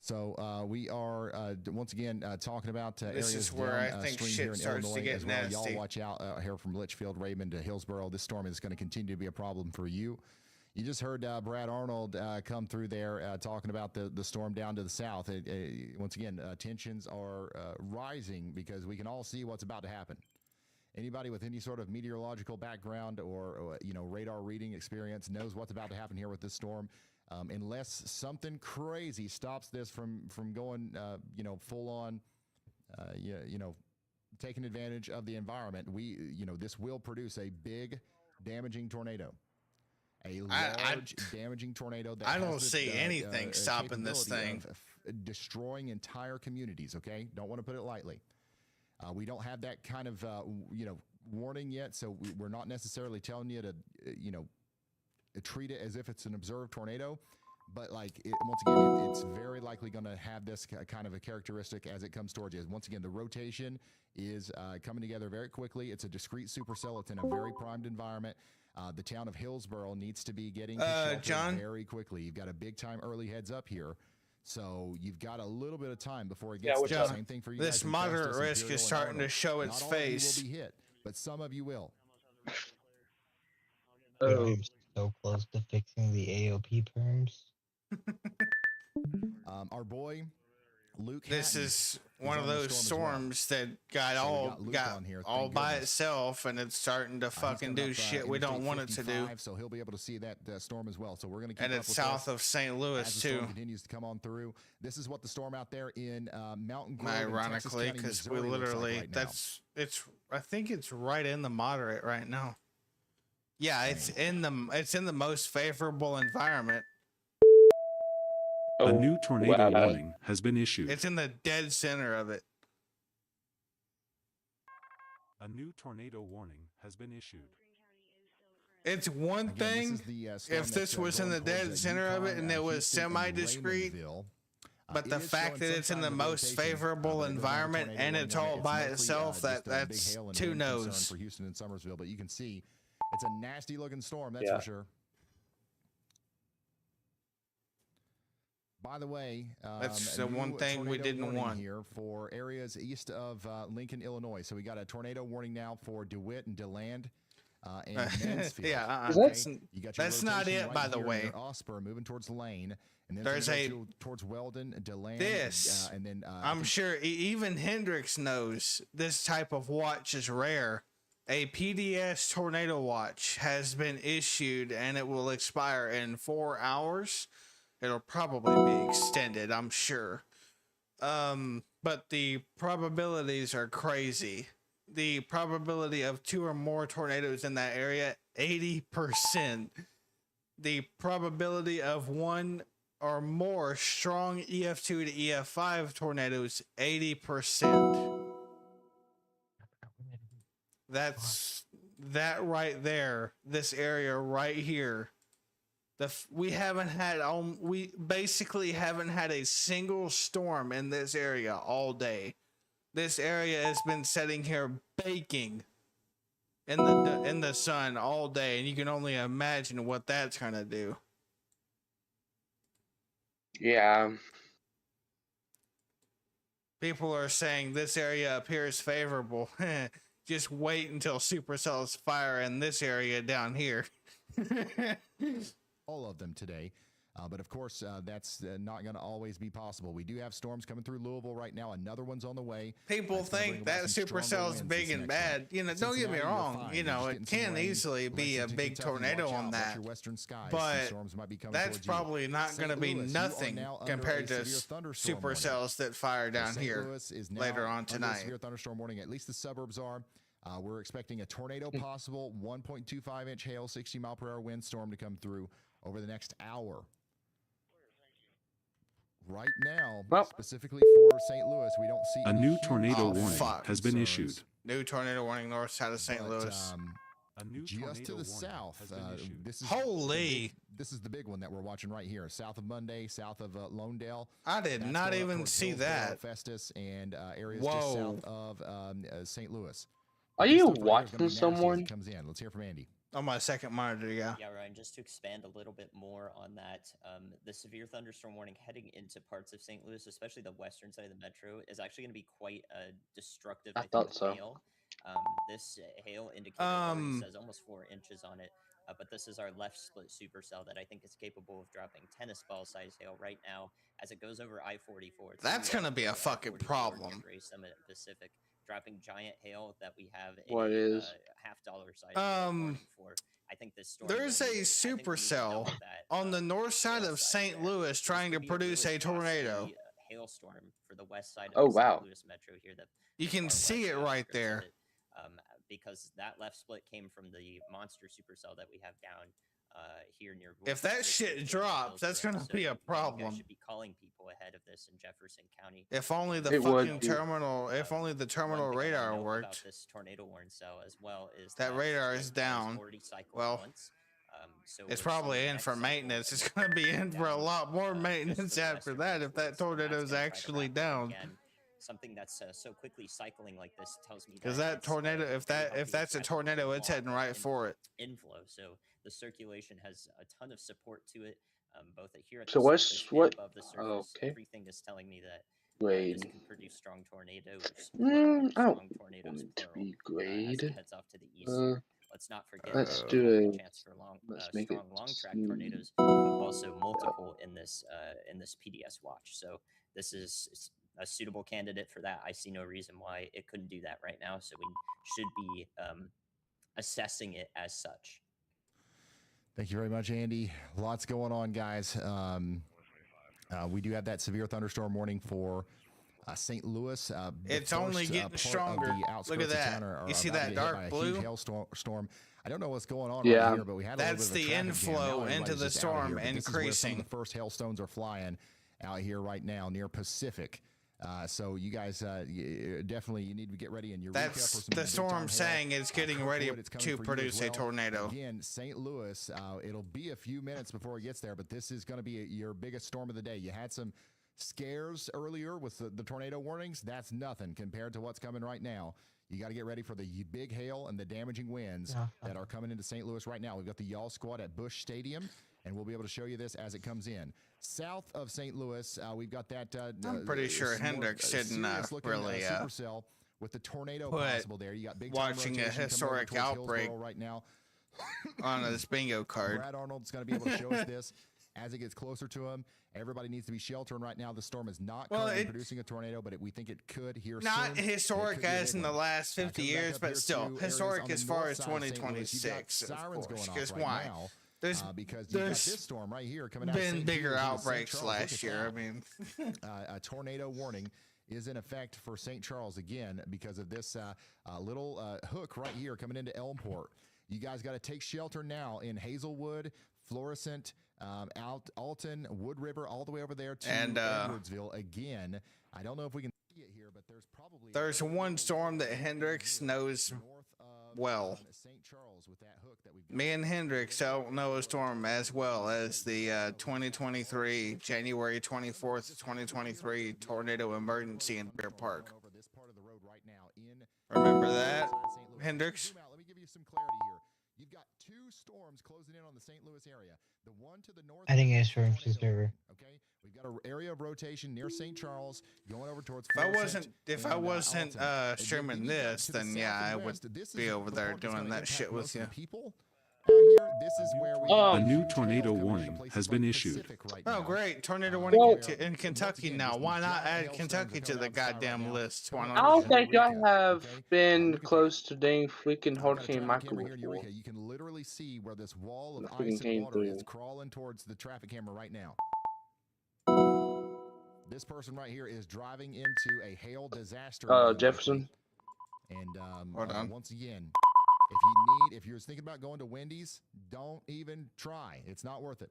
So we are once again talking about this areas is where down, I think stream shit here in starts Illinois to get as well. nasty. Y'all watch out here from Litchfield, Raymond to Hillsborough. This storm is going to continue to be a problem for you. You just heard Brad Arnold come through there talking about the storm down to the south. Once again, tensions are rising because we can all see what's about to happen. Anybody with any sort of meteorological background or radar reading experience knows what's about to happen here with this storm. Unless something crazy stops this from going, full on, taking advantage of the environment, this will produce a big, damaging tornado. A large, damaging tornado that I don't see anything stopping this thing. Destroying entire communities, okay? Don't want to put it lightly. We don't have that kind of, warning yet, so we're not necessarily telling you to, treat it as if it's an observed tornado. But, once again, it's very likely going to have this kind of a characteristic as it comes towards you. Once again, the rotation is coming together very quickly. It's a discrete supercell. It's in a very primed environment. The town of Hillsborough needs to be getting to shelter John? very quickly. You've got a big-time early heads up here. So you've got a little bit of time before it gets to the same thing for you. This guys in moderate Festus, risk Imperial, is and starting to Arnold. show its Not all of you face. will be hit, but some of you will. We're so close to fixing the AOP perms. Our boy Luke. This Hatton is one of those storms that got on here, all by goodness. itself, and it's starting to fucking do shit we don't want it to do. So he'll be able to see that storm as well. So we're going to keep And up it's with south this of St. Louis as the storm too. continues to come on through. This is what the storm out there in Mountain Grove, Ironically, because we literally I think it's right in the moderate right now. Yeah, it's in the most favorable environment. A new tornado warning has been issued. It's in the dead center of it. A new tornado warning has been issued. It's one thing if this was in the dead center of it and it was semi-discreet, but the fact that it's in the most favorable environment and it's all by itself, that's two no's. For Houston and Summersville, but you can see it's a nasty looking storm, that's for sure. By the way, that's the one thing we didn't want here for areas east of Lincoln, Illinois. So we got a tornado warning now for DeWitt and DeLand and Mansfield. Yeah, that's not it. By the way, Osper moving towards Lane, and then there's towards Weldon, DeLand. This, and then I'm sure even Hendricks knows this type of watch is rare. A PDS tornado watch has been issued, and it will expire in 4 hours. It'll probably be extended, I'm sure. But the probabilities are crazy. The probability of 2 or more tornadoes in that area, 80%. The probability of 1 or more strong EF2 to EF5 tornadoes, 80%. That's that right there. This area right here. We basically haven't had a single storm in this area all day. This area has been sitting here baking in the sun all day, and you can only imagine what that's gonna do. Yeah. People are saying this area appears favorable. Just wait until supercells fire in this area down here. All of them today. But of course, that's not going to always be possible. We do have storms coming through Louisville right now. Another one's on the way. People think that supercell is big and bad. You know, don't get me wrong. You know, it can easily be a big tornado on that. But that's probably not going to be nothing compared to supercells that fire down here later on tonight. Severe thunderstorm warning. At least the suburbs are. We're expecting a tornado possible, 1.25-inch hail, 60-mile-per-hour windstorm to come through over the next hour. Right now, specifically for St. Louis, we don't see a new tornado warning has been issued. New tornado warning north side of St. Louis. A new just to the south. This is this is the big one that we're watching right here, south of Monday, south of Lawndale. I did not even see that. Festus and areas just south of St. Louis. Are you watching someone? Comes in. Let's hear from Andy. On my second monitor, yeah. Yeah, Ryan, just to expand a little bit more on that, the severe thunderstorm warning heading into parts of St. Louis, especially the western side of the metro, is actually going to be quite destructive. I thought so. Hail. This hail indicator says almost 4 inches on it, but this is our left split supercell that I think is capable of dropping tennis ball size hail right now as it goes over I-44. That's going to be a fucking problem. Summit Pacific. Dropping giant hail that we have what is $50 size for. I think this storm there's a supercell on the north side of St. Louis trying to produce a tornado. Hailstorm for the west side of the St. Louis metro here. That you can see it right there. Because that left split came from the monster supercell that we have down here near. If that shit drops, that's going to be a problem. I should be calling people ahead of this in Jefferson County. If only the fucking terminal, if only the terminal radar worked. This tornado warning cell as well is that radar is down. Well, it's probably in for maintenance. It's going to be in for a lot more maintenance after that if that tornado's actually down. Something that's so quickly cycling like this tells me because that tornado, if that's a tornado, it's heading right for it. Inflow, so the circulation has a ton of support to it. Both here at so the what's what? Above the surface, everything is telling me that this can produce strong tornadoes. Strong tornadoes to be grade. As it heads off to the east. Let's not forget. Let's do a chance for strong long track tornadoes, but also multiple in this PDS watch. So this is a suitable candidate for that. I see no reason why it couldn't do that right now. So we should be assessing it as such. Thank you very much, Andy. Lots going on, guys. We do have that severe thunderstorm warning for St. Louis. It's only getting stronger. Look at that. You see that dark blue? Storm. I don't know what's going on right here, but we had that's the inflow into the storm increasing. The first hailstones are flying out here right now near Pacific. So you guys definitely you need to get ready in your that's the storm saying it's getting ready to produce a tornado. Again, St. Louis, it'll be a few minutes before it gets there, but this is going to be your biggest storm of the day. You had some scares earlier with the tornado warnings. That's nothing compared to what's coming right now. You got to get ready for the big hail and the damaging winds that are coming into St. Louis right now. We've got the Y'all Squad at Busch Stadium, and we'll be able to show you this as it comes in. South of St. Louis, we've got that. I'm pretty sure Hendricks didn't really supercell with the tornado possible there. You got big watching a historic outbreak right now on this bingo card. Brad Arnold's going to be able to show us this as it gets closer to him. Everybody needs to be sheltering right now. The storm is not currently producing a tornado, but we think it could here soon. Not historic as in the last 50 years, but still historic as far as 2026. Sirens going off because right why? Now. Because there's this storm right here coming out. Been bigger outbreaks last year. I mean, a tornado warning is in effect for St. Charles again because of this little hook right here coming into Elmport. You guys got to take shelter now in Hazelwood, Florissant, Alton, Wood River, all the way over there to Edwardsville again. I don't know if we can see it here, but there's one storm that Hendricks knows well. Me and Hendricks don't know a storm as well as the 2023 January 24th, 2023 tornado emergency in Deer Park. Remember that, Hendricks? Let me give you some clarity here. You've got two storms closing in on the St. Louis area. The one to the north. I think it's from River. Okay, we've got an area of rotation near St. Charles going over towards. If I wasn't streaming this, then yeah, I would be over there doing that shit with you. People out here This is where we A new tornado warning has been issued. Oh, great. Tornado warning in Kentucky now. Why not add Kentucky to the goddamn list? Why I not? don't think I have been close to dang freaking Hurricane Michael here in before. Eureka. You can literally see where this wall of Freaking ice came and water through. is crawling towards the traffic camera right now. This person right here is driving into a hail disaster. Jefferson. And Hold on. once again, if you're thinking about going to Wendy's, don't even try. It's not worth it.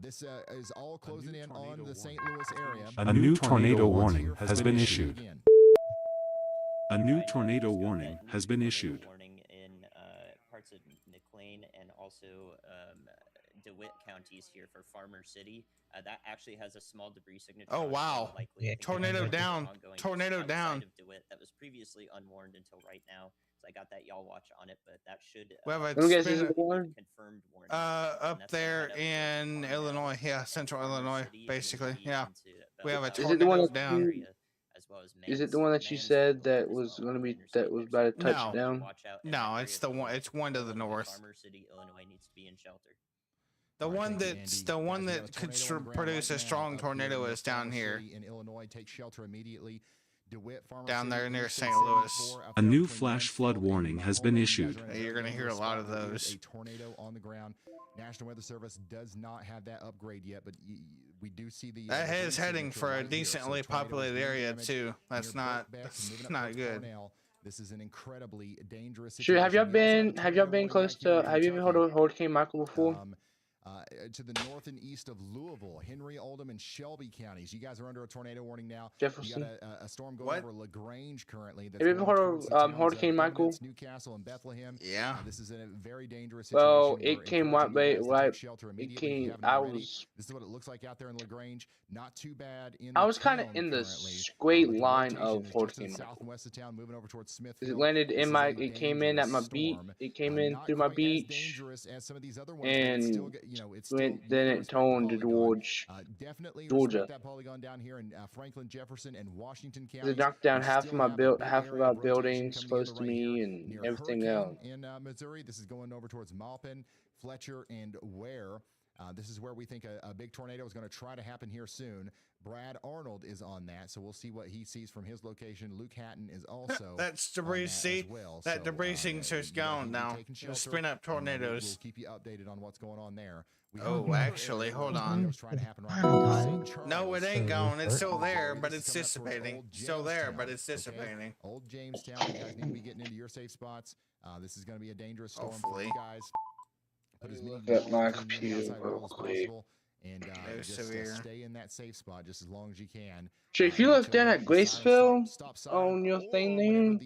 This is all closing in on the St. Louis area. A new tornado warning has been issued. A new tornado warning has been issued. Warning in parts of McLean and also DeWitt counties here for Farmer City. That actually has a small debris signature. Oh, wow. Tornado down. Tornado down. Of DeWitt that was previously unwarned until right now. So I got that y'all watch on it, but that should We have a confirmed warning. up there in Illinois. Yeah, central Illinois, basically. Yeah. We have a Is it the one tornado that down. Is it the one that you said that was going to be about to touch down? No, it's the one. It's one to the north. Farmer City, Illinois needs to be in shelter. The one that could produce a strong tornado is down here. In Illinois, take shelter immediately. Down there near St. Louis. A new flash flood warning has been issued. You're going to hear a lot of those. A tornado on the ground. National Weather Service does not have that upgrade yet, but we do see the. That is heading for a decently populated area too. That's not good. This is an incredibly dangerous situation. Sure, have y'all been close to? Have you ever heard of Hurricane Michael before? To the north and east of Louisville, Henry, Oldham, and Shelby counties. You guys are under a tornado warning now. Jefferson. You got a storm going over LaGrange currently. Have you ever heard of Hurricane Michael? Newcastle and Bethlehem. Yeah. This is a very dangerous situation. Well, it came right. It came. This is what it looks like out there in LaGrange. Not too bad. I was kind of in the straight line of Hurricane Michael. Southwest of town, moving over towards Smithfield. It landed in my. It came in at my beach. It came in through my beach. And then it toned towards Georgia. That polygon down here in Franklin, Jefferson, and Washington counties. It knocked down half of our buildings close to me and everything else. In Missouri, this is going over towards Maupin, Fletcher, and Ware. This is where we think a big tornado is going to try to happen here soon. Brad Arnold is on that, so we'll see what he sees from his location. Luke Hatton is also. That's debris. See, that debris signature's gone now. Spin up tornadoes. We'll keep you updated on what's going on there. Oh, actually, hold on. No, it ain't gone. It's still there, but it's dissipating. Still there, but it's dissipating. Old Jamestown, you guys need to be getting into your safe spots. This is going to be a dangerous storm for you guys. Put as many look at my computer real quick. And just stay in that safe spot just as long as you can. Sure, if you look down at Graceville on your thing there,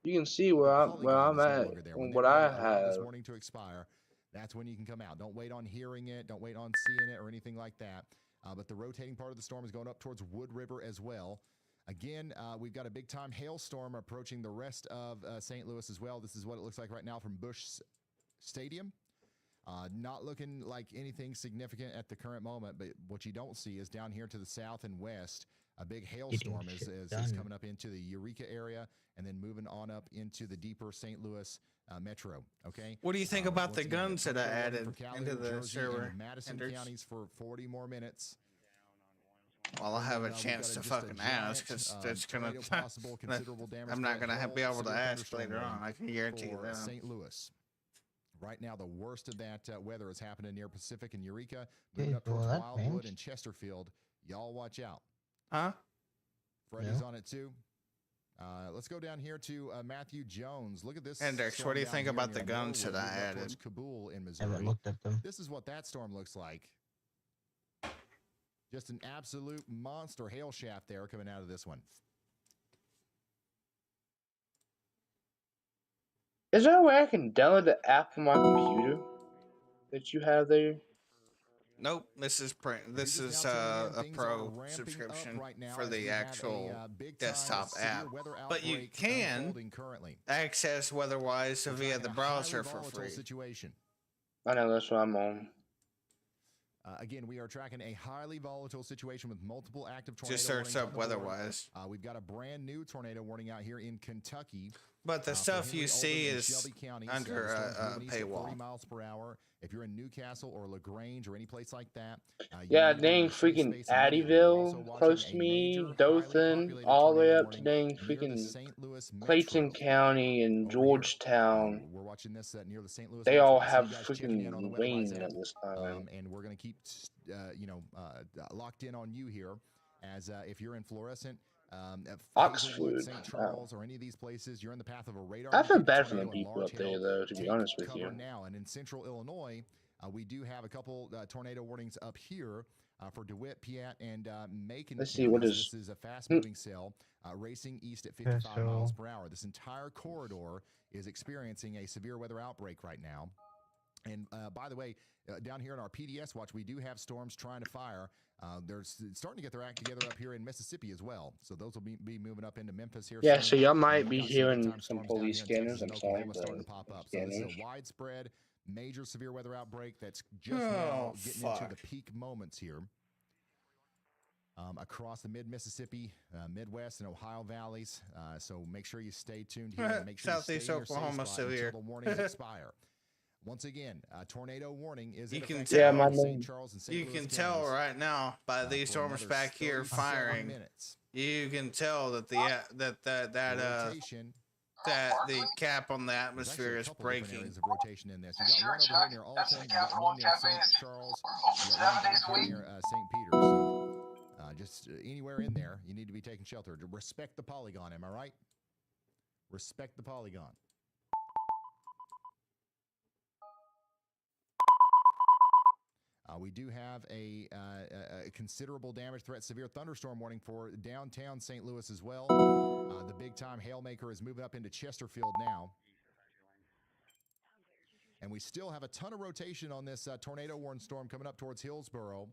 you can see where I'm at and what I have. This warning to expire. That's when you can come out. Don't wait on hearing it. Don't wait on seeing it or anything like that. But the rotating part of the storm is going up towards Wood River as well. Again, we've got a big-time hailstorm approaching the rest of St. Louis as well. This is what it looks like right now from Busch Stadium. Not looking like anything significant at the current moment, but what you don't see is down here to the south and west, a big hailstorm is coming up into the Eureka area and then moving on up into the deeper St. Louis metro. Okay. What do you think about the guns that I added into the server? Madison counties for 40 more minutes. Well, I'll have a chance to fucking ask, because that's gonna. I'm not gonna be able to ask later on. I can guarantee you that. St. Louis. Right now, the worst of that weather is happening near Pacific and Eureka, moving up towards Wildwood and Chesterfield. Y'all watch out. Huh? Freddie's on it too. Let's go down here to Matthew Jones. Look at this. Hendrix, what do you think about the guns that I added? Kabul in Missouri. I haven't looked at them. This is what that storm looks like. Just an absolute monster hail shaft there coming out of this one. Is there a way I can download the app from my computer that you have there? Nope. This is a pro subscription for the actual desktop app, but you can access WeatherWise via the browser for free. I know, that's what I'm on. Again, we are tracking a highly volatile situation with multiple active tornadoes. Just search up WeatherWise. We've got a brand new tornado warning out here in Kentucky. But the stuff you see is Shelby counties, under the storm's a moving east at 40 paywall. miles per hour. If you're in Newcastle or LaGrange or any place like that, yeah, dang freaking Addyville, close to me, Dothan, all the way up to dang freaking Clayton County and Georgetown. We're watching this near the St. Louis They all metro. have You guys checking in on the freaking WeatherWise rain app. at this time. And we're going to keep, locked in on you here, as if you're in Florissant, Hazelwood, Oxford. St. Charles, or any of these places, you're in the path of a radar. I feel bad for them people up there, though, to be honest with you. Now, and in central Illinois, we do have a couple tornado warnings up here for DeWitt, Piatt, and Macon. Let's see, what is... This is a fast-moving cell racing east at 55 miles per hour. This entire corridor is experiencing a severe weather outbreak right now. And by the way, down here in our PDS watch, we do have storms trying to fire. They're starting to get their act together up here in Mississippi as well. So those will be moving up into Memphis here. Yeah, soon. so y'all might be hearing some police scanners. I'm sorry, but starting to pop up. So this is a widespread, major severe weather outbreak that's just now getting into the peak moments here. Across the mid-Mississippi, Midwest, and Ohio valleys. So make sure you stay tuned here. And make sure Southeast you stay Oklahoma severe. until the warnings expire. Once again, a tornado warning is you can tell, tell, St. Charles and St. you Louis can counties, tell right now by these storms back here firing. You can tell that the cap on the atmosphere is breaking. Of rotation in this. You got one over here near Alton, you got one near St. Charles, you got one near St. Peter. So just anywhere in there, you need to be taking shelter. To respect the polygon, am I right? Respect the polygon. We do have a considerable damage threat, severe thunderstorm warning for downtown St. Louis as well. The big-time hailmaker is moving up into Chesterfield now. And we still have a ton of rotation on this tornado-warned storm coming up towards Hillsboro.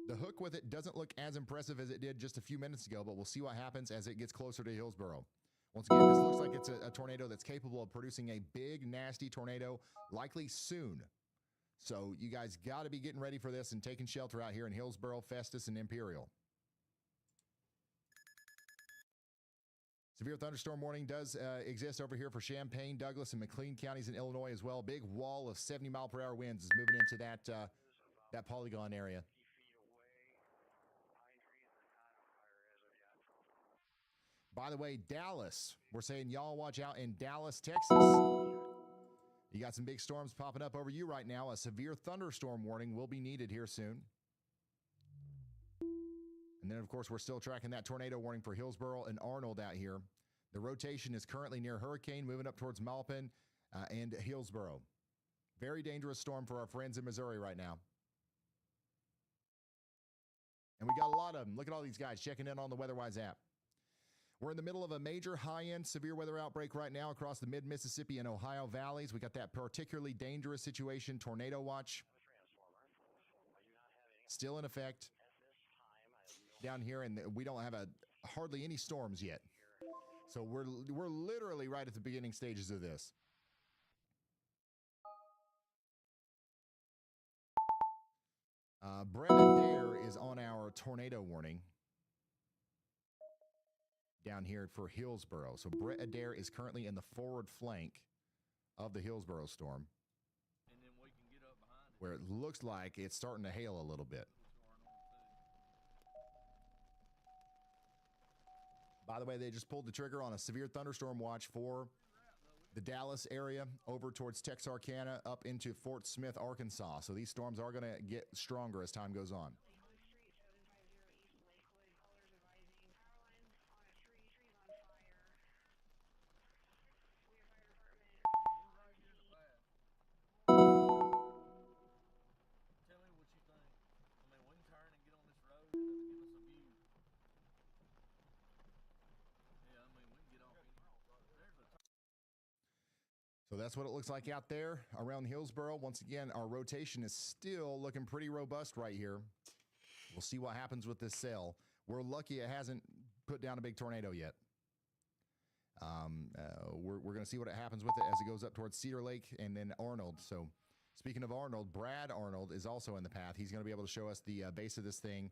The hook with it doesn't look as impressive as it did just a few minutes ago, but we'll see what happens as it gets closer to Hillsboro. Once again, this looks like it's a tornado that's capable of producing a big, nasty tornado, likely soon. So you guys got to be getting ready for this and taking shelter out here in Hillsboro, Festus, and Imperial. Severe thunderstorm warning does exist over here for Champaign, Douglas, and McLean counties in Illinois as well. Big wall of 70-mile-per-hour winds is moving into that polygon area. By the way, Dallas, we're saying y'all watch out in Dallas, Texas. You got some big storms popping up over you right now. A severe thunderstorm warning will be needed here soon. And then, of course, we're still tracking that tornado warning for Hillsboro and Arnold out here. The rotation is currently near Hurricane, moving up towards Maupin and Hillsboro. Very dangerous storm for our friends in Missouri right now. And we got a lot of them. Look at all these guys checking in on the WeatherWise app. We're in the middle of a major high-end severe weather outbreak right now across the mid-Mississippi and Ohio valleys. We got that particularly dangerous situation, tornado watch, still in effect down here, and we don't have hardly any storms yet. So we're literally right at the beginning stages of this. Brett Adair is on our tornado warning down here for Hillsboro. So Brett Adair is currently in the forward flank of the Hillsboro storm, where it looks like it's starting to hail a little bit. By the way, they just pulled the trigger on a severe thunderstorm watch for the Dallas area over towards Texarkana up into Fort Smith, Arkansas. So these storms are going to get stronger as time goes on. So that's what it looks like out there around Hillsboro. Once again, our rotation is still looking pretty robust right here. We'll see what happens with this cell. We're lucky it hasn't put down a big tornado yet. We're going to see what happens with it as it goes up towards Cedar Lake and then Arnold. So speaking of Arnold, Brad Arnold is also in the path. He's going to be able to show us the base of this thing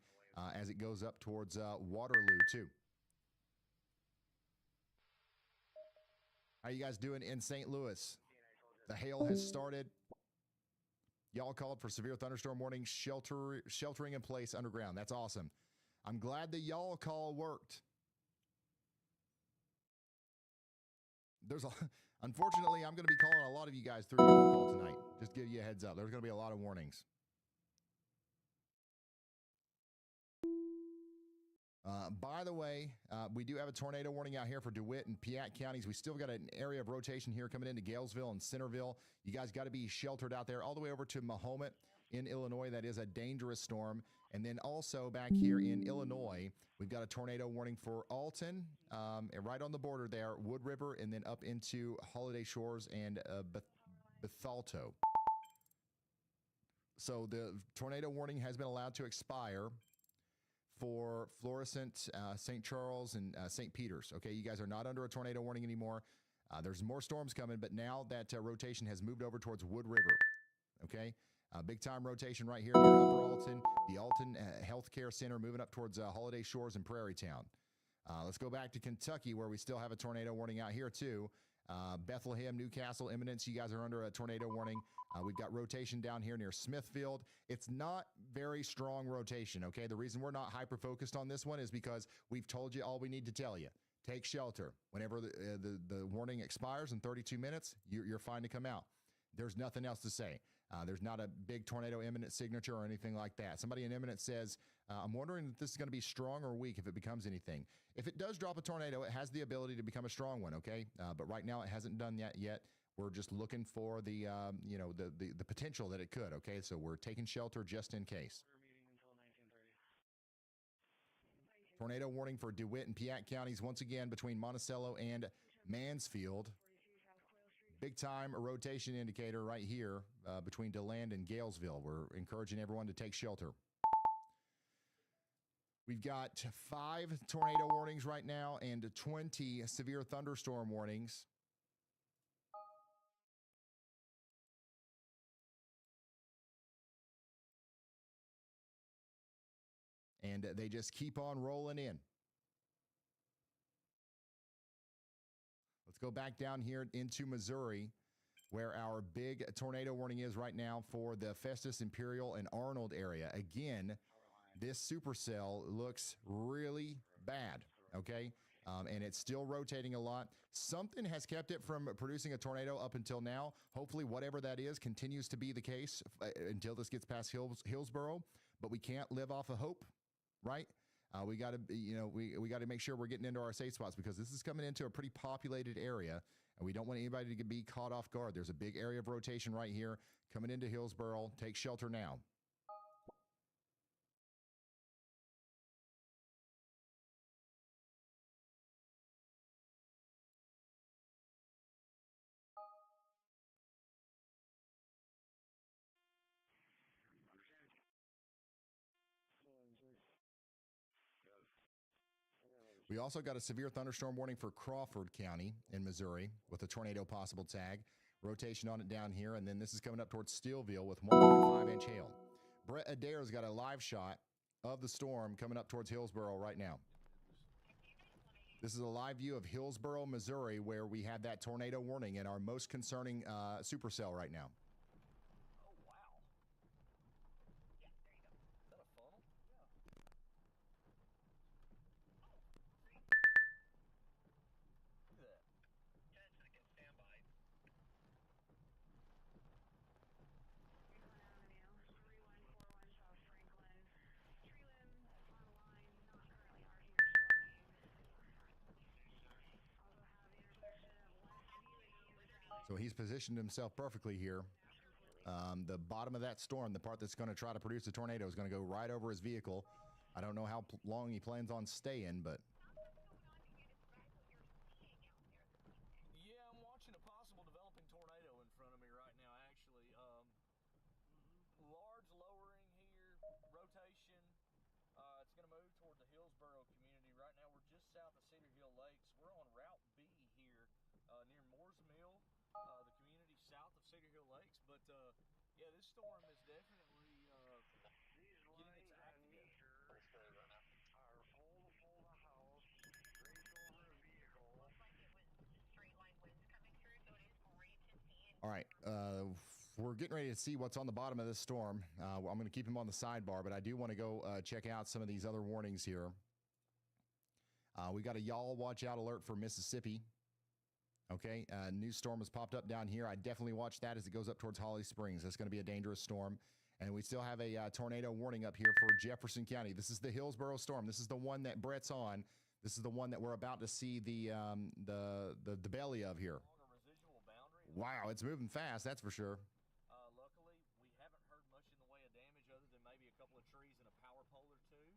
as it goes up towards Waterloo too. How you guys doing in St. Louis? The hail has started. Y'all called for severe thunderstorm warning, sheltering in place underground. That's awesome. I'm glad the y'all call worked. Unfortunately, I'm going to be calling a lot of you guys through y'all call tonight. Just give you a heads up. There's going to be a lot of warnings. By the way, we do have a tornado warning out here for DeWitt and Piatt counties. We still got an area of rotation here coming into Galesville and Centerville. You guys got to be sheltered out there all the way over to Mahomet in Illinois. That is a dangerous storm. And then also back here in Illinois, we've got a tornado warning for Alton, and right on the border there, Wood River, and then up into Holiday Shores and Bethalto. So the tornado warning has been allowed to expire for Florissant, St. Charles, and St. Peter's. Okay, you guys are not under a tornado warning anymore. There's more storms coming, but now that rotation has moved over towards Wood River. Okay, big time rotation right here near Upper Alton, the Alton Healthcare Center, moving up towards Holiday Shores and Prairie Town. Let's go back to Kentucky, where we still have a tornado warning out here too. Bethlehem, Newcastle, Eminence, you guys are under a tornado warning. We've got rotation down here near Smithfield. It's not very strong rotation, okay? The reason we're not hyper-focused on this one is because we've told you all we need to tell you. Take shelter. Whenever the warning expires in 32 minutes, you're fine to come out. There's nothing else to say. There's not a big tornado imminent signature or anything like that. Somebody in imminent says, I'm wondering if this is going to be strong or weak if it becomes anything. If it does drop a tornado, it has the ability to become a strong one, okay? But right now it hasn't done that yet. We're just looking for the potential that it could, okay? So we're taking shelter just in case. Tornado warning for DeWitt and Piatt counties once again between Monticello and Mansfield. Big time rotation indicator right here between DeLand and Galesville. We're encouraging everyone to take shelter. We've got 5 tornado warnings right now and 20 severe thunderstorm warnings. And they just keep on rolling in. Let's go back down here into Missouri, where our big tornado warning is right now for the Festus, Imperial, and Arnold area. Again, this supercell looks really bad, okay? And it's still rotating a lot. Something has kept it from producing a tornado up until now. Hopefully, whatever that is continues to be the case until this gets past Hillsboro. But we can't live off of hope, right? We got to, we got to make sure we're getting into our safe spots because this is coming into a pretty populated area, and we don't want anybody to be caught off guard. There's a big area of rotation right here coming into Hillsboro. Take shelter now. We also got a severe thunderstorm warning for Crawford County in Missouri with a tornado possible tag. Rotation on it down here, and then this is coming up towards Steelville with 1.5-inch hail. Brett Adair's got a live shot of the storm coming up towards Hillsboro right now. This is a live view of Hillsboro, Missouri, where we had that tornado warning and our most concerning supercell right now. So he's positioned himself perfectly here. The bottom of that storm, the part that's going to try to produce a tornado, is going to go right over his vehicle. I don't know how long he plans on staying, but... Yeah, I'm watching a possible developing tornado in front of me right now, actually. Large lowering here, rotation. It's going to move toward the Hillsboro community. Right now, we're just south of Cedar Hill Lakes. We're on Route B here near Moores Mill, the community south of Cedar Hill Lakes. But, yeah, this storm is definitely getting its act together. All right. We're getting ready to see what's on the bottom of this storm. I'm going to keep him on the sidebar, but I do want to go check out some of these other warnings here. We got a y'all watch out alert for Mississippi. Okay, new storm has popped up down here. I definitely watch that as it goes up towards Holly Springs. That's going to be a dangerous storm. And we still have a tornado warning up here for Jefferson County. This is the Hillsborough storm. This is the one that Brett's on. This is the one that we're about to see the belly of here. Wow, it's moving fast, that's for sure. Luckily, we haven't heard much in the way of damage other than maybe a couple of trees and a power pole or two.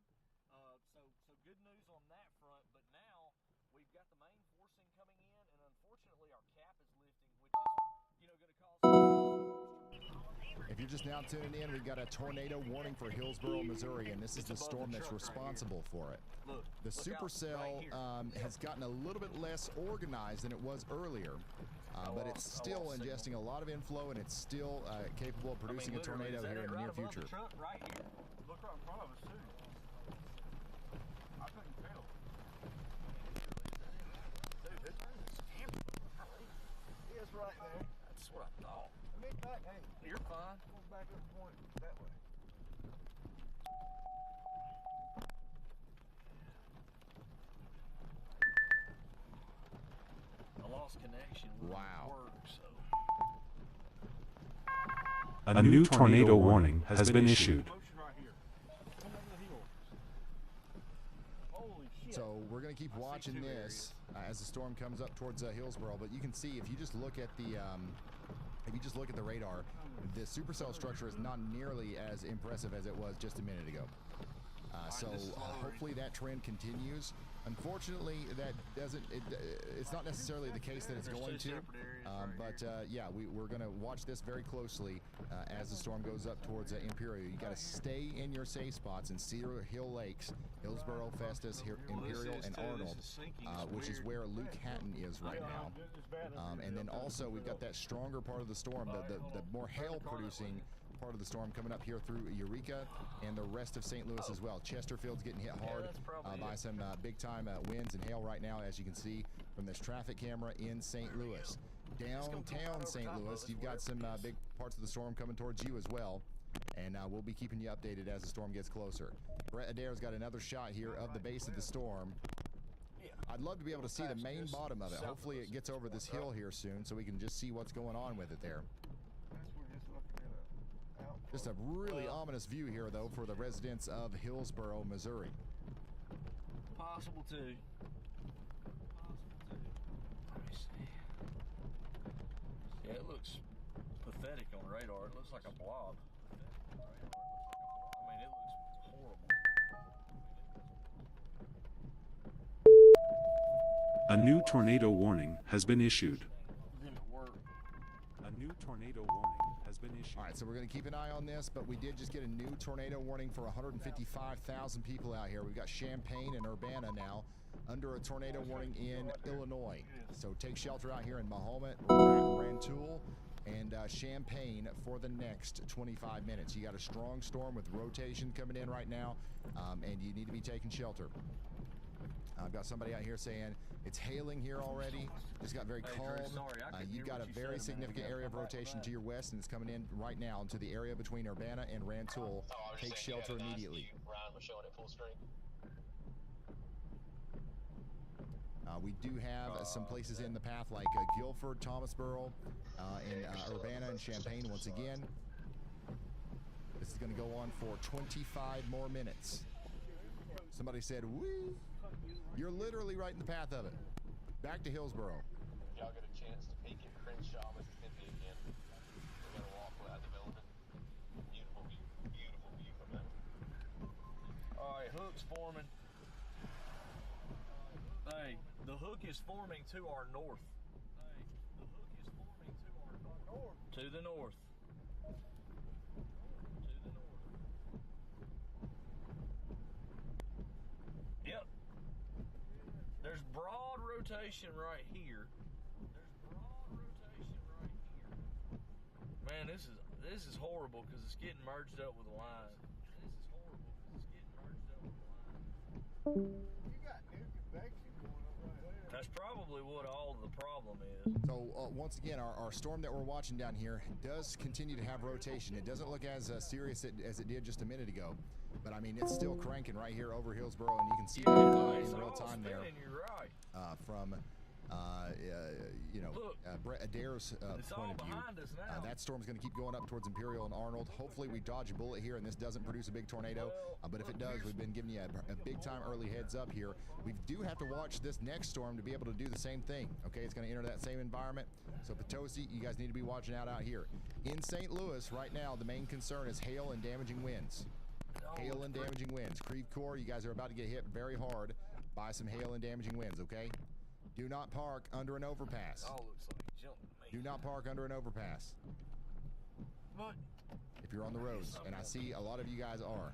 So good news on that front. But now we've got the main forcing coming in, and unfortunately our cap is lifting, which is going to cause. If you're just now tuning in, we've got a tornado warning for Hillsborough, Missouri, and this is the storm that's responsible for it. The supercell has gotten a little bit less organized than it was earlier. But it's still ingesting a lot of inflow, and it's still capable of producing a tornado here in the near future. Right here. Look right in front of us, too. I couldn't tell. Dude, this thing is tampered. It is right there. That's what I thought. Hey, you're fine. Go back up and point that way. I lost connection. Wow. A new tornado warning has been issued. So we're going to keep watching this as the storm comes up towards Hillsborough. But you can see if you just look at the radar, the supercell structure is not nearly as impressive as it was just a minute ago. So hopefully that trend continues. Unfortunately, that doesn't. It's not necessarily the case that it's going to. Yeah, we're going to watch this very closely as the storm goes up towards Imperial. You got to stay in your safe spots in Cedar Hill Lakes, Hillsborough, Festus, Imperial, and Arnold, which is where Luke Hatton is right now. And then also we've got that stronger part of the storm, the more hail-producing part of the storm coming up here through Eureka and the rest of St. Louis as well. Chesterfield's getting hit hard by some big-time winds and hail right now, as you can see from this traffic camera in St. Louis. Downtown St. Louis, you've got some big parts of the storm coming towards you as well, and we'll be keeping you updated as the storm gets closer. Brett Adair's got another shot here of the base of the storm. I'd love to be able to see the main bottom of it. Hopefully it gets over this hill here soon so we can just see what's going on with it there. Just a really ominous view here, though, for the residents of Hillsborough, Missouri. Possible to. Let me see. Yeah, it looks pathetic on radar. It looks like a blob. I mean, it looks horrible. A new tornado warning has been issued. Didn't work. A new tornado warning has been issued. All right, so we're going to keep an eye on this, but we did just get a new tornado warning for 155,000 people out here. We've got Champaign and Urbana now under a tornado warning in Illinois. So take shelter out here in Mahomet, Rantoul, and Champaign for the next 25 minutes. You got a strong storm with rotation coming in right now, and you need to be taking shelter. I've got somebody out here saying it's hailing here already. Just got very calm. You've got a very significant area of rotation to your west, and it's coming in right now into the area between Urbana and Rantoul. Take shelter immediately. Ryan was showing it full screen. We do have some places in the path like Guilford, Thomasboro, and Urbana and Champaign once again. This is going to go on for 25 more minutes. Somebody said, woo! You're literally right in the path of it. Back to Hillsborough. Y'all get a chance to peek at Crenshaw, Mississippi again. We got a walkway out the building. Beautiful view from there. Alright, hook's forming. Hey, the hook is forming to our north. To the north. Yep. There's broad rotation right here. Man, this is horrible because it's getting merged up with the line. You got new convection going up right there. That's probably what all the problem is. So once again, our storm that we're watching down here does continue to have rotation. It doesn't look as serious as it did just a minute ago, but I mean, it's still cranking right here over Hillsboro, and you can see that in real time there from Brett Adair's point of view. That storm's going to keep going up towards Imperial and Arnold. Hopefully we dodge a bullet here and this doesn't produce a big tornado, but if it does, we've been giving you a big time early heads up here. We do have to watch this next storm to be able to do the same thing. Okay, it's going to enter that same environment. So Potosi, you guys need to be watching out here. In St. Louis right now, the main concern is hail and damaging winds. Hail and damaging winds. Creve Coeur, you guys are about to get hit very hard by some hail and damaging winds, okay? Do not park under an overpass. Oh, looks like he jumped me. Do not park under an overpass. What? If you're on the roads, and I see a lot of you guys are.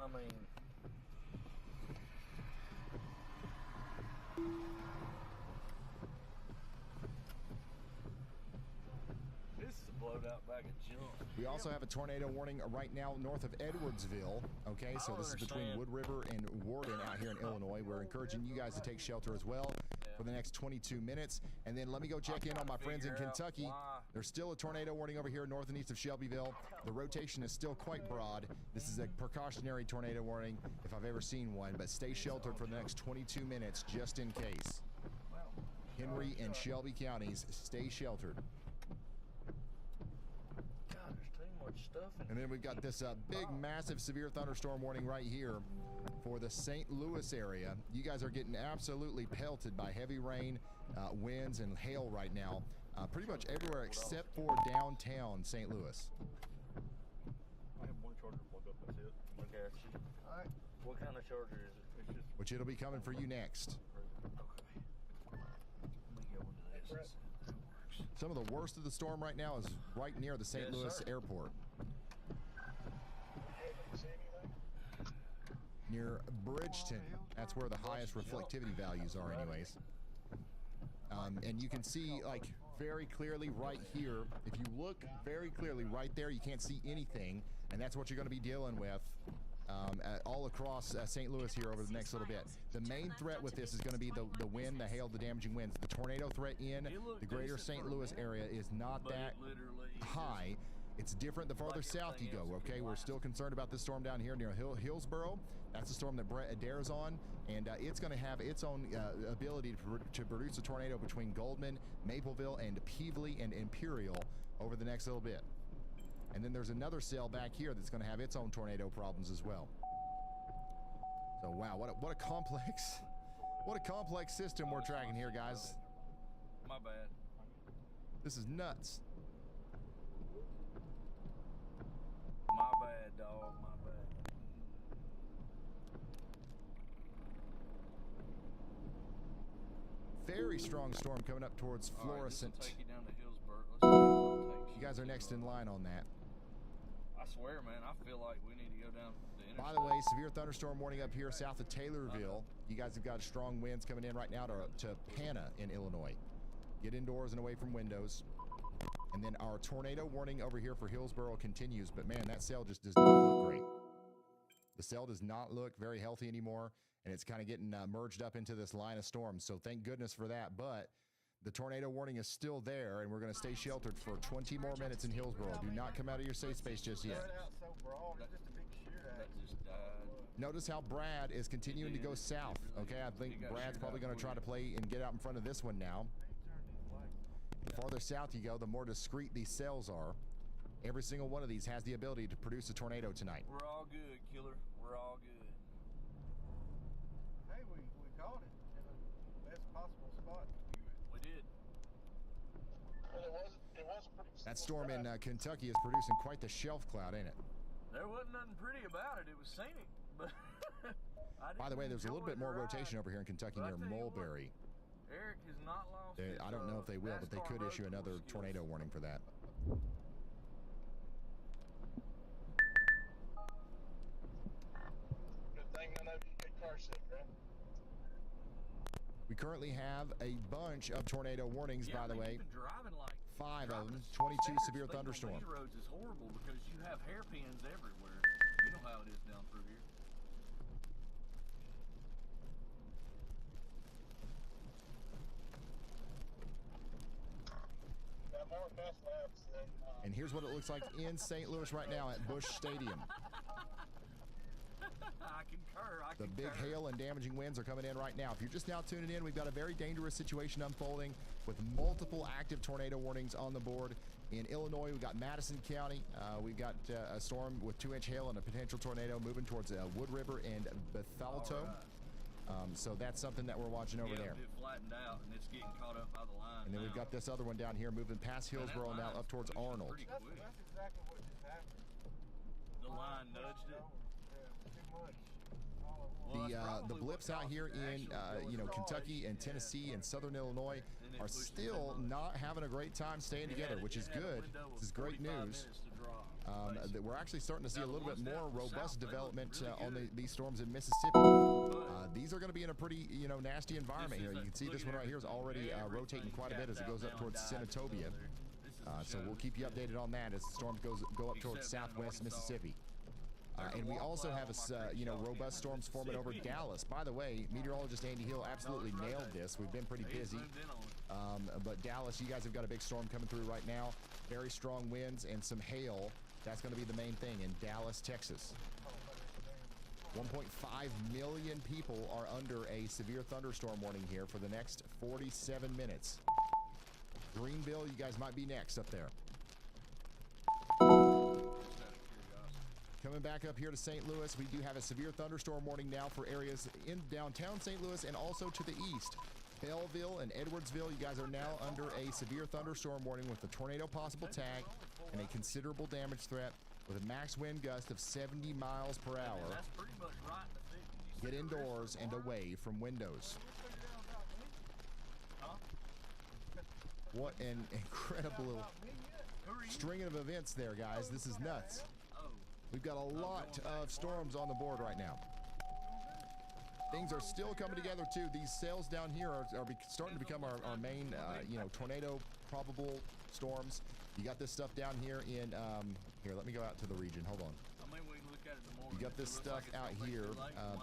I mean, this is a blowed out bag of junk. We also have a tornado warning right now north of Edwardsville. Okay, so this is between Wood River and Warden out here in Illinois. We're encouraging you guys to take shelter as well for the next 22 minutes. And then let me go check in on my friends in Kentucky. There's still a tornado warning over here north and east of Shelbyville. The rotation is still quite broad. This is a precautionary tornado warning if I've ever seen one, but stay sheltered for the next 22 minutes just in case. Henry and Shelby counties, stay sheltered. God, there's too much stuff in And then we've got this big, massive, severe thunderstorm warning right here for the St. Louis area. You guys are getting absolutely pelted by heavy rain, winds, and hail right now. Pretty much everywhere except for downtown St. Louis. I have one charger plug up, that's it. Okay. All right. What kind of charger is it? It's just... Which it'll be coming for you next. Okay. Let me go into this. Some of the worst of the storm right now is right near the St. Louis airport. Near Bridgeton. That's where the highest reflectivity values are anyways. And you can see like very clearly right here. If you look very clearly right there, you can't see anything. And that's what you're going to be dealing with all across St. Louis here over the next little bit. The main threat with this is going to be the wind, the hail, the damaging winds. The tornado threat in the greater St. Louis area is not that high. It's different the farther south you go, okay? We're still concerned about this storm down here near Hillsboro. That's the storm that Brett Adair's on, and it's going to have its own ability to produce a tornado between Goldman, Mapleville, and Peevely and Imperial over the next little bit. And then there's another cell back here that's going to have its own tornado problems as well. So wow, what a complex system we're tracking here, guys. My bad. This is nuts. My bad, dog. My bad. Very strong storm coming up towards Florissant. Take you down to Hillsboro. Let's see what it takes You guys are next in line on that. I swear, man, I feel like we need to go down the interstate. By the way, severe thunderstorm warning up here south of Taylorville. You guys have got strong winds coming in right now to Pana in Illinois. Get indoors and away from windows. And then our tornado warning over here for Hillsboro continues. But man, that cell just does not look great. The cell does not look very healthy anymore. And it's kind of getting merged up into this line of storms. So thank goodness for that. But the tornado warning is still there, and we're going to stay sheltered for 20 more minutes in Hillsboro. Do not come out of your safe space just yet. Notice how Brad is continuing to go south. Okay, I think Brad's probably going to try to play and get out in front of this one now. The farther south you go, the more discreet these cells are. Every single one of these has the ability to produce a tornado tonight. We're all good, killer. We're all good. Hey, we caught it in the best possible spot. We did. Well, it was a pretty. That storm in Kentucky is producing quite the shelf cloud, ain't it? There wasn't nothing pretty about it. It was scenic, but By the way, there's a little bit more rotation over here in Kentucky near Mulberry. Eric has not lost. I don't know if they will, but they could issue another tornado warning for that. Good thing none of you get car sick, right? We currently have a bunch of tornado warnings, by the way, 5 of them, Driving 22 standard severe speed on thunderstorm. these roads is horrible because you have hairpins everywhere. You know how it is down through here. Got more best laps than. And here's what it looks like in St. Louis right now at Busch Stadium. I concur. The big hail and damaging winds are coming in right now. If you're just now tuning in, we've got a very dangerous situation unfolding with multiple active tornado warnings on the board. In Illinois, we've got Madison County. We've got a storm with 2-inch hail and a potential tornado moving towards Wood River and Bethalto. So that's something that we're watching over there. It flattened out and it's getting caught up by the line. And then we've got this other one down here moving past Hillsboro now up towards Arnold. That's exactly what just happened. The line nudged it. The blips out here in Kentucky and Tennessee and Southern Illinois are still not having a great time staying together, which is good. This is great news. We're actually starting to see a little bit more robust development on these storms in Mississippi. These are going to be in a pretty nasty environment here. You can see this one right here is already rotating quite a bit as it goes up towards Senatobia. So we'll keep you updated on that as the storms go up towards southwest Mississippi. And we also have robust storms forming over Dallas. By the way, meteorologist Andy Hill absolutely nailed this. We've been pretty busy. But Dallas, you guys have got a big storm coming through right now. Very strong winds and some hail. That's going to be the main thing in Dallas, Texas. 1.5 million people are under a severe thunderstorm warning here for the next 47 minutes. Greenville, you guys might be next up there. Coming back up here to St. Louis, we do have a severe thunderstorm warning now for areas in downtown St. Louis and also to the east. Belleville and Edwardsville, you guys are now under a severe thunderstorm warning with a tornado possible tag and a considerable damage threat with a max wind gust of 70 miles per hour. Get indoors and away from windows. What an incredible string of events there, guys. This is nuts. We've got a lot of storms on the board right now. Things are still coming together too. These cells down here are starting to become our main, tornado probable storms. You got this stuff down here in, here, let me go out to the region. Hold on. You got this stuff out here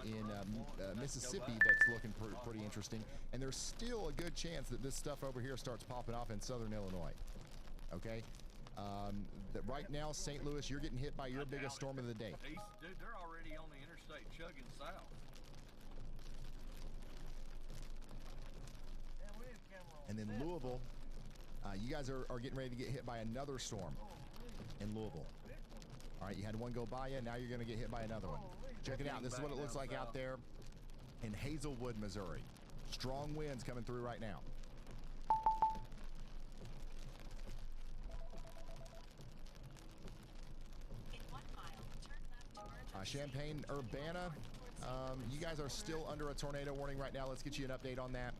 in Mississippi that's looking pretty interesting. And there's still a good chance that this stuff over here starts popping off in southern Illinois. Okay? That right now, St. Louis, you're getting hit by your biggest storm of the day. Dude, they're already on the interstate chugging south. And then Louisville, you guys are getting ready to get hit by another storm in Louisville. All right, you had one go by you, now you're going to get hit by another one. Check it out. This is what it looks like out there in Hazelwood, Missouri. Strong winds coming through right now. Champaign, Urbana, you guys are still under a tornado warning right now. Let's get you an update on that.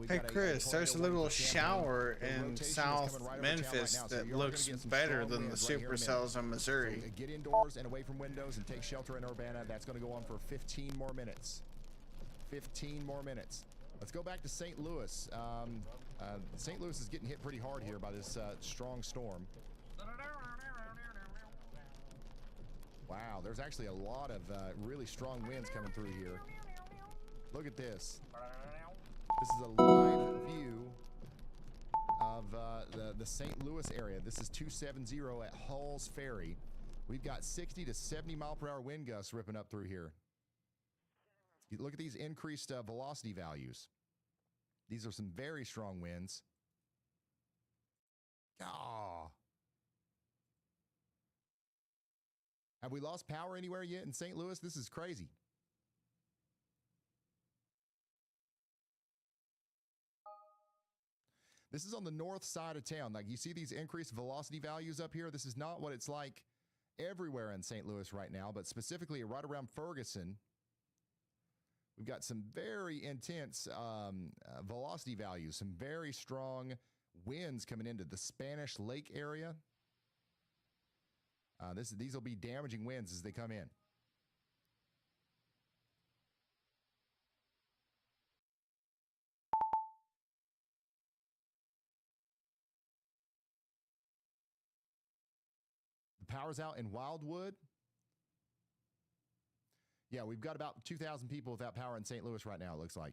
Hey Chris, there's a little shower in South Memphis that looks better than the supercells in Missouri. So get indoors and away from windows and take shelter in Urbana. That's going to go on for 15 more minutes. 15 more minutes. Let's go back to St. Louis. St. Louis is getting hit pretty hard here by this strong storm. Wow, there's actually a lot of really strong winds coming through here. Look at this. This is a live view of the St. Louis area. This is 270 at Halls Ferry. We've got 60 to 70 mile per hour wind gusts ripping up through here. You look at these increased velocity values. These are some very strong winds. Ah. Have we lost power anywhere yet in St. Louis? This is crazy. This is on the north side of town. Like, you see these increased velocity values up here? This is not what it's like everywhere in St. Louis right now, but specifically right around Ferguson. We've got some very intense velocity values, some very strong winds coming into the Spanish Lake area. These will be damaging winds as they come in. power's out in Wildwood. Yeah, we've got about 2,000 people without power in St. Louis right now, it looks like.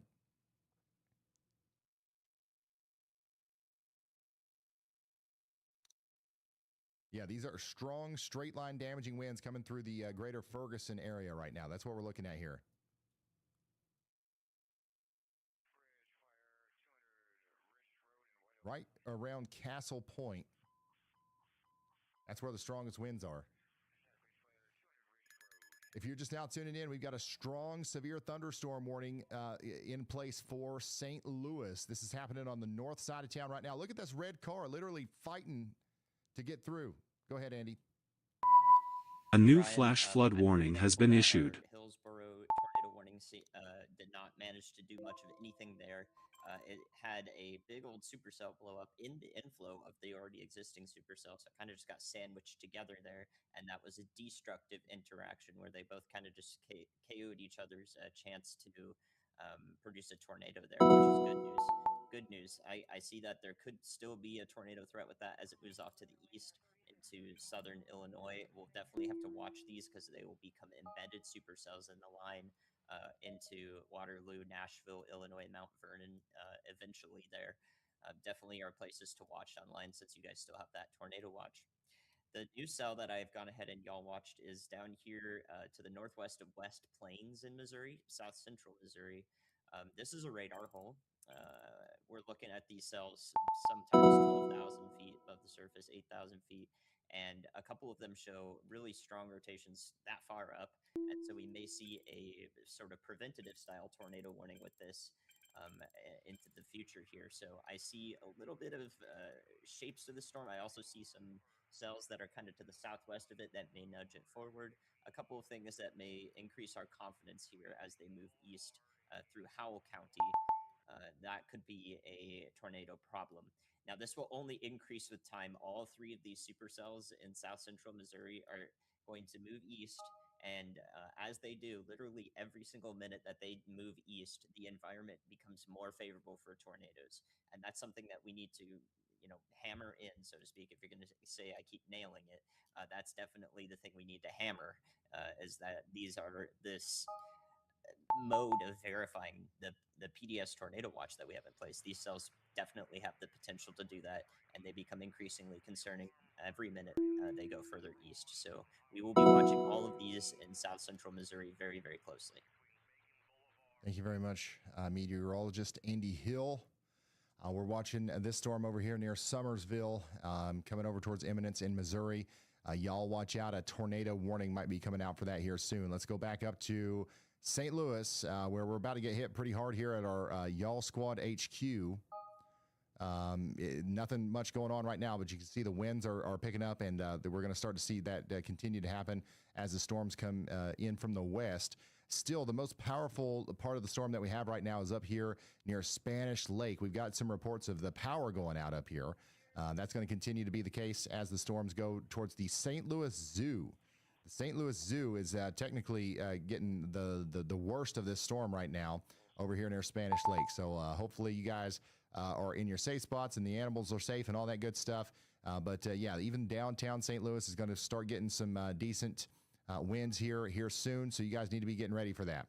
Yeah, these are strong, straight line damaging winds coming through the greater Ferguson area right now. That's what we're looking at here. Right around Castle Point. That's where the strongest winds are. If you're just now tuning in, we've got a strong, severe thunderstorm warning in place for St. Louis. This is happening on the north side of town right now. Look at this red car literally fighting to get through. Go ahead, Andy. A new flash flood warning has been issued. Hillsborough tornado warning did not manage to do much of anything there. It had a big old supercell blow up in the inflow of the already existing supercell, so it kind of just got sandwiched together there, and that was a destructive interaction where they both kind of just KO'd each other's chance to produce a tornado there, which is good news. Good news. I see that there could still be a tornado threat with that as it moves off to the east into southern Illinois. We'll definitely have to watch these because they will become embedded supercells in the line into Waterloo, Nashville, Illinois, Mount Vernon eventually there. Definitely are places to watch online since you guys still have that tornado watch. The new cell that I've gone ahead and y'all watched is down here to the northwest of West Plains in Missouri, south central Missouri. This is a radar hole. We're looking at these cells sometimes 12,000 feet above the surface, 8,000 feet, and a couple of them show really strong rotations that far up. And so we may see a sort of preventative style tornado warning with this into the future here. So I see a little bit of shapes to the storm. I also see some cells that are kind of to the southwest of it that may nudge it forward. A couple of things that may increase our confidence here as they move east through Howell County. That could be a tornado problem. Now, this will only increase with time. All three of these supercells in south central Missouri are going to move east. And as they do, literally every single minute that they move east, the environment becomes more favorable for tornadoes. And that's something that we need to, hammer in, so to speak. If you're going to say I keep nailing it, that's definitely the thing we need to hammer, is that these are this mode of verifying the PDS tornado watch that we have in place. These cells definitely have the potential to do that, and they become increasingly concerning every minute they go further east. So we will be watching all of these in south central Missouri very, very closely. Thank you very much, meteorologist Andy Hill. We're watching this storm over here near Summersville, coming over towards Eminence in Missouri. Y'all watch out. A tornado warning might be coming out for that here soon. Let's go back up to St. Louis, where we're about to get hit pretty hard here at our Y'all Squad HQ. Nothing much going on right now, but you can see the winds are picking up, and we're going to start to see that continue to happen as the storms come in from the west. Still, the most powerful part of the storm that we have right now is up here near Spanish Lake. We've got some reports of the power going out up here. That's going to continue to be the case as the storms go towards the St. Louis Zoo. The St. Louis Zoo is technically getting the worst of this storm right now over here near Spanish Lake. So hopefully you guys are in your safe spots and the animals are safe and all that good stuff. But yeah, even downtown St. Louis is going to start getting some decent winds here soon. So you guys need to be getting ready for that.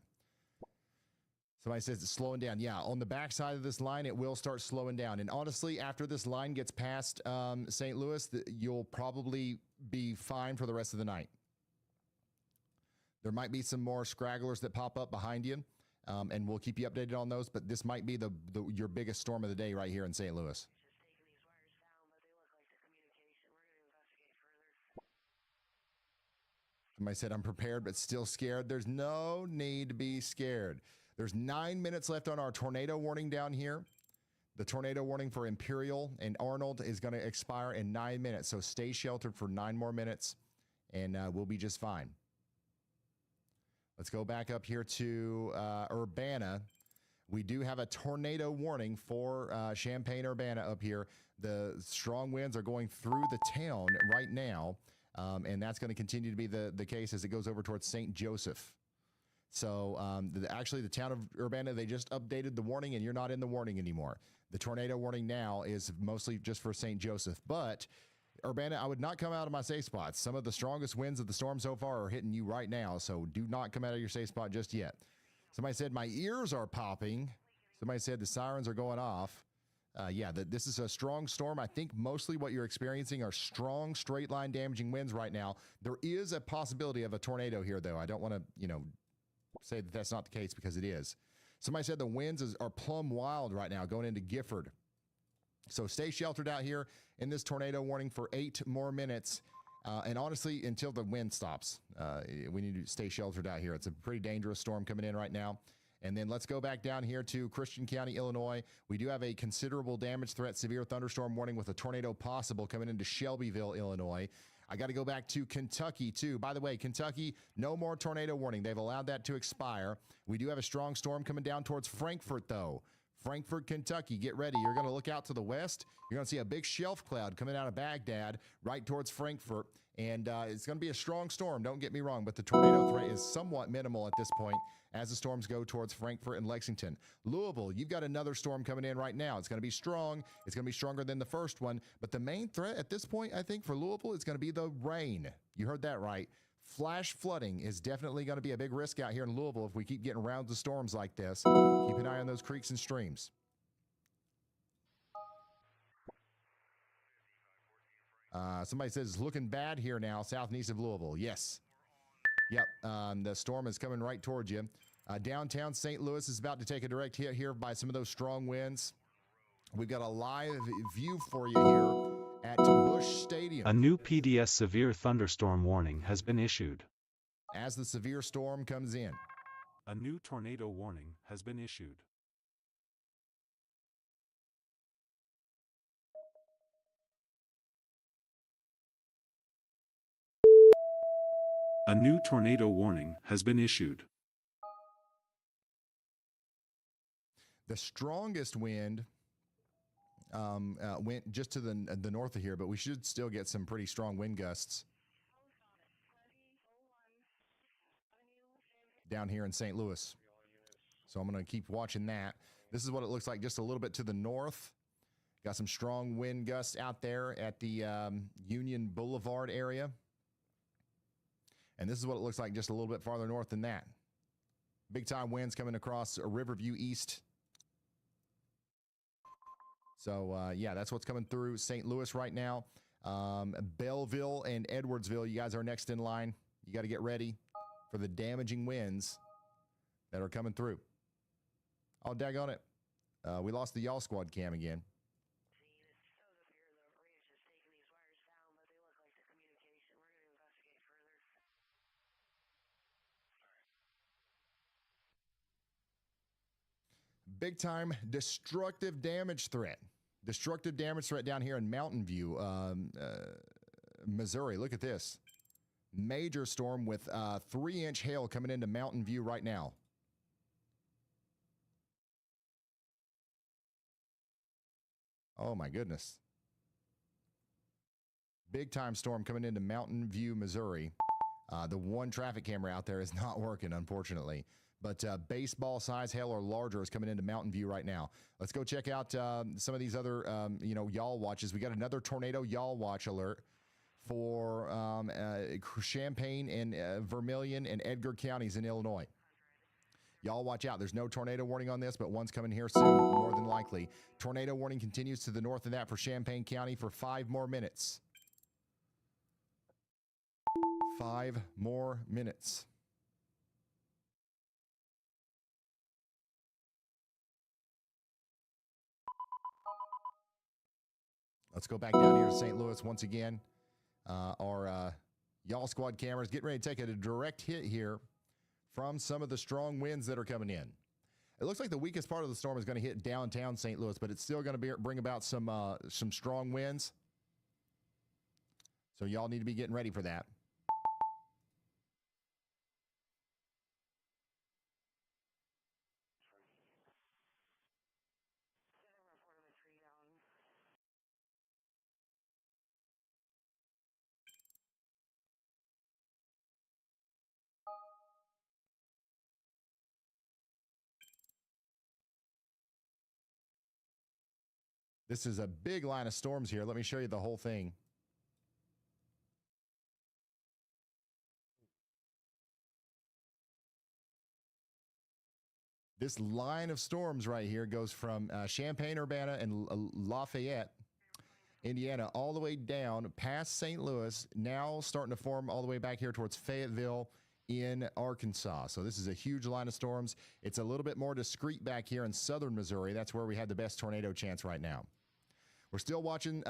Somebody says it's slowing down. Yeah, on the backside of this line, it will start slowing down. And honestly, after this line gets past St. Louis, you'll probably be fine for the rest of the night. There might be some more scragglers that pop up behind you, and we'll keep you updated on those. But this might be your biggest storm of the day right here in St. Louis. Somebody said, I'm prepared, but still scared. There's no need to be scared. There's 9 minutes left on our tornado warning down here. The tornado warning for Imperial and Arnold is going to expire in 9 minutes. So stay sheltered for 9 more minutes, and we'll be just fine. Let's go back up here to Urbana. We do have a tornado warning for Champaign-Urbana up here. The strong winds are going through the town right now, and that's going to continue to be the case as it goes over towards St. Joseph. So actually, the town of Urbana, they just updated the warning, and you're not in the warning anymore. The tornado warning now is mostly just for St. Joseph, but Urbana, I would not come out of my safe spots. Some of the strongest winds of the storm so far are hitting you right now, so do not come out of your safe spot just yet. Somebody said my ears are popping. Somebody said the sirens are going off. This is a strong storm. I think mostly what you're experiencing are strong, straight line damaging winds right now. There is a possibility of a tornado here, though. I don't want to, say that that's not the case because it is. Somebody said the winds are plumb wild right now going into Gifford. So stay sheltered out here in this tornado warning for 8 more minutes. And honestly, until the wind stops, we need to stay sheltered out here. It's a pretty dangerous storm coming in right now. And then let's go back down here to Christian County, Illinois. We do have a considerable damage threat, severe thunderstorm warning with a tornado possible coming into Shelbyville, Illinois. I got to go back to Kentucky, too. By the way, Kentucky, no more tornado warning. They've allowed that to expire. We do have a strong storm coming down towards Frankfort, though. Frankfort, Kentucky, get ready. You're going to look out to the west. You're going to see a big shelf cloud coming out of Baghdad right towards Frankfort. And it's going to be a strong storm, don't get me wrong, but the tornado threat is somewhat minimal at this point as the storms go towards Frankfort and Lexington. Louisville, you've got another storm coming in right now. It's going to be strong. It's going to be stronger than the first one. But the main threat at this point, I think, for Louisville is going to be the rain. You heard that right. Flash flooding is definitely going to be a big risk out here in Louisville if we keep getting rounds of storms like this. Keep an eye on those creeks and streams. Somebody says it's looking bad here now, south and east of Louisville. Yes. Yep. The storm is coming right towards you. Downtown St. Louis is about to take a direct hit here by some of those strong winds. We've got a live view for you here at Busch Stadium. A new PDS severe thunderstorm warning has been issued. As the severe storm comes in. A new tornado warning has been issued. A new tornado warning has been issued. The strongest wind went just to the north of here, but we should still get some pretty strong wind gusts down here in St. Louis. So I'm going to keep watching that. This is what it looks like just a little bit to the north. Got some strong wind gusts out there at the Union Boulevard area. And this is what it looks like just a little bit farther north than that. Big time winds coming across Riverview East. So, that's what's coming through St. Louis right now. Belleville and Edwardsville, you guys are next in line. You got to get ready for the damaging winds that are coming through. Oh, daggone it. We lost the Y'all Squad cam again. Big time destructive damage threat. Destructive damage threat down here in Mountain View, Missouri. Look at this. Major storm with 3-inch hail coming into Mountain View right now. Oh my goodness. Big time storm coming into Mountain View, Missouri. The one traffic camera out there is not working, unfortunately. But baseball size hail or larger is coming into Mountain View right now. Let's go check out some of these other, yawl watches. We got another tornado yawl watch alert for Champaign and Vermilion and Edgar counties in Illinois. Y'all watch out. There's no tornado warning on this, but one's coming here soon, more than likely. Tornado warning continues to the north of that for Champaign County for 5 more minutes. 5 more minutes. Let's go back down here to St. Louis once again. Our Y'all Squad cameras getting ready to take a direct hit here from some of the strong winds that are coming in. It looks like the weakest part of the storm is going to hit downtown St. Louis, but it's still going to bring about some strong winds. So y'all need to be getting ready for that. This is a big line of storms here. Let me show you the whole thing. This line of storms right here goes from Champaign-Urbana and Lafayette, Indiana, all the way down past St. Louis, now starting to form all the way back here towards Fayetteville in Arkansas. So this is a huge line of storms. It's a little bit more discreet back here in southern Missouri. That's where we had the best tornado chance right now. We're still watching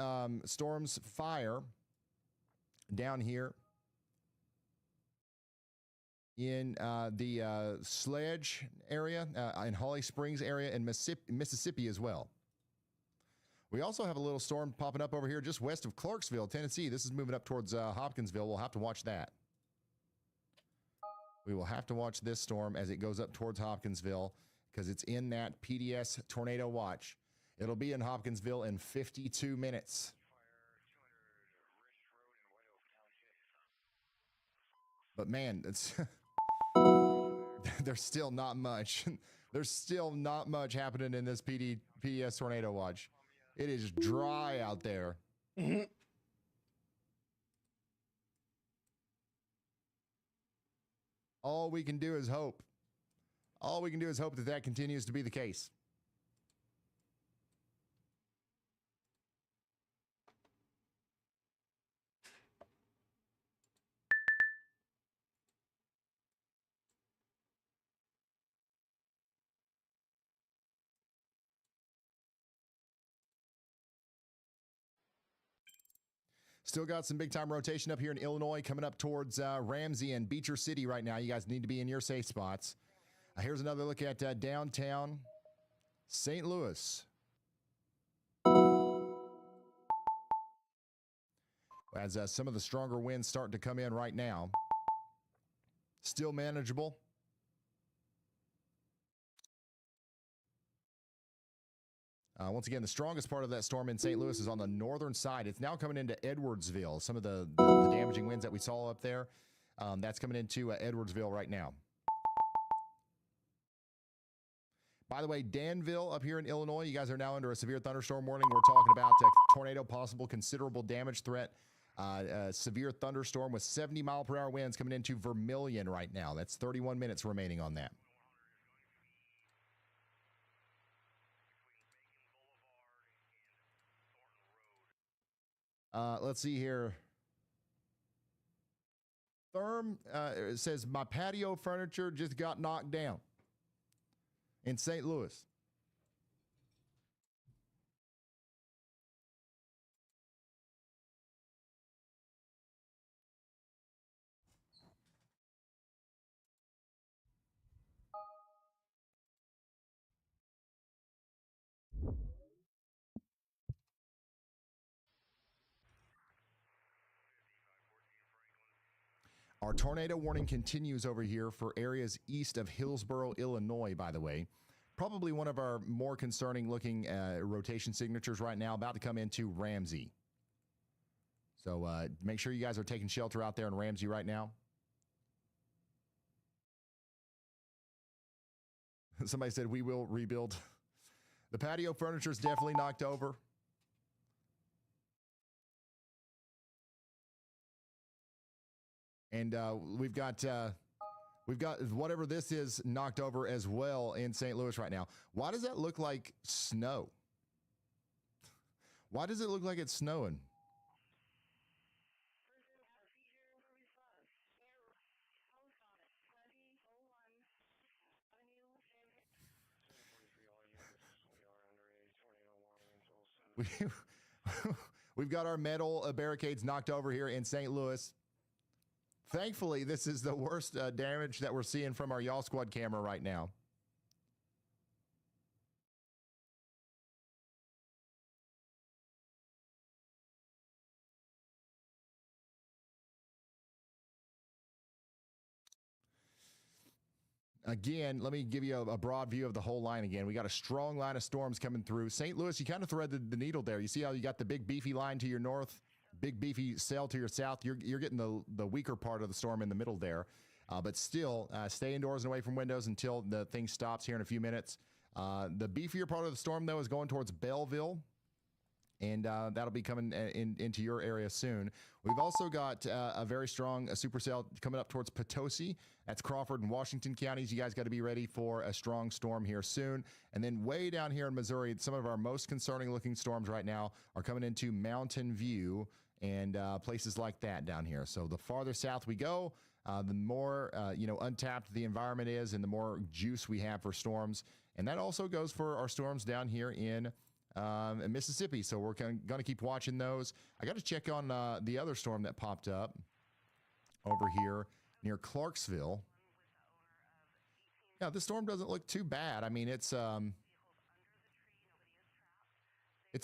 storms fire down here in the Sledge area, in Holly Springs area, and Mississippi as well. We also have a little storm popping up over here just west of Clarksville, Tennessee. This is moving up towards Hopkinsville. We'll have to watch that. We will have to watch this storm as it goes up towards Hopkinsville because it's in that PDS tornado watch. It'll be in Hopkinsville in 52 minutes. But man, it's there's still not much. There's still not much happening in this PDS tornado watch. It is dry out there. All we can do is hope. All we can do is hope that that continues to be the case. Still got some big-time rotation up here in Illinois coming up towards Ramsey and Beecher City right now. You guys need to be in your safe spots. Here's another look at downtown St. Louis. As some of the stronger winds starting to come in right now. Still manageable. Once again, the strongest part of that storm in St. Louis is on the northern side. It's now coming into Edwardsville. Some of the damaging winds that we saw up there, that's coming into Edwardsville right now. By the way, Danville up here in Illinois, you guys are now under a severe thunderstorm warning. We're talking about a tornado, possible considerable damage threat. A severe thunderstorm with 70-mile-per-hour winds coming into Vermilion right now. That's 31 minutes remaining on that. Let's see here. Therm says, my patio furniture just got knocked down in St. Louis. Our tornado warning continues over here for areas east of Hillsboro, Illinois, by the way. Probably one of our more concerning looking rotation signatures right now, about to come into Ramsey. So make sure you guys are taking shelter out there in Ramsey right now. Somebody said we will rebuild. The patio furniture is definitely knocked over. And we've got whatever this is knocked over as well in St. Louis right now. Why does that look like snow? Why does it look like it's snowing? We've got our metal barricades knocked over here in St. Louis. Thankfully, this is the worst damage that we're seeing from our Y'all Squad camera right now. Again, let me give you a broad view of the whole line again. We got a strong line of storms coming through. St. Louis, you kind of threaded the needle there. You see how you got the big beefy line to your north, big beefy cell to your south. You're getting the weaker part of the storm in the middle there. But still, stay indoors and away from windows until the thing stops here in a few minutes. The beefier part of the storm, though, is going towards Belleville and that'll be coming into your area soon. We've also got a very strong supercell coming up towards Potosi. That's Crawford and Washington counties. You guys got to be ready for a strong storm here soon. And then way down here in Missouri, some of our most concerning looking storms right now are coming into Mountain View and places like that down here. So the farther south we go, the more untapped the environment is, and the more juice we have for storms. And that also goes for our storms down here in Mississippi. So we're going to keep watching those. I got to check on the other storm that popped up over here near Clarksville. Yeah, this storm doesn't look too bad. I mean, it's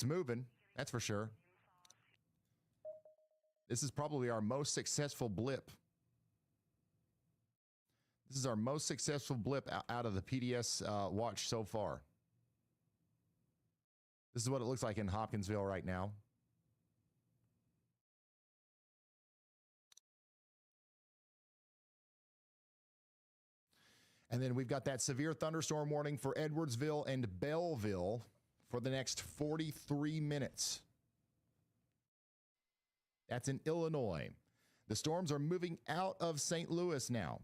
moving, that's for sure. This is probably our most successful blip. This is our most successful blip out of the PDS watch so far. This is what it looks like in Hopkinsville right now. And then we've got that severe thunderstorm warning for Edwardsville and Belleville for the next 43 minutes. That's in Illinois. The storms are moving out of St. Louis now.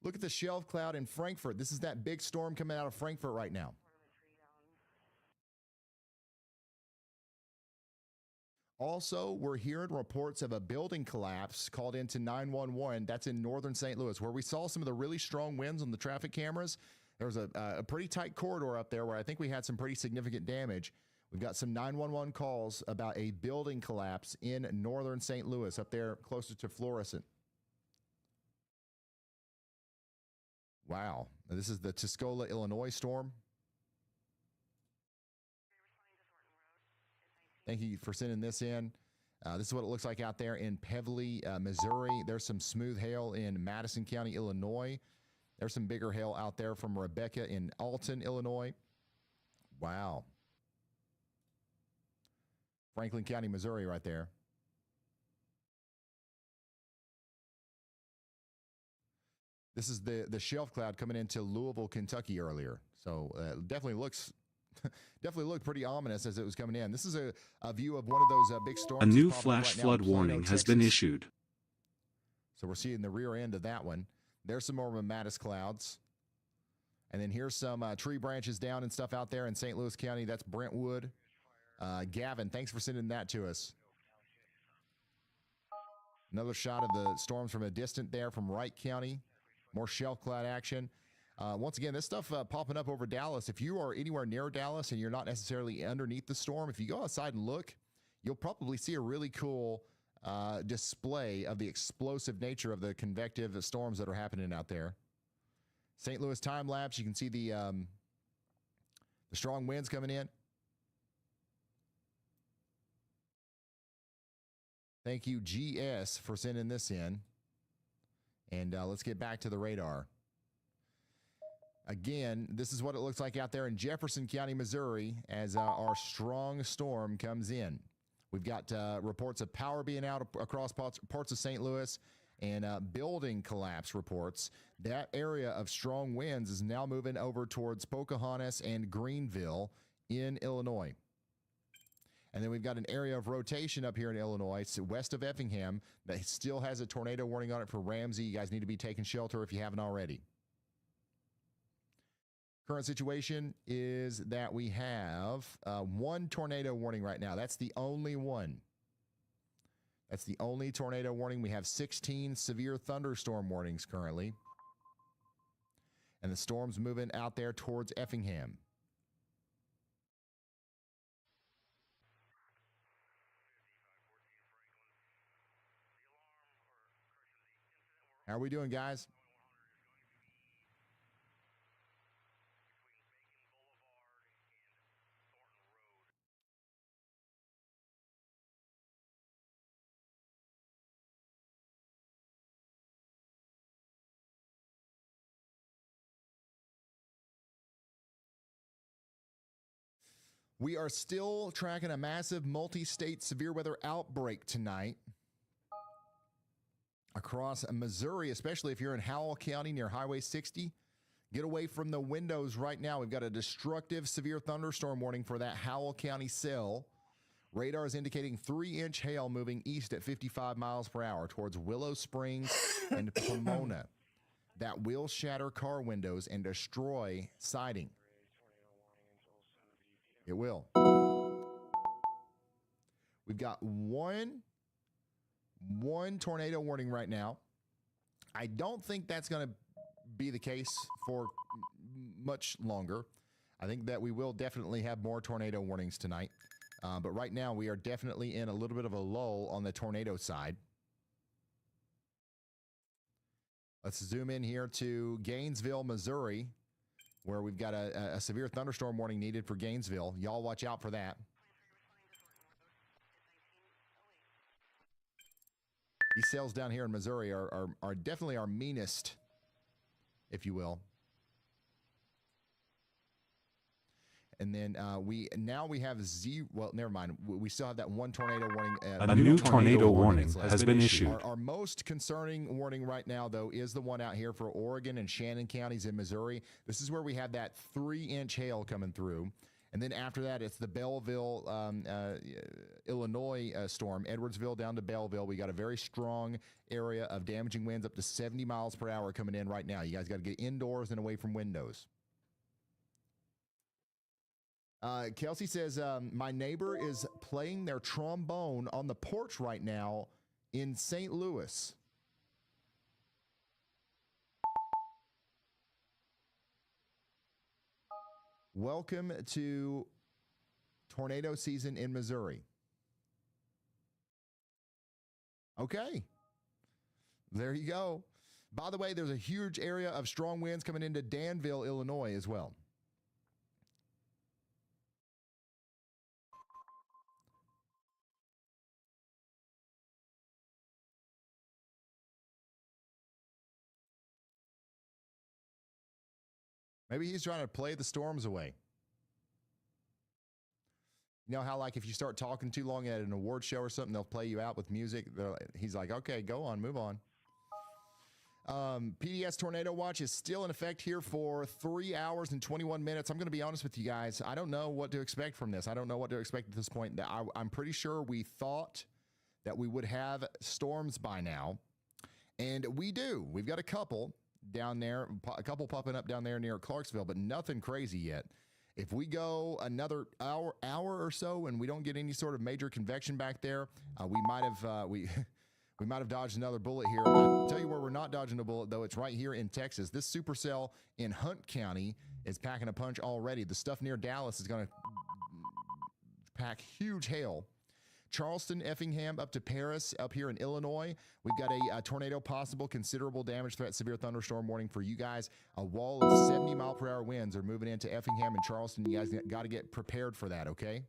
Look at the shelf cloud in Frankfurt. This is that big storm coming out of Frankfurt right now. Also, we're hearing reports of a building collapse called into 911. That's in northern St. Louis, where we saw some of the really strong winds on the traffic cameras. There was a pretty tight corridor up there where I think we had some pretty significant damage. We've got some 911 calls about a building collapse in northern St. Louis, up there closer to Florissant. Wow. This is the Tuscola, Illinois storm. Thank you for sending this in. This is what it looks like out there in Pevely, Missouri. There's some smooth hail in Madison County, Illinois. There's some bigger hail out there from Rebecca in Alton, Illinois. Wow. Franklin County, Missouri right there. This is the shelf cloud coming into Louisville, Kentucky earlier. So definitely looked pretty ominous as it was coming in. This is a view of one of those big storms. A new flash flood warning has been issued. So we're seeing the rear end of that one. There's some more Mattis clouds. And then here's some tree branches down and stuff out there in St. Louis County. That's Brentwood. Gavin, thanks for sending that to us. Another shot of the storms from a distant there from Wright County. More shelf cloud action. Once again, this stuff popping up over Dallas. If you are anywhere near Dallas and you're not necessarily underneath the storm, if you go outside and look, you'll probably see a really cool display of the explosive nature of the convective storms that are happening out there. St. Louis time lapse, you can see the strong winds coming in. Thank you, GS, for sending this in. And let's get back to the radar. Again, this is what it looks like out there in Jefferson County, Missouri, as our strong storm comes in. We've got reports of power being out across parts of St. Louis and building collapse reports. That area of strong winds is now moving over towards Pocahontas and Greenville in Illinois. And then we've got an area of rotation up here in Illinois, west of Effingham, that still has a tornado warning on it for Ramsey. You guys need to be taking shelter if you haven't already. Current situation is that we have one tornado warning right now. That's the only one. That's the only tornado warning. We have 16 severe thunderstorm warnings currently. And the storm's moving out there towards Effingham. How are we doing, guys? We are still tracking a massive multi-state severe weather outbreak tonight across Missouri, especially if you're in Howell County near Highway 60. Get away from the windows right now. We've got a destructive severe thunderstorm warning for that Howell County cell. Radar is indicating 3-inch hail moving east at 55 miles per hour towards Willow Springs and Pomona. That will shatter car windows and destroy siding. It will. We've got one tornado warning right now. I don't think that's going to be the case for much longer. I think that we will definitely have more tornado warnings tonight. But right now, we are definitely in a little bit of a lull on the tornado side. Let's zoom in here to Gainesville, Missouri, where we've got a severe thunderstorm warning needed for Gainesville. Y'all watch out for that. These cells down here in Missouri are definitely our meanest, if you will. And then we have zero. Well, never mind. We still have that one tornado warning. A new tornado warning has been issued. Our most concerning warning right now, though, is the one out here for Oregon and Shannon counties in Missouri. This is where we have that 3-inch hail coming through. And then after that, it's the Belleville, Illinois storm, Edwardsville down to Belleville. We got a very strong area of damaging winds up to 70 miles per hour coming in right now. You guys got to get indoors and away from windows. Kelsey says, my neighbor is playing their trombone on the porch right now in St. Louis. Welcome to tornado season in Missouri. Okay. There you go. By the way, there's a huge area of strong winds coming into Danville, Illinois as well. Maybe he's trying to play the storms away. You know how, like, if you start talking too long at an award show or something, they'll play you out with music. He's like, okay, go on, move on. PDS Tornado Watch is still in effect here for 3 hours and 21 minutes. I'm going to be honest with you guys. I don't know what to expect from this. I don't know what to expect at this point. I'm pretty sure we thought that we would have storms by now. And we do. We've got a couple down there, a couple popping up down there near Clarksville, but nothing crazy yet. If we go another hour or so and we don't get any sort of major convection back there, we might have dodged another bullet here. I'll tell you where we're not dodging a bullet, though. It's right here in Texas. This supercell in Hunt County is packing a punch already. The stuff near Dallas is going to pack huge hail. Charleston, Effingham, up to Paris, up here in Illinois. We've got a tornado possible, considerable damage threat, severe thunderstorm warning for you guys. A wall of 70-mile-per-hour winds are moving into Effingham and Charleston. You guys got to get prepared for that, okay?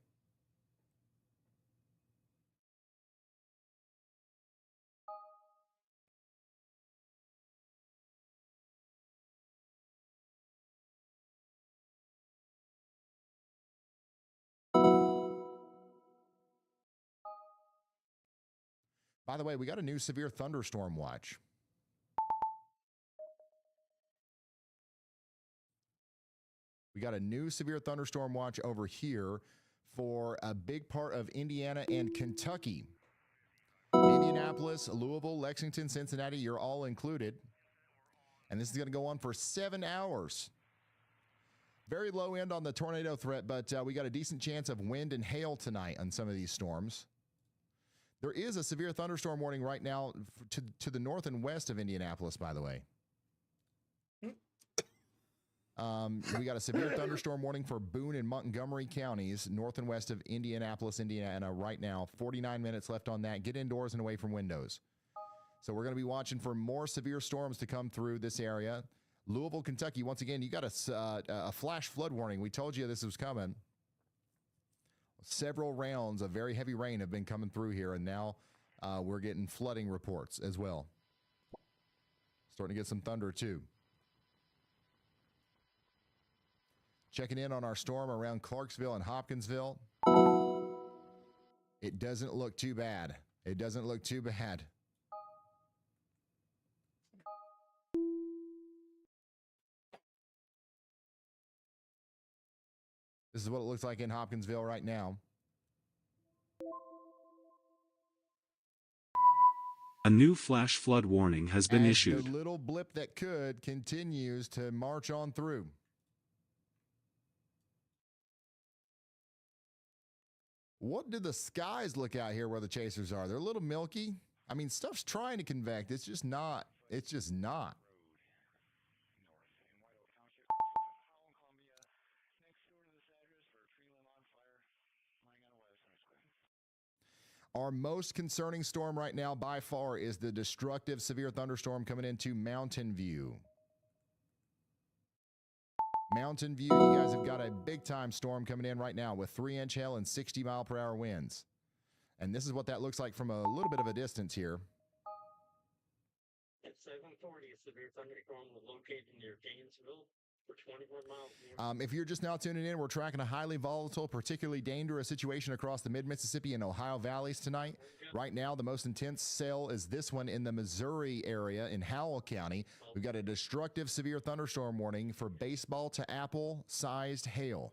By the way, we got a new severe thunderstorm watch. We got a new severe thunderstorm watch over here for a big part of Indiana and Kentucky. Indianapolis, Louisville, Lexington, Cincinnati, you're all included. And this is going to go on for 7 hours. Very low end on the tornado threat, but we got a decent chance of wind and hail tonight on some of these storms. There is a severe thunderstorm warning right now to the north and west of Indianapolis, by the way. We got a severe thunderstorm warning for Boone and Montgomery counties, north and west of Indianapolis, Indiana, right now. 49 minutes left on that. Get indoors and away from windows. So we're going to be watching for more severe storms to come through this area. Louisville, Kentucky, once again, you got a flash flood warning. We told you this was coming. Several rounds of very heavy rain have been coming through here, and now we're getting flooding reports as well. Starting to get some thunder, too. Checking in on our storm around Clarksville and Hopkinsville. It doesn't look too bad. It doesn't look too bad. This is what it looks like in Hopkinsville right now. A new flash flood warning has been issued. The little blip that could continues to march on through. What do the skies look out here where the chasers are? They're a little milky. I mean, stuff's trying to convect. It's just not. It's just not. Our most concerning storm right now by far is the destructive severe thunderstorm coming into Mountain View. Mountain View, you guys have got a big time storm coming in right now with 3-inch hail and 60-mile-per-hour winds. And this is what that looks like from a little bit of a distance here. At 7:40, a severe thunderstorm was located near Gainesville for 21 miles. If you're just now tuning in, we're tracking a highly volatile, particularly dangerous situation across the mid-Mississippi and Ohio valleys tonight. Right now, the most intense cell is this one in the Missouri area in Howell County. We've got a destructive severe thunderstorm warning for baseball to apple-sized hail.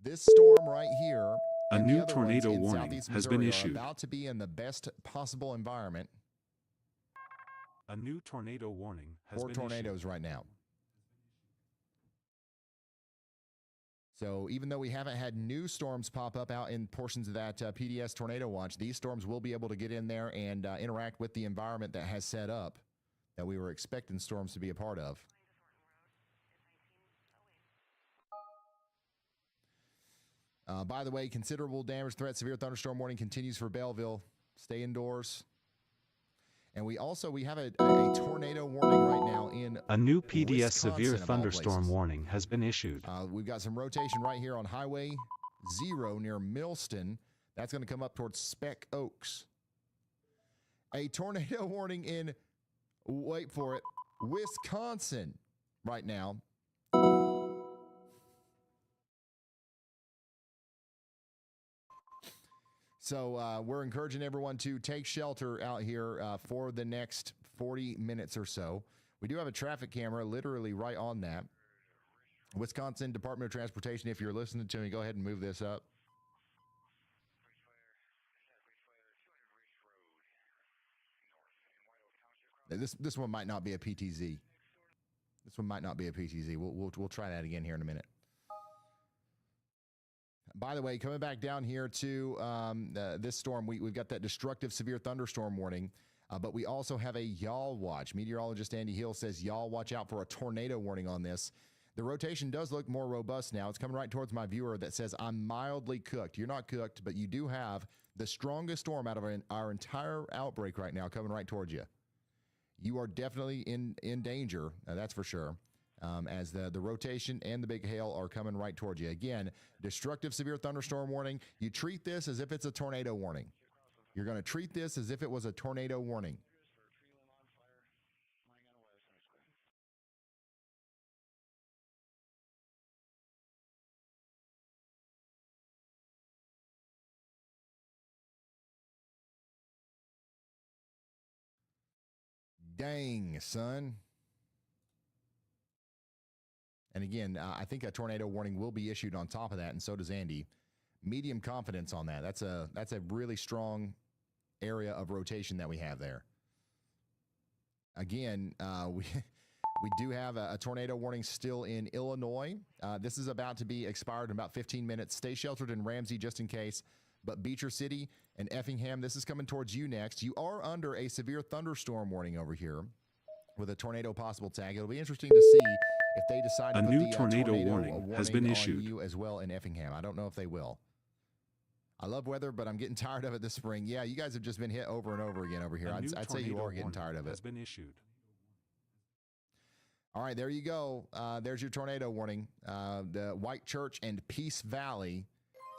This storm right here, a new tornado warning has been issued. Are about to be in the best possible environment. A new tornado warning has been issued. 4 tornadoes right now. So even though we haven't had new storms pop up out in portions of that PDS tornado watch, these storms will be able to get in there and interact with the environment that has set up that we were expecting storms to be a part of. By the way, considerable damage threat, severe thunderstorm warning continues for Belleville. Stay indoors. And we have a tornado warning right now in a new PDS Wisconsin, severe thunderstorm warning has been issued. We've got some rotation right here on Highway 0 near Millston. That's going to come up towards Speck Oaks. A tornado warning in, wait for it, Wisconsin right now. So we're encouraging everyone to take shelter out here for the next 40 minutes or so. We do have a traffic camera literally right on that. Wisconsin Department of Transportation, if you're listening to me, go ahead and move this up. This one might not be a PTZ. This one might not be a PTZ. We'll try that again here in a minute. By the way, coming back down here to this storm, we've got that destructive severe thunderstorm warning, but we also have a yaw watch. Meteorologist Andy Hill says, y'all watch out for a tornado warning on this. The rotation does look more robust now. It's coming right towards my viewer that says, I'm mildly cooked. You're not cooked, but you do have the strongest storm out of our entire outbreak right now coming right towards you. You are definitely in danger, that's for sure. As the rotation and the big hail are coming right towards you. Again, destructive severe thunderstorm warning. You treat this as if it's a tornado warning. You're going to treat this as if it was a tornado warning. Dang, son. And again, I think a tornado warning will be issued on top of that, and so does Andy. Medium confidence on that. That's a really strong area of rotation that we have there. Again, we do have a tornado warning still in Illinois. This is about to be expired in about 15 minutes. Stay sheltered in Ramsey just in case. But Beecher City and Effingham, this is coming towards you next. You are under a severe thunderstorm warning over here with a tornado possible tag. It'll be interesting to see if they decide to put the tornado warning has been issued on you as well in Effingham. I don't know if they will. I love weather, but I'm getting tired of it this spring. Yeah, you guys have just been hit over and over again over here. I'd say you are getting tired of it. Has been issued. All right, there you go. There's your tornado warning. The White Church and Peace Valley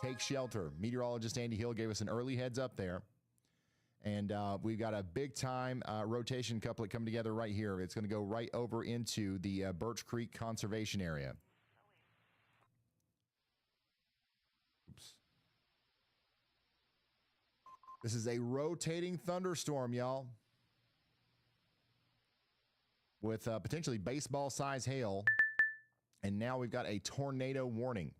take shelter. Meteorologist Andy Hill gave us an early heads up there. And we've got a big-time rotation couplet coming together right here. It's going to go right over into the Birch Creek Conservation Area. Oops. This is a rotating thunderstorm, y'all. with potentially baseball-size hail. And now we've got a tornado warning.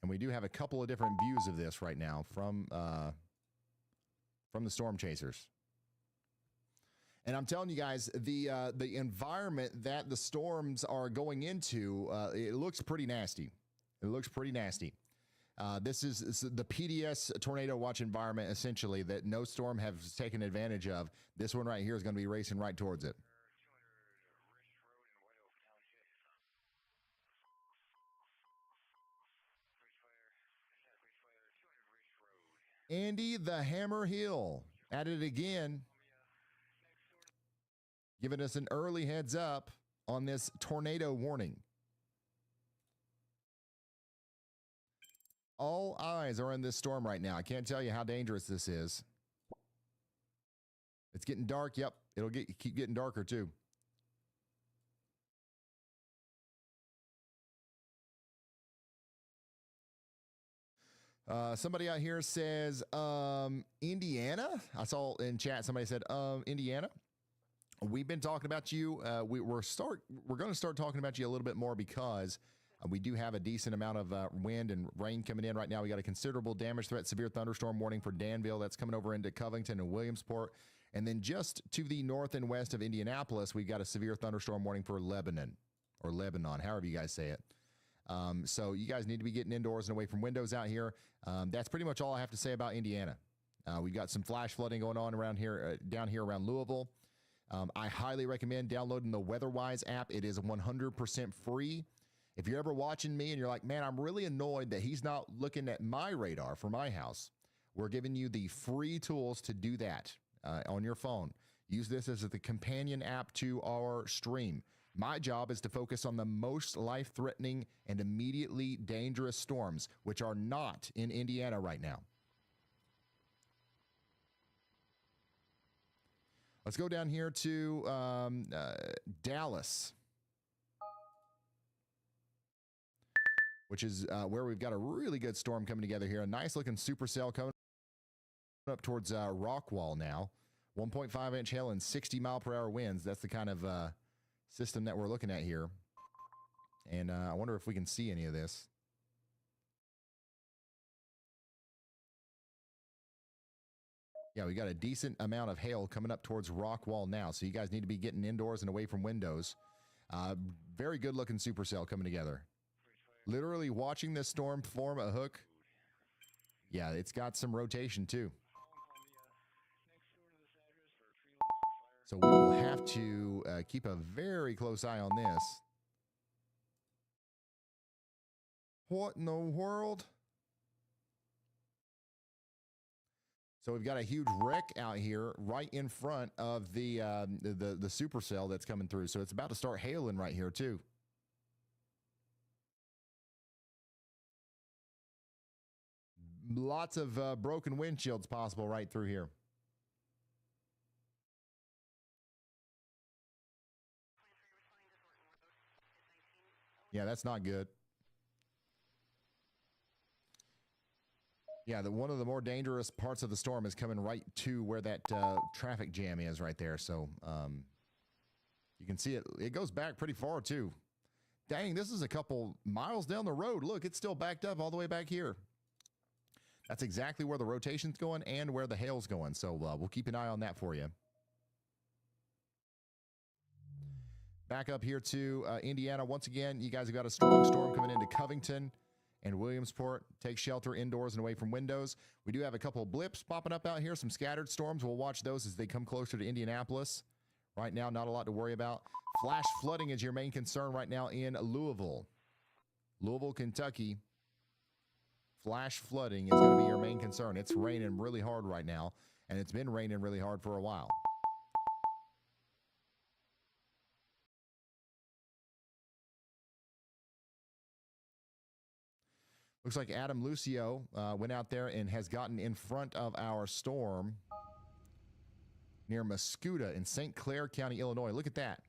And we do have a couple of different views of this right now from the storm chasers. And I'm telling you guys, the environment that the storms are going into, it looks pretty nasty. It looks pretty nasty. This is the PDS tornado watch environment, essentially, that no storm has taken advantage of. This one right here is going to be racing right towards it. Andy the Hammer Hill at it again, giving us an early heads up on this tornado warning. All eyes are on this storm right now. I can't tell you how dangerous this is. It's getting dark. Yep, it'll keep getting darker too. Somebody out here says Indiana. I saw in chat somebody said Indiana. We've been talking about you. We're going to start talking about you a little bit more because we do have a decent amount of wind and rain coming in right now. We got a considerable damage threat, severe thunderstorm warning for Danville. That's coming over into Covington and Williamsport. And then just to the north and west of Indianapolis, we've got a severe thunderstorm warning for Lebanon, or Lebanon, however you guys say it. So you guys need to be getting indoors and away from windows out here. That's pretty much all I have to say about Indiana. We've got some flash flooding going on around here, down here around Louisville. I highly recommend downloading the WeatherWise app. It is 100% free. If you're ever watching me and you're like, man, I'm really annoyed that he's not looking at my radar for my house, we're giving you the free tools to do that on your phone. Use this as the companion app to our stream. My job is to focus on the most life-threatening and immediately dangerous storms, which are not in Indiana right now. Let's go down here to Dallas, which is where we've got a really good storm coming together here. A nice-looking supercell coming up towards Rockwall now. 1.5-inch hail and 60-mile-per-hour winds. That's the kind of system that we're looking at here. And I wonder if we can see any of this. Yeah, we got a decent amount of hail coming up towards Rockwall now. So you guys need to be getting indoors and away from windows. Very good looking supercell coming together. Literally watching this storm form a hook. Yeah, it's got some rotation too. So we will have to keep a very close eye on this. What in the world? So we've got a huge wreck out here right in front of the supercell that's coming through. So it's about to start hailing right here too. Lots of broken windshields possible right through here. Yeah, that's not good. Yeah, one of the more dangerous parts of the storm is coming right to where that traffic jam is right there. So you can see it. It goes back pretty far too. Dang, this is a couple miles down the road. Look, it's still backed up all the way back here. That's exactly where the rotation's going and where the hail's going. So we'll keep an eye on that for you. Back up here to Indiana. Once again, you guys have got a strong storm coming into Covington and Williamsport. Take shelter indoors and away from windows. We do have a couple of blips popping up out here, some scattered storms. We'll watch those as they come closer to Indianapolis. Right now, not a lot to worry about. Flash flooding is your main concern right now in Louisville. Louisville, Kentucky. Flash flooding is going to be your main concern. It's raining really hard right now, and it's been raining really hard for a while. Looks like Adam Lucio went out there and has gotten in front of our storm near Mascoutah in St. Clair County, Illinois. Look at that.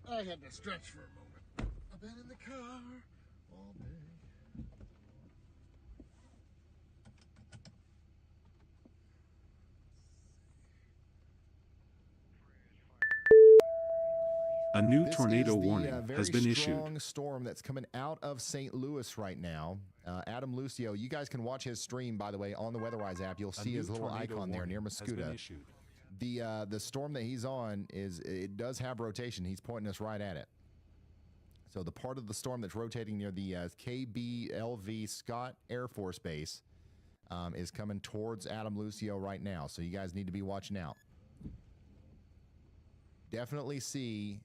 I had to stretch for a moment. I've been in the car all day. A new This tornado is the warning very has been issued. strong storm that's coming out of St. Louis right now. Adam Lucio, you guys can watch his stream, by the way, on the WeatherWise app. You'll see his little icon there near Muscuda. The storm that he's on it does have rotation. He's pointing us right at it. So the part of the storm that's rotating near the KBLV Scott Air Force Base is coming towards Adam Lucio right now. So you guys need to be watching out. Definitely see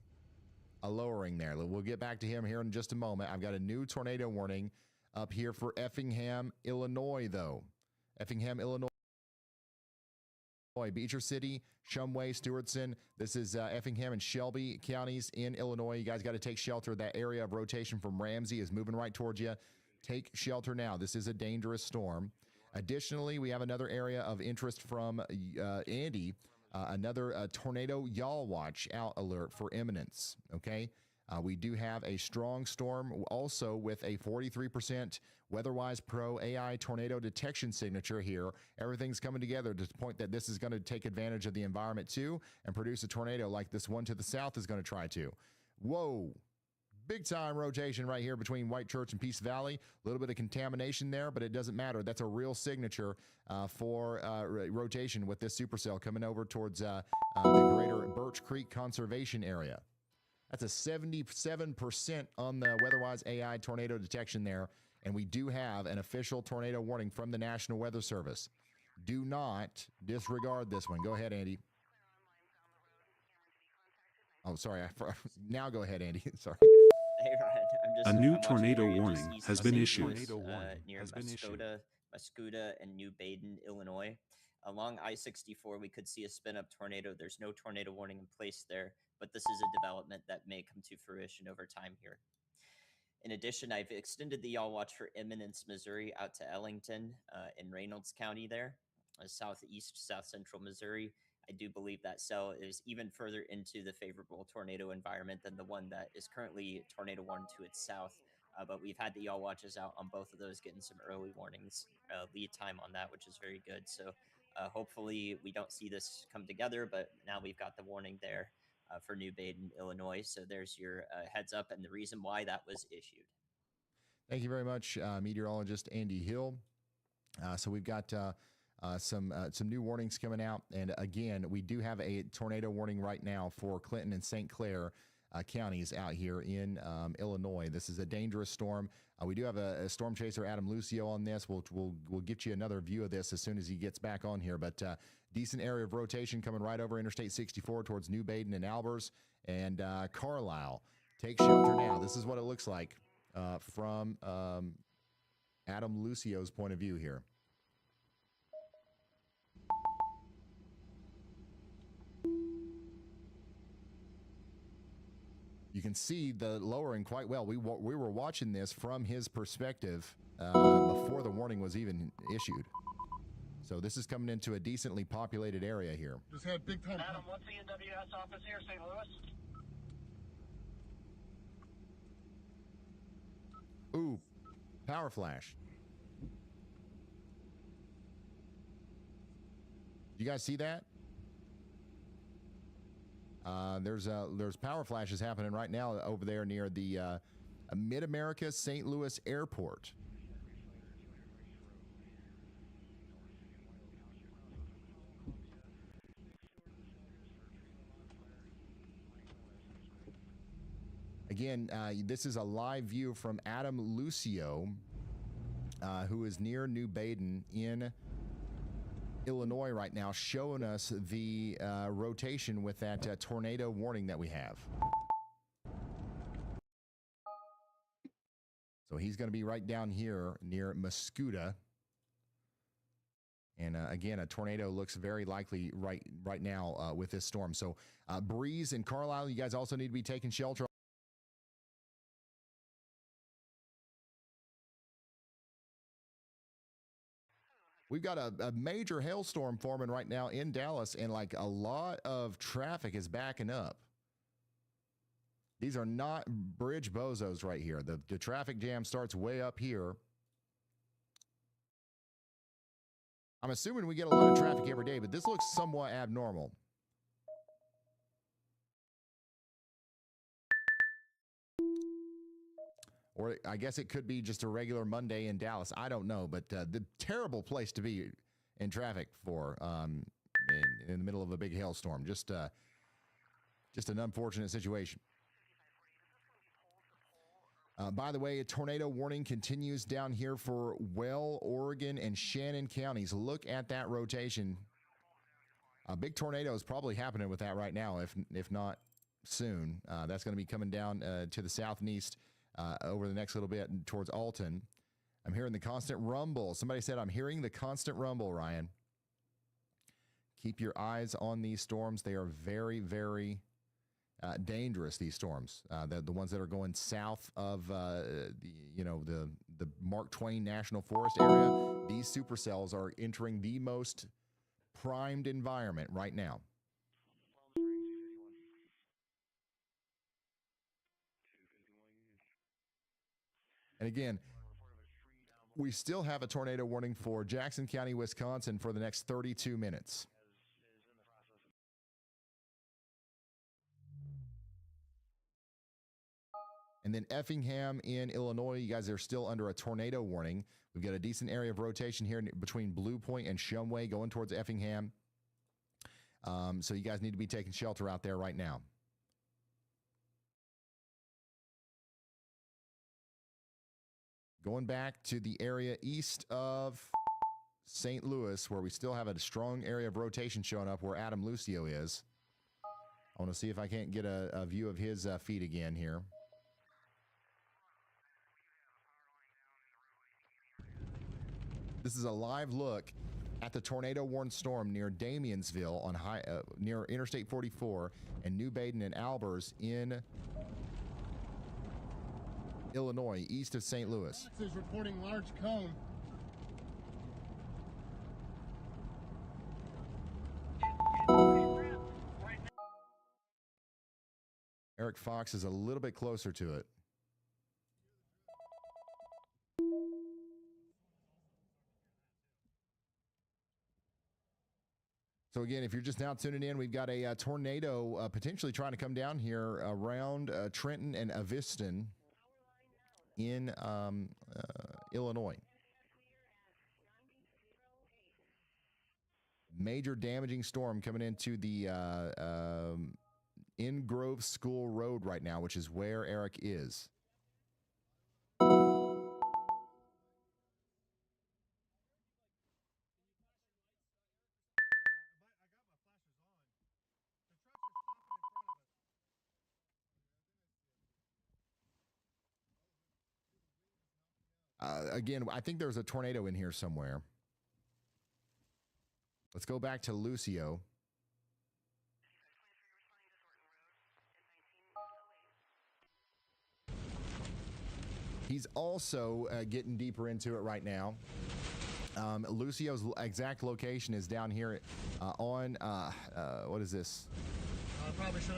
a lowering there. We'll get back to him here in just a moment. I've got a new tornado warning up here for Effingham, Illinois, though. Effingham, Illinois. Beecher City, Shumway, Stewardson. This is Effingham and Shelby counties in Illinois. You guys got to take shelter. That area of rotation from Ramsey is moving right towards you. Take shelter now. This is a dangerous storm. Additionally, we have another area of interest from Andy. Another tornado yaw watch out alert for imminence. Okay. We do have a strong storm also with a 43% WeatherWise Pro AI tornado detection signature here. Everything's coming together to the point that this is going to take advantage of the environment too and produce a tornado like this one to the south is going to try to. Whoa. Big time rotation right here between White Church and Peace Valley. A little bit of contamination there, but it doesn't matter. That's a real signature for rotation with this supercell coming over towards the greater Birch Creek Conservation Area. That's a 77% on the WeatherWise AI tornado detection there. And we do have an official tornado warning from the National Weather Service. Do not disregard this one. Go ahead, Andy. Oh, sorry. Now go ahead, Andy. Sorry. Hey, Ryan. A new I'm tornado watching warning east has of been St. issued. Louis, near Muscuda, and New Baden, Illinois. Along I-64, we could see a spin-up tornado. There's no tornado warning in place there, but this is a development that may come to fruition over time here. In addition, I've extended the yaw watch for Eminence, Missouri out to Ellington in Reynolds County there, southeast, south central Missouri. I do believe that cell is even further into the favorable tornado environment than the one that is currently tornado warned to its south. But we've had the yaw watches out on both of those, getting some early warnings, lead time on that, which is very good. So hopefully we don't see this come together, but now we've got the warning there for New Baden, Illinois. So there's your heads up and the reason why that was issued. Thank you very much, meteorologist Andy Hill. So we've got some new warnings coming out. And again, we do have a tornado warning right now for Clinton and St. Clair counties out here in Illinois. This is a dangerous storm. We do have a storm chaser, Adam Lucio, on this. We'll get you another view of this as soon as he gets back on here. But decent area of rotation coming right over Interstate 64 towards New Baden and Albers and Carlisle. Take shelter now. This is what it looks like from Adam Lucio's point of view here. You can see the lowering quite well. We were watching this from his perspective before the warning was even issued. So this is coming into a decently populated area here. Just had big time. Adam, what's the NWS office here, St. Louis? Ooh, power flash. You guys see that? There's power flashes happening right now over there near the Mid-America St. Louis Airport. Again, this is a live view from Adam Lucio, who is near New Baden in Illinois right now, showing us the rotation with that tornado warning that we have. So he's going to be right down here near Muscuda. And again, a tornado looks very likely right now with this storm. So Breeze and Carlisle, you guys also need to be taking shelter. We've got a major hailstorm forming right now in Dallas, and like a lot of traffic is backing up. These are not bridge bozos right here. The traffic jam starts way up here. I'm assuming we get a lot of traffic every day, but this looks somewhat abnormal. Or I guess it could be just a regular Monday in Dallas. I don't know, but the terrible place to be in traffic for in the middle of a big hailstorm. Just an unfortunate situation. By the way, a tornado warning continues down here for Well, Oregon, and Shannon counties. Look at that rotation. A big tornado is probably happening with that right now, if not soon. That's going to be coming down to the south and east over the next little bit towards Alton. I'm hearing the constant rumble. Somebody said, I'm hearing the constant rumble, Ryan. Keep your eyes on these storms. They are very, very dangerous, these storms. The ones that are going south of the Mark Twain National Forest area. These supercells are entering the most primed environment right now. And again, we still have a tornado warning for Jackson County, Wisconsin for the next 32 minutes. And then Effingham in Illinois, you guys are still under a tornado warning. We've got a decent area of rotation here between Blue Point and Shumway going towards Effingham. So you guys need to be taking shelter out there right now. Going back to the area east of St. Louis, where we still have a strong area of rotation showing up where Adam Lucio is. I want to see if I can't get a view of his feed again here. This is a live look at the tornado-warned storm near Damiansville on near Interstate 44 and New Baden and Albers in Illinois, east of St. Louis. Is reporting large cone. Eric Fox is a little bit closer to it. So again, if you're just now tuning in, we've got a tornado potentially trying to come down here around Trenton and Aviston in Illinois. Major damaging storm coming into the Ingrove School Road right now, which is where Eric is. Again, I think there's a tornado in here somewhere. Let's go back to Lucio. He's also getting deeper into it right now. Lucio's exact location is down here on, what is this?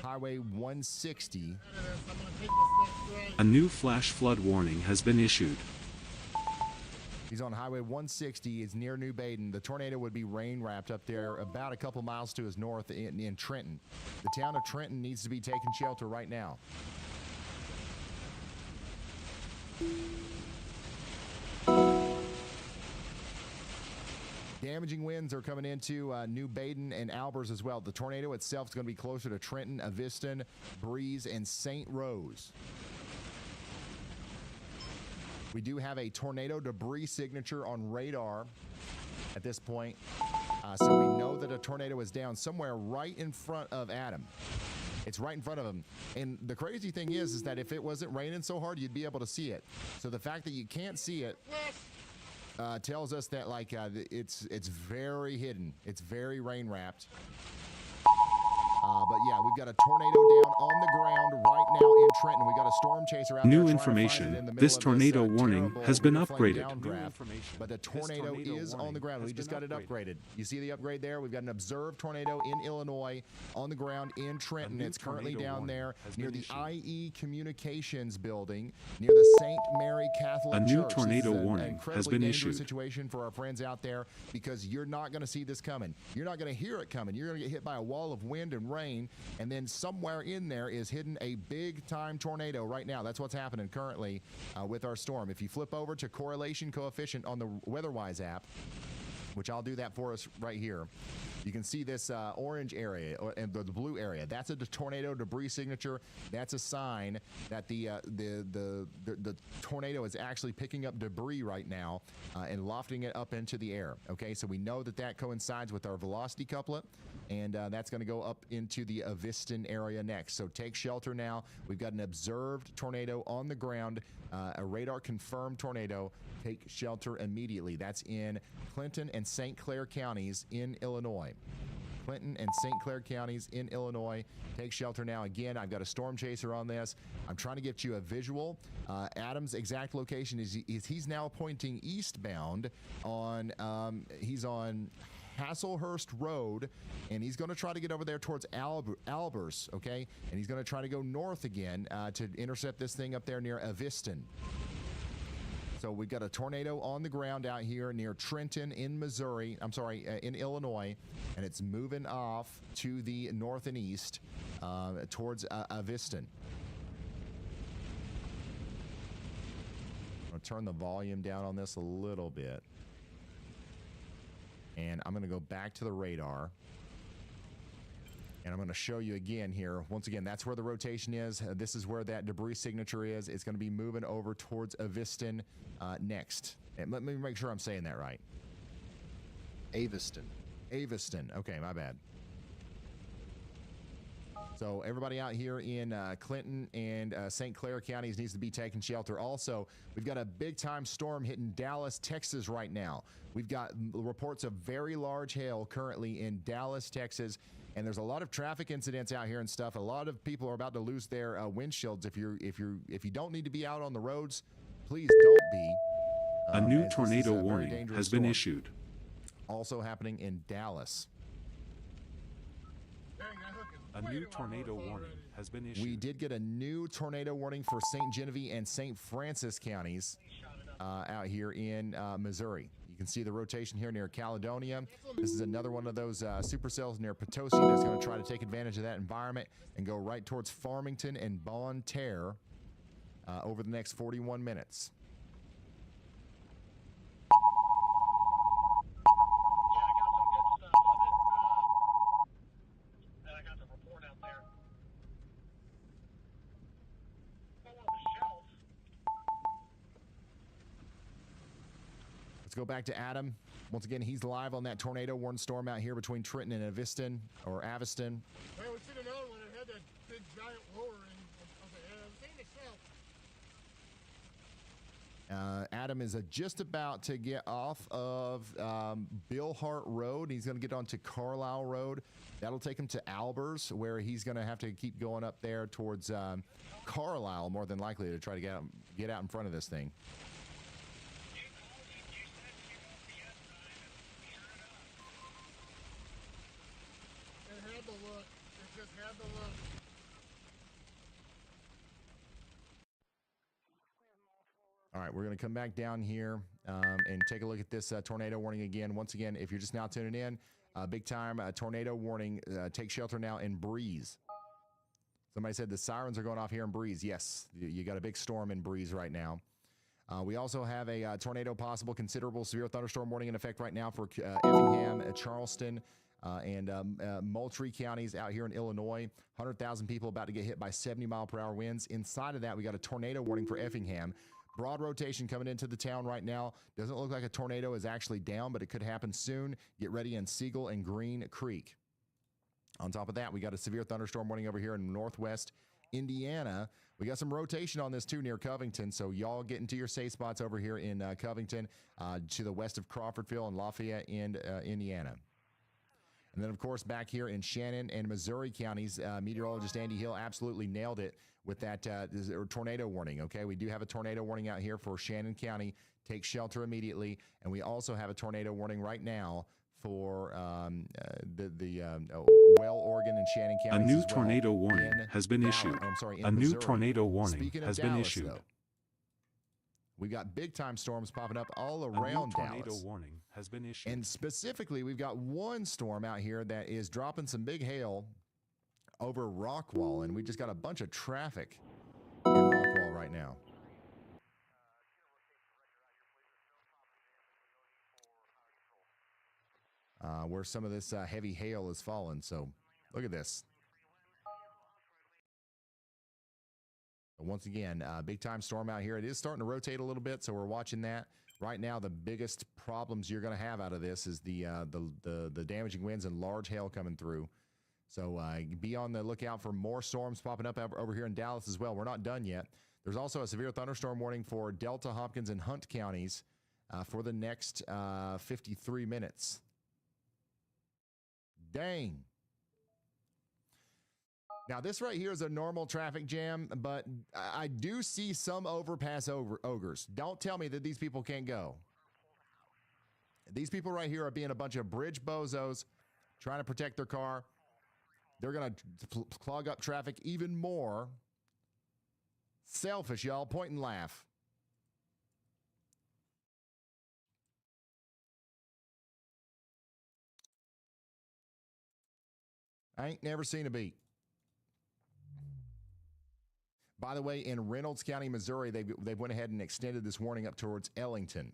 Highway 160. A new flash flood warning has been issued. He's on Highway 160. It's near New Baden. The tornado would be rain wrapped up there about a couple miles to his north in Trenton. The town of Trenton needs to be taking shelter right now. Damaging winds are coming into New Baden and Albers as well. The tornado itself is going to be closer to Trenton, Aviston, Breeze, and St. Rose. We do have a tornado debris signature on radar at this point. So we know that a tornado is down somewhere right in front of Adam. It's right in front of him. And the crazy thing is that if it wasn't raining so hard, you'd be able to see it. So the fact that you can't see it tells us that it's very hidden. It's very rain wrapped. But yeah, we've got a tornado down on the ground right now in Trenton. We've got a storm chaser out there. New information. This tornado warning has been upgraded. But the tornado is on the ground. We just got it upgraded. You see the upgrade there? We've got an observed tornado in Illinois on the ground in Trenton. It's currently down there near the IE Communications building near the St. Mary Catholic Church. A new tornado warning has been issued. Situation for our friends out there because you're not going to see this coming. You're not going to hear it coming. You're going to get hit by a wall of wind and rain, and then somewhere in there is hidden a big-time tornado right now. That's what's happening currently with our storm. If you flip over to correlation coefficient on the WeatherWise app, which I'll do that for us right here, you can see this orange area and the blue area. That's a tornado debris signature. That's a sign that the tornado is actually picking up debris right now and lofting it up into the air. Okay, so we know that that coincides with our velocity couplet, and that's going to go up into the Aviston area next. So take shelter now. We've got an observed tornado on the ground, a radar confirmed tornado. Take shelter immediately. That's in Clinton and St. Clair counties in Illinois. Clinton and St. Clair counties in Illinois. Take shelter now. Again, I've got a storm chaser on this. I'm trying to get you a visual. Adam's exact location is he's now pointing eastbound on, he's on Hasselhurst Road, and he's going to try to get over there towards Albers, okay? And he's going to try to go north again to intercept this thing up there near Aviston. So we've got a tornado on the ground out here near Trenton in Missouri. I'm sorry, in Illinois, and it's moving off to the north and east towards Aviston. I'll turn the volume down on this a little bit. And I'm going to go back to the radar. And I'm going to show you again here. Once again, that's where the rotation is. This is where that debris signature is. It's going to be moving over towards Aviston next. And let me make sure I'm saying that right. Aviston. Aviston. Okay, my bad. So everybody out here in Clinton and St. Clair counties needs to be taking shelter. Also, we've got a big-time storm hitting Dallas, Texas right now. We've got reports of very large hail currently in Dallas, Texas. And there's a lot of traffic incidents out here and stuff. A lot of people are about to lose their windshields. If you don't need to be out on the roads, please don't be. A new tornado warning has been issued. Also happening in Dallas. A new tornado warning has been issued. We did get a new tornado warning for St. Genevieve and St. Francis counties out here in Missouri. You can see the rotation here near Caledonia. This is another one of those supercells near Potosi that's going to try to take advantage of that environment and go right towards Farmington and Bonne Terre over the next 41 minutes. Let's go back to Adam. Once again, he's live on that tornado warning storm out here between Trenton and Aviston, or Aviston. Hey, we seen another one that had that big giant roller in. I was like, yeah, I've seen itself. Adam is just about to get off of Bill Hart Road. He's going to get onto Carlisle Road. That'll take him to Albers, where he's going to have to keep going up there towards Carlisle, more than likely, to try to get out in front of this thing. All right, we're going to come back down here and take a look at this tornado warning again. Once again, if you're just now tuning in, big time tornado warning. Take shelter now in Breeze. Somebody said the sirens are going off here in Breeze. Yes, you got a big storm in Breeze right now. We also have a tornado possible, considerable severe thunderstorm warning in effect right now for Effingham, Charleston, and Moultrie counties out here in Illinois. 100,000 people about to get hit by 70-mile-per-hour winds. Inside of that, we got a tornado warning for Effingham. Broad rotation coming into the town right now. Doesn't look like a tornado is actually down, but it could happen soon. Get ready in Siegel and Green Creek. On top of that, we got a severe thunderstorm warning over here in northwest Indiana. We got some rotation on this too near Covington, so y'all get into your safe spots over here in Covington to the west of Crawfordville and Lafayette in Indiana. And then, of course, back here in Shannon and Missouri counties, meteorologist Andy Hill absolutely nailed it with that tornado warning, okay? We do have a tornado warning out here for Shannon County. Take shelter immediately. And we also have a tornado warning right now for Well, Oregon, and Shannon counties. A new tornado warning has been issued. A new tornado warning has been issued. We've got big-time storms popping up all around Dallas. A new tornado warning has been issued. And specifically, we've got one storm out here that is dropping some big hail over Rockwall, and we just got a bunch of traffic in Rockwall right now. Where some of this heavy hail has fallen. So look at this. Once again, big time storm out here. It is starting to rotate a little bit, so we're watching that. Right now, the biggest problems you're going to have out of this is the damaging winds and large hail coming through. So be on the lookout for more storms popping up over here in Dallas as well. We're not done yet. There's also a severe thunderstorm warning for Delta, Hopkins, and Hunt counties for the next 53 minutes. Dang. Now, this right here is a normal traffic jam, but I do see some overpass ogres. Don't tell me that these people can't go. These people right here are being a bunch of bridge bozos trying to protect their car. They're going to clog up traffic even more. Selfish, y'all. Point and laugh. I ain't never seen a beat. By the way, in Reynolds County, Missouri, they went ahead and extended this warning up towards Ellington.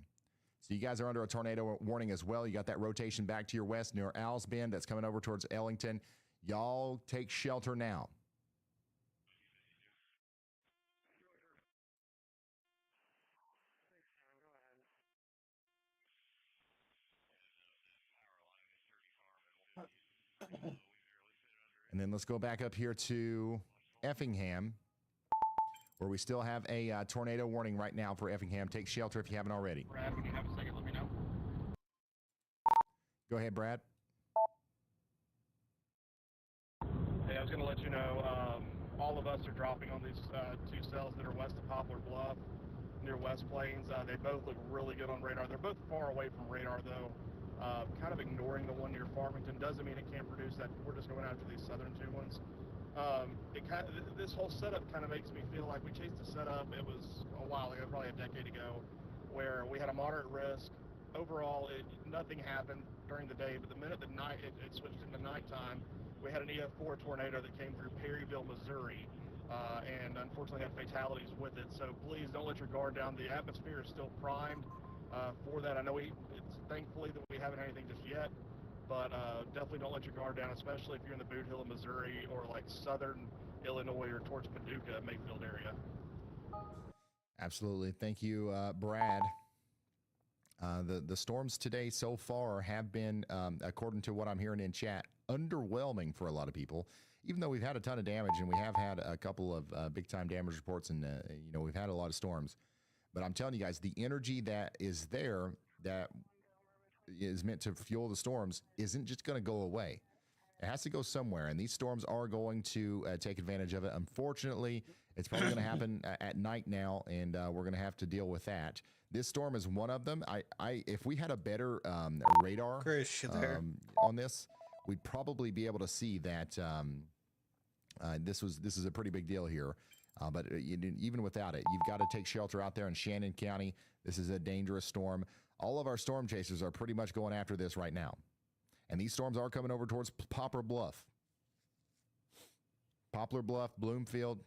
So you guys are under a tornado warning as well. You got that rotation back to your west near Owls Bend that's coming over towards Ellington. Y'all take shelter now. And then let's go back up here to Effingham, where we still have a tornado warning right now for Effingham. Take shelter if you haven't already. Brad, when you have a second, let me know. Go ahead, Brad. Hey, I was going to let you know, all of us are dropping on these two cells that are west of Poplar Bluff, near West Plains. They both look really good on radar. They're both far away from radar, though. Kind of ignoring the one near Farmington doesn't mean it can't produce that. We're just going after these southern two ones. This whole setup kind of makes me feel like we chased the setup. It was a while ago, probably a decade ago, where we had a moderate risk. Overall, nothing happened during the day, but the minute it switched into nighttime, we had an EF4 tornado that came through Perryville, Missouri, and unfortunately had fatalities with it. So please don't let your guard down. The atmosphere is still primed for that. I know it's thankfully that we haven't had anything just yet, but definitely don't let your guard down, especially if you're in the Boot Hill of Missouri or like southern Illinois or towards Paducah, Mayfield area. Absolutely. Thank you, Brad. The storms today so far have been, according to what I'm hearing in chat, underwhelming for a lot of people. Even though we've had a ton of damage and we have had a couple of big-time damage reports and, we've had a lot of storms. But I'm telling you guys, the energy that is there that is meant to fuel the storms isn't just going to go away. It has to go somewhere, and these storms are going to take advantage of it. Unfortunately, it's probably going to happen at night now, and we're going to have to deal with that. This storm is one of them. If we had a better radar on this, we'd probably be able to see that this is a pretty big deal here. But even without it, you've got to take shelter out there in Shannon County. This is a dangerous storm. All of our storm chasers are pretty much going after this right now. And these storms are coming over towards Poplar Bluff. Poplar Bluff, Bloomfield.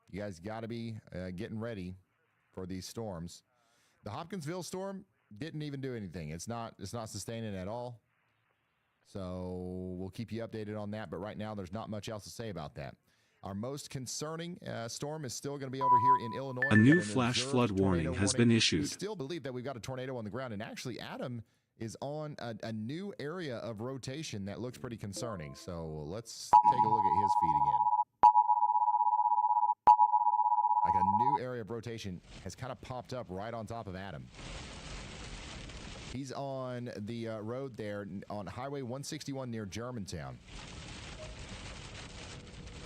You guys got to be getting ready for these storms. The Hopkinsville storm didn't even do anything. It's not sustaining at all. So we'll keep you updated on that. But right now, there's not much else to say about that. Our most concerning storm is still going to be over here in Illinois. A new flash flood warning has been issued. We still believe that we've got a tornado on the ground. And actually, Adam is on a new area of rotation that looks pretty concerning. So let's take a look at his feed again. Like a new area of rotation has kind of popped up right on top of Adam. He's on the road there on Highway 161 near Germantown.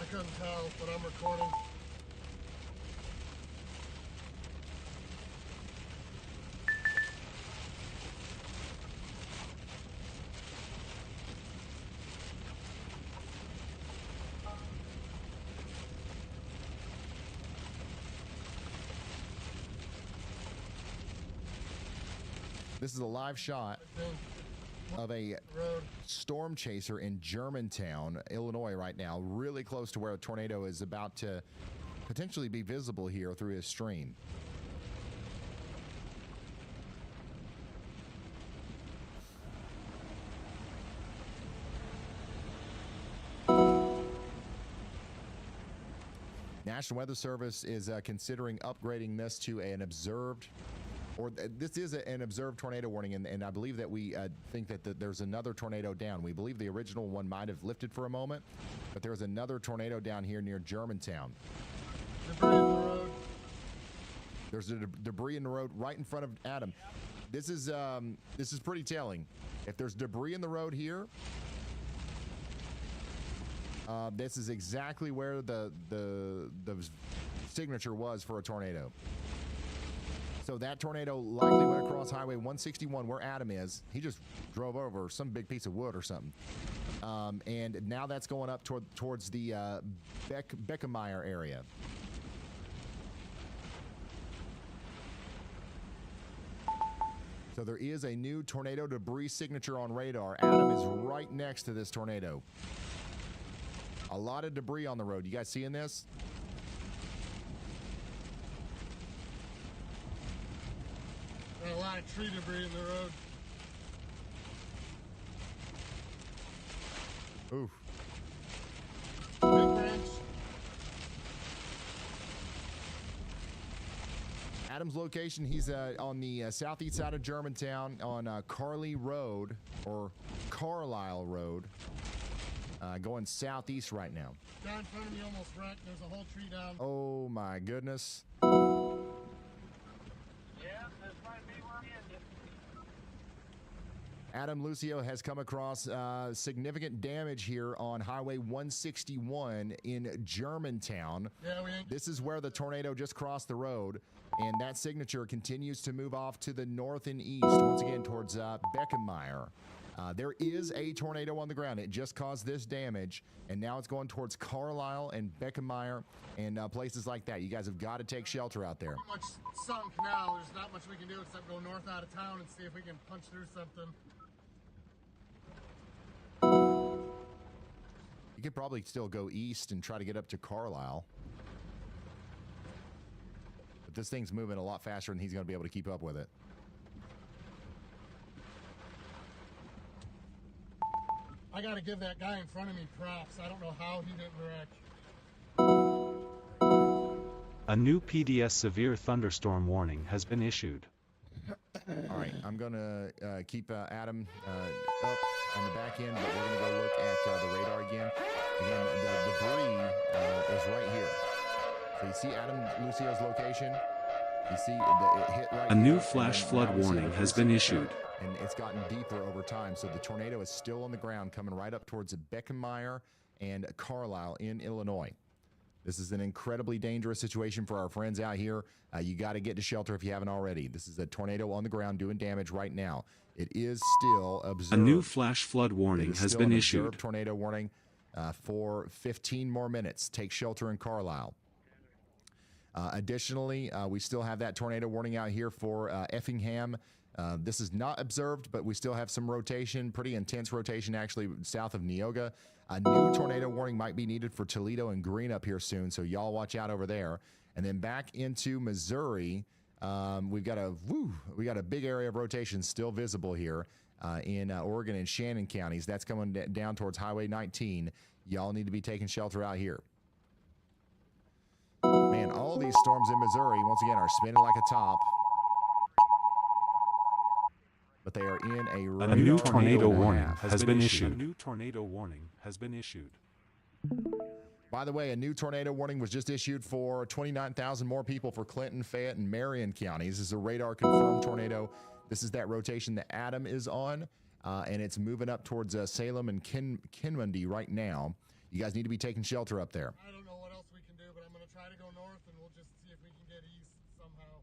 I couldn't tell, but I'm recording. This is a live shot of a storm chaser in Germantown, Illinois right now, really close to where a tornado is about to potentially be visible here through his stream. National Weather Service is considering upgrading this to an observed, or this is an observed tornado warning, and I believe that we think that there's another tornado down. We believe the original one might have lifted for a moment, but there's another tornado down here near Germantown. Debris in the road. There's debris in the road right in front of Adam. This is pretty telling. If there's debris in the road here, this is exactly where the signature was for a tornado. So that tornado likely went across Highway 161 where Adam is. He just drove over some big piece of wood or something. And now that's going up towards the Beckemeyer area. So there is a new tornado debris signature on radar. Adam is right next to this tornado. A lot of debris on the road. You guys seeing this? Got a lot of tree debris in the road. Oof. Big branch. Adam's location, he's on the southeast side of Germantown on Carlisle Road, or Carlisle Road, going southeast right now. Down in front of me, almost wrecked. There's a whole tree down. Oh my goodness. Yeah, this might be where we ended. Adam Lucio has come across significant damage here on Highway 161 in Germantown. Yeah, this is where the tornado just crossed the road, and that signature continues to move off to the north and east, once again towards Beckemeyer. There is a tornado on the ground. It just caused this damage, and now it's going towards Carlisle and Beckemeyer and places like that. You guys have got to take shelter out there. Pretty much sunk now. There's not much we can do except go north out of town and see if we can punch through something. You could probably still go east and try to get up to Carlisle. But this thing's moving a lot faster than he's going to be able to keep up with it. I got to give that guy in front of me props. I don't know how he didn't wreck. A new PDS severe thunderstorm warning has been issued. All right, I'm going to keep Adam up on the back end, but we're going to go look at the radar again. Again, the debris is right here. So you see Adam Lucio's location. You see it hit right A new here, flash and flood now we see warning the has first been signature, issued. and it's gotten deeper over time. So the tornado is still on the ground, coming right up towards Beckemeyer and Carlisle in Illinois. This is an incredibly dangerous situation for our friends out here. You got to get to shelter if you haven't already. This is a tornado on the ground doing damage right now. It is still observed. A new flash flood warning has been issued. Observed tornado warning for 15 more minutes. Take shelter in Carlisle. Additionally, we still have that tornado warning out here for Effingham. This is not observed, but we still have some rotation, pretty intense rotation actually south of Neoga. A new tornado warning might be needed for Toledo and Green up here soon, so y'all watch out over there. And then back into Missouri, we've got a big area of rotation still visible here in Oregon and Shannon counties. That's coming down towards Highway 19. Y'all need to be taking shelter out here. Man, all these storms in Missouri, once again, are spinning like a top. But they are in A new tornado warning has been issued. A new tornado warning has been issued. By the way, a new tornado warning was just issued for 29,000 more people for Clinton, Fayette, and Marion counties. This is a radar-confirmed tornado. This is that rotation that Adam is on, and it's moving up towards Salem and Kinmundy right now. You guys need to be taking shelter up there. I don't know what else we can do, but I'm going to try to go north, and we'll just see if we can get east somehow.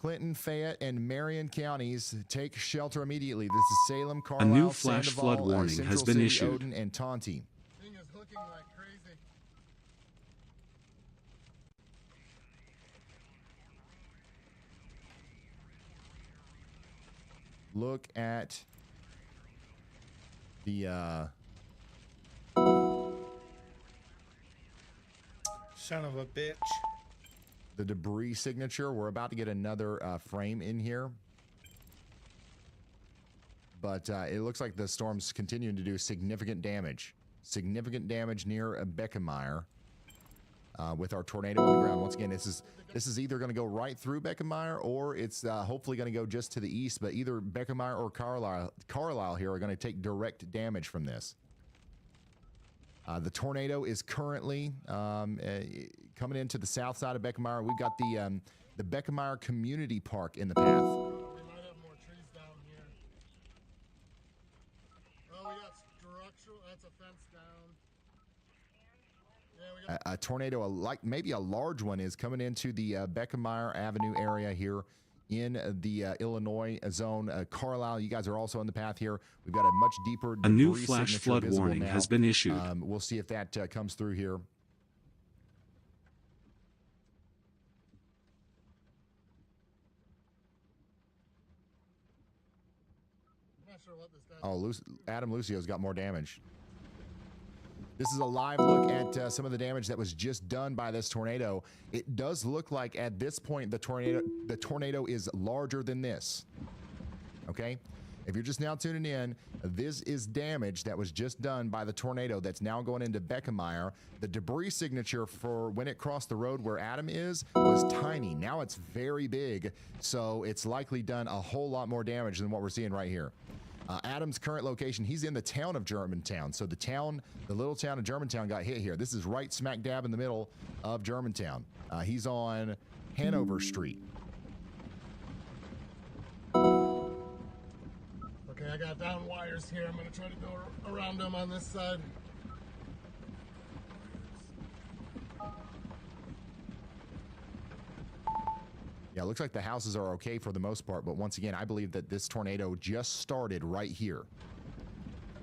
Clinton, Fayette, and Marion counties take shelter immediately. This is Salem, Carlisle, A new flash Sandoval, flood warning Central has been City, issued. Odin, and Taunton. Thing is hooking like crazy. look at the son of a bitch. The debris signature. We're about to get another frame in here. But it looks like the storm's continuing to do significant damage. Significant damage near Beckenmeyer with our tornado on the ground. Once again, this is either going to go right through Beckenmeyer or it's hopefully going to go just to the east. But either Beckenmeyer or Carlisle here are going to take direct damage from this. The tornado is currently coming into the south side of Beckenmeyer. We've got the Beckenmeyer Community Park in the path. We might have more trees down here. Oh, we got structural. That's a fence down. Yeah, we got A tornado, like maybe a large one, is coming into the Beckenmeyer Avenue area here in the Illinois zone. Carlisle, you guys are also on the path here. We've got a much deeper A new debris flash signature flood visible warning now. has been issued. We'll see if that comes through here. I'm not sure what this does. Oh, Adam Lucio's got more damage. This is a live look at some of the damage that was just done by this tornado. It does look like at this point the tornado is larger than this. Okay? If you're just now tuning in, this is damage that was just done by the tornado that's now going into Beckenmeyer. The debris signature for when it crossed the road where Adam is was tiny. Now it's very big, so it's likely done a whole lot more damage than what we're seeing right here. Adam's current location, he's in the town of Germantown. So the little town of Germantown got hit here. This is right smack dab in the middle of Germantown. He's on Hanover Street. Okay, I got down wires here. I'm going to try to go around them on this side. Yeah, it looks like the houses are okay for the most part, but once again, I believe that this tornado just started right here.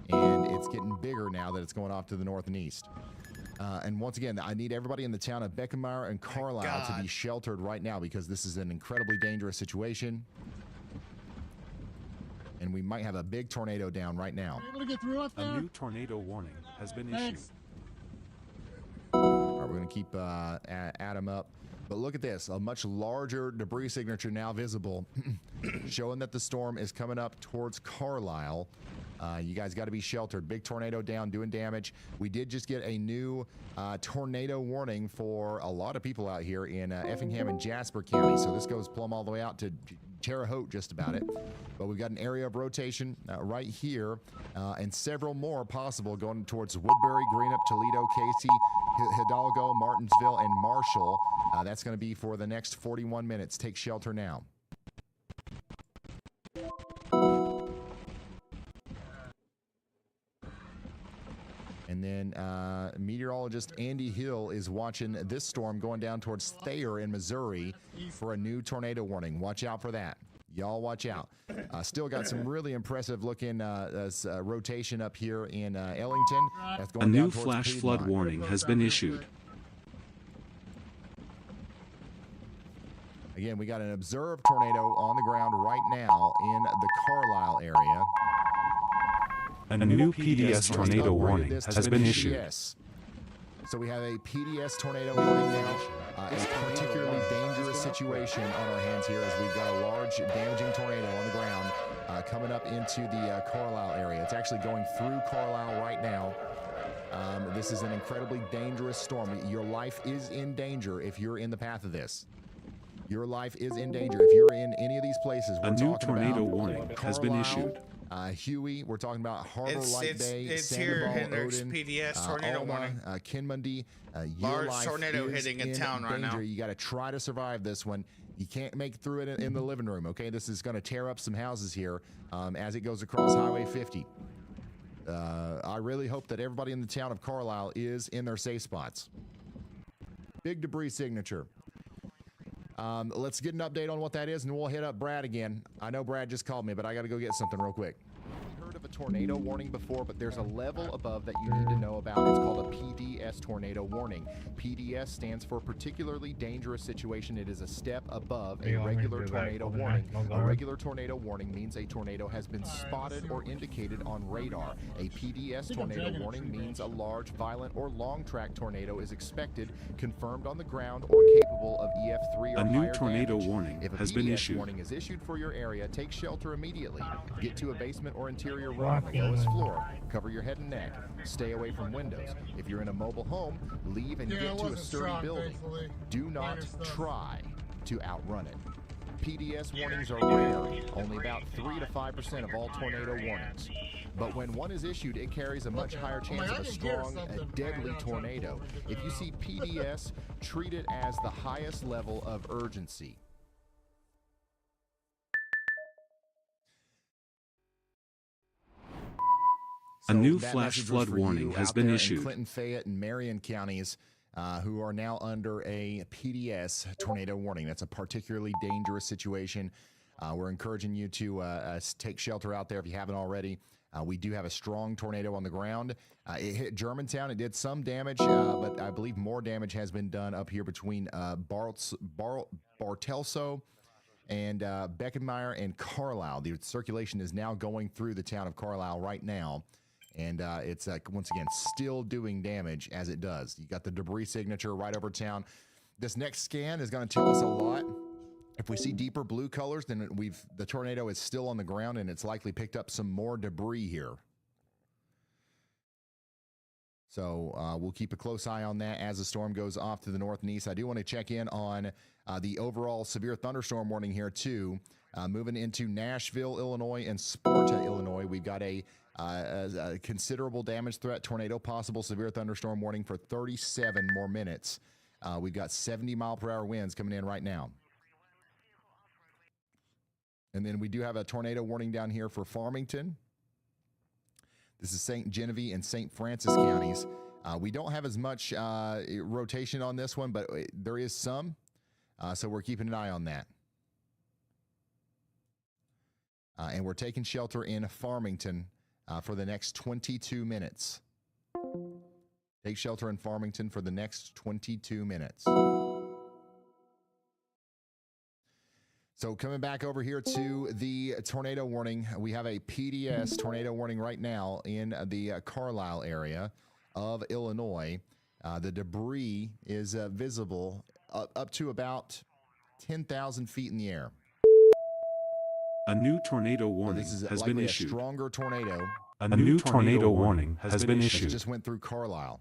And it's getting bigger now that it's going off to the north and east. And once again, I need everybody in the town of Beckenmeyer and Carlisle to be sheltered right now because this is an incredibly dangerous situation. And we might have a big tornado down right now. Able to get through up there? A new tornado warning has been issued. All right, we're going to keep Adam up. But look at this, a much larger debris signature now visible, showing that the storm is coming up towards Carlisle. You guys got to be sheltered. Big tornado down, doing damage. We did just get a new tornado warning for a lot of people out here in Effingham and Jasper County. So this goes plumb all the way out to Terre Haute, just about it. But we've got an area of rotation right here and several more possible going towards Woodbury, Greenup, Toledo, Casey, Hidalgo, Martinsville, and Marshall. That's going to be for the next 41 minutes. Take shelter now. And then meteorologist Andy Hill is watching this storm going down towards Thayer in Missouri for a new tornado warning. Watch out for that. Y'all watch out. Still got some really impressive looking rotation up here in Ellington. That's going A new down towards flash flood Piedmont. warning has been issued. Again, we got an observed tornado on the ground right now in the Carlisle area. A new PDS tornado warning has been issued. PDS. So we have a PDS tornado warning now. It's a particularly dangerous situation on our hands here as we've got a large damaging tornado on the ground coming up into the Carlisle area. It's actually going through Carlisle right now. This is an incredibly dangerous storm. Your life is in danger if you're in the path of this. Your life is in danger if you're in any of these places. A new tornado warning has been issued. Huey, we're talking about Harbor Light Bay, it's Sandoval, here, Hendricks, Odin, PDS tornado Alma, warning. Kinmundy. Your Large life tornado is hitting a in town right danger. now. You got to try to survive this one. You can't make it through it in the living room, okay? This is going to tear up some houses here as it goes across Highway 50. I really hope that everybody in the town of Carlisle is in their safe spots. Big debris signature. Let's get an update on what that is, and we'll hit up Brad again. I know Brad just called me, but I got to go get something real quick. of a tornado warning before, but there's a level above that you need to know about. It's called a PDS tornado warning. PDS stands for particularly dangerous situation. It is a step above a regular tornado warning. A regular tornado warning means a tornado has been spotted or indicated on radar. A PDS tornado warning means a large, violent, or long-track tornado is expected, confirmed on the ground, or capable of EF3 or A new higher tornado damage. warning If a has PDS been issued. warning is issued for your area, take shelter immediately. Get to a basement or interior room on the lowest floor. Cover your head and neck. Stay away from windows. If you're in a mobile home, leave and get to a sturdy building. Do not try to outrun it. PDS warnings are rare, only about 3 to 5% of all tornado warnings. But when one is issued, it carries a much higher chance of a strong, deadly tornado. If you see PDS, treat it as the highest level of urgency. A new that flash message was flood for warning you has out been there issued. in Clinton, Fayette, and Marion counties who are now under a PDS tornado warning. That's a particularly dangerous situation. We're encouraging you to take shelter out there if you haven't already. We do have a strong tornado on the ground. It hit Germantown. It did some damage, but I believe more damage has been done up here between Bartelso and Beckenmeyer and Carlisle. The circulation is now going through the town of Carlisle right now. And it's, once again, still doing damage as it does. You got the debris signature right over town. This next scan is going to tell us a lot. If we see deeper blue colors, then the tornado is still on the ground, and it's likely picked up some more debris here. So we'll keep a close eye on that as the storm goes off to the north and east. I do want to check in on the overall severe thunderstorm warning here, too. Moving into Nashville, Illinois, and Sparta, Illinois, we've got a considerable damage threat, tornado possible, severe thunderstorm warning for 37 more minutes. We've got 70-mile-per-hour winds coming in right now. And then we do have a tornado warning down here for Farmington. This is St. Genevieve and St. Francis counties. We don't have as much rotation on this one, but there is some. So we're keeping an eye on that. And we're taking shelter in Farmington for the next 22 minutes. Take shelter in Farmington for the next 22 minutes. So coming back over here to the tornado warning, we have a PDS tornado warning right now in the Carlisle area of Illinois. The debris is visible up to about 10,000 feet in the air. A new tornado warning this is has likely been a issued. stronger tornado. A new tornado warning has been issued. It just went through Carlisle.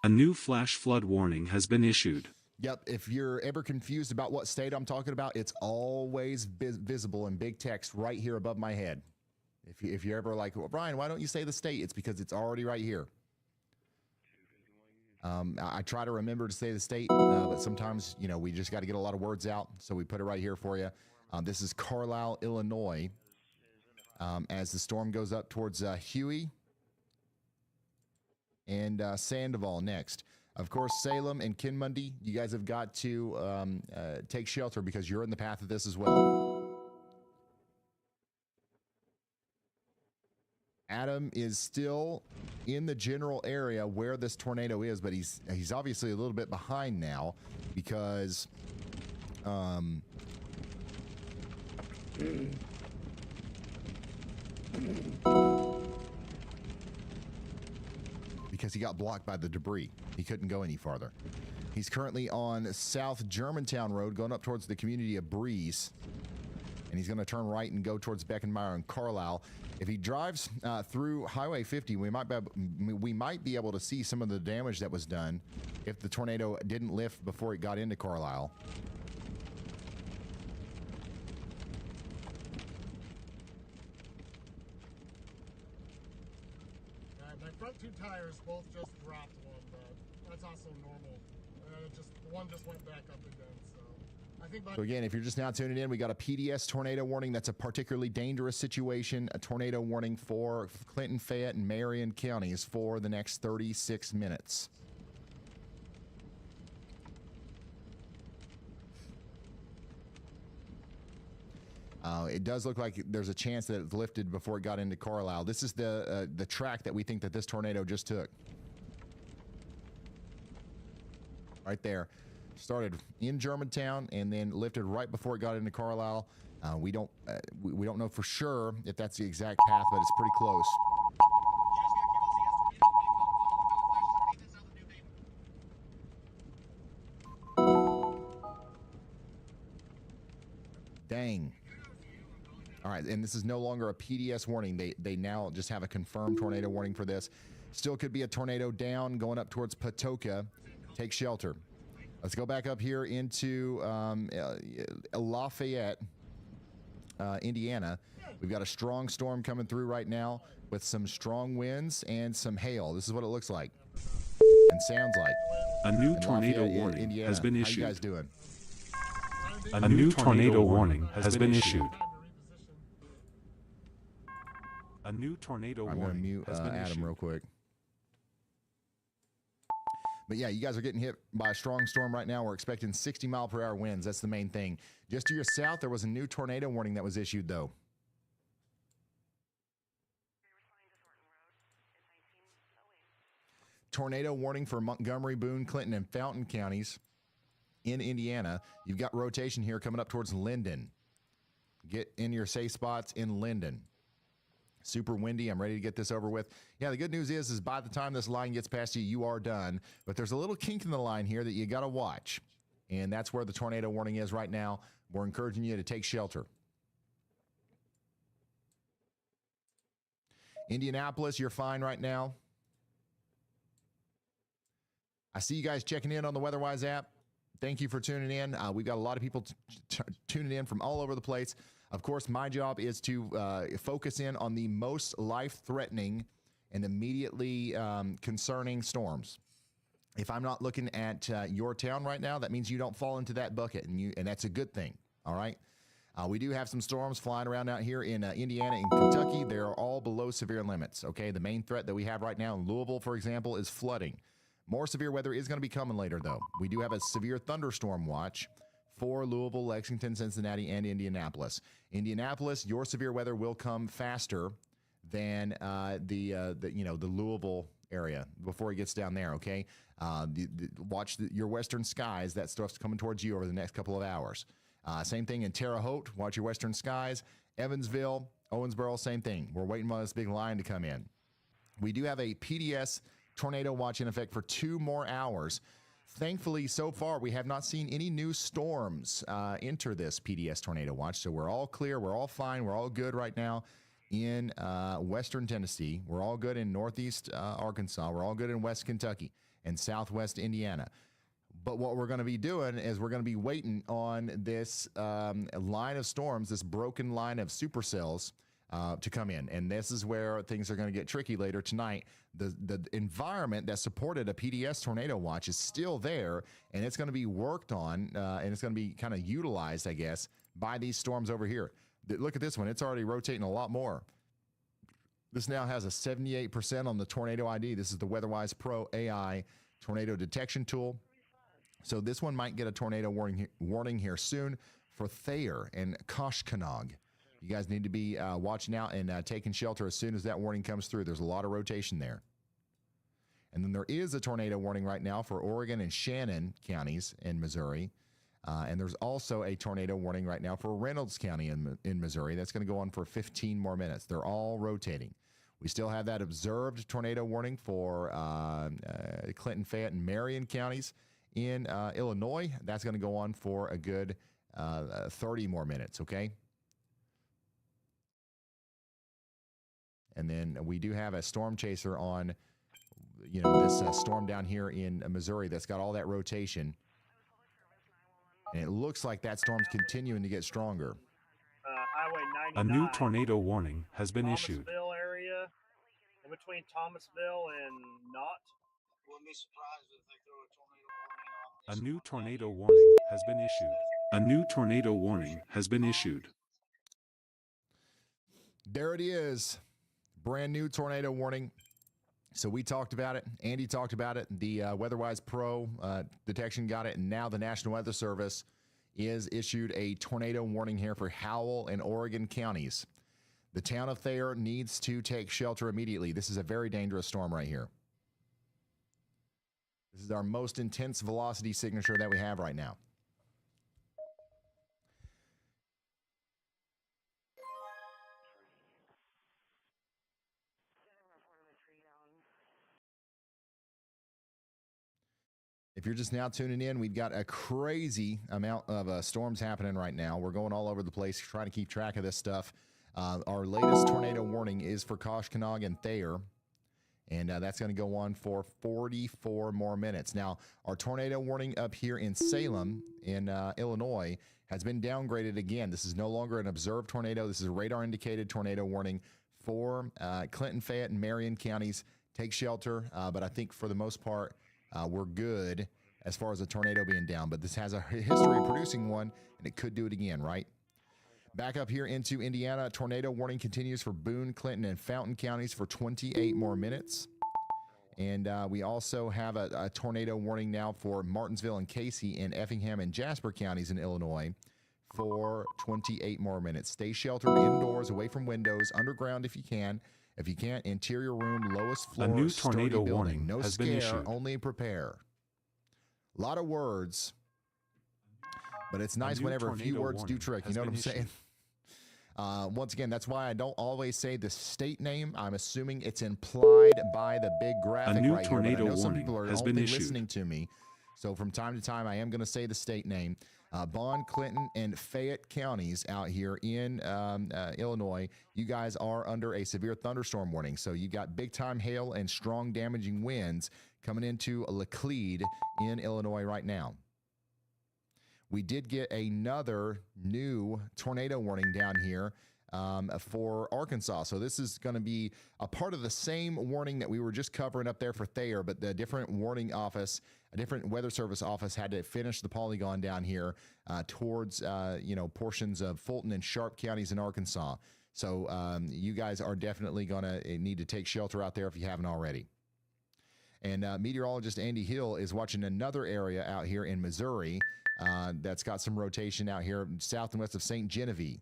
A new flash flood warning has been issued. Yep, if you're ever confused about what state I'm talking about, it's always visible in big text right here above my head. If you're ever like, well, Brian, why don't you say the state? It's because it's already right here. I try to remember to say the state, but sometimes, we just got to get a lot of words out, so we put it right here for you. This is Carlisle, Illinois. As the storm goes up towards Huey and Sandoval next. Of course, Salem and Kinmundy, you guys have got to take shelter because you're in the path of this as well. Adam is still in the general area where this tornado is, but he's obviously a little bit behind now because because he got blocked by the debris. He couldn't go any farther. He's currently on South Germantown Road going up towards the community of Breeze. And he's going to turn right and go towards Beckenmeyer and Carlisle. If he drives through Highway 50, we might be able to see some of the damage that was done if the tornado didn't lift before it got into Carlisle. My front two tires both just dropped one, but that's also normal. And then one just went back up again, so I So again, if you're just now tuning in, we got a PDS tornado warning. That's a particularly dangerous situation. A tornado warning for Clinton, Fayette, and Marion counties for the next 36 minutes. It does look like there's a chance that it's lifted before it got into Carlisle. This is the track that we think that this tornado just took. Right there. Started in Germantown and then lifted right before it got into Carlisle. We don't know for sure if that's the exact path, but it's pretty close. Dang. All right, and this is no longer a PDS warning. They now just have a confirmed tornado warning for this. Still could be a tornado down going up towards Patoka. Take shelter. Let's go back up here into Lafayette, Indiana. We've got a strong storm coming through right now with some strong winds and some hail. This is what it looks like and sounds like. A new tornado warning Indiana. has been How issued. you guys doing? A new tornado warning has been issued. A new tornado warning. I'm going to mute has been Adam issued. real quick. But yeah, you guys are getting hit by a strong storm right now. We're expecting 60-mile-per-hour winds. That's the main thing. Just to your south, there was a new tornado warning that was issued, though. Tornado warning for Montgomery, Boone, Clinton, and Fountain counties in Indiana. You've got rotation here coming up towards Linden. Get in your safe spots in Linden. Super windy. I'm ready to get this over with. Yeah, the good news is by the time this line gets past you, you are done. But there's a little kink in the line here that you got to watch. And that's where the tornado warning is right now. We're encouraging you to take shelter. Indianapolis, you're fine right now. I see you guys checking in on the WeatherWise app. Thank you for tuning in. We've got a lot of people tuning in from all over the place. Of course, my job is to focus in on the most life-threatening and immediately concerning storms. If I'm not looking at your town right now, that means you don't fall into that bucket, and that's a good thing, all right? We do have some storms flying around out here in Indiana and Kentucky. They're all below severe limits, okay? The main threat that we have right now in Louisville, for example, is flooding. More severe weather is going to be coming later, though. We do have a severe thunderstorm watch for Louisville, Lexington, Cincinnati, and Indianapolis. Indianapolis, your severe weather will come faster than the Louisville area before it gets down there, okay? Watch your western skies. That stuff's coming towards you over the next couple of hours. Same thing in Terre Haute. Watch your western skies. Evansville, Owensboro, same thing. We're waiting on this big line to come in. We do have a PDS tornado watch in effect for 2 more hours. Thankfully, so far, we have not seen any new storms enter this PDS tornado watch, so we're all clear, we're all fine, we're all good right now in western Tennessee. We're all good in northeast Arkansas. We're all good in west Kentucky and southwest Indiana. But what we're going to be doing is we're going to be waiting on this line of storms, this broken line of supercells to come in. And this is where things are going to get tricky later tonight. The environment that supported a PDS tornado watch is still there, and it's going to be worked on, and it's going to be kind of utilized, I guess, by these storms over here. Look at this one. It's already rotating a lot more. This now has a 78% on the Tornado ID. This is the WeatherWise Pro AI tornado detection tool. So this one might get a tornado warning here soon for Thayer and Koshkonong. You guys need to be watching out and taking shelter as soon as that warning comes through. There's a lot of rotation there. And then there is a tornado warning right now for Oregon and Shannon counties in Missouri. And there's also a tornado warning right now for Reynolds County in Missouri. That's going to go on for 15 more minutes. They're all rotating. We still have that observed tornado warning for Clinton, Fayette, and Marion counties in Illinois. That's going to go on for a good 30 more minutes, okay? And then we do have a storm chaser on, this storm down here in Missouri that's got all that rotation. And it looks like that storm's continuing to get stronger. Highway A 99. new tornado warning has been issued. Thomasville area, in between Thomasville and Knott. A new tornado warning has been issued. A new tornado warning has been issued. There it is. Brand new tornado warning. So we talked about it. Andy talked about it. The WeatherWise Pro detection got it. And now the National Weather Service is issued a tornado warning here for Howell and Oregon counties. The town of Thayer needs to take shelter immediately. This is a very dangerous storm right here. This is our most intense velocity signature that we have right now. If you're just now tuning in, we've got a crazy amount of storms happening right now. We're going all over the place trying to keep track of this stuff. Our latest tornado warning is for Koshkonong and Thayer, and that's going to go on for 44 more minutes. Now, our tornado warning up here in Salem in Illinois has been downgraded again. This is no longer an observed tornado. This is a radar-indicated tornado warning for Clinton, Fayette, and Marion counties. Take shelter, but I think for the most part, we're good as far as a tornado being down, but this has a history of producing one, and it could do it again, right? Back up here into Indiana, tornado warning continues for Boone, Clinton, and Fountain counties for 28 more minutes. And we also have a tornado warning now for Martinsville and Casey in Effingham and Jasper counties in Illinois for 28 more minutes. Stay sheltered indoors, away from windows, underground if you can. If you can't, interior room, lowest floor, A new sturdy tornado building. warning No has scare, been issued. only prepare. A lot of words, but it's nice new whenever a few tornado words do warning trick. You has know what I'm been saying? Once again, that's why I don't always say the state name. I'm assuming it's implied by the big graphic new right here. But I tornado know some warning people are has been only issued. listening to me. So from time to time, I am going to say the state name. Bond, Clinton, and Fayette counties out here in Illinois, you guys are under a severe thunderstorm warning. So you got big time hail and strong damaging winds coming into Laclede in Illinois right now. We did get another new tornado warning down here for Arkansas. So this is going to be a part of the same warning that we were just covering up there for Thayer, but the different warning office, a different weather service office had to finish the polygon down here towards, portions of Fulton and Sharp counties in Arkansas. So you guys are definitely going to need to take shelter out there if you haven't already. And meteorologist Andy Hill is watching another area out here in Missouri that's got some rotation out here south and west of St. Genevieve.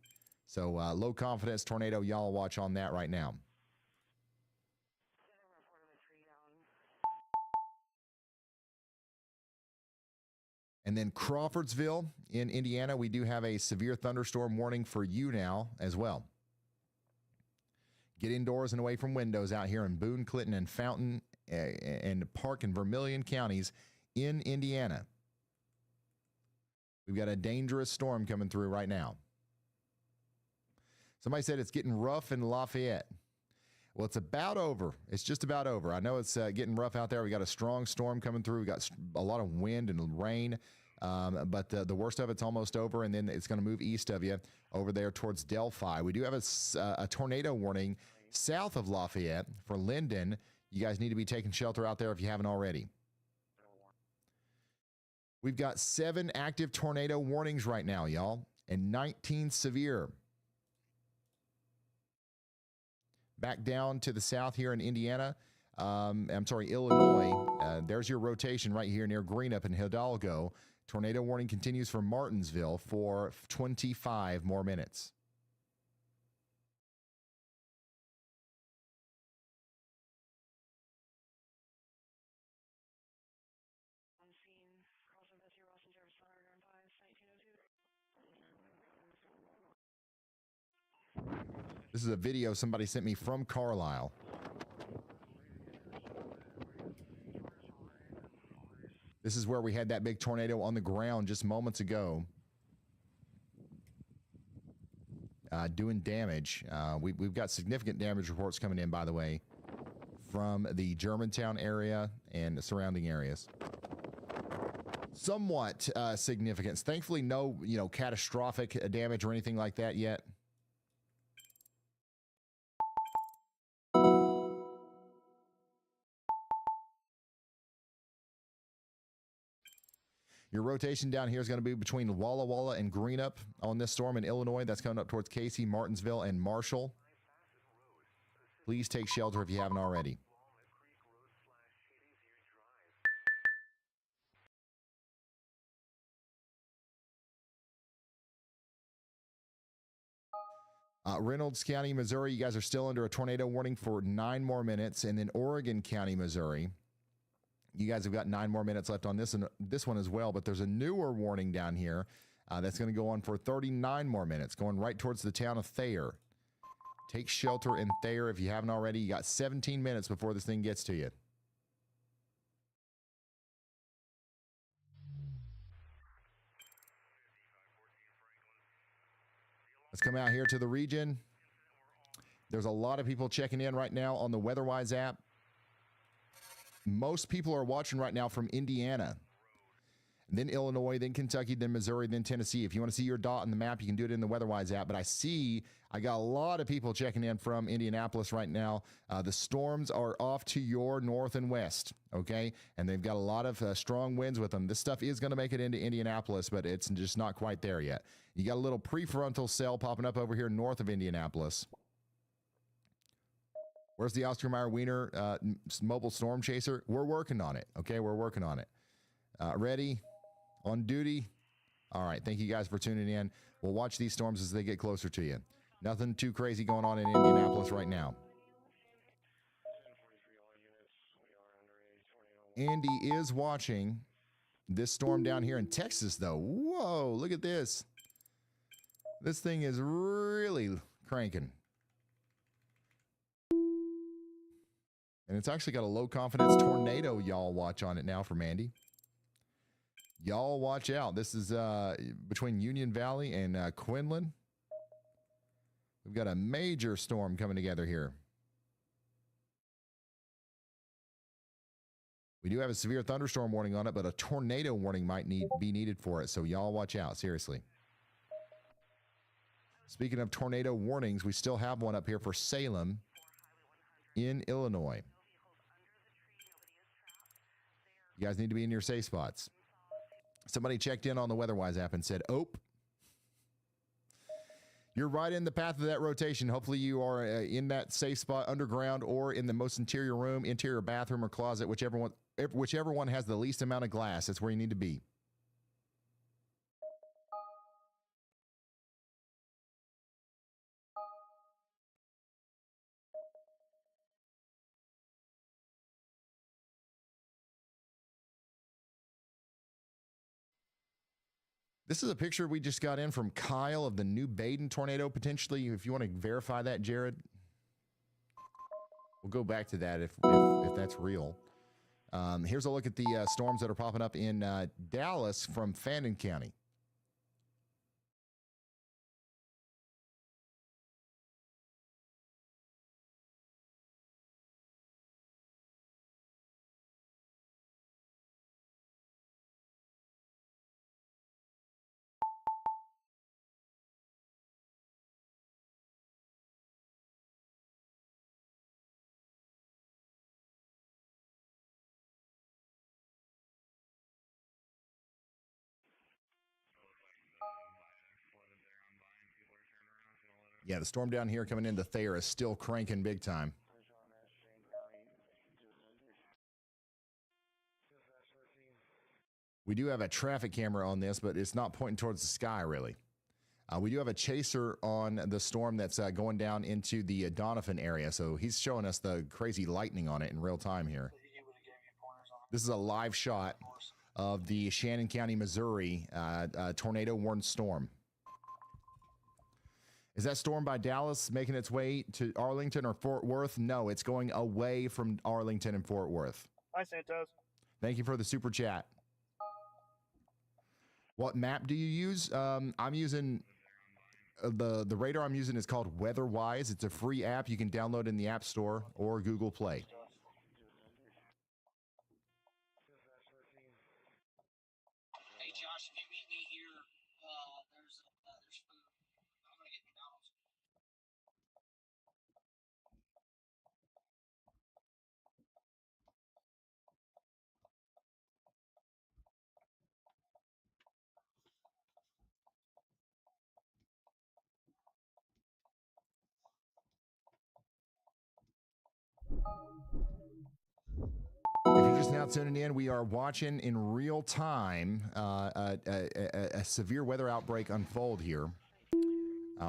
So low confidence tornado, y'all watch on that right now. And then Crawfordsville in Indiana, we do have a severe thunderstorm warning for you now as well. Get indoors and away from windows out here in Boone, Clinton, and Fountain and Park and Vermilion counties in Indiana. We've got a dangerous storm coming through right now. Somebody said it's getting rough in Lafayette. Well, it's about over. It's just about over. I know it's getting rough out there. We got a strong storm coming through. We got a lot of wind and rain, but the worst of it's almost over, and then it's going to move east of you over there towards Delphi. We do have a tornado warning south of Lafayette for Linden. You guys need to be taking shelter out there if you haven't already. We've got 7 active tornado warnings right now, y'all, and 19 severe. Back down to the south here in Indiana. Illinois. There's your rotation right here near Greenup and Hidalgo. Tornado warning continues for Martinsville for 25 more minutes. This is a video somebody sent me from Carlisle. This is where we had that big tornado on the ground just moments ago. Doing damage. We've got significant damage reports coming in, by the way, from the Germantown area and the surrounding areas. Somewhat significant. Thankfully, no, catastrophic damage or anything like that yet. Your rotation down here is going to be between Walla Walla and Greenup on this storm in Illinois. That's coming up towards Casey, Martinsville, and Marshall. Please take shelter if you haven't already. Reynolds County, Missouri, you guys are still under a tornado warning for 9 more minutes. And then Oregon County, Missouri, you guys have got 9 more minutes left on this one as well. But there's a newer warning down here that's going to go on for 39 more minutes, going right towards the town of Thayer. Take shelter in Thayer if you haven't already. You got 17 minutes before this thing gets to you. Let's come out here to the region. There's a lot of people checking in right now on the WeatherWise app. Most people are watching right now from Indiana, then Illinois, then Kentucky, then Missouri, then Tennessee. If you want to see your dot on the map, you can do it in the WeatherWise app. But I got a lot of people checking in from Indianapolis right now. The storms are off to your north and west, okay? And they've got a lot of strong winds with them. This stuff is going to make it into Indianapolis, but it's just not quite there yet. You got a little prefrontal cell popping up over here north of Indianapolis. Where's the Ostermeyer Wiener mobile storm chaser? We're working on it, okay? We're working on it. Ready? On duty? All right. Thank you guys for tuning in. We'll watch these storms as they get closer to you. Nothing too crazy going on in Indianapolis right now. Andy is watching this storm down here in Texas, though. Whoa, look at this. This thing is really cranking. And it's actually got a low confidence tornado y'all watch on it now from Andy. Y'all watch out. This is between Union Valley and Quinlan. We've got a major storm coming together here. We do have a severe thunderstorm warning on it, but a tornado warning might be needed for it. So y'all watch out, seriously. Speaking of tornado warnings, we still have one up here for Salem in Illinois. You guys need to be in your safe spots. Somebody checked in on the WeatherWise app and said, "Ope, you're right in the path of that rotation. Hopefully you are in that safe spot underground or in the most interior room, interior bathroom or closet, whichever one has the least amount of glass. That's where you need to be." This is a picture we just got in from Kyle of the New Baden tornado, potentially. If you want to verify that, Jared, we'll go back to that if that's real. Here's a look at the storms that are popping up in Dallas from Fannin County. Yeah, the storm down here coming into Thayer is still cranking big time. We do have a traffic camera on this, but it's not pointing towards the sky, really. We do have a chaser on the storm that's going down into the Donovan area, so he's showing us the crazy lightning on it in real time here. This is a live shot of the Shannon County, Missouri tornado-warned storm. Is that storm by Dallas making its way to Arlington or Fort Worth? No, it's going away from Arlington and Fort Worth. Hi, Santos. Thank you for the super chat. What map do you use? I'm using the radar I'm using is called WeatherWise. It's a free app you can download in the App Store or Google Play. Hey Josh, if you meet me here, there's food. I'm gonna get McDonald's. If you're just now tuning in, we are watching in real time a severe weather outbreak unfold here.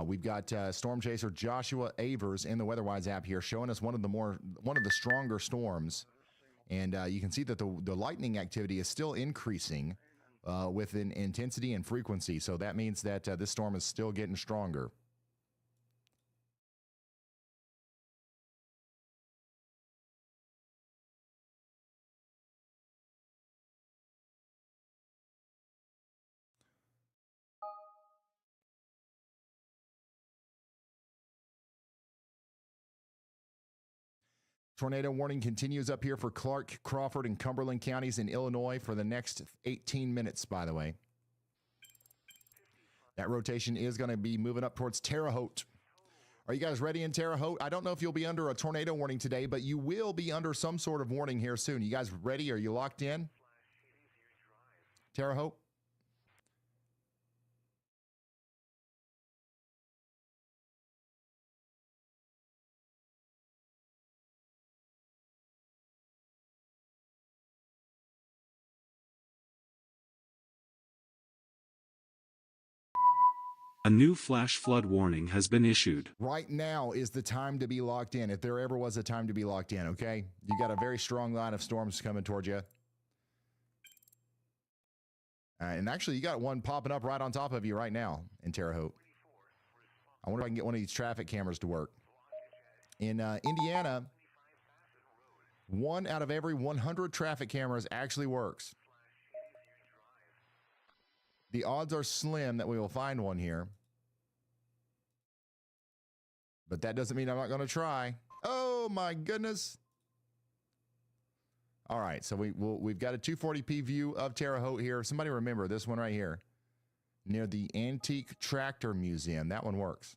We've got storm chaser Joshua Avers in the WeatherWise app here showing us one of the stronger storms. And you can see that the lightning activity is still increasing with an intensity and frequency. So that means that this storm is still getting stronger. Tornado warning continues up here for Clark, Crawford, and Cumberland counties in Illinois for the next 18 minutes, by the way. That rotation is going to be moving up towards Terre Haute. Are you guys ready in Terre Haute? I don't know if you'll be under a tornado warning today, but you will be under some sort of warning here soon. You guys ready? Are you locked in? Terre Haute? A new flash flood warning has been issued. Right now is the time to be locked in, if there ever was a time to be locked in, okay? You got a very strong line of storms coming towards you. And actually, you got one popping up right on top of you right now in Terre Haute. I wonder if I can get one of these traffic cameras to work. In Indiana, 1 out of every 100 traffic cameras actually works. The odds are slim that we will find one here. But that doesn't mean I'm not going to try. Oh, my goodness. All right, so we've got a 240p view of Terre Haute here. Somebody remember this one right here. Near the Antique Tractor Museum. That one works.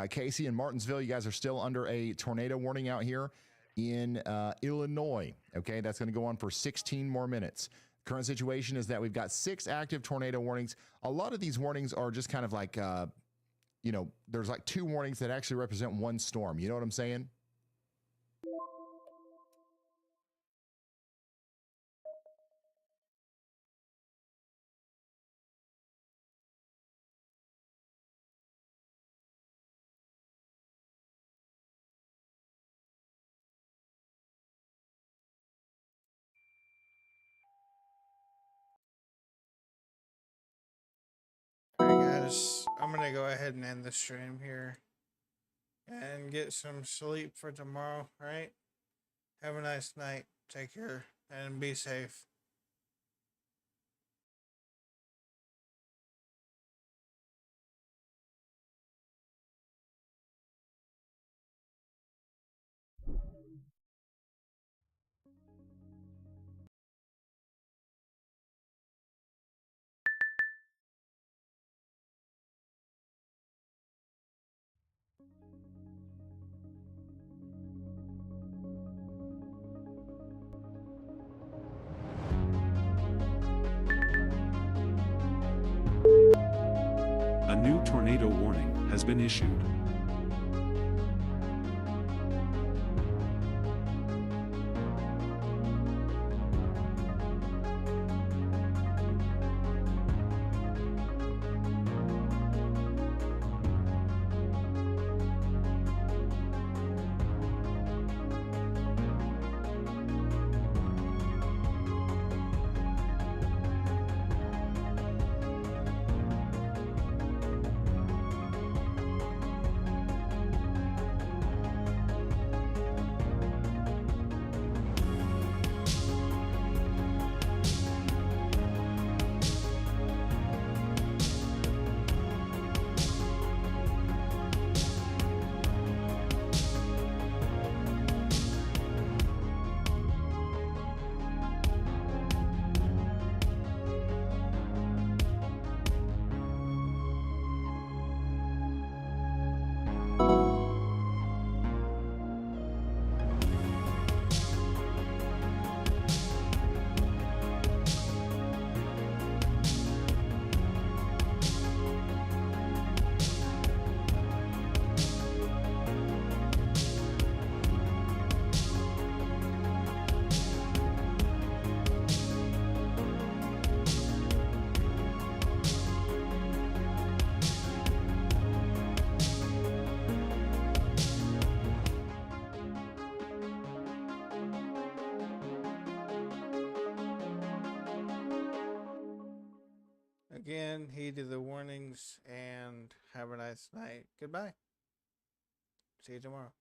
Casey and Martinsville, you guys are still under a tornado warning out here in Illinois. Okay, that's going to go on for 16 more minutes. Current situation is that we've got 6 active tornado warnings. A lot of these warnings are just kind of like, there's like 2 warnings that actually represent one storm. You know what I'm saying? Alright guys, I'm gonna go ahead and end the stream here and get some sleep for tomorrow, right? Have a nice night. Take care and be safe. A new tornado warning has been issued. Again, heed to the warnings and have a nice night. Goodbye. See you tomorrow.